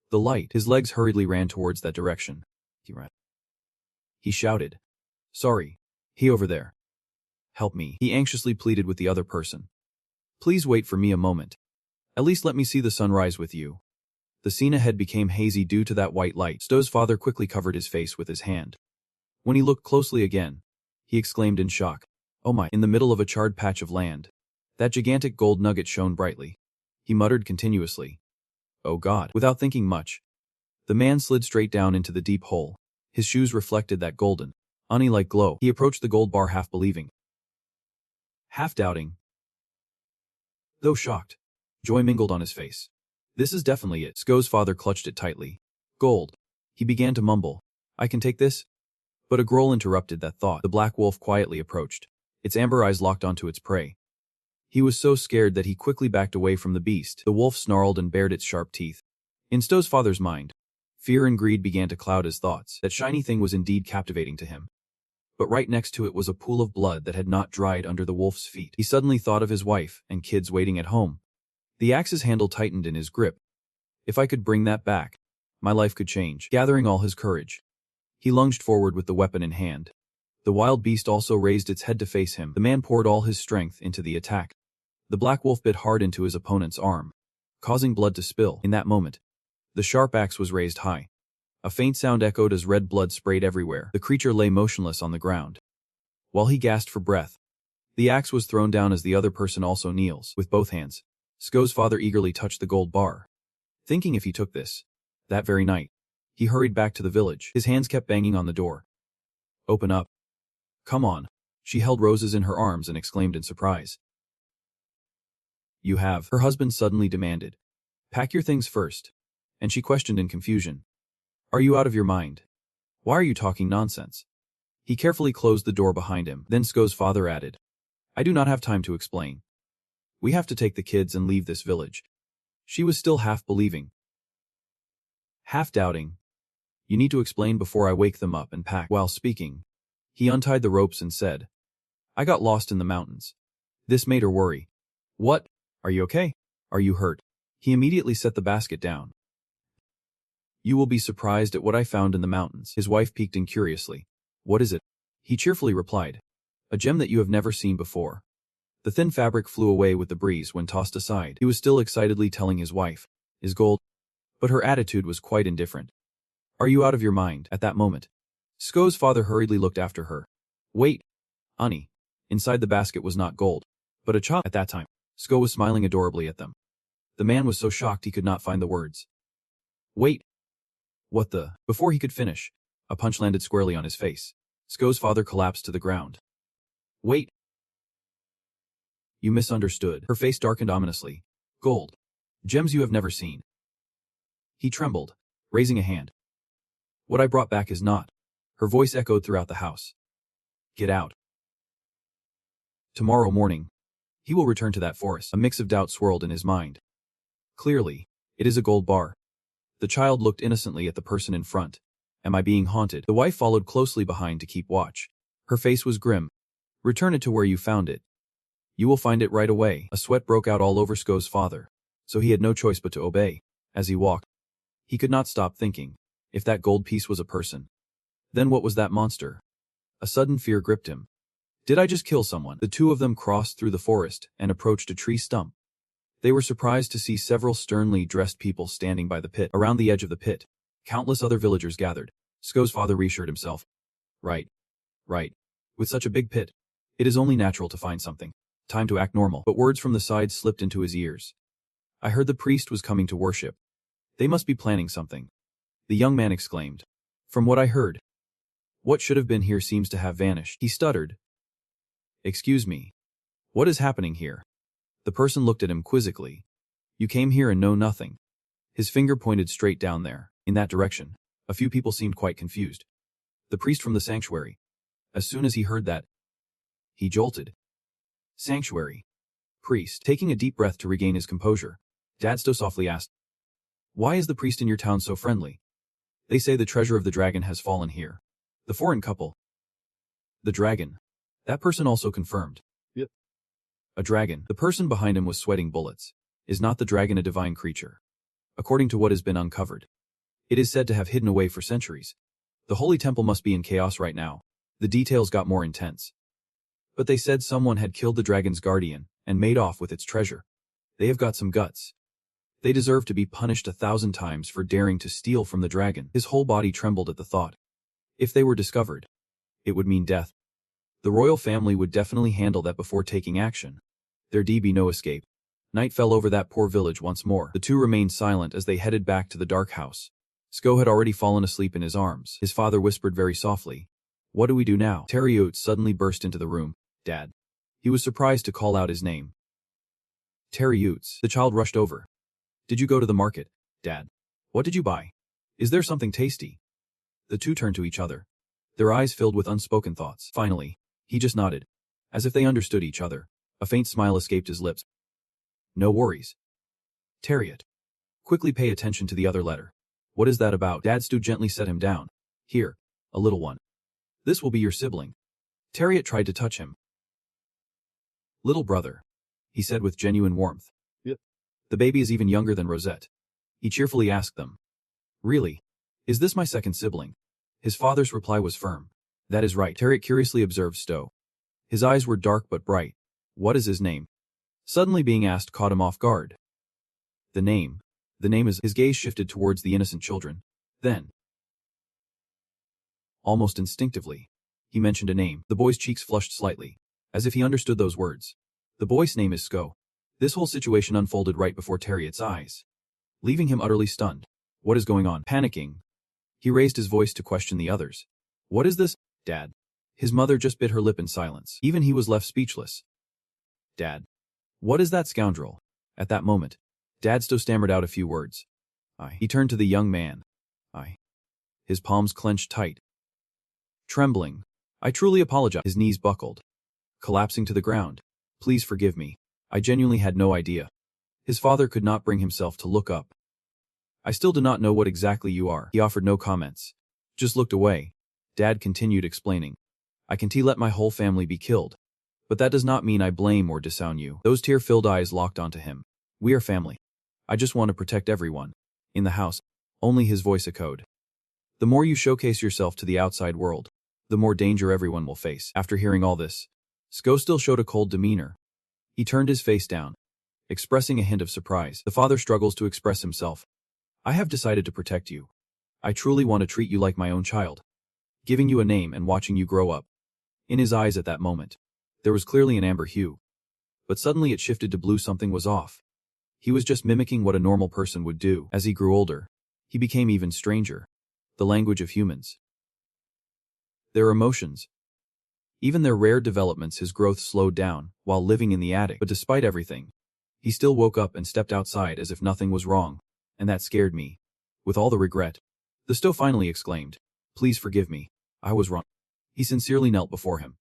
The light. His legs hurriedly ran towards that direction. He ran. He shouted. Sorry. He over there. Help me. He anxiously pleaded with the other person. Please wait for me a moment. At least let me see the sunrise with you. The scene ahead became hazy due to that white light. Sto's father quickly covered his face with his hand. When he looked closely again, he exclaimed in shock. Oh my. In the middle of a charred patch of land, that gigantic gold nugget shone brightly. He muttered continuously. Oh God. Without thinking much, the man slid straight down into the deep hole. His shoes reflected that golden, ani-like glow. He approached the gold bar half believing, half doubting. Though shocked, joy mingled on his face. This is definitely it. Sko's father clutched it tightly. Gold. He began to mumble. I can take this? But a growl interrupted that thought. The black wolf quietly approached. Its amber eyes locked onto its prey. He was so scared that he quickly backed away from the beast. The wolf snarled and bared its sharp teeth. In Sto's father's mind, fear and greed began to cloud his thoughts. That shiny thing was indeed captivating to him. But right next to it was a pool of blood that had not dried under the wolf's feet. He suddenly thought of his wife and kids waiting at home. The axe's handle tightened in his grip. If I could bring that back, my life could change. Gathering all his courage, he lunged forward with the weapon in hand. The wild beast also raised its head to face him. The man poured all his strength into the attack. The black wolf bit hard into his opponent's arm, causing blood to spill. In that moment, the sharp axe was raised high. A faint sound echoed as red blood sprayed everywhere. The creature lay motionless on the ground. While he gasped for breath, the axe was thrown down as the other person also kneels. With both hands, Sko's father eagerly touched the gold bar. Thinking if he took this, that very night, he hurried back to the village. His hands kept banging on the door. Open up. Come on. She held roses in her arms and exclaimed in surprise. You have, her husband suddenly demanded. Pack your things first. And she questioned in confusion. Are you out of your mind? Why are you talking nonsense? He carefully closed the door behind him. Then Sko's father added. I do not have time to explain. We have to take the kids and leave this village. She was still half believing, half doubting. You need to explain before I wake them up and pack. While speaking, he untied the ropes and said, I got lost in the mountains. This made her worry. What? Are you okay? Are you hurt? He immediately set the basket down. You will be surprised at what I found in the mountains. His wife peeked in curiously. What is it? He cheerfully replied. A gem that you have never seen before. The thin fabric flew away with the breeze when tossed aside. He was still excitedly telling his wife, is gold. But her attitude was quite indifferent. Are you out of your mind? At that moment, Sko's father hurriedly looked after her. Wait, Ani. Inside the basket was not gold, but a child. At that time, Sko was smiling adorably at them. The man was so shocked he could not find the words. Wait. What the? Before he could finish, a punch landed squarely on his face. Sko's father collapsed to the ground. Wait. You misunderstood. Her face darkened ominously. Gold. Gems you have never seen. He trembled, raising a hand. What I brought back is not. Her voice echoed throughout the house. Get out. Tomorrow morning, he will return to that forest. A mix of doubt swirled in his mind. Clearly, it is a gold bar. The child looked innocently at the person in front. Am I being haunted? The wife followed closely behind to keep watch. Her face was grim. Return it to where you found it. You will find it right away. A sweat broke out all over Sko's father, so he had no choice but to obey. As he walked, he could not stop thinking, if that gold piece was a person, then what was that monster? A sudden fear gripped him. Did I just kill someone? The two of them crossed through the forest and approached a tree stump. They were surprised to see several sternly dressed people standing by the pit. Around the edge of the pit, countless other villagers gathered. Sko's father reassured himself. Right. With such a big pit, it is only natural to find something. Time to act normal. But words from the side slipped into his ears. I heard the priest was coming to worship. They must be planning something. The young man exclaimed. From what I heard, what should have been here seems to have vanished. He stuttered. Excuse me. What is happening here? The person looked at him quizzically. You came here and know nothing. His finger pointed straight down there, in that direction. A few people seemed quite confused. The priest from the sanctuary. As soon as he heard that, he jolted. Sanctuary. Priest. Taking a deep breath to regain his composure, Dad Sto softly asked, why is the priest in your town so friendly? They say the treasure of the dragon has fallen here. The foreign couple. The dragon. That person also confirmed. Yep. A dragon. The person behind him was sweating bullets. Is not the dragon a divine creature? According to what has been uncovered, it is said to have hidden away for centuries. The holy temple must be in chaos right now. The details got more intense. But they said someone had killed the dragon's guardian and made off with its treasure. They have got some guts. They deserve to be punished 1,000 times for daring to steal from the dragon. His whole body trembled at the thought. If they were discovered, it would mean death. The royal family would definitely handle that before taking action. There'd be no escape. Night fell over that poor village once more. The two remained silent as they headed back to the dark house. Sko had already fallen asleep in his arms. His father whispered very softly, what do we do now? Teriot suddenly burst into the room. Dad. He was surprised to call out his name. Teriot. The child rushed over. Did you go to the market, Dad? What did you buy? Is there something tasty? The two turned to each other, their eyes filled with unspoken thoughts. Finally, he just nodded, as if they understood each other. A faint smile escaped his lips. No worries. Teriot. Quickly pay attention to the other letter. What is that about? Dad Stu gently set him down. Here, a little one. This will be your sibling. Teriot tried to touch him. Little brother, he said with genuine warmth. Yep. The baby is even younger than Rosette. He cheerfully asked them. Really? Is this my second sibling? His father's reply was firm. That is right. Teriot curiously observed Sto. His eyes were dark but bright. What is his name? Suddenly being asked caught him off guard. The name is... His gaze shifted towards the innocent children. Then, almost instinctively, he mentioned a name. The boy's cheeks flushed slightly, as if he understood those words. The boy's name is Sko. This whole situation unfolded right before Teriot's eyes, leaving him utterly stunned. What is going on? Panicking, he raised his voice to question the others. What is this, Dad? His mother just bit her lip in silence. Even he was left speechless. Dad. What is that scoundrel? At that moment, Dad Sto stammered out a few words. He turned to the young man. His palms clenched tight. Trembling. I truly apologize. His knees buckled, collapsing to the ground. Please forgive me. I genuinely had no idea. His father could not bring himself to look up. I still do not know what exactly you are. He offered no comments. Just looked away. Dad continued explaining. I can let my whole family be killed. But that does not mean I blame or disown you. Those tear-filled eyes locked onto him. We are family. I just want to protect everyone. In the house, only his voice echoed. The more you showcase yourself to the outside world, the more danger everyone will face. After hearing all this, Sko still showed a cold demeanor. He turned his face down, expressing a hint of surprise. The father struggles to express himself. I have decided to protect you. I truly want to treat you like my own child, giving you a name and watching you grow up. In his eyes at that moment, there was clearly an amber hue. But suddenly it shifted to blue. Something was off. He was just mimicking what a normal person would do. As he grew older, he became even stranger. The language of humans. Their emotions. Even their rare developments. His growth slowed down while living in the attic. But despite everything, he still woke up and stepped outside as if nothing was wrong. And that scared me. With all the regret, the Sto finally exclaimed, Please forgive me. I was wrong. He sincerely knelt before him,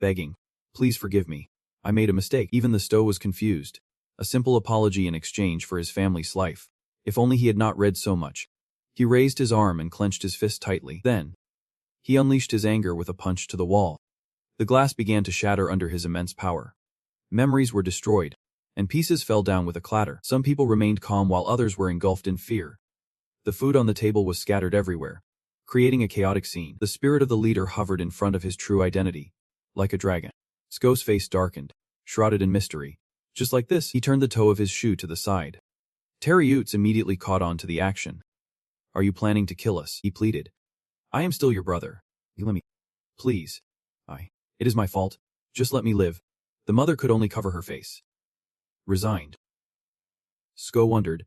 begging, Please forgive me. I made a mistake. Even the Sto was confused. A simple apology in exchange for his family's life. If only he had not read so much. He raised his arm and clenched his fist tightly. Then, he unleashed his anger with a punch to the wall. The glass began to shatter under his immense power. Memories were destroyed, and pieces fell down with a clatter. Some people remained calm while others were engulfed in fear. The food on the table was scattered everywhere, creating a chaotic scene. The spirit of the leader hovered in front of his true identity, like a dragon. Sko's face darkened, shrouded in mystery. Just like this, he turned the toe of his shoe to the side. Terryuts immediately caught on to the action. "Are you planning to kill us?" he pleaded. "I am still your brother. You let me. Please. It is my fault. Just let me live." The mother could only cover her face. Resigned. Sko wondered,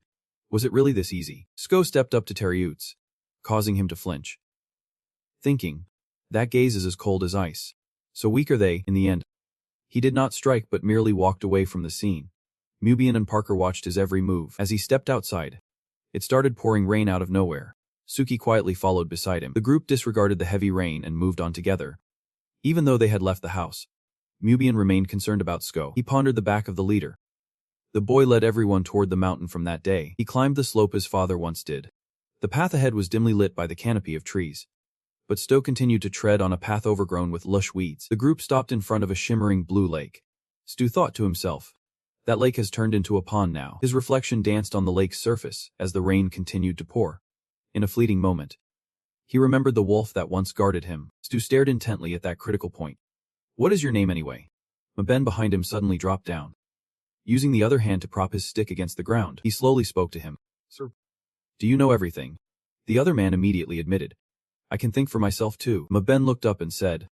was it really this easy? Sko stepped up to Terryuts, causing him to flinch. Thinking, that gaze is as cold as ice. So weak are they, in the end. He did not strike but merely walked away from the scene. Mubian and Parker watched his every move. As he stepped outside, it started pouring rain out of nowhere. Suki quietly followed beside him. The group disregarded the heavy rain and moved on together. Even though they had left the house, Mubian remained concerned about Sko. He pondered the back of the leader. The boy led everyone toward the mountain from that day. He climbed the slope his father once did. The path ahead was dimly lit by the canopy of trees. But Sto continued to tread on a path overgrown with lush weeds. The group stopped in front of a shimmering blue lake. Stu thought to himself, that lake has turned into a pond now. His reflection danced on the lake's surface as the rain continued to pour. In a fleeting moment, he remembered the wolf that once guarded him. Stu stared intently at that critical point. "What is your name anyway?" Mben behind him suddenly dropped down. Using the other hand to prop his stick against the ground, he slowly spoke to him. "Sir, do you know everything?" The other man immediately admitted. "I can think for myself too." Mben looked up and said,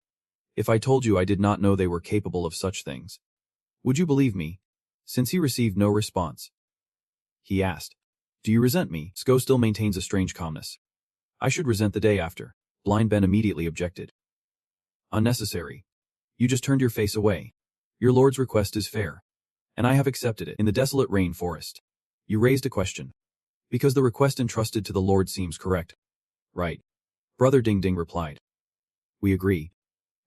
"If I told you I did not know they were capable of such things, would you believe me?" Since he received no response, he asked, "Do you resent me?" Sko still maintains a strange calmness. "I should resent the day after." Blind Ben immediately objected. "Unnecessary. You just turned your face away. Your lord's request is fair, and I have accepted it." In the desolate rain forest, you raised a question. "Because the request entrusted to the lord seems correct." "Right." Brother Ding Ding replied. "We agree,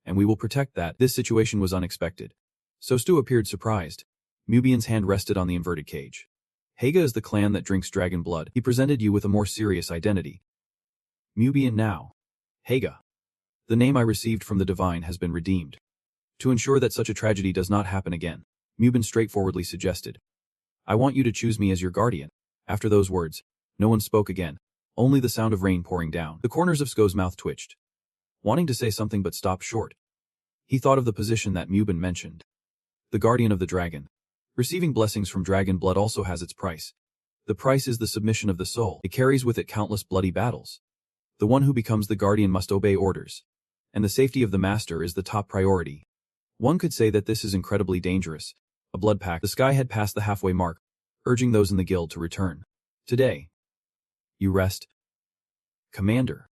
and we will protect that." This situation was unexpected, so Stu appeared surprised. Mubian's hand rested on the inverted cage. "Haga is the clan that drinks dragon blood." He presented you with a more serious identity. Mubian now. Haga. The name I received from the divine has been redeemed. To ensure that such a tragedy does not happen again, Mubian straightforwardly suggested, "I want you to choose me as your guardian." After those words, no one spoke again, only the sound of rain pouring down. The corners of Sko's mouth twitched, wanting to say something but stopped short. He thought of the position that Mubian mentioned. The guardian of the dragon. Receiving blessings from dragon blood also has its price. The price is the submission of the soul. It carries with it countless bloody battles. The one who becomes the guardian must obey orders, and the safety of the master is the top priority. One could say that this is incredibly dangerous. A blood pact. The sky had passed the halfway mark, urging those in the guild to return. "Today, you rest, Commander."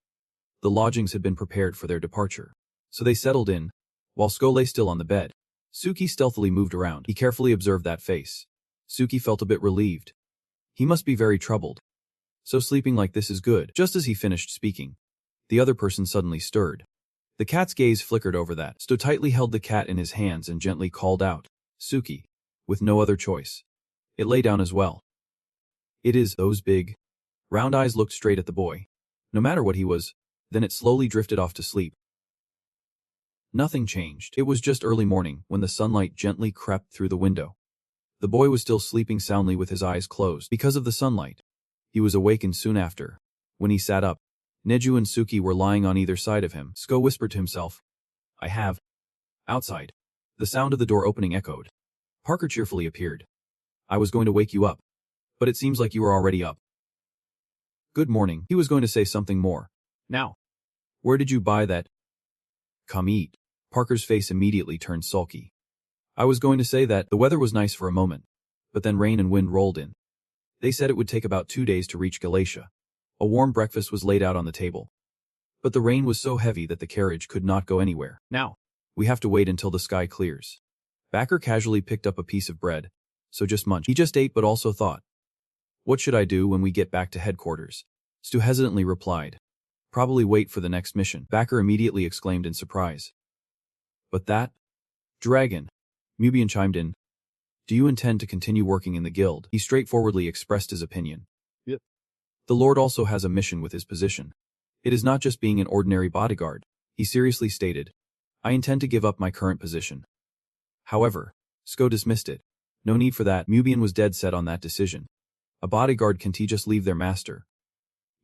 The lodgings had been prepared for their departure, so they settled in, while Sko lay still on the bed. Suki stealthily moved around. He carefully observed that face. Suki felt a bit relieved. He must be very troubled. So sleeping like this is good. Just as he finished speaking, the other person suddenly stirred. The cat's gaze flickered over that. Sto tightly held the cat in his hands and gently called out, "Suki," with no other choice. It lay down as well. It is. Those big, round eyes looked straight at the boy. No matter what he was, then it slowly drifted off to sleep. Nothing changed. It was just early morning when the sunlight gently crept through the window. The boy was still sleeping soundly with his eyes closed. Because of the sunlight, he was awakened soon after. When he sat up, Neju and Suki were lying on either side of him. Sko whispered to himself, "I have." Outside, the sound of the door opening echoed. Parker cheerfully appeared. "I was going to wake you up, but it seems like you are already up." "Good morning." He was going to say something more. "Now, where did you buy that?" "Come eat." Parker's face immediately turned sulky. "I was going to say that the weather was nice for a moment, but then rain and wind rolled in. They said it would take about 2 days to reach Galatia." A warm breakfast was laid out on the table, but the rain was so heavy that the carriage could not go anywhere. "Now, we have to wait until the sky clears." Backer casually picked up a piece of bread, so just munched. He just ate but also thought, "What should I do when we get back to headquarters?" Stu hesitantly replied, "Probably wait for the next mission." Backer immediately exclaimed in surprise. "But that dragon," Mubian chimed in. "Do you intend to continue working in the guild?" He straightforwardly expressed his opinion. "Yep. The Lord also has a mission with his position. It is not just being an ordinary bodyguard," he seriously stated. "I intend to give up my current position." However, Sko dismissed it. No need for that. Mubian was dead set on that decision. A bodyguard can't just leave their master.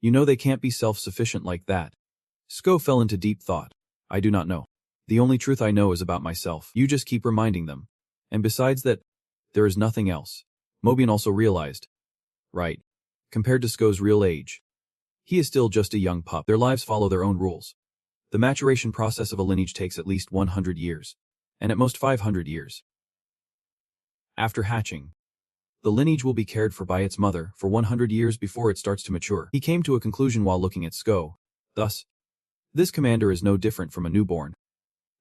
You know they can't be self-sufficient like that. Sko fell into deep thought. I do not know. The only truth I know is about myself. You just keep reminding them. And besides that, there is nothing else. Mobian also realized. Right. Compared to Sko's real age. He is still just a young pup. Their lives follow their own rules. The maturation process of a lineage takes at least 100 years. And at most 500 years. After hatching, the lineage will be cared for by its mother for 100 years before it starts to mature. He came to a conclusion while looking at Sko. Thus, this commander is no different from a newborn.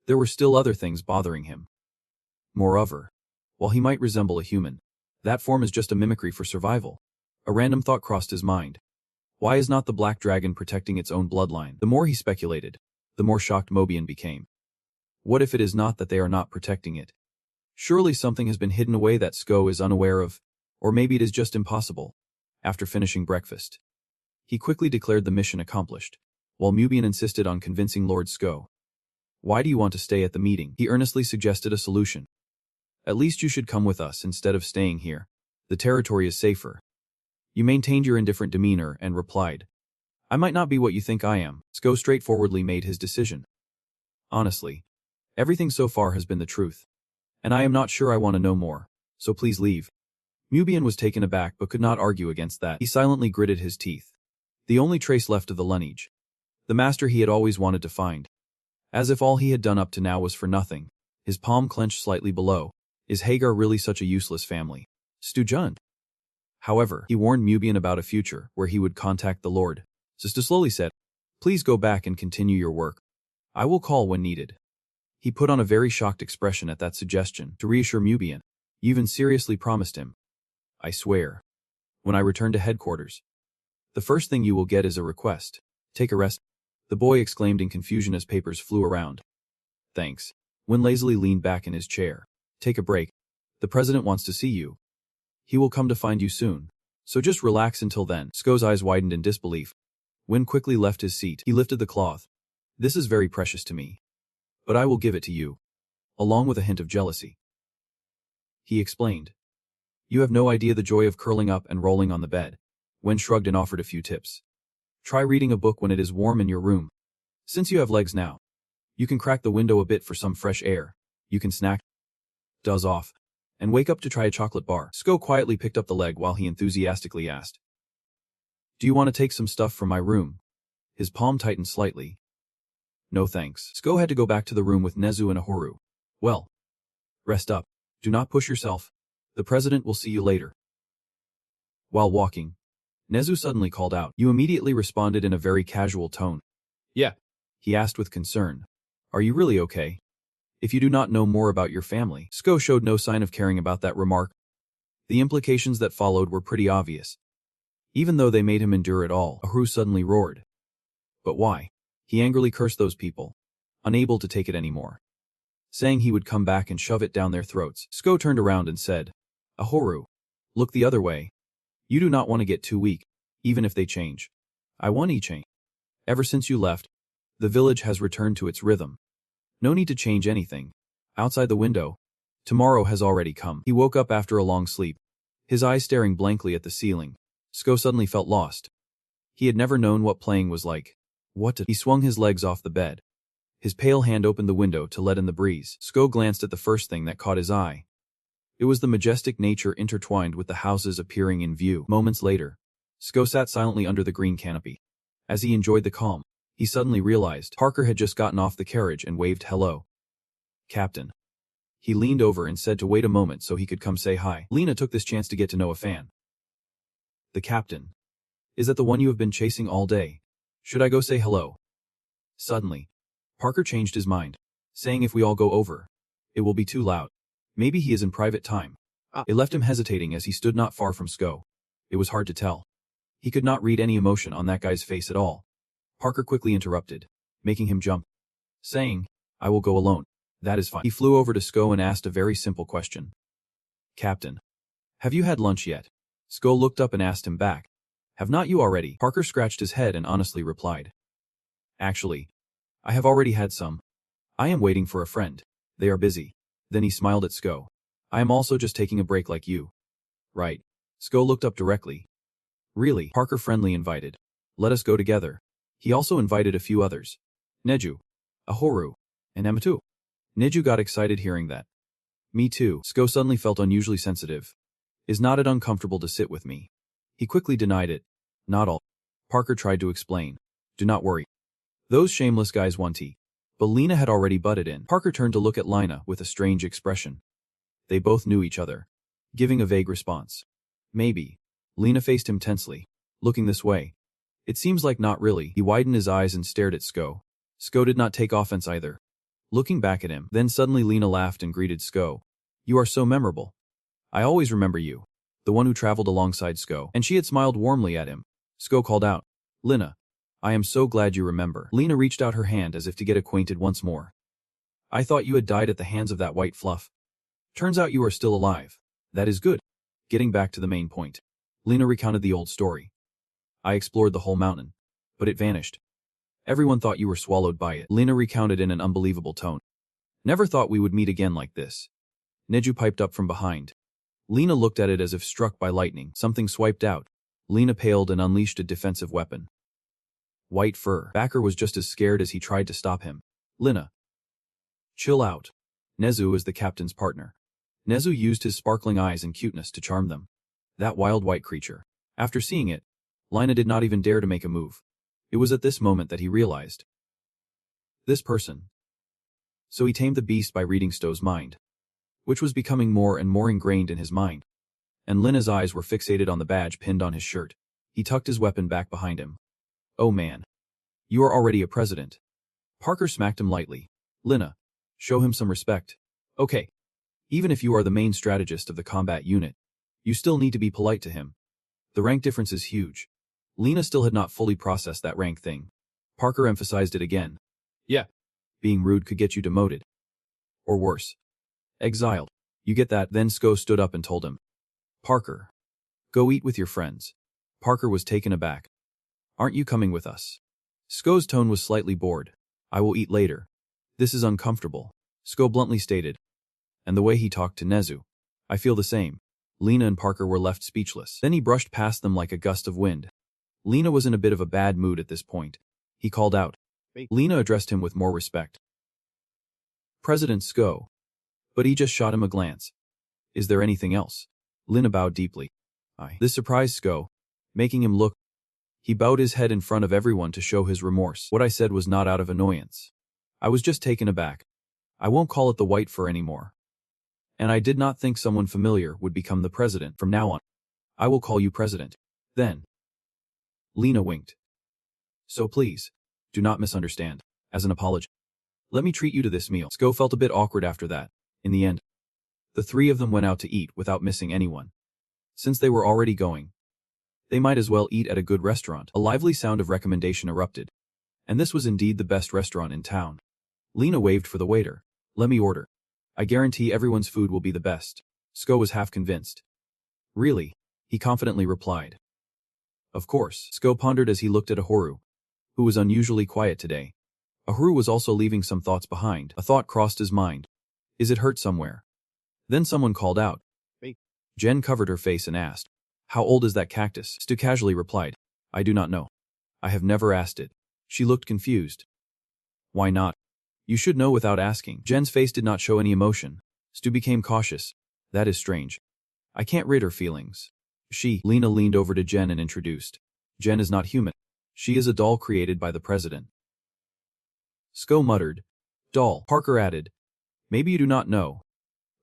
There were still other things bothering him. Moreover, while he might resemble a human, that form is just a mimicry for survival. A random thought crossed his mind. Why is not the black dragon protecting its own bloodline? The more he speculated, the more shocked Mobian became. What if it is not that they are not protecting it? Surely something has been hidden away that Sko is unaware of, or maybe it is just impossible. After finishing breakfast, he quickly declared the mission accomplished, while Mubian insisted on convincing Lord Sko. Why do you want to stay at the meeting? He earnestly suggested a solution. At least you should come with us instead of staying here. The territory is safer. You maintained your indifferent demeanor and replied, I might not be what you think I am. Sko straightforwardly made his decision. Honestly, everything so far has been the truth. And I am not sure I want to know more, so please leave. Mubian was taken aback but could not argue against that. He silently gritted his teeth. The only trace left of the lineage. The master he had always wanted to find. As if all he had done up to now was for nothing. His palm clenched slightly below. Is Hagar really such a useless family? Stu jumped. However, he warned Mubian about a future where he would contact the Lord. Stu slowly said, Please go back and continue your work. I will call when needed. He put on a very shocked expression at that suggestion to reassure Mubian. You even seriously promised him. I swear. When I return to headquarters, the first thing you will get is a request. Take a rest. The boy exclaimed in confusion as papers flew around. Thanks. Wen lazily leaned back in his chair. Take a break. The president wants to see you. He will come to find you soon. So just relax until then. Sko's eyes widened in disbelief. Wen quickly left his seat. He lifted the cloth. This is very precious to me. But I will give it to you. Along with a hint of jealousy. He explained. You have no idea the joy of curling up and rolling on the bed. Wen shrugged and offered a few tips. Try reading a book when it is warm in your room. Since you have legs now, you can crack the window a bit for some fresh air. You can snack, doze off, and wake up to try a chocolate bar. Sko quietly picked up the leg while he enthusiastically asked. Do you want to take some stuff from my room? His palm tightened slightly. No thanks. Sko had to go back to the room with Nezu and Ahoru. Well, rest up. Do not push yourself. The president will see you later. While walking, Nezu suddenly called out. You immediately responded in a very casual tone. Yeah. He asked with concern. Are you really okay? If you do not know more about your family. Sko showed no sign of caring about that remark. The implications that followed were pretty obvious. Even though they made him endure it all, Ahoru suddenly roared. But why? He angrily cursed those people, unable to take it anymore. Saying he would come back and shove it down their throats. Sko turned around and said, Ahoru, look the other way. You do not want to get too weak, even if they change. I want change. Ever since you left, the village has returned to its rhythm. No need to change anything. Outside the window, tomorrow has already come. He woke up after a long sleep, his eyes staring blankly at the ceiling. Sko suddenly felt lost. He had never known what playing was like. He swung his legs off the bed. His pale hand opened the window to let in the breeze. Sko glanced at the first thing that caught his eye. It was the majestic nature intertwined with the houses appearing in view. Moments later, Sko sat silently under the green canopy. As he enjoyed the calm, he suddenly realized Parker had just gotten off the carriage and waved hello. Captain. He leaned over and said to wait a moment so he could come say hi. Lena took this chance to get to know a fan. The captain. Is that the one you have been chasing all day? Should I go say hello? Suddenly, Parker changed his mind, saying if we all go over, it will be too loud. Maybe he is in private time. It left him hesitating as he stood not far from Sko. It was hard to tell. He could not read any emotion on that guy's face at all. Parker quickly interrupted, making him jump, saying, I will go alone. That is fine. He flew over to Sko and asked a very simple question. Captain. Have you had lunch yet? Sko looked up and asked him back. Have not you already? Parker scratched his head and honestly replied. Actually, I have already had some. I am waiting for a friend. They are busy. Then he smiled at Sko. I am also just taking a break like you. Right. Sko looked up directly. Really? Parker friendly invited. Let us go together. He also invited a few others. Neju, Ahoru, and Ematu. Neju got excited hearing that. Me too. Sko suddenly felt unusually sensitive. Is not it uncomfortable to sit with me? He quickly denied it. Not all. Parker tried to explain. Do not worry. Those shameless guys want tea. But Lena had already butted in. Parker turned to look at Lina with a strange expression. They both knew each other. Giving a vague response. Maybe. Lena faced him tensely. Looking this way. It seems like not really. He widened his eyes and stared at Sko. Sko did not take offense either. Looking back at him, then suddenly Lena laughed and greeted Sko. You are so memorable. I always remember you. The one who traveled alongside Sko. And she had smiled warmly at him. Sko called out. Lina. I am so glad you remember. Lena reached out her hand as if to get acquainted once more. I thought you had died at the hands of that white fluff. Turns out you are still alive. That is good. Getting back to the main point. Lena recounted the old story. I explored the whole mountain. But it vanished. Everyone thought you were swallowed by it. Lena recounted in an unbelievable tone. Never thought we would meet again like this. Neju piped up from behind. Lena looked at it as if struck by lightning. Something swiped out. Lena paled and unleashed a defensive weapon. White fur. Backer was just as scared as he tried to stop him. Lena. Chill out. Nezu is the captain's partner. Nezu used his sparkling eyes and cuteness to charm them. That wild white creature. After seeing it, Lina did not even dare to make a move. It was at this moment that he realized. This person. So he tamed the beast by reading Sto's mind, which was becoming more and more ingrained in his mind. And Lina's eyes were fixated on the badge pinned on his shirt. He tucked his weapon back behind him. Oh man. You are already a president. Parker smacked him lightly. Lina. Show him some respect. Okay. Even if you are the main strategist of the combat unit, you still need to be polite to him. The rank difference is huge. Lena still had not fully processed that rank thing. Parker emphasized it again. Yeah. Being rude could get you demoted. Or worse. Exiled. You get that? Then Sko stood up and told him. Parker. Go eat with your friends. Parker was taken aback. Aren't you coming with us? Sko's tone was slightly bored. I will eat later. This is uncomfortable. Sko bluntly stated. And the way he talked to Nezu. I feel the same. Lena and Parker were left speechless. Then he brushed past them like a gust of wind. Lena was in a bit of a bad mood at this point. He called out. Lena addressed him with more respect. President Sko. But he just shot him a glance. Is there anything else? Lena bowed deeply. This surprised Sko, making him look. He bowed his head in front of everyone to show his remorse. What I said was not out of annoyance. I was just taken aback. I won't call it the white fur anymore. And I did not think someone familiar would become the president from now on. I will call you president. Then. Lena winked. So please, do not misunderstand. As an apology, let me treat you to this meal. Sko felt a bit awkward after that. In the end, the three of them went out to eat without missing anyone. Since they were already going, they might as well eat at a good restaurant. A lively sound of recommendation erupted. And this was indeed the best restaurant in town. Lena waved for the waiter. Let me order. I guarantee everyone's food will be the best. Sko was half convinced. Really? He confidently replied. Of course. Sko pondered as he looked at Ahoru, who was unusually quiet today. Ahoru was also leaving some thoughts behind. A thought crossed his mind. Is it hurt somewhere? Then someone called out. Jen covered her face and asked. How old is that cactus? Stu casually replied. I do not know. I have never asked it. She looked confused. Why not? You should know without asking. Jen's face did not show any emotion. Stu became cautious. That is strange. I can't read her feelings. Lena leaned over to Jen and introduced. Jen is not human. She is a doll created by the president. Sko muttered. Doll. Parker added. Maybe you do not know,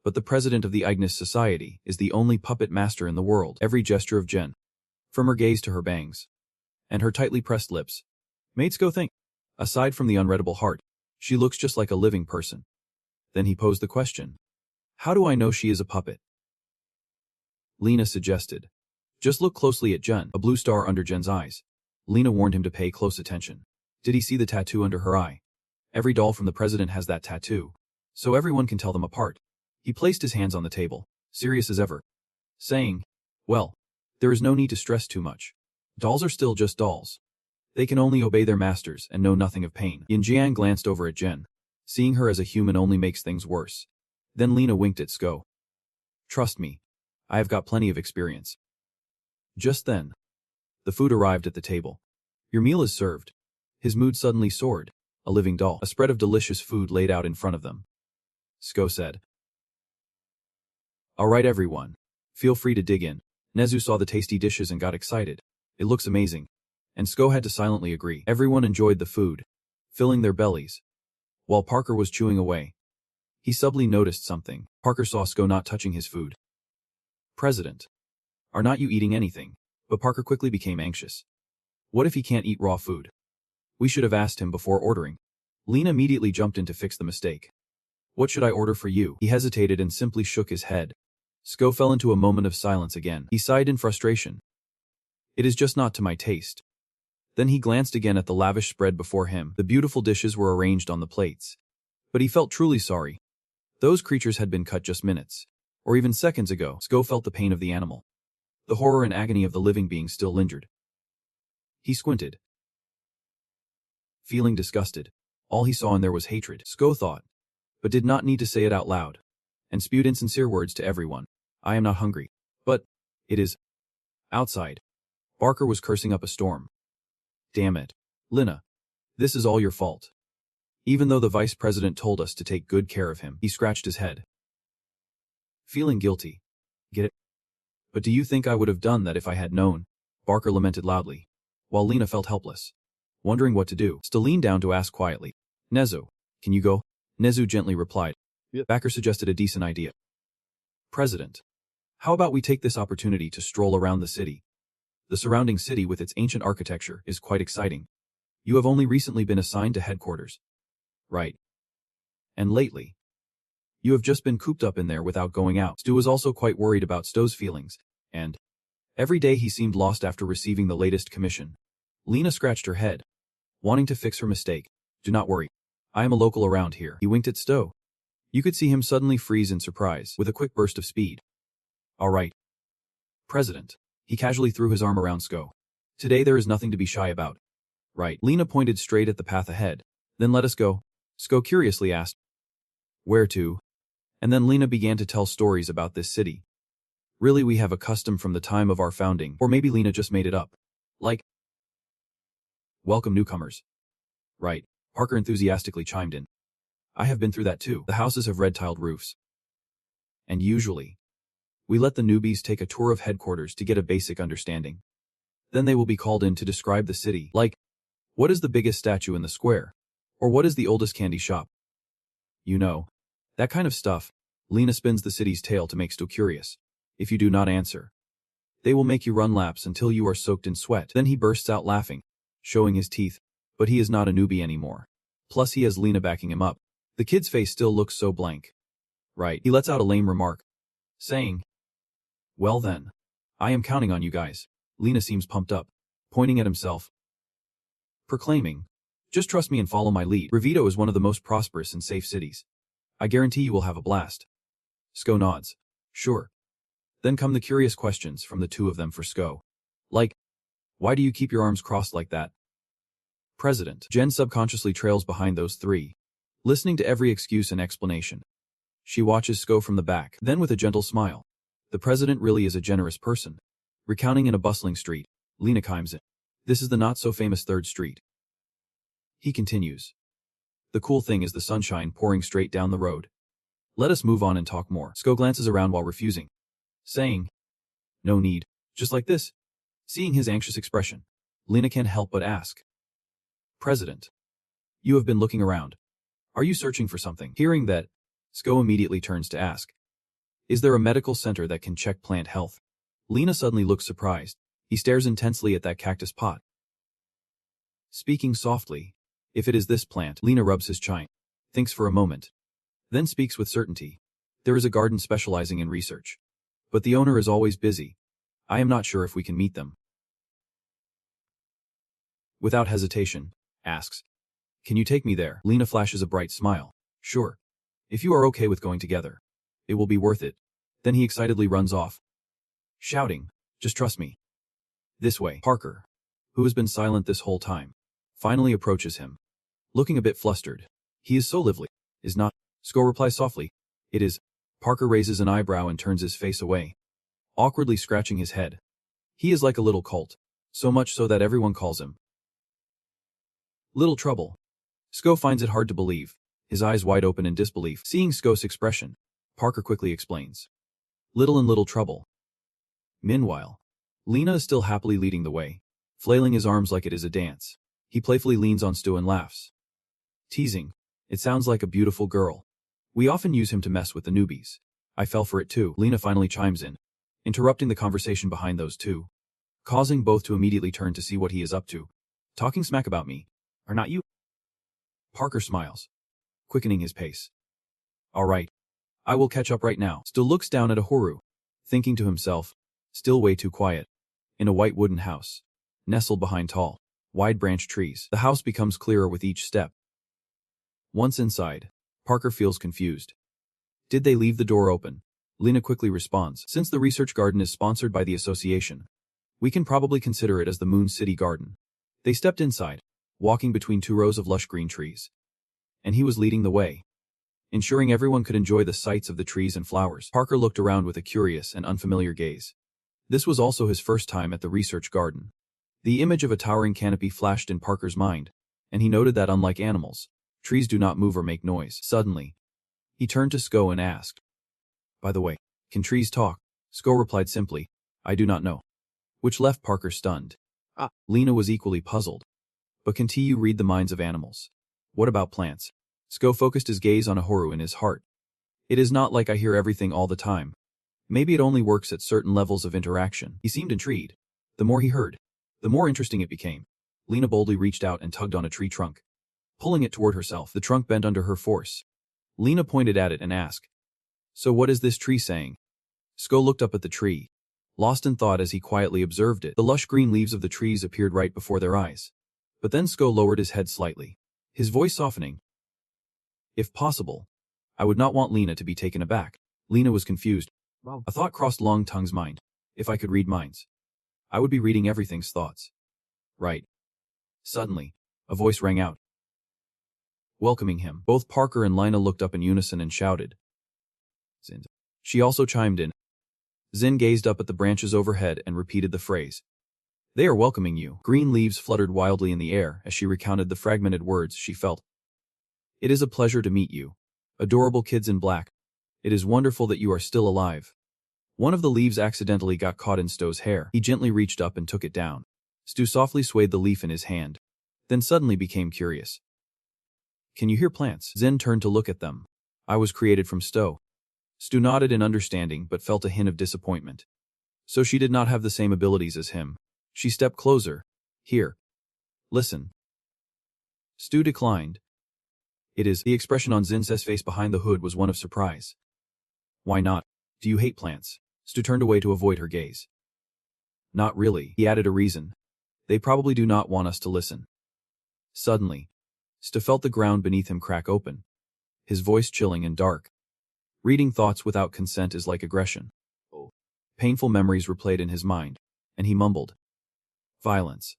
but the president of the Ignis Society is the only puppet master in the world. Every gesture of Jen, from her gaze to her bangs, and her tightly pressed lips, made Sko think. Aside from the unreadable heart, she looks just like a living person. Then he posed the question. How do I know she is a puppet? Lena suggested. Just look closely at Jen, a blue star under Jen's eyes. Lena warned him to pay close attention. Did he see the tattoo under her eye? Every doll from the president has that tattoo, so everyone can tell them apart. He placed his hands on the table, serious as ever, saying, well, there is no need to stress too much. Dolls are still just dolls. They can only obey their masters and know nothing of pain. Yin Jiang glanced over at Jen. Seeing her as a human only makes things worse. Then Lena winked at Sko. Trust me. I have got plenty of experience. Just then, the food arrived at the table. Your meal is served. His mood suddenly soared. A living doll. A spread of delicious food laid out in front of them. Sko said. All right everyone. Feel free to dig in. Nezu saw the tasty dishes and got excited. It looks amazing. And Sko had to silently agree. Everyone enjoyed the food, filling their bellies. While Parker was chewing away, he subtly noticed something. Parker saw Sko not touching his food. President. Are not you eating anything? But Parker quickly became anxious. What if he can't eat raw food? We should have asked him before ordering. Lena immediately jumped in to fix the mistake. What should I order for you? He hesitated and simply shook his head. Sko fell into a moment of silence again. He sighed in frustration. It is just not to my taste. Then he glanced again at the lavish spread before him. The beautiful dishes were arranged on the plates. But he felt truly sorry. Those creatures had been cut just minutes, or even seconds ago. Sko felt the pain of the animal. The horror and agony of the living being still lingered. He squinted, feeling disgusted. All he saw in there was hatred, Sko thought, but did not need to say it out loud, and spewed insincere words to everyone. I am not hungry. But it is outside. Barker was cursing up a storm. Damn it. Lena. This is all your fault. Even though the vice president told us to take good care of him, he scratched his head. Feeling guilty. Get it? But do you think I would have done that if I had known? Barker lamented loudly, while Lena felt helpless, wondering what to do. Still leaned down to ask quietly. Nezu, can you go? Nezu gently replied. Yeah. Barker suggested a decent idea. President. How about we take this opportunity to stroll around the city? The surrounding city with its ancient architecture is quite exciting. You have only recently been assigned to headquarters. Right. And lately, you have just been cooped up in there without going out. Stu was also quite worried about Sto's feelings, and every day he seemed lost after receiving the latest commission. Lena scratched her head, wanting to fix her mistake. Do not worry. I am a local around here. He winked at Sto. You could see him suddenly freeze in surprise with a quick burst of speed. All right. President. He casually threw his arm around Sko. Today there is nothing to be shy about. Right. Lena pointed straight at the path ahead. Then let us go. Sko curiously asked. Where to? And then Lena began to tell stories about this city. Really, we have a custom from the time of our founding, or maybe Lena just made it up. Like, welcome newcomers. Right. Parker enthusiastically chimed in. I have been through that too. The houses have red-tiled roofs. And usually, we let the newbies take a tour of headquarters to get a basic understanding. Then they will be called in to describe the city, like, what is the biggest statue in the square? Or what is the oldest candy shop? You know, that kind of stuff. Lena spins the city's tale to make Stu curious. If you do not answer, they will make you run laps until you are soaked in sweat. Then he bursts out laughing, showing his teeth. But he is not a newbie anymore. Plus he has Lena backing him up. The kid's face still looks so blank. Right. He lets out a lame remark, saying, well then, I am counting on you guys. Lena seems pumped up, pointing at himself, proclaiming, just trust me and follow my lead. Revito is one of the most prosperous and safe cities. I guarantee you will have a blast. Sko nods. Sure. Then come the curious questions from the two of them for Sko. Like, why do you keep your arms crossed like that? President. Jen subconsciously trails behind those three, listening to every excuse and explanation. She watches Sko from the back, then with a gentle smile. The president really is a generous person. Recounting in a bustling street, Lena chimes in. This is the not-so-famous 3rd Street. He continues. The cool thing is the sunshine pouring straight down the road. Let us move on and talk more. Sko glances around while refusing, saying, no need, just like this. Seeing his anxious expression, Lena can't help but ask. President. You have been looking around. Are you searching for something? Hearing that, Sko immediately turns to ask. Is there a medical center that can check plant health? Lena suddenly looks surprised. He stares intensely at that cactus pot. Speaking softly, if it is this plant, Lena rubs his chin, thinks for a moment, then speaks with certainty. There is a garden specializing in research. But the owner is always busy. I am not sure if we can meet them. Without hesitation, asks, can you take me there? Lena flashes a bright smile. Sure. If you are okay with going together, it will be worth it. Then he excitedly runs off, shouting, just trust me. This way. Parker, who has been silent this whole time, finally approaches him, looking a bit flustered. He is so lively. Is not. Sko replies softly. It is. Parker raises an eyebrow and turns his face away, awkwardly scratching his head. He is like a little colt, so much so that everyone calls him Little Trouble. Sko finds it hard to believe, his eyes wide open in disbelief. Seeing Sko's expression, Parker quickly explains. Little in little trouble. Meanwhile, Lena is still happily leading the way, flailing his arms like it is a dance. He playfully leans on Stu and laughs. Teasing. It sounds like a beautiful girl. We often use him to mess with the newbies. I fell for it too. Lena finally chimes in, interrupting the conversation behind those two, causing both to immediately turn to see what he is up to. Talking smack about me, or not you? Parker smiles, quickening his pace. All right. I will catch up right now. Stu looks down at Ahoru, thinking to himself, still way too quiet. In a white wooden house, nestled behind tall, wide-branched trees, the house becomes clearer with each step. Once inside, Parker feels confused. Did they leave the door open? Lena quickly responds. Since the research garden is sponsored by the association, we can probably consider it as the Moon City Garden. They stepped inside, walking between 2 rows of lush green trees. And he was leading the way, ensuring everyone could enjoy the sights of the trees and flowers. Parker looked around with a curious and unfamiliar gaze. This was also his first time at the research garden. The image of a towering canopy flashed in Parker's mind, and he noted that unlike animals, trees do not move or make noise. Suddenly, he turned to Sko and asked, by the way, can trees talk? Sko replied simply, I do not know. Which left Parker stunned. Lena was equally puzzled. But can you read the minds of animals? What about plants? Sko focused his gaze on Ahoru in his heart. It is not like I hear everything all the time. Maybe it only works at certain levels of interaction. He seemed intrigued. The more he heard, the more interesting it became. Lena boldly reached out and tugged on a tree trunk, pulling it toward herself. The trunk bent under her force. Lena pointed at it and asked, so what is this tree saying? Sko looked up at the tree, lost in thought as he quietly observed it. The lush green leaves of the trees appeared right before their eyes. But then Sko lowered his head slightly, his voice softening. If possible, I would not want Lena to be taken aback. Lena was confused. A thought crossed Long Tongue's mind. If I could read minds, I would be reading everything's thoughts. Right. Suddenly, a voice rang out, welcoming him. Both Parker and Lena looked up in unison and shouted, Zin. She also chimed in. Zin gazed up at the branches overhead and repeated the phrase. They are welcoming you. Green leaves fluttered wildly in the air as she recounted the fragmented words she felt. It is a pleasure to meet you, adorable kids in black. It is wonderful that you are still alive. One of the leaves accidentally got caught in Stu's hair. He gently reached up and took it down. Stu softly swayed the leaf in his hand, then suddenly became curious. Can you hear plants? Zin turned to look at them. I was created from Stu. Stu nodded in understanding but felt a hint of disappointment. So she did not have the same abilities as him. She stepped closer. Here. Listen. Stu declined. It is. The expression on Zin's face behind the hood was one of surprise. Why not? Do you hate plants? Stu turned away to avoid her gaze. Not really. He added a reason. They probably do not want us to listen. Suddenly, Stu felt the ground beneath him crack open, his voice chilling and dark. Reading thoughts without consent is like aggression. Painful memories replayed in his mind, and he mumbled. Violence.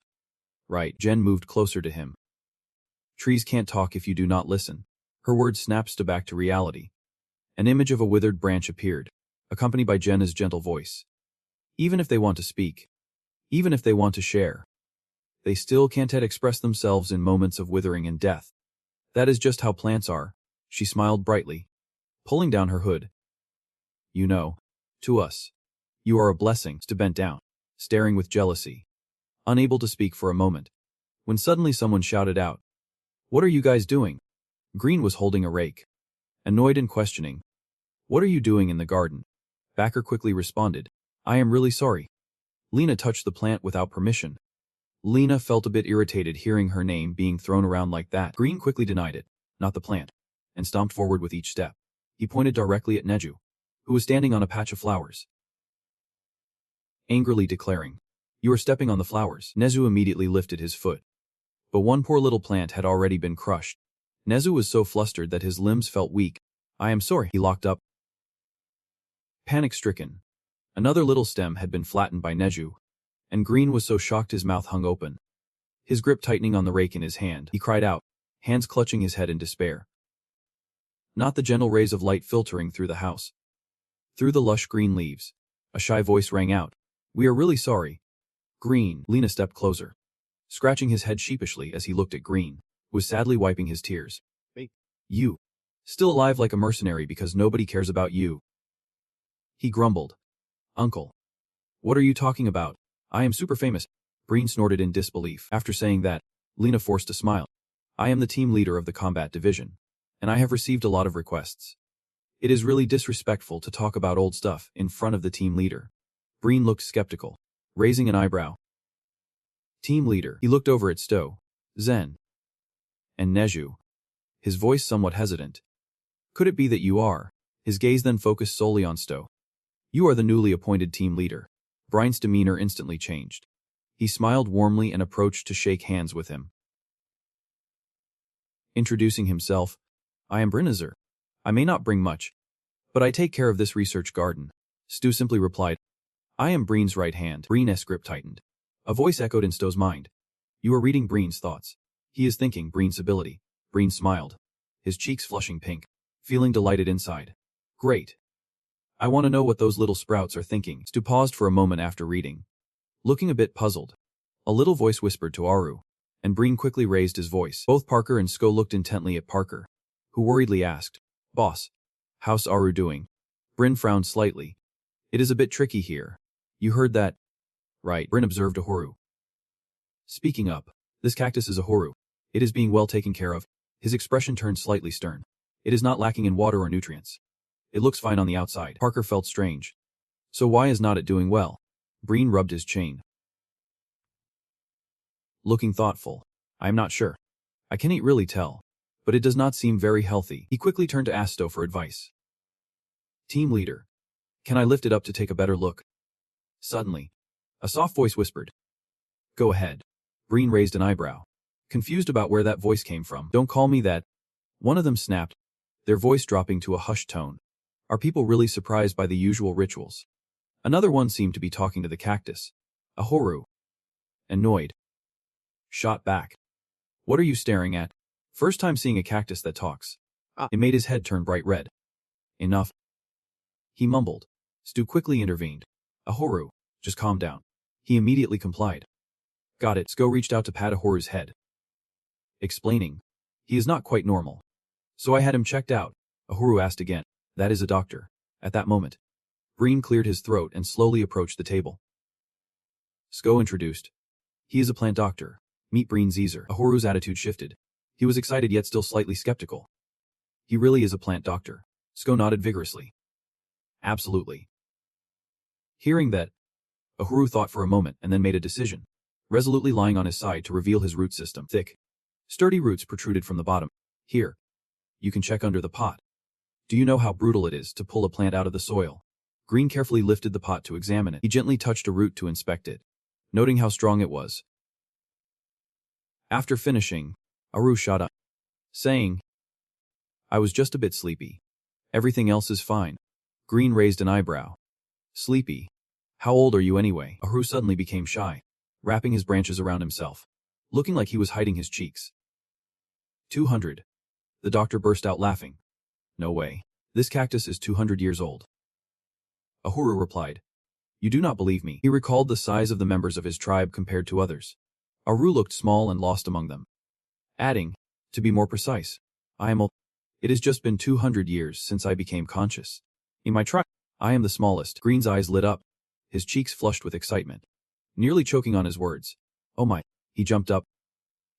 Right. Jen moved closer to him. Trees can't talk if you do not listen. Her words snapped Stu back to reality. An image of a withered branch appeared, accompanied by Jenna's gentle voice. Even if they want to speak, even if they want to share, they still can't yet express themselves in moments of withering and death. That is just how plants are. She smiled brightly, pulling down her hood. You know, to us, you are a blessing. Stu bent down, staring with jealousy, unable to speak for a moment, when suddenly someone shouted out, What are you guys doing? Green was holding a rake, annoyed and questioning. What are you doing in the garden? Backer quickly responded, I am really sorry. Lena touched the plant without permission. Lena felt a bit irritated hearing her name being thrown around like that. Green quickly denied it, not the plant, and stomped forward with each step. He pointed directly at Neju, who was standing on a patch of flowers, angrily declaring, You are stepping on the flowers. Nezu immediately lifted his foot. But one poor little plant had already been crushed. Nezu was so flustered that his limbs felt weak. I am sorry. He locked up, panic-stricken. Another little stem had been flattened by Neju, and Green was so shocked his mouth hung open. His grip tightening on the rake in his hand, he cried out, hands clutching his head in despair. Not the gentle rays of light filtering through the house, Through the lush green leaves, a shy voice rang out. "We are really sorry." Green, Lena stepped closer, scratching his head sheepishly as he looked at Green, who was sadly wiping his tears. "Hey, you. Still alive like a mercenary because nobody cares about you." He grumbled. "Uncle. What are you talking about? I am super famous." Green snorted in disbelief. After saying that, Lena forced a smile. "I am the team leader of the combat division, and I have received a lot of requests. It is really disrespectful to talk about old stuff in front of the team leader." Green looked skeptical, raising an eyebrow. "Team leader." He looked over at Stowe, Zen, and Neju, his voice somewhat hesitant. "Could it be that you are?" His gaze then focused solely on Stowe. "You are the newly appointed team leader." Brian's demeanor instantly changed. He smiled warmly and approached to shake hands with him. Introducing himself, "I am Brinazer. I may not bring much, but I take care of this research garden." Stu simply replied, "I am Breen's right hand." Breen's grip tightened. A voice echoed in Stowe's mind. "You are reading Breen's thoughts. He is thinking Breen's ability." Breen smiled, his cheeks flushing pink, feeling delighted inside. "Great. I want to know what those little sprouts are thinking." Stu paused for a moment after reading. Looking a bit puzzled, a little voice whispered to Aru, and Breen quickly raised his voice. Both Parker and Sko looked intently at Parker, who worriedly asked, "Boss, how's Aru doing?" Bryn frowned slightly. "It is a bit tricky here. You heard that?" "Right," Bryn observed Ahuru. "Speaking up, this cactus is Ahuru. It is being well taken care of." His expression turned slightly stern. "It is not lacking in water or nutrients. It looks fine on the outside." Parker felt strange. "So why is not it doing well?" Breen rubbed his chain, looking thoughtful. "I am not sure. I cannot really tell, but it does not seem very healthy." He quickly turned to Asto for advice. "Team leader, can I lift it up to take a better look?" Suddenly, a soft voice whispered. "Go ahead." Breen raised an eyebrow, confused about where that voice came from. "Don't call me that." One of them snapped, their voice dropping to a hushed tone. "Are people really surprised by the usual rituals?" Another one seemed to be talking to the cactus. Ahuru, annoyed, shot back. "What are you staring at?" First time seeing a cactus that talks. It made his head turn bright red. "Enough," he mumbled. Stu quickly intervened. "Ahuru, just calm down." He immediately complied. "Got it." Sko reached out to pat Ahuru's head, explaining, "He is not quite normal, so I had him checked out." Ahuru asked again, "That is a doctor?" At that moment, Breen cleared his throat and slowly approached the table. Sko introduced, "He is a plant doctor. Meet Breen Zeezer." Ahuru's attitude shifted. He was excited yet still slightly skeptical. "He really is a plant doctor?" Sko nodded vigorously. "Absolutely." Hearing that, Ahuru thought for a moment and then made a decision, resolutely lying on his side to reveal his root system. Thick, sturdy roots protruded from the bottom. "Here, you can check under the pot. Do you know how brutal it is to pull a plant out of the soil?" Green carefully lifted the pot to examine it. He gently touched a root to inspect it, noting how strong it was. After finishing, Aru shot up, saying, "I was just a bit sleepy. Everything else is fine." Green raised an eyebrow. "Sleepy? How old are you anyway?" Aru suddenly became shy, wrapping his branches around himself, looking like he was hiding his cheeks. 200. The doctor burst out laughing. "No way. This cactus is 200 years old." Ahuru replied, "You do not believe me." He recalled the size of the members of his tribe compared to others. Aru looked small and lost among them, adding, "To be more precise, I am old. It has just been 200 years since I became conscious. In my tribe, I am the smallest." Green's eyes lit up, his cheeks flushed with excitement, nearly choking on his words. "Oh my." He jumped up.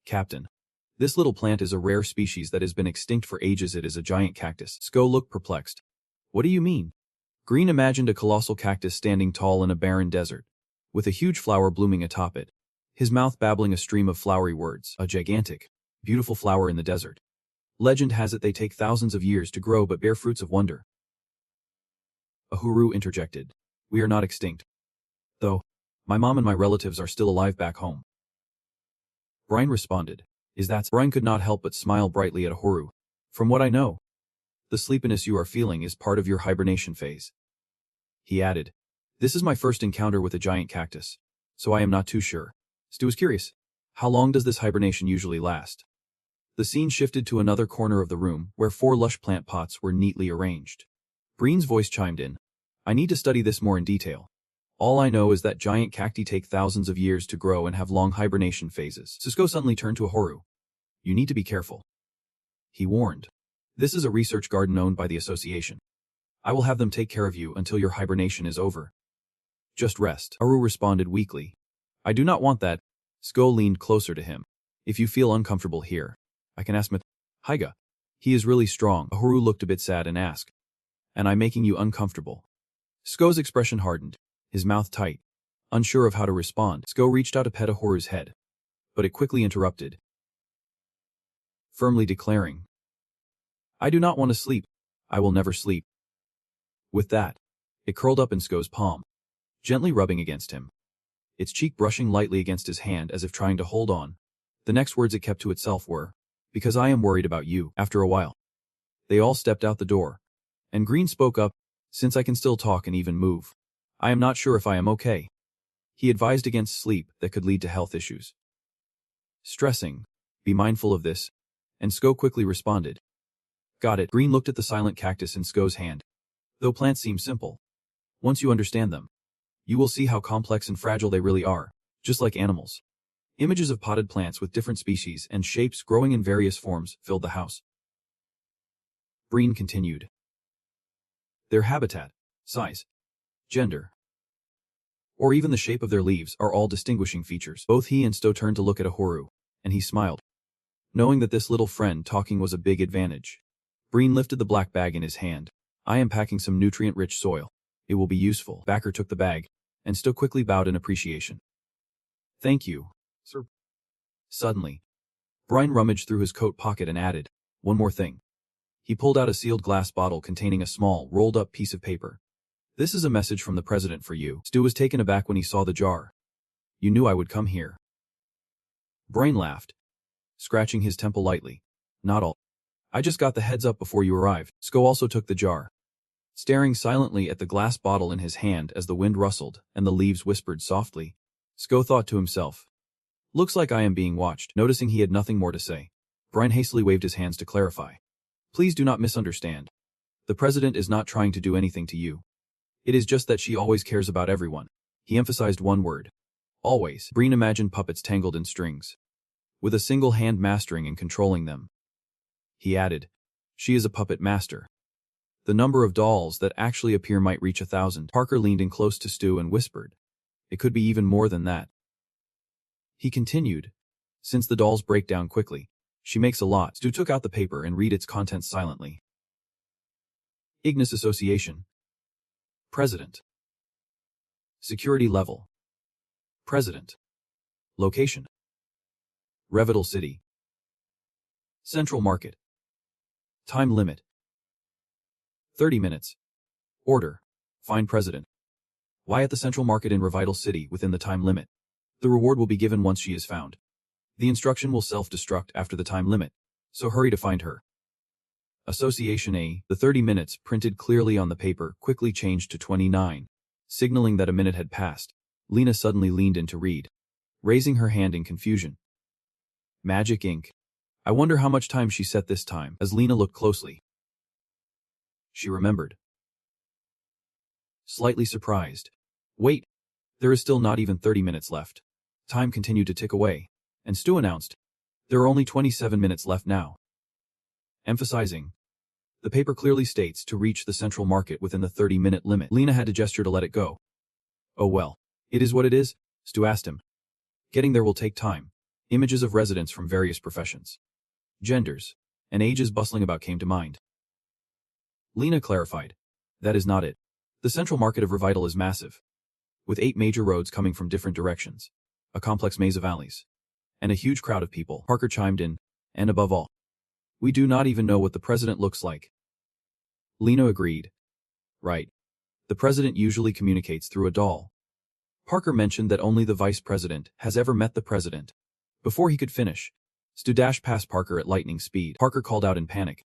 "Captain, this little plant is a rare species that has been extinct for ages. It is a giant cactus." Sko looked perplexed. "What do you mean?" Green imagined a colossal cactus standing tall in a barren desert, with a huge flower blooming atop it, his mouth babbling a stream of flowery words. "A gigantic, beautiful flower in the desert. Legend has it they take thousands of years to grow but bear fruits of wonder." Ahuru interjected, "We are not extinct. Though, my mom and my relatives are still alive back home." Brian responded, "Is that?" Brian could not help but smile brightly at Ahuru. "From what I know, the sleepiness you are feeling is part of your hibernation phase." He added, "This is my first encounter with a giant cactus, so I am not too sure." Stu was curious. How long does this hibernation usually last? The scene shifted to another corner of the room where 4 lush plant pots were neatly arranged. Breen's voice chimed in, I need to study this more in detail. All I know is that giant cacti take thousands of years to grow and have long hibernation phases. Cisco suddenly turned to Ahoru. You need to be careful, he warned. This is a research garden owned by the association. I will have them take care of you until your hibernation is over. Just rest, Aru responded weakly. I do not want that. Sko leaned closer to him. If you feel uncomfortable here, I can ask Haiga. He is really strong. Ahoru looked a bit sad and asked. And I'm making you uncomfortable. Sko's expression hardened, his mouth tight. Unsure of how to respond, Sko reached out to pet Ahoru's head. But it quickly interrupted, firmly declaring, I do not want to sleep. I will never sleep. With that, it curled up in Sko's palm, gently rubbing against him, its cheek brushing lightly against his hand as if trying to hold on. The next words it kept to itself were, because I am worried about you. After a while, they all stepped out the door, and Green spoke up, since I can still talk and even move, I am not sure if I am okay. He advised against sleep that could lead to health issues. Stressing, be mindful of this, and Sko quickly responded. Got it. Green looked at the silent cactus in Sko's hand. Though plants seem simple, once you understand them, you will see how complex and fragile they really are, just like animals. Images of potted plants with different species and shapes growing in various forms filled the house. Breen continued. Their habitat, size, gender, or even the shape of their leaves are all distinguishing features. Both he and Sto turned to look at Ahoru, and he smiled, knowing that this little friend talking was a big advantage. Breen lifted the black bag in his hand. I am packing some nutrient-rich soil. It will be useful. Backer took the bag, and Sto quickly bowed in appreciation. Thank you, sir. Suddenly, Breen rummaged through his coat pocket and added, one more thing. He pulled out a sealed glass bottle containing a small, rolled-up piece of paper. This is a message from the president for you. Stu was taken aback when he saw the jar. You knew I would come here. Breen laughed, scratching his temple lightly. Not all. I just got the heads up before you arrived. Sko also took the jar, staring silently at the glass bottle in his hand as the wind rustled and the leaves whispered softly. Sko thought to himself, looks like I am being watched. Noticing he had nothing more to say, Breen hastily waved his hands to clarify. Please do not misunderstand. The president is not trying to do anything to you. It is just that she always cares about everyone. He emphasized one word. Always. Breen imagined puppets tangled in strings, with a single hand mastering and controlling them. He added, she is a puppet master. The number of dolls that actually appear might reach 1,000. Parker leaned in close to Stu and whispered, it could be even more than that. He continued, since the dolls break down quickly, she makes a lot. Stu took out the paper and read its contents silently. Ignis Association. President. Security level. President. Location. Revital City. Central Market. Time limit. 30 minutes. Order. Find President. Why at the Central Market in Revital City within the time limit? The reward will be given once she is found. The instruction will self-destruct after the time limit, so hurry to find her. Association A. The 30 minutes printed clearly on the paper quickly changed to 29, signaling that a minute had passed. Lena suddenly leaned in to read, raising her hand in confusion. Magic ink. I wonder how much time she set this time. As Lena looked closely, she remembered. Slightly surprised. Wait, there is still not even 30 minutes left. Time continued to tick away, and Stu announced, there are only 27 minutes left now. Emphasizing, the paper clearly states to reach the Central Market within the 30-minute limit. Lena had to gesture to let it go. Oh well, it is what it is, Stu asked him. Getting there will take time. Images of residents from various professions, genders, and ages bustling about came to mind. Lena clarified, that is not it. The Central Market of Revital is massive, with 8 major roads coming from different directions, a complex maze of alleys, and a huge crowd of people. Parker chimed in, and above all, we do not even know what the president looks like. Lena agreed. Right. The president usually communicates through a doll. Parker mentioned that only the vice president has ever met the president. Before he could finish, Stu dashed past Parker at lightning speed. Parker called out in panic.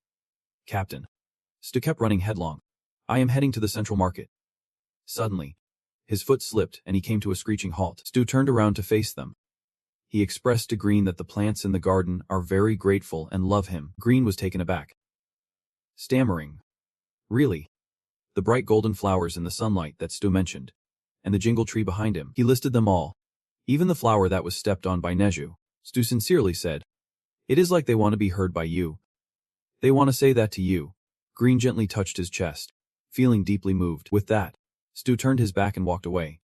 Captain. Stu kept running headlong. I am heading to the Central Market. Suddenly, his foot slipped and he came to a screeching halt. Stu turned around to face them. He expressed to Green that the plants in the garden are very grateful and love him. Green was taken aback, stammering, really? the bright golden flowers in the sunlight that Stu mentioned, and the jingle tree behind him. He listed them all. Even the flower that was stepped on by Neju. Stu sincerely said, "It is like they want to be heard by you. They want to say that to you." Green gently touched his chest, feeling deeply moved. With that, Stu turned his back and walked away,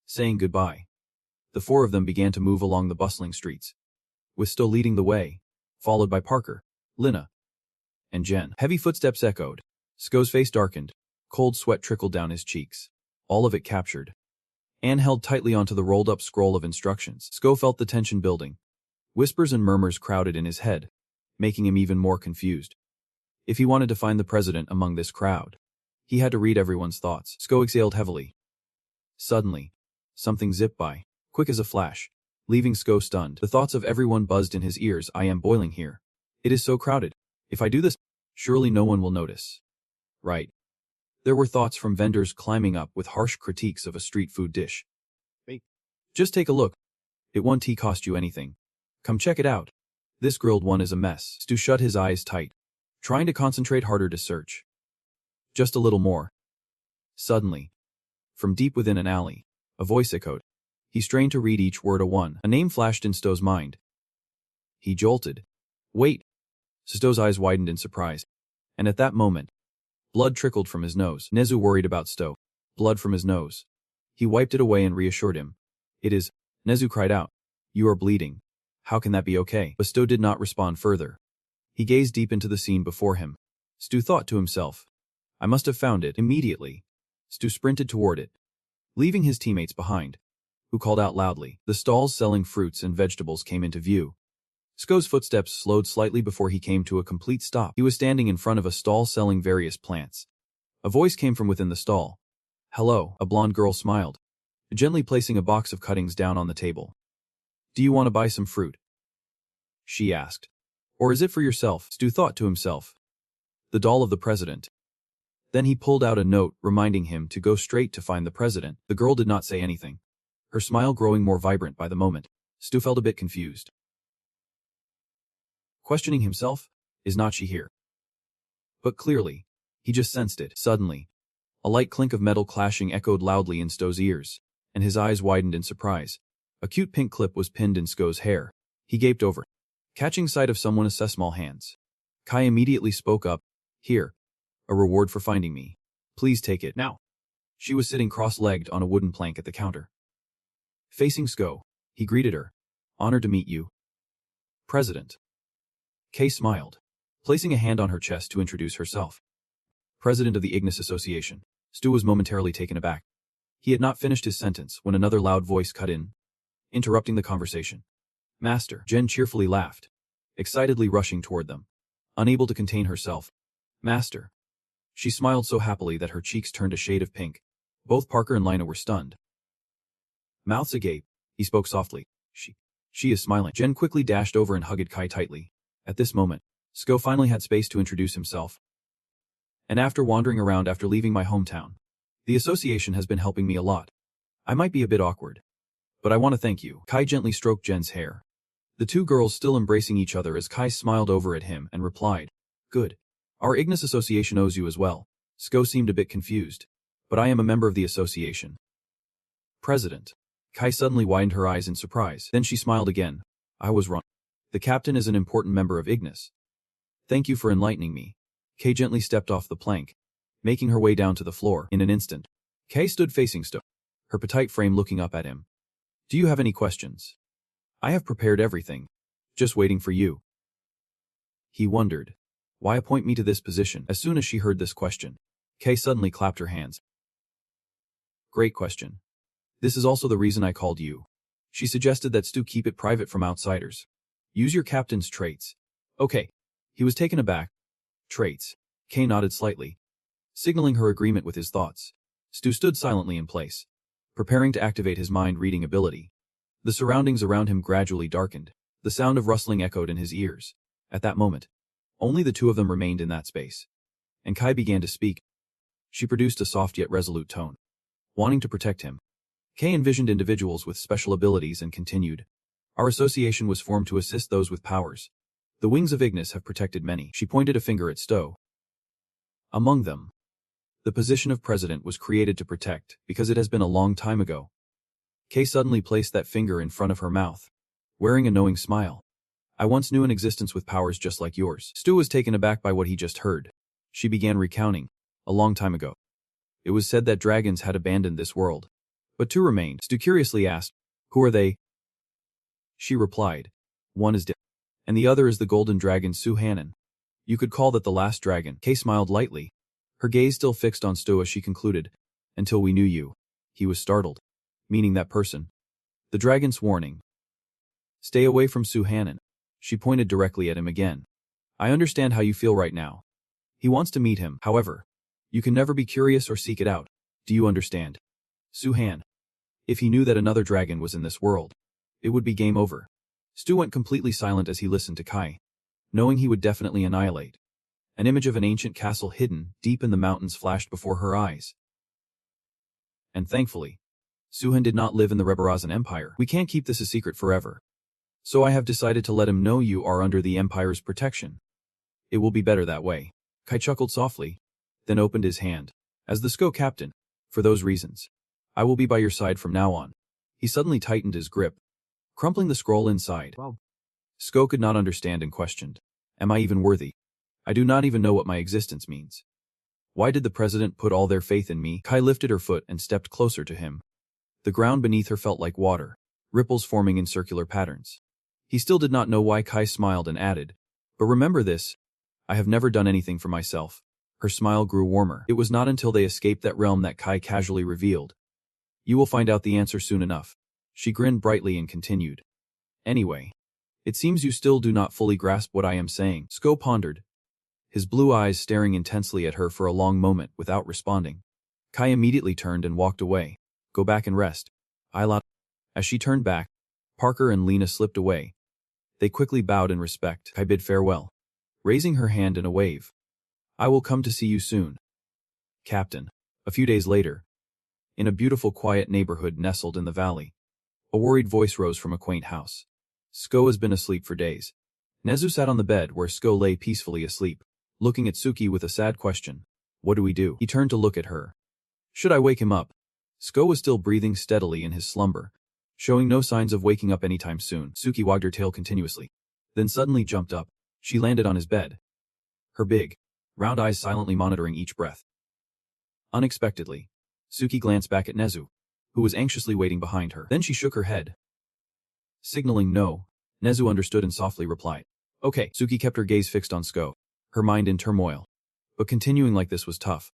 saying goodbye. The four of them began to move along the bustling streets, with Stu leading the way, followed by Parker, Lina, and Jen. Heavy footsteps echoed. Sko's face darkened. Cold sweat trickled down his cheeks. All of it captured. Anne held tightly onto the rolled-up scroll of instructions. Sko felt the tension building. Whispers and murmurs crowded in his head, making him even more confused. If he wanted to find the president among this crowd, he had to read everyone's thoughts. Sko exhaled heavily. Suddenly, something zipped by, quick as a flash, leaving Sko stunned. The thoughts of everyone buzzed in his ears. "I am boiling here. It is so crowded. If I do this, surely no one will notice. Right?" There were thoughts from vendors climbing up with harsh critiques of a street food dish. "Hey, just take a look. It won't cost you anything. Come check it out. This grilled one is a mess." Stu shut his eyes tight, trying to concentrate harder to search. Just a little more. Suddenly, from deep within an alley, a voice echoed. He strained to read each word. A name flashed in Sto's mind. He jolted. "Wait." Sto's eyes widened in surprise, and at that moment, blood trickled from his nose. Nezu worried about Sto. Blood from his nose. He wiped it away and reassured him. "It is." Nezu cried out. "You are bleeding. How can that be okay?" But Sto did not respond further. He gazed deep into the scene before him. Stu thought to himself, "I must have found it." Immediately, Stu sprinted toward it, leaving his teammates behind, who called out loudly. The stalls selling fruits and vegetables came into view. Sko's footsteps slowed slightly before he came to a complete stop. He was standing in front of a stall selling various plants. A voice came from within the stall. "Hello." A blonde girl smiled, gently placing a box of cuttings down on the table. "Do you want to buy some fruit?" she asked. "Or is it for yourself?" Stu thought to himself. The doll of the president. Then he pulled out a note reminding him to go straight to find the president. The girl did not say anything, her smile growing more vibrant by the moment. Stu felt a bit confused. Questioning himself, is not she here? But clearly, he just sensed it. Suddenly, a light clink of metal clashing echoed loudly in Sto's ears, and his eyes widened in surprise. A cute pink clip was pinned in Sko's hair. He gaped over, catching sight of someone's small hands. Kai immediately spoke up. "Here. A reward for finding me. Please take it now." She was sitting cross-legged on a wooden plank at the counter. Facing Sko, he greeted her. "Honored to meet you, President." Kay smiled, placing a hand on her chest to introduce herself. "President of the Ignis Association." Stu was momentarily taken aback. He had not finished his sentence when another loud voice cut in, interrupting the conversation. "Master." Jen cheerfully laughed, excitedly rushing toward them, unable to contain herself. "Master." She smiled so happily that her cheeks turned a shade of pink. Both Parker and Lina were stunned. Mouths agape, he spoke softly. She is smiling." Jen quickly dashed over and hugged Kai tightly. At this moment, Sko finally had space to introduce himself. "And after wandering around after leaving my hometown, the association has been helping me a lot. I might be a bit awkward, but I want to thank you." Kai gently stroked Jen's hair, the two girls still embracing each other as Kai smiled over at him and replied, "Good. Our Ignis Association owes you as well." Sko seemed a bit confused. "But I am a member of the association." "President." Kai suddenly widened her eyes in surprise. Then she smiled again. "I was wrong. The captain is an important member of Ignis. Thank you for enlightening me." Kay gently stepped off the plank, making her way down to the floor. In an instant, Kay stood facing Sto, her petite frame looking up at him. "Do you have any questions? I have prepared everything. Just waiting for you." He wondered. Why appoint me to this position? As soon as she heard this question, Kay suddenly clapped her hands. "Great question. This is also the reason I called you." She suggested that Stu keep it private from outsiders. "Use your captain's traits." "Okay." He was taken aback. "Traits." Kay nodded slightly, signaling her agreement with his thoughts. Stu stood silently in place, preparing to activate his mind-reading ability. The surroundings around him gradually darkened. The sound of rustling echoed in his ears. At that moment, only the two of them remained in that space. And Kai began to speak. She produced a soft yet resolute tone, wanting to protect him. Kay envisioned individuals with special abilities and continued. "Our association was formed to assist those with powers. The wings of Ignis have protected many." She pointed a finger at Sto. "Among them, The position of president was created to protect, because it has been a long time ago. Kay suddenly placed that finger in front of her mouth, wearing a knowing smile. I once knew an existence with powers just like yours. Stu was taken aback by what he just heard. She began recounting. A long time ago. It was said that dragons had abandoned this world. But two remained. Stu curiously asked, "Who are they?" She replied, "One is dead, and the other is the golden dragon Suhanan. You could call that the last dragon." Kay smiled lightly, her gaze still fixed on Stu as she concluded, "Until we knew you." He was startled. Meaning that person. The dragon's warning. "Stay away from Suhanan." She pointed directly at him again. "I understand how you feel right now. He wants to meet him, however. You can never be curious or seek it out. Do you understand? Suhan. If he knew that another dragon was in this world, it would be game over." Stu went completely silent as he listened to Kai, knowing he would definitely annihilate. An image of an ancient castle hidden deep in the mountains flashed before her eyes. And thankfully, Suhan did not live in the Rebarazan Empire. "We can't keep this a secret forever. So I have decided to let him know you are under the Empire's protection. It will be better that way." Kai chuckled softly, then opened his hand. "As the SCO captain, for those reasons, I will be by your side from now on." He suddenly tightened his grip, crumpling the scroll inside. Wow. SCO could not understand and questioned. "Am I even worthy? I do not even know what my existence means. Why did the president put all their faith in me?" Kai lifted her foot and stepped closer to him. The ground beneath her felt like water, ripples forming in circular patterns. He still did not know why. Kai smiled and added, "But remember this, I have never done anything for myself." Her smile grew warmer. It was not until they escaped that realm that Kai casually revealed, "You will find out the answer soon enough." She grinned brightly and continued, "Anyway, it seems you still do not fully grasp what I am saying." SCO pondered, his blue eyes staring intensely at her for a long moment without responding. Kai immediately turned and walked away. "Go back and rest. As she turned back, Parker and Lena slipped away. They quickly bowed in respect. Kai bid farewell, raising her hand in a wave. "I will come to see you soon, Captain." A few days later, in a beautiful quiet neighborhood nestled in the valley, a worried voice rose from a quaint house. SCO has been asleep for days. Nezu sat on the bed where SCO lay peacefully asleep, looking at Suki with a sad question. "What do we do?" He turned to look at her. "Should I wake him up?" SCO was still breathing steadily in his slumber, showing no signs of waking up anytime soon. Suki wagged her tail continuously, then suddenly jumped up. She landed on his bed, her big, round eyes silently monitoring each breath. Unexpectedly, Suki glanced back at Nezu, who was anxiously waiting behind her. Then she shook her head, signaling no. Nezu understood and softly replied, "Okay." Suki kept her gaze fixed on SCO, her mind in turmoil. But continuing like this was tough.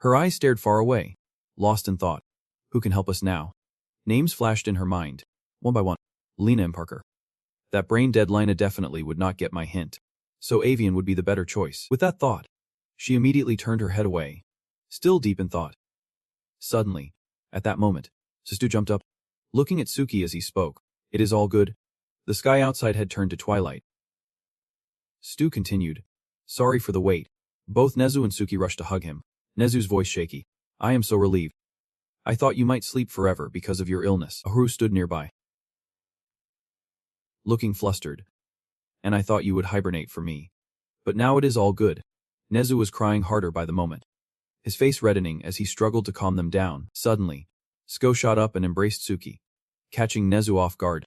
Her eyes stared far away, lost in thought. Who can help us now? Names flashed in her mind, one by one. Lena and Parker. That brain-dead Lena definitely would not get my hint, so Avian would be the better choice. With that thought, she immediately turned her head away, still deep in thought. Suddenly, at that moment, Stu jumped up, looking at Suki as he spoke. "It is all good." The sky outside had turned to twilight. Stu continued, "Sorry for the wait." Both Nezu and Suki rushed to hug him, Nezu's voice shaky. "I am so relieved. I thought you might sleep forever because of your illness." Ahuru stood nearby, looking flustered. "And I thought you would hibernate for me. But now it is all good." Nezu was crying harder by the moment, his face reddening as he struggled to calm them down. Suddenly, SCO shot up and embraced Suki, catching Nezu off guard.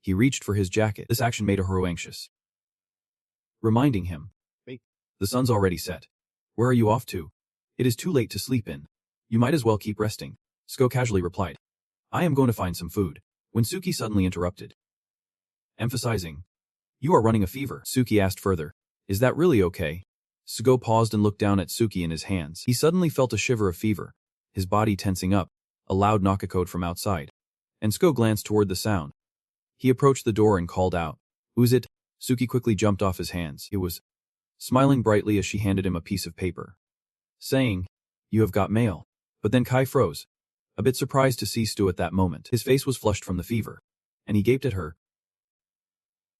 He reached for his jacket. This action made Ahuru anxious, reminding him, "Wait, the sun's already set. Where are you off to? It is too late to sleep in. You might as well keep resting." SCO casually replied, "I am going to find some food," when Suki suddenly interrupted, emphasizing, "You are running a fever." Suki asked further, "Is that really okay?" SCO paused and looked down at Suki in his hands. He suddenly felt a shiver of fever, his body tensing up. A loud knock echoed from outside, and SCO glanced toward the sound. He approached the door and called out, "Who's it?" Suki quickly jumped off his hands. It was, smiling brightly as she handed him a piece of paper, saying, "You have got mail." But then Kai froze, a bit surprised to see Stu at that moment. His face was flushed from the fever, and he gaped at her,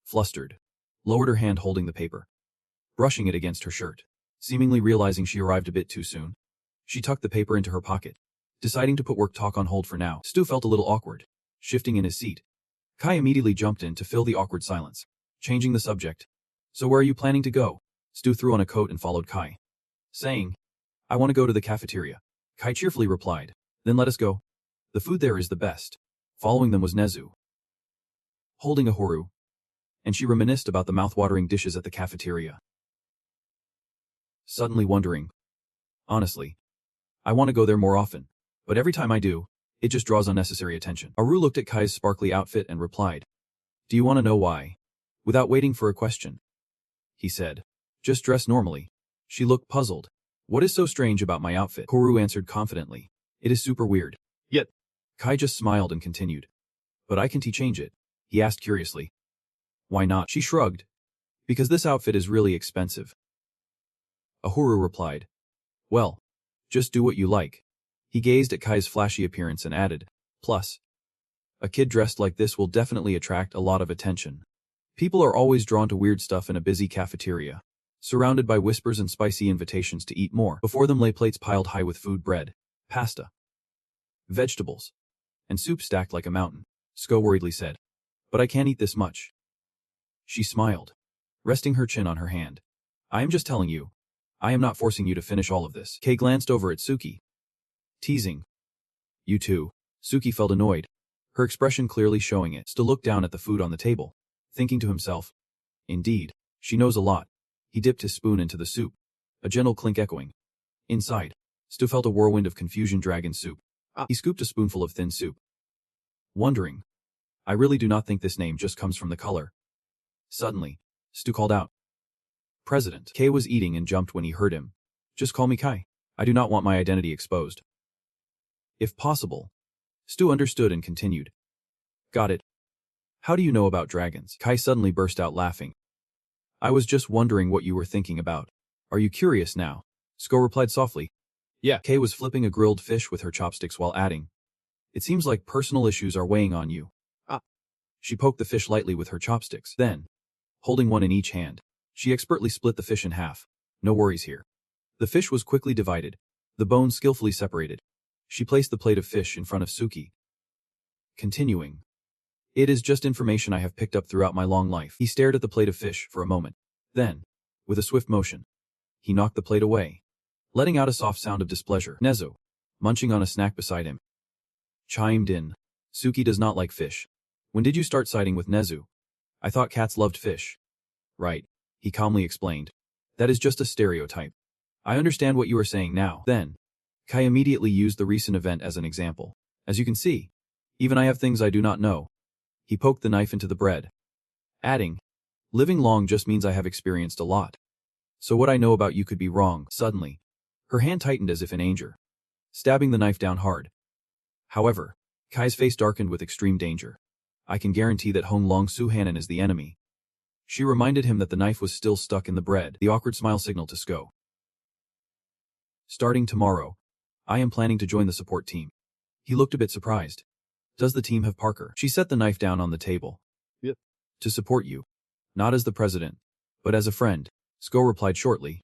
flustered, lowered her hand holding the paper, brushing it against her shirt. Seemingly realizing she arrived a bit too soon, she tucked the paper into her pocket, deciding to put work talk on hold for now. Stu felt a little awkward, shifting in his seat. Kai immediately jumped in to fill the awkward silence, changing the subject. "So where are you planning to go?" Stu threw on a coat and followed Kai, saying, I want to go to the cafeteria, Kai cheerfully replied. Then let us go. The food there is the best. Following them was Nezu, holding a horu, and she reminisced about the mouth-watering dishes at the cafeteria. Suddenly wondering, honestly, I want to go there more often, but every time I do, it just draws unnecessary attention. Aru looked at Kai's sparkly outfit and replied, do you want to know why? Without waiting for a question, he said, just dress normally. She looked puzzled. What is so strange about my outfit? Koru answered confidently. It is super weird. Yet, Kai just smiled and continued. But I can change it, he asked curiously. Why not? She shrugged. Because this outfit is really expensive. Ahuru replied. Well, just do what you like. He gazed at Kai's flashy appearance and added, plus, a kid dressed like this will definitely attract a lot of attention. People are always drawn to weird stuff in a busy cafeteria, surrounded by whispers and spicy invitations to eat more. Before them lay plates piled high with food, bread, pasta, vegetables, and soup stacked like a mountain. Sko worriedly said, but I can't eat this much. She smiled, resting her chin on her hand. I am just telling you. I am not forcing you to finish all of this. Kei glanced over at Suki, teasing. You too. Suki felt annoyed, her expression clearly showing it. Stu looked down at the food on the table, thinking to himself, indeed, she knows a lot. He dipped his spoon into the soup, a gentle clink echoing. Inside, Stu felt a whirlwind of confusion. Dragon soup. He scooped a spoonful of thin soup, wondering, I really do not think this name just comes from the color. Suddenly, Stu called out. President. Kei was eating and jumped when he heard him. Just call me Kai. I do not want my identity exposed. If possible. Stu understood and continued. Got it. How do you know about dragons? Kai suddenly burst out laughing. I was just wondering what you were thinking about. Are you curious now? Sko replied softly. Yeah. Kei was flipping a grilled fish with her chopsticks while adding. It seems like personal issues are weighing on you. She poked the fish lightly with her chopsticks. Then, holding one in each hand, she expertly split the fish in half. No worries here. The fish was quickly divided, the bones skillfully separated. She placed the plate of fish in front of Suki. Continuing. It is just information I have picked up throughout my long life. He stared at the plate of fish for a moment. Then, with a swift motion, he knocked the plate away, letting out a soft sound of displeasure. Nezu, munching on a snack beside him, chimed in. Suki does not like fish. When did you start siding with Nezu? I thought cats loved fish. Right, he calmly explained. That is just a stereotype. I understand what you are saying now. Then, Kai immediately used the recent event as an example. As you can see, even I have things I do not know. He poked the knife into the bread, adding, living long just means I have experienced a lot. So what I know about you could be wrong. Suddenly, her hand tightened as if in anger, stabbing the knife down hard. However, Kai's face darkened with extreme danger. I can guarantee that Hong Long Su Hanan is the enemy. She reminded him that the knife was still stuck in the bread. The awkward smile signaled to Sko. Starting tomorrow, I am planning to join the support team. He looked a bit surprised. Does the team have Parker? She set the knife down on the table. Yep. To support you. Not as the president, but as a friend, Sko replied shortly,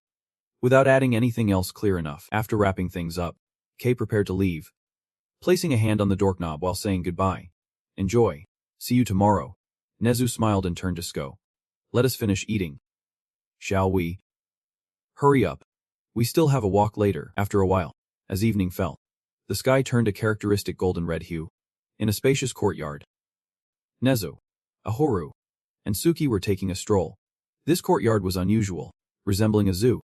without adding anything else clear enough. After wrapping things up, Kei prepared to leave, placing a hand on the doorknob while saying goodbye. Enjoy. See you tomorrow. Nezu smiled and turned to Sko. Let us finish eating. Shall we? Hurry up. We still have a walk later. After a while, as evening fell, the sky turned a characteristic golden red hue. In a spacious courtyard, Nezu, Ahoru, and Suki were taking a stroll. This courtyard was unusual, resembling a zoo,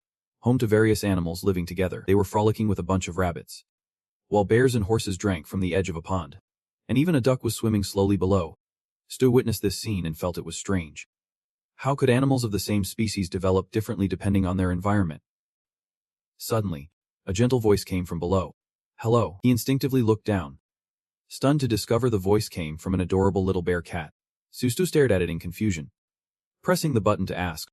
home to various animals living together. They were frolicking with a bunch of rabbits, while bears and horses drank from the edge of a pond, and even a duck was swimming slowly below. Stu witnessed this scene and felt it was strange. How could animals of the same species develop differently depending on their environment? Suddenly, a gentle voice came from below. Hello. He instinctively looked down, stunned to discover the voice came from an adorable little bear cat. Stu stared at it in confusion, pressing the button to ask,